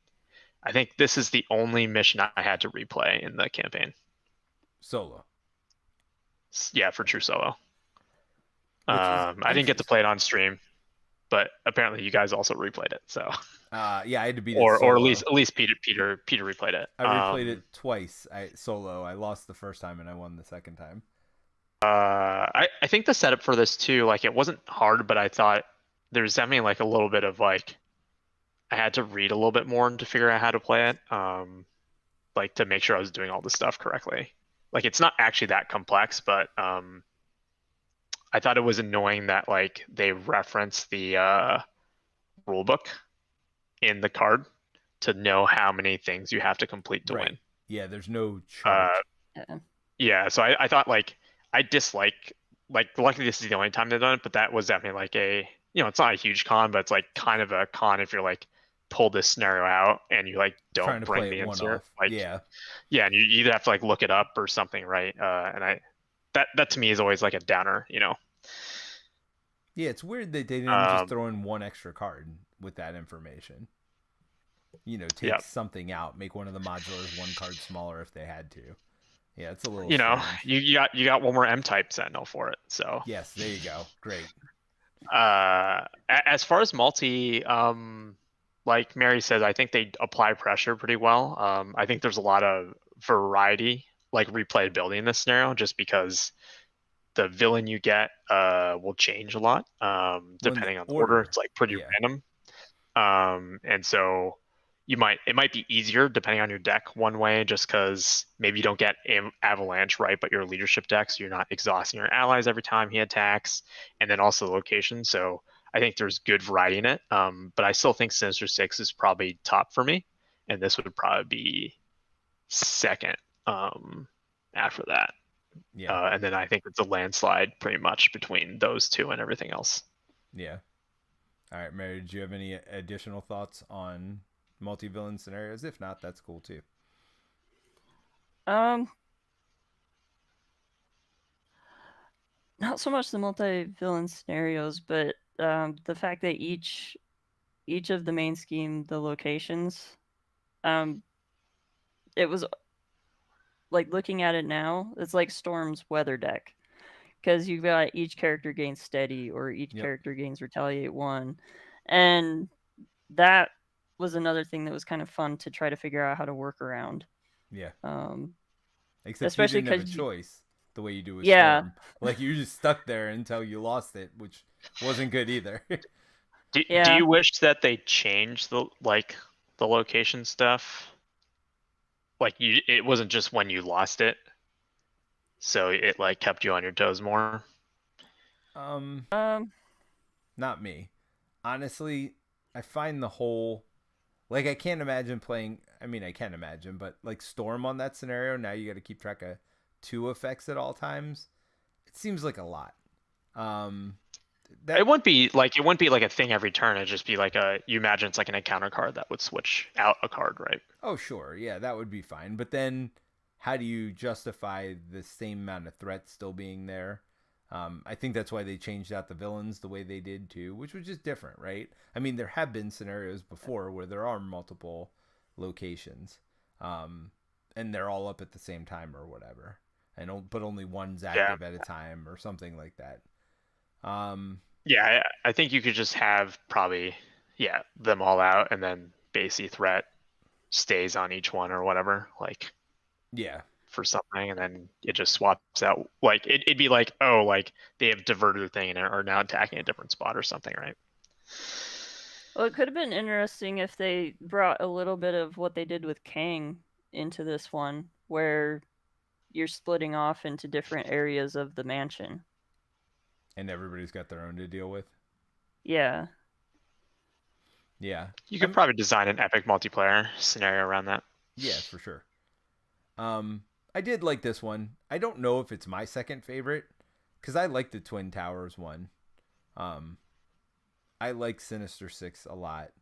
I think this is the only mission I had to replay in the campaign. Solo. Yeah, for true solo. Which is I didn't get to play it on stream, but apparently you guys also replayed it. So yeah, I had to beat it or solo. at least Peter replayed it. I replayed it twice. Solo. I lost the first time and I won the second time. I think the setup for this too, like it wasn't hard, but I thought there's definitely like a little bit of like I had to read a little bit more to figure out how to play it. Like to make sure I was doing all the stuff correctly. Like it's not actually that complex, but I thought it was annoying that like they reference the rule book in the card to know how many things you have to complete to win. Yeah, there's no chart. Yeah, so I thought like I dislike like luckily this is the only time they've done it, but that was definitely like a it's not a huge con, but it's like kind of a con if you're like pull this scenario out and you like don't bring the insert. Like yeah, and you either have to like look it up or something, right? And that to me is always like a downer, Yeah, it's weird that they didn't just throw in one extra card with that information. Take something out, make one of the modulars one card smaller if they had to. Yeah, it's a little. You got one more M-type Sentinel for it. So yes, there you go. Great. As far as multi, like Mary says, I think they apply pressure pretty well. I think there's a lot of variety, like replayability in this scenario, just because the villain you get will change a lot depending on the order. It's like pretty random. And so it might be easier depending on your deck one way, just because maybe you don't get Avalanche right, but your leadership deck, so you're not exhausting your allies every time he attacks, and then also the location. So I think there's good variety in it. But I still think Sinister Six is probably top for me, and this would probably be second after that. Yeah. And then I think it's a landslide pretty much between those two and everything else. Yeah. All right, Mary, did you have any additional thoughts on multi-villain scenarios? If not, that's cool too. Not so much the multi-villain scenarios, but the fact that each of the main scheme, the locations, it was like looking at it now, it's like Storm's weather deck, because you've got each character gains steady or each character gains retaliate 1, and that was another thing that was kind of fun to try to figure out how to work around. Yeah. Except especially you didn't have a choice the way you do with Storm. Like you just stuck there until you lost it, which wasn't good either. Do you wish that they changed the location stuff? Like it wasn't just when you lost it, so it like kept you on your toes more. Not me. Honestly, I find the whole like I can't imagine playing. I mean, I can imagine, but like Storm on that scenario, now you got to keep track of 2 effects at all times. It seems like a lot. It wouldn't be like a thing every turn. It'd just be like you imagine it's like an encounter card that would switch out a card, right? Oh, sure. Yeah, that would be fine. But then how do you justify the same amount of threat still being there? I think that's why they changed out the villains the way they did too, which was just different, right? I mean, there have been scenarios before where there are multiple locations, and they're all up at the same time or whatever, but only one's active at a time or something like that. Yeah, I think you could just have probably them all out, and then basic threat stays on each one or whatever, like for something, and then it just swaps out. Like it'd be like, oh, like they have diverted the thing and are now attacking a different spot or something, right? Well, it could have been interesting if they brought a little bit of what they did with Kang into this one, where you're splitting off into different areas of the mansion. And everybody's got their own to deal with. Yeah. Yeah. You could probably design an epic multiplayer scenario around that. Yeah, for sure. I did like this one. I don't know if it's my second favorite because I like the Twin Towers one. I like Sinister Six a lot.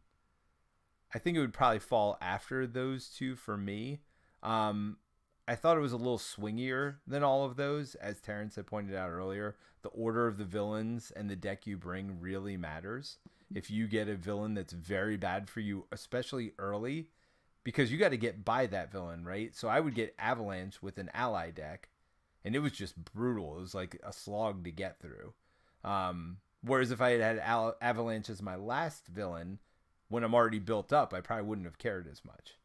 I think it would probably fall after those two for me. I thought it was a little swingier than all of those, as Terence had pointed out earlier. The order of the villains and the deck you bring really matters. If you get a villain that's very bad for you, especially early, because you got to get by that villain, right? So I would get Avalanche with an ally deck, and it was just brutal. It was like a slog to get through. Whereas if I had Avalanche as my last villain, when I'm already built up, I probably wouldn't have cared as much.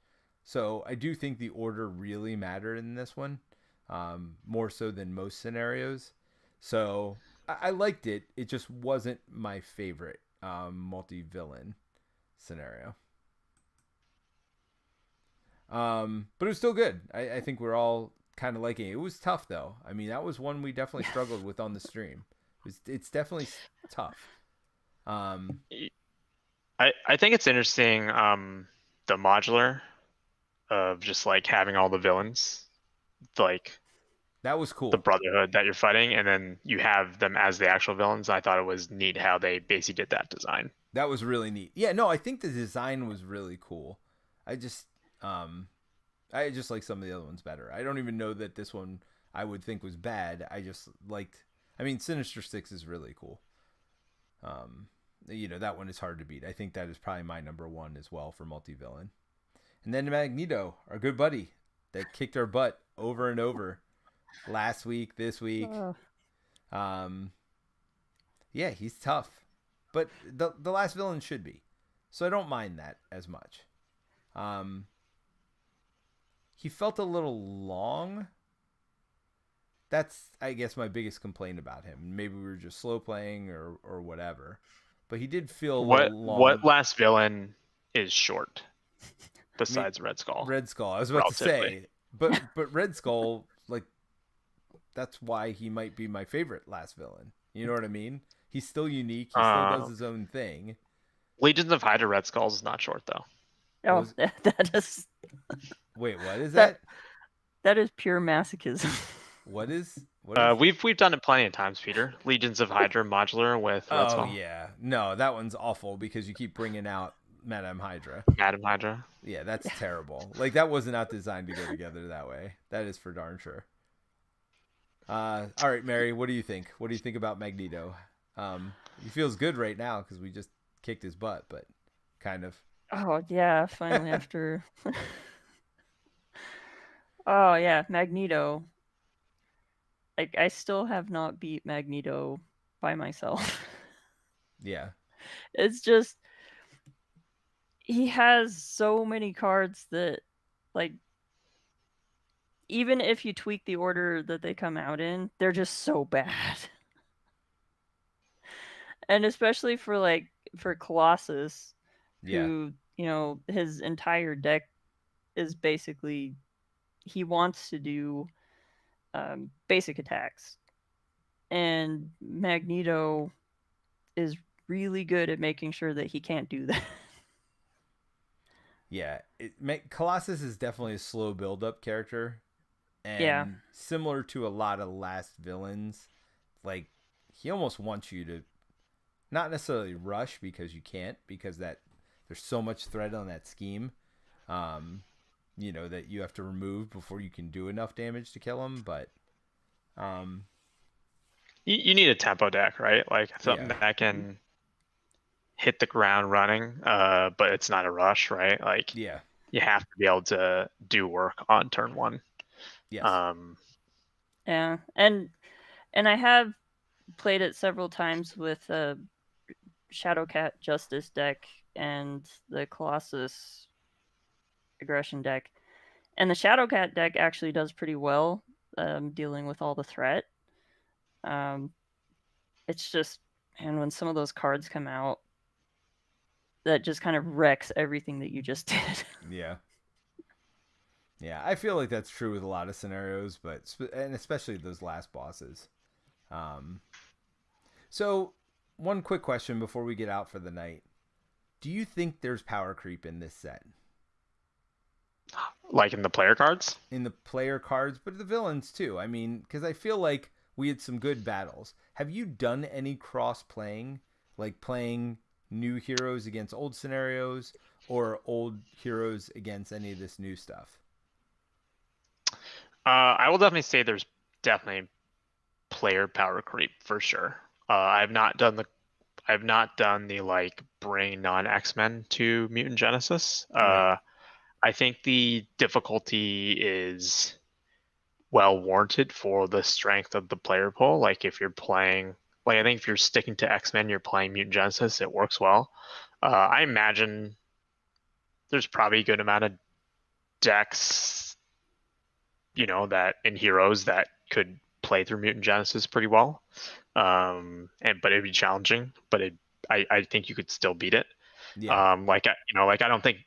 So I do think the order really mattered in this one, more so than most scenarios. So I liked it. It just wasn't my favorite multi-villain scenario. But it was still good. I think we're all kind of liking it. It was tough, though. I mean, that was one we definitely struggled with on the stream. It's definitely tough. I think it's interesting, the modular of just like having all the villains, like that was cool. The Brotherhood that you're fighting, and then you have them as the actual villains. I thought it was neat how they basically did that design. That was really neat. Yeah, no, I think the design was really cool. I just like some of the other ones better. I don't even know that this one I would think was bad. I just liked. I mean, Sinister Six is really cool. That one is hard to beat. I think that is probably my number one as well for multi-villain. And then Magneto, our good buddy, that kicked our butt over and over last week, this week. Yeah, he's tough. But the last villain should be. So I don't mind that as much. He felt a little long. That's, I guess, my biggest complaint about him. Maybe we were just slow playing or whatever. But he did feel a little long. What last villain is short? Besides Red Skull. Red Skull. I was about to say. But Red Skull, like, that's why he might be my favorite last villain. You know what I mean? He's still unique. He still does his own thing. Legions of Hydra Red Skulls is not short, though. Oh, that is... Wait, what is that? That is pure masochism. What is? We've done it plenty of times, Peter. Legions of Hydra modular with Red Skull. Oh, yeah. No, that one's awful because you keep bringing out Madame Hydra. Madame Hydra. Yeah, that's terrible. Like, that was not designed to go together that way. That is for darn sure. All right, Mary, what do you think? What do you think about Magneto? He feels good right now because we just kicked his butt, but kind of. Oh, yeah, finally after... Oh, yeah, Magneto. Like, I still have not beat Magneto by myself. Yeah. It's just... He has so many cards that, like, even if you tweak the order that they come out in, they're just so bad. And especially for Colossus, who, his entire deck is basically, he wants to do basic attacks. And Magneto is really good at making sure that he can't do that. Yeah, Colossus is definitely a slow build-up character. And similar to a lot of last villains, like, he almost wants you to not necessarily rush because you can't, because there's so much threat on that scheme, that you have to remove before you can do enough damage to kill him. But you need a tempo deck, right? Like something that can hit the ground running, but it's not a rush, right? Like, you have to be able to do work on turn one. Yes. Yeah, and I have played it several times with a Shadowcat Justice deck and the Colossus Aggression deck, and the Shadowcat deck actually does pretty well dealing with all the threat. It's just, and when some of those cards come out, that just kind of wrecks everything that you just did. Yeah. Yeah, I feel like that's true with a lot of scenarios, and especially those last bosses. Um, so, one quick question before we get out for the night: do you think there's power creep in this set? Like in the player cards? In the player cards, but the villains too. I mean, because I feel like we had some good battles. Have you done any cross playing, like playing new heroes against old scenarios, or old heroes against any of this new stuff? I will definitely say there's definitely player power creep for sure. I've not done the like bring non X-Men to Mutant Genesis. Right. I think the difficulty is well warranted for the strength of the player pool. Like if you're playing, like I think if you're sticking to X-Men, you're playing Mutant Genesis, it works well. I imagine there's probably a good amount of decks, that in Heroes that could play through Mutant Genesis pretty well. But it'd be challenging, but I think you could still beat it. Yeah. Like I don't think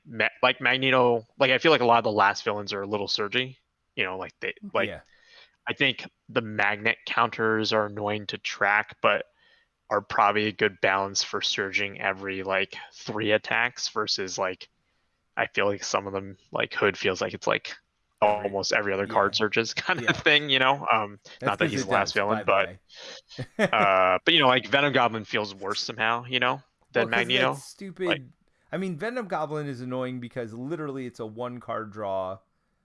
like Magneto, like I feel like a lot of the last villains are a little surgy. Yeah. I think the magnet counters are annoying to track, but are probably a good balance for surging every like 3 attacks versus like I feel like some of them like Hood feels like it's like Every. almost every other Yeah. card surges kind Yeah. of thing. That's Not that because he's it the last does. villain, By the but way. like Venom Goblin feels worse somehow, Well, than because that Magneto. Like stupid. I mean, Venom Goblin is annoying because literally it's a one card draw.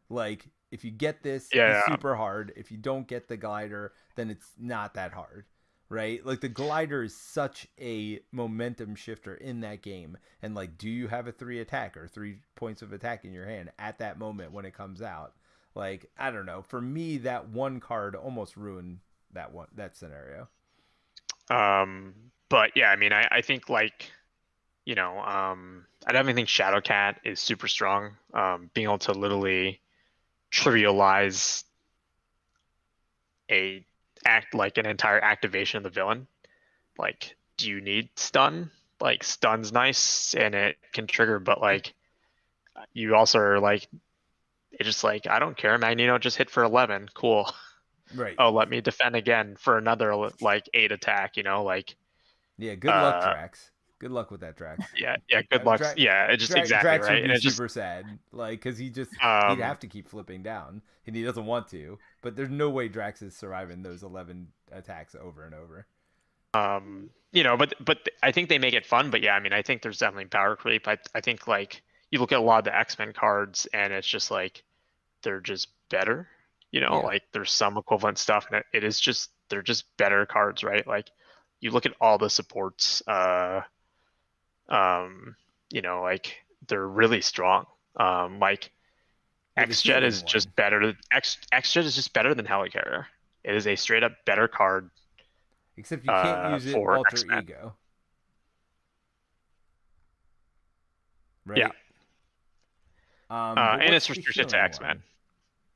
Like, if you get this, it's yeah, super hard. If you don't get the glider, then it's not that hard. Right? Like, the glider is such a momentum shifter in that game. And, like, do you have a 3 attack or 3 points of attack in your hand at that moment when it comes out? Like, I don't know. For me, that one card almost ruined that scenario. but yeah, I mean, I think like I definitely think Shadowcat is super strong. Being able to literally trivialize a act like an entire activation of the villain. Like, do you need stun? Like, stun's nice and it can trigger, but like, you also are like, it's just like, I don't care. Magneto just hit for 11. Cool. Right. Oh, let me defend again for another like 8 attack. Yeah, good luck, Uh, Drax. Good luck with that, Drax. yeah. Good luck. Yeah, it just exactly Drax would right, and be it just super sad, like, because he'd um have to keep flipping down, and he doesn't want to. But there's no way Drax is surviving those 11 attacks over and over. but I think they make it fun. But yeah, I mean, I think there's definitely power creep. I think like you look at a lot of the X-Men cards, and it's just like they're just better. Yeah, Like there's some equivalent stuff, and it is just they're just better cards, right? Like you look at all the supports, like they're really strong. Like well, the XJet healing is one, just better. XJet is just better than Helicarrier. It is a straight up better card except you can't use it for alter X-Men. ego, Yeah, right? But and what's it's the restricted to healing X-Men. one?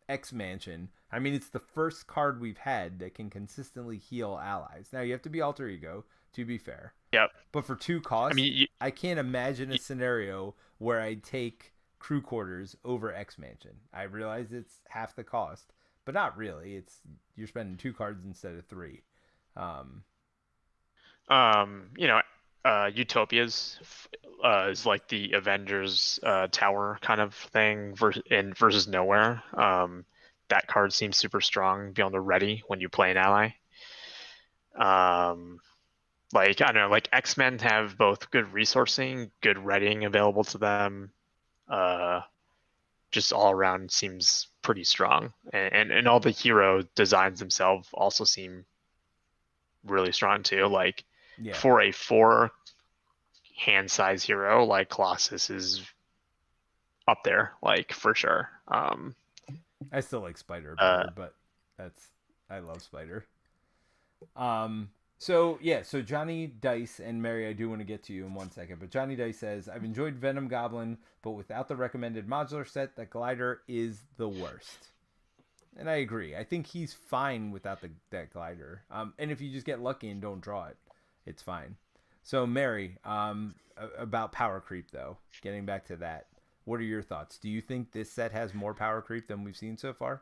X Mansion. I mean, it's the first card we've had that can consistently heal allies. Now you have to be alter ego, to be fair. Yep. But for 2 I cost, mean, I can't imagine a scenario where I take crew quarters over X Mansion. I realize it's half the cost, but not really. You're spending 2 cards instead of 3. Um, um, you know, Utopia's is like the Avengers tower kind of thing versus Nowhere. That card seems super strong, beyond the ready when you play an ally. Um, like I don't know, like X-Men have both good resourcing, good readying available to them. Uh, just all around seems pretty strong, and all the hero designs themselves also seem really strong too. Like yeah, for a 4 hand size hero, like Colossus is up there, like for sure. I still like Spider Uh, better, but I love Spider. So Johnny Dice and Mary, I do want to get to you in 1 second, but Johnny Dice says, I've enjoyed Venom Goblin, but without the recommended modular set, the glider is the worst. And I agree. I think he's fine without that glider. And if you just get lucky and don't draw it, it's fine. So Mary, about power creep though, getting back to that, What are your thoughts? Do you think this set has more power creep than we've seen so far?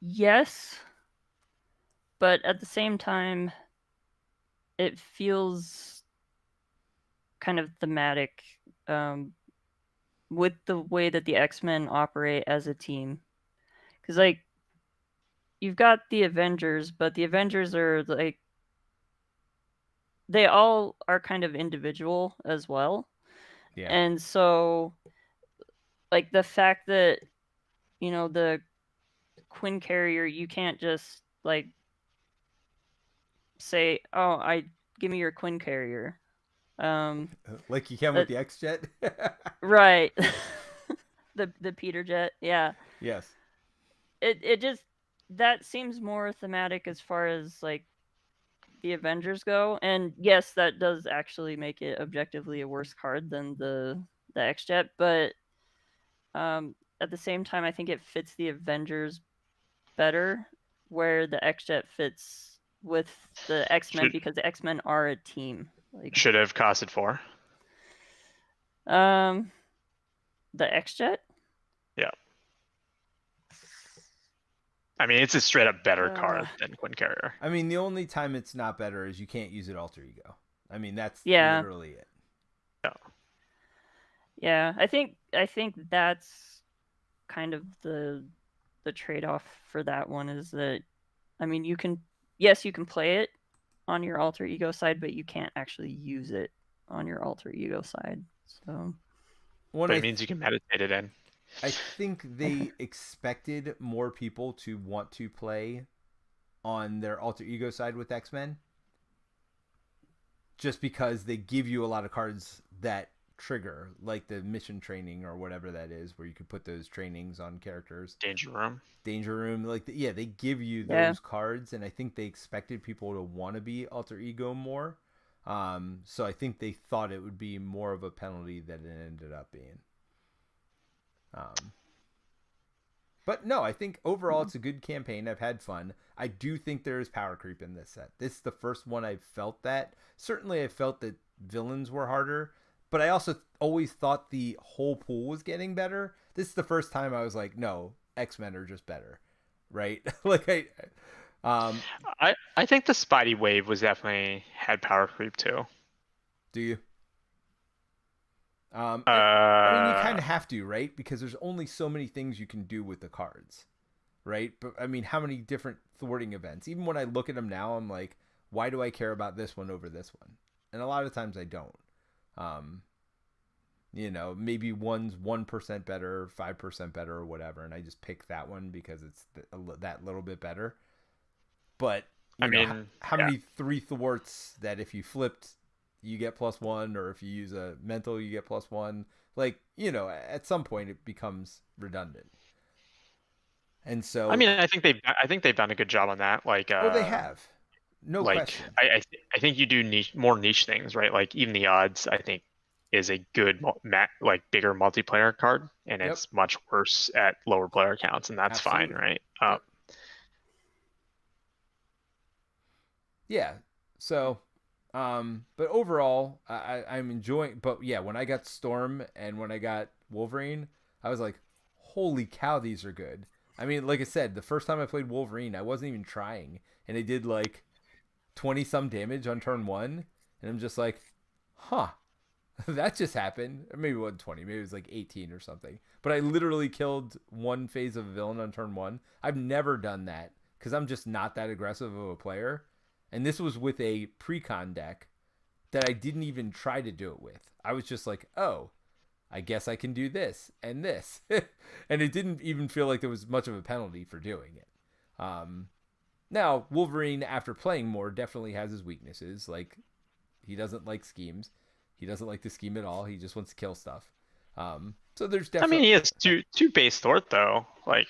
Yes, but at the same time, it feels kind of thematic with the way that the X-Men operate as a team. Because, like, you've got the Avengers, but the Avengers are, like, they all are kind of individual as well. Yeah. And so, like, the fact that, the Quinn carrier, you can't just, like, say, oh, give me your Quinn carrier. Like you can with the X-Jet? Right. the Peter Jet, yeah. Yes. It just, that seems more thematic as far as, like, the Avengers go, and yes, that does actually make it objectively a worse card than the X-Jet, but at the same time, I think it fits the Avengers better, where the X-Jet fits with the X-Men, because the X-Men are a team. Like, should have costed 4. The X-Jet? Yeah. I mean, it's a straight up better card than Quinn Carrier. I mean, the only time it's not better is you can't use it alter ego. I mean, that's literally it. Yeah. Yeah, I think that's kind of the trade-off for that one, is that, I mean, you can play it on your alter ego side, but you can't actually use it on your alter ego side. So, but it means you can meditate it in. I think they expected more people to want to play on their alter ego side with X-Men, just because they give you a lot of cards that trigger, like the mission training or whatever that is, where you could put those trainings on characters. Danger Room, like they give you those cards, and I think they expected people to want to be alter ego more. So I think they thought it would be more of a penalty than it ended up being. But no, I think overall it's a good campaign. I've had fun. I do think there is power creep in this set. This is the first one I've felt that. Certainly I felt that villains were harder, but I also always thought the whole pool was getting better. This is the first time I was like, no, X-Men are just better, right? Like I think the Spidey wave was definitely had power creep too. Do you? I mean, you kind of have to, right? Because there's only so many things you can do with the cards, right? But I mean, how many different thwarting events? Even when I look at them now, I'm like, why do I care about this one over this one? And a lot of times I don't. Maybe one's 1% better, 5% better, or whatever, and I just pick that one because it's that little bit better. But how many 3 thwarts that if you flipped, you get +1, or if you use a mental, you get +1. Like, at some point it becomes redundant. And so, I mean, I think they've done a good job on that. Like, they have, no question. I think you do more niche things, right? Like, even the odds, I think, is a good bigger multiplayer card, and it's much worse at lower player counts, and that's fine, right? Yeah. So. But overall, I'm enjoying. But yeah, when I got Storm and when I got Wolverine, I was like, "Holy cow, these are good!" I mean, like I said, the first time I played Wolverine, I wasn't even trying, and it did like 20 some damage on turn 1, and I'm just like, "Huh, that just happened." Or maybe it wasn't 20, maybe it was like 18 or something. But I literally killed one phase of a villain on turn 1. I've never done that because I'm just not that aggressive of a player. And this was with a precon deck that I didn't even try to do it with. I was just like, oh, I guess I can do this and this. And it didn't even feel like there was much of a penalty for doing it. Now, Wolverine, after playing more, definitely has his weaknesses. Like, he doesn't like schemes. He doesn't like to scheme at all. He just wants to kill stuff. So there's definitely... I mean, he has two base thwart, though. Like,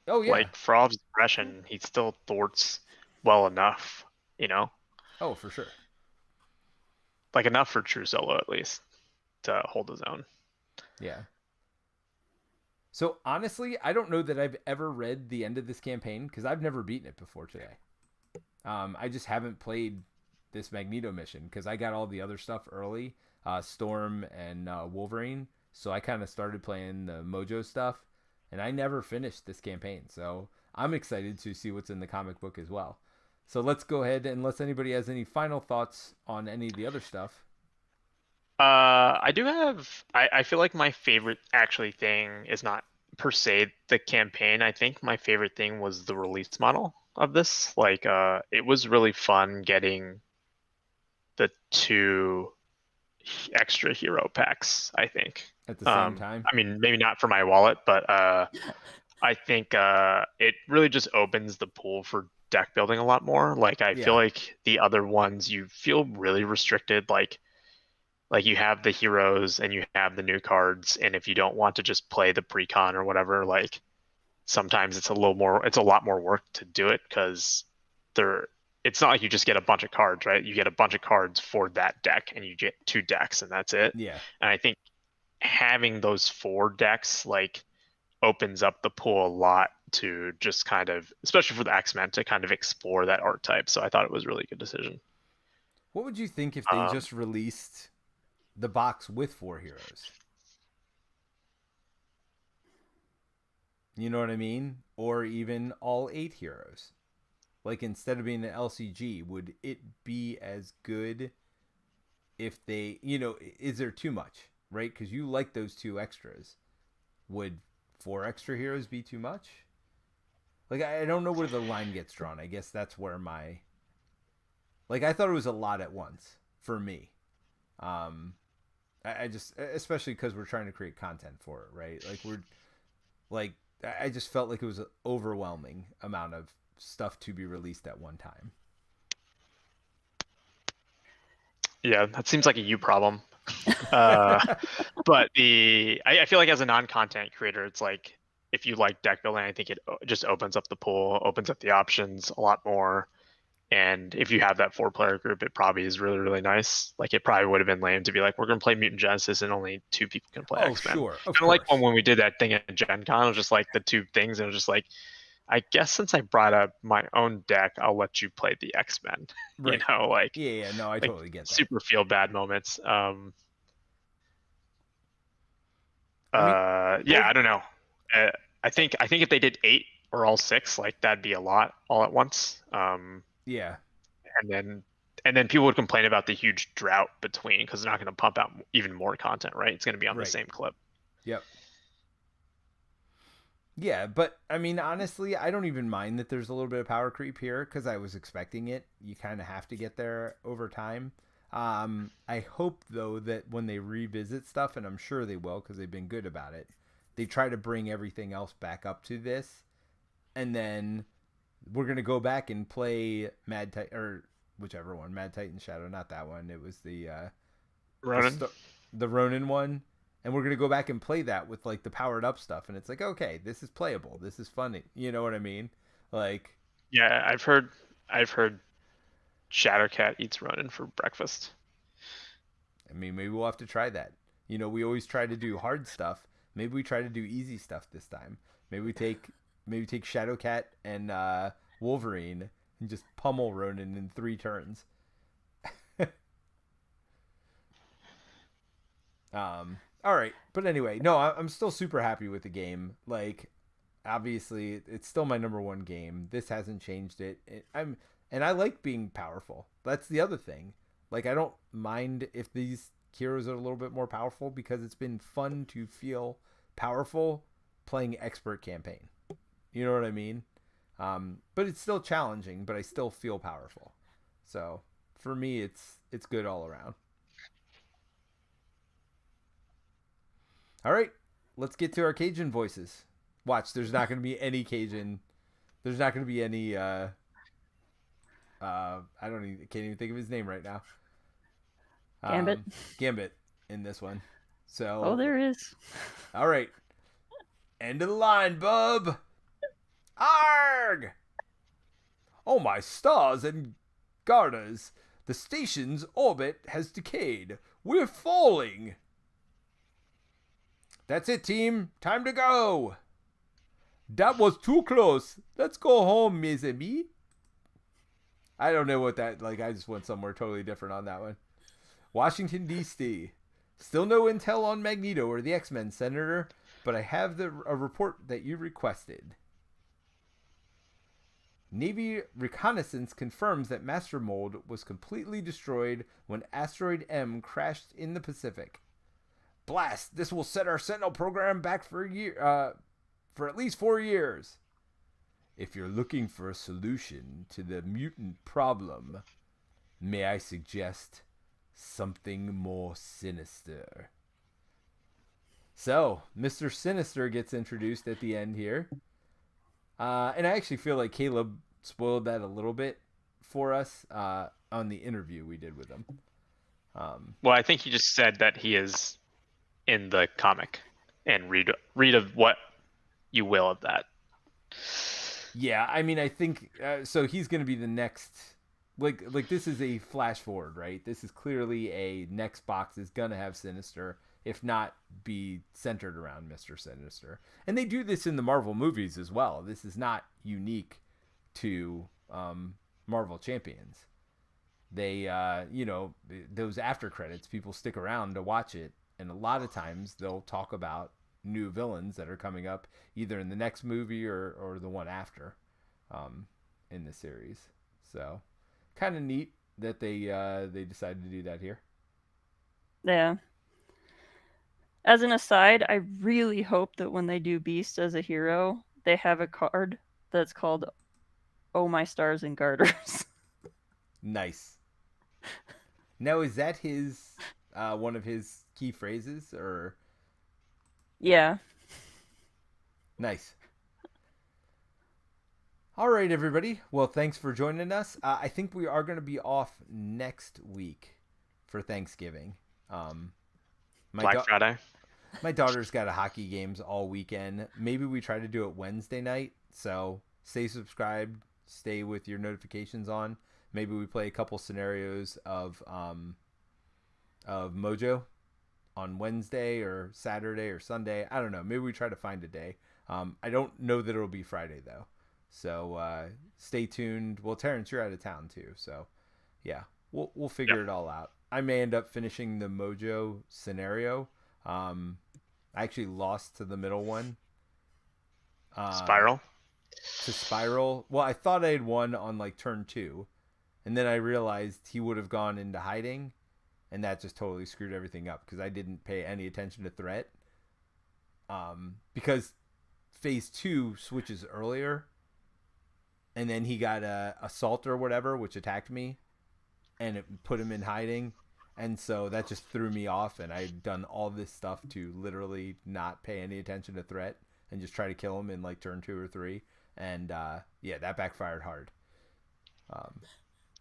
oh, yeah. Like, for all of his aggression, he still thwarts well enough. Oh, for sure. Like, enough for true solo, at least, to hold his own. Yeah. So honestly, I don't know that I've ever read the end of this campaign because I've never beaten it before today. I just haven't played this Magneto mission because I got all the other stuff early, Storm and Wolverine. So I kind of started playing the Mojo stuff, and I never finished this campaign. So I'm excited to see what's in the comic book as well. So let's go ahead, unless anybody has any final thoughts on any of the other stuff. I do have. I feel like my favorite actually thing is not per se the campaign. I think my favorite thing was the release model of this. Like, it was really fun getting the 2 extra hero packs, I think. At the same time? I mean, maybe not for my wallet, but I think it really just opens the pool for deck building a lot more. Like, I feel like the other ones, you feel really restricted. Like you have the heroes and you have the new cards, and if you don't want to just play the pre-con or whatever, like sometimes it's a lot more work to do it because it's not like you just get a bunch of cards, right? You get a bunch of cards for that deck and you get 2 decks and that's it. Yeah. And I think having those 4 decks like opens up the pool a lot to just kind of, especially for the X-Men, to kind of explore that archetype. So I thought it was a really good decision. What would you think if they just released the box with 4 heroes? You know what I mean? Or even all 8 heroes. Like, instead of being an LCG, would it be as good if they, is there too much, right? Because you like those 2 extras. Would 4 extra heroes be too much? Like, I don't know where the line gets drawn. I guess that's where I thought it was a lot at once for me. I just, especially because we're trying to create content for it, right? I just felt like it was an overwhelming amount of stuff to be released at one time. Yeah, that seems like a you problem. But I feel like as a non-content creator, it's like if you like deck building, I think it just opens up the pool, opens up the options a lot more. And if you have that 4-player group, it probably is really, really nice. Like, it probably would have been lame to be like, we're going to play Mutant Genesis and only 2 people can play X-Men. Sure. Kind of like when we did that thing at Gen Con, it was just like the 2 things. And it was just like, I guess since I brought up my own deck, I'll let you play the X-Men. Right. Yeah, no, I totally get that. Super feel bad moments. I don't know. I think if they did 8 or all 6, like, that'd be a lot all at once. Yeah. And then people would complain about the huge drought between because they're not going to pump out even more content, right? It's going to be on the same clip. Yep. Yeah, but I mean, honestly, I don't even mind that there's a little bit of power creep here because I was expecting it. You kind of have to get there over time. I hope, though, that when they revisit stuff, and I'm sure they will because they've been good about it, they try to bring everything else back up to this, and then we're going to go back and play Mad Titan, or whichever one, Mad Titan Shadow, not that one. It was the Ronin? The Ronin one. And we're going to go back and play that with, like, the powered up stuff. And it's like, okay, this is playable. This is funny. You know what I mean? Like, yeah, I've heard Shadowcat eats Ronin for breakfast. I mean, maybe we'll have to try that. We always try to do hard stuff. Maybe we try to do easy stuff this time. Maybe we take Shadowcat and Wolverine and just pummel Ronin in 3 turns. All right, but anyway, no, I'm still super happy with the game. Like, obviously, it's still my number 1 game. This hasn't changed it. And I like being powerful. That's the other thing. Like, I don't mind if these heroes are a little bit more powerful because it's been fun to feel powerful playing expert campaign. You know what I mean? But it's still challenging, but I still feel powerful. So for me, it's good all around. All right, let's get to our Cajun voices. Watch, there's not going to be any Cajun. There's not going to be any. Can't even think of his name right now. Gambit in this one. So. There is. All right. End of the line, bub. Arg! Oh my stars and garters! The station's orbit has decayed. We're falling. That's it, team. Time to go. That was too close. Let's go home, mes amis. I don't know what that, like, I just went somewhere totally different on that one. Washington, D.C. Still no intel on Magneto or the X-Men, Senator, but I have a report that you requested. Navy reconnaissance confirms that Master Mold was completely destroyed when Asteroid M crashed in the Pacific. Blast! This will set our Sentinel program back for at least 4 years. If you're looking for a solution to the mutant problem, may I suggest something more sinister? So, Mr. Sinister gets introduced at the end here. And I actually feel like Caleb spoiled that a little bit for us on the interview we did with him. Well, I think he just said that he is in the comic, and read of what you will of that. Yeah, I mean, I think so. He's going to be the next. Like this is a flash forward, right? This is clearly a next box is going to have Sinister, if not be centered around Mr. Sinister. And they do this in the Marvel movies as well. This is not unique to Marvel Champions. They, those after credits, people stick around to watch it. And a lot of times they'll talk about new villains that are coming up either in the next movie or the one after in the series. So kind of neat that they decided to do that here. Yeah. As an aside, I really hope that when they do Beast as a hero, they have a card that's called "Oh My Stars and Garters." Nice. Now, is that his one of his key phrases, or? Yeah. Nice. All right, everybody. Well, thanks for joining us. I think we are going to be off next week for Thanksgiving. Black Friday. My daughter's got a hockey games all weekend. Maybe we try to do it Wednesday night. So stay subscribed. Stay with your notifications on. Maybe we play a couple scenarios of Mojo on Wednesday or Saturday or Sunday. I don't know. Maybe we try to find a day. I don't know that it'll be Friday though. So stay tuned. Well, Terence, you're out of town too. So yeah, we'll figure it all out. I may end up finishing the Mojo scenario. I actually lost to the middle one. Spiral. To Spiral. Well, I thought I had won on like turn 2. And then I realized he would have gone into hiding. And that just totally screwed everything up because I didn't pay any attention to threat. Because phase 2 switches earlier. And then he got a assault or whatever, which attacked me. And it put him in hiding. And so that just threw me off. And I had done all this stuff to literally not pay any attention to threat. And just try to kill him in like turn 2 or 3. And yeah, that backfired hard.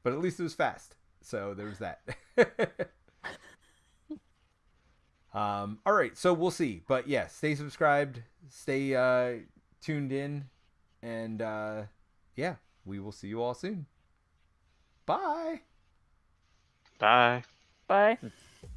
But at least it was fast. So there was that. All right, so we'll see. But yeah, stay subscribed. Stay tuned in. And yeah, we will see you all soon. Bye. Bye. Bye.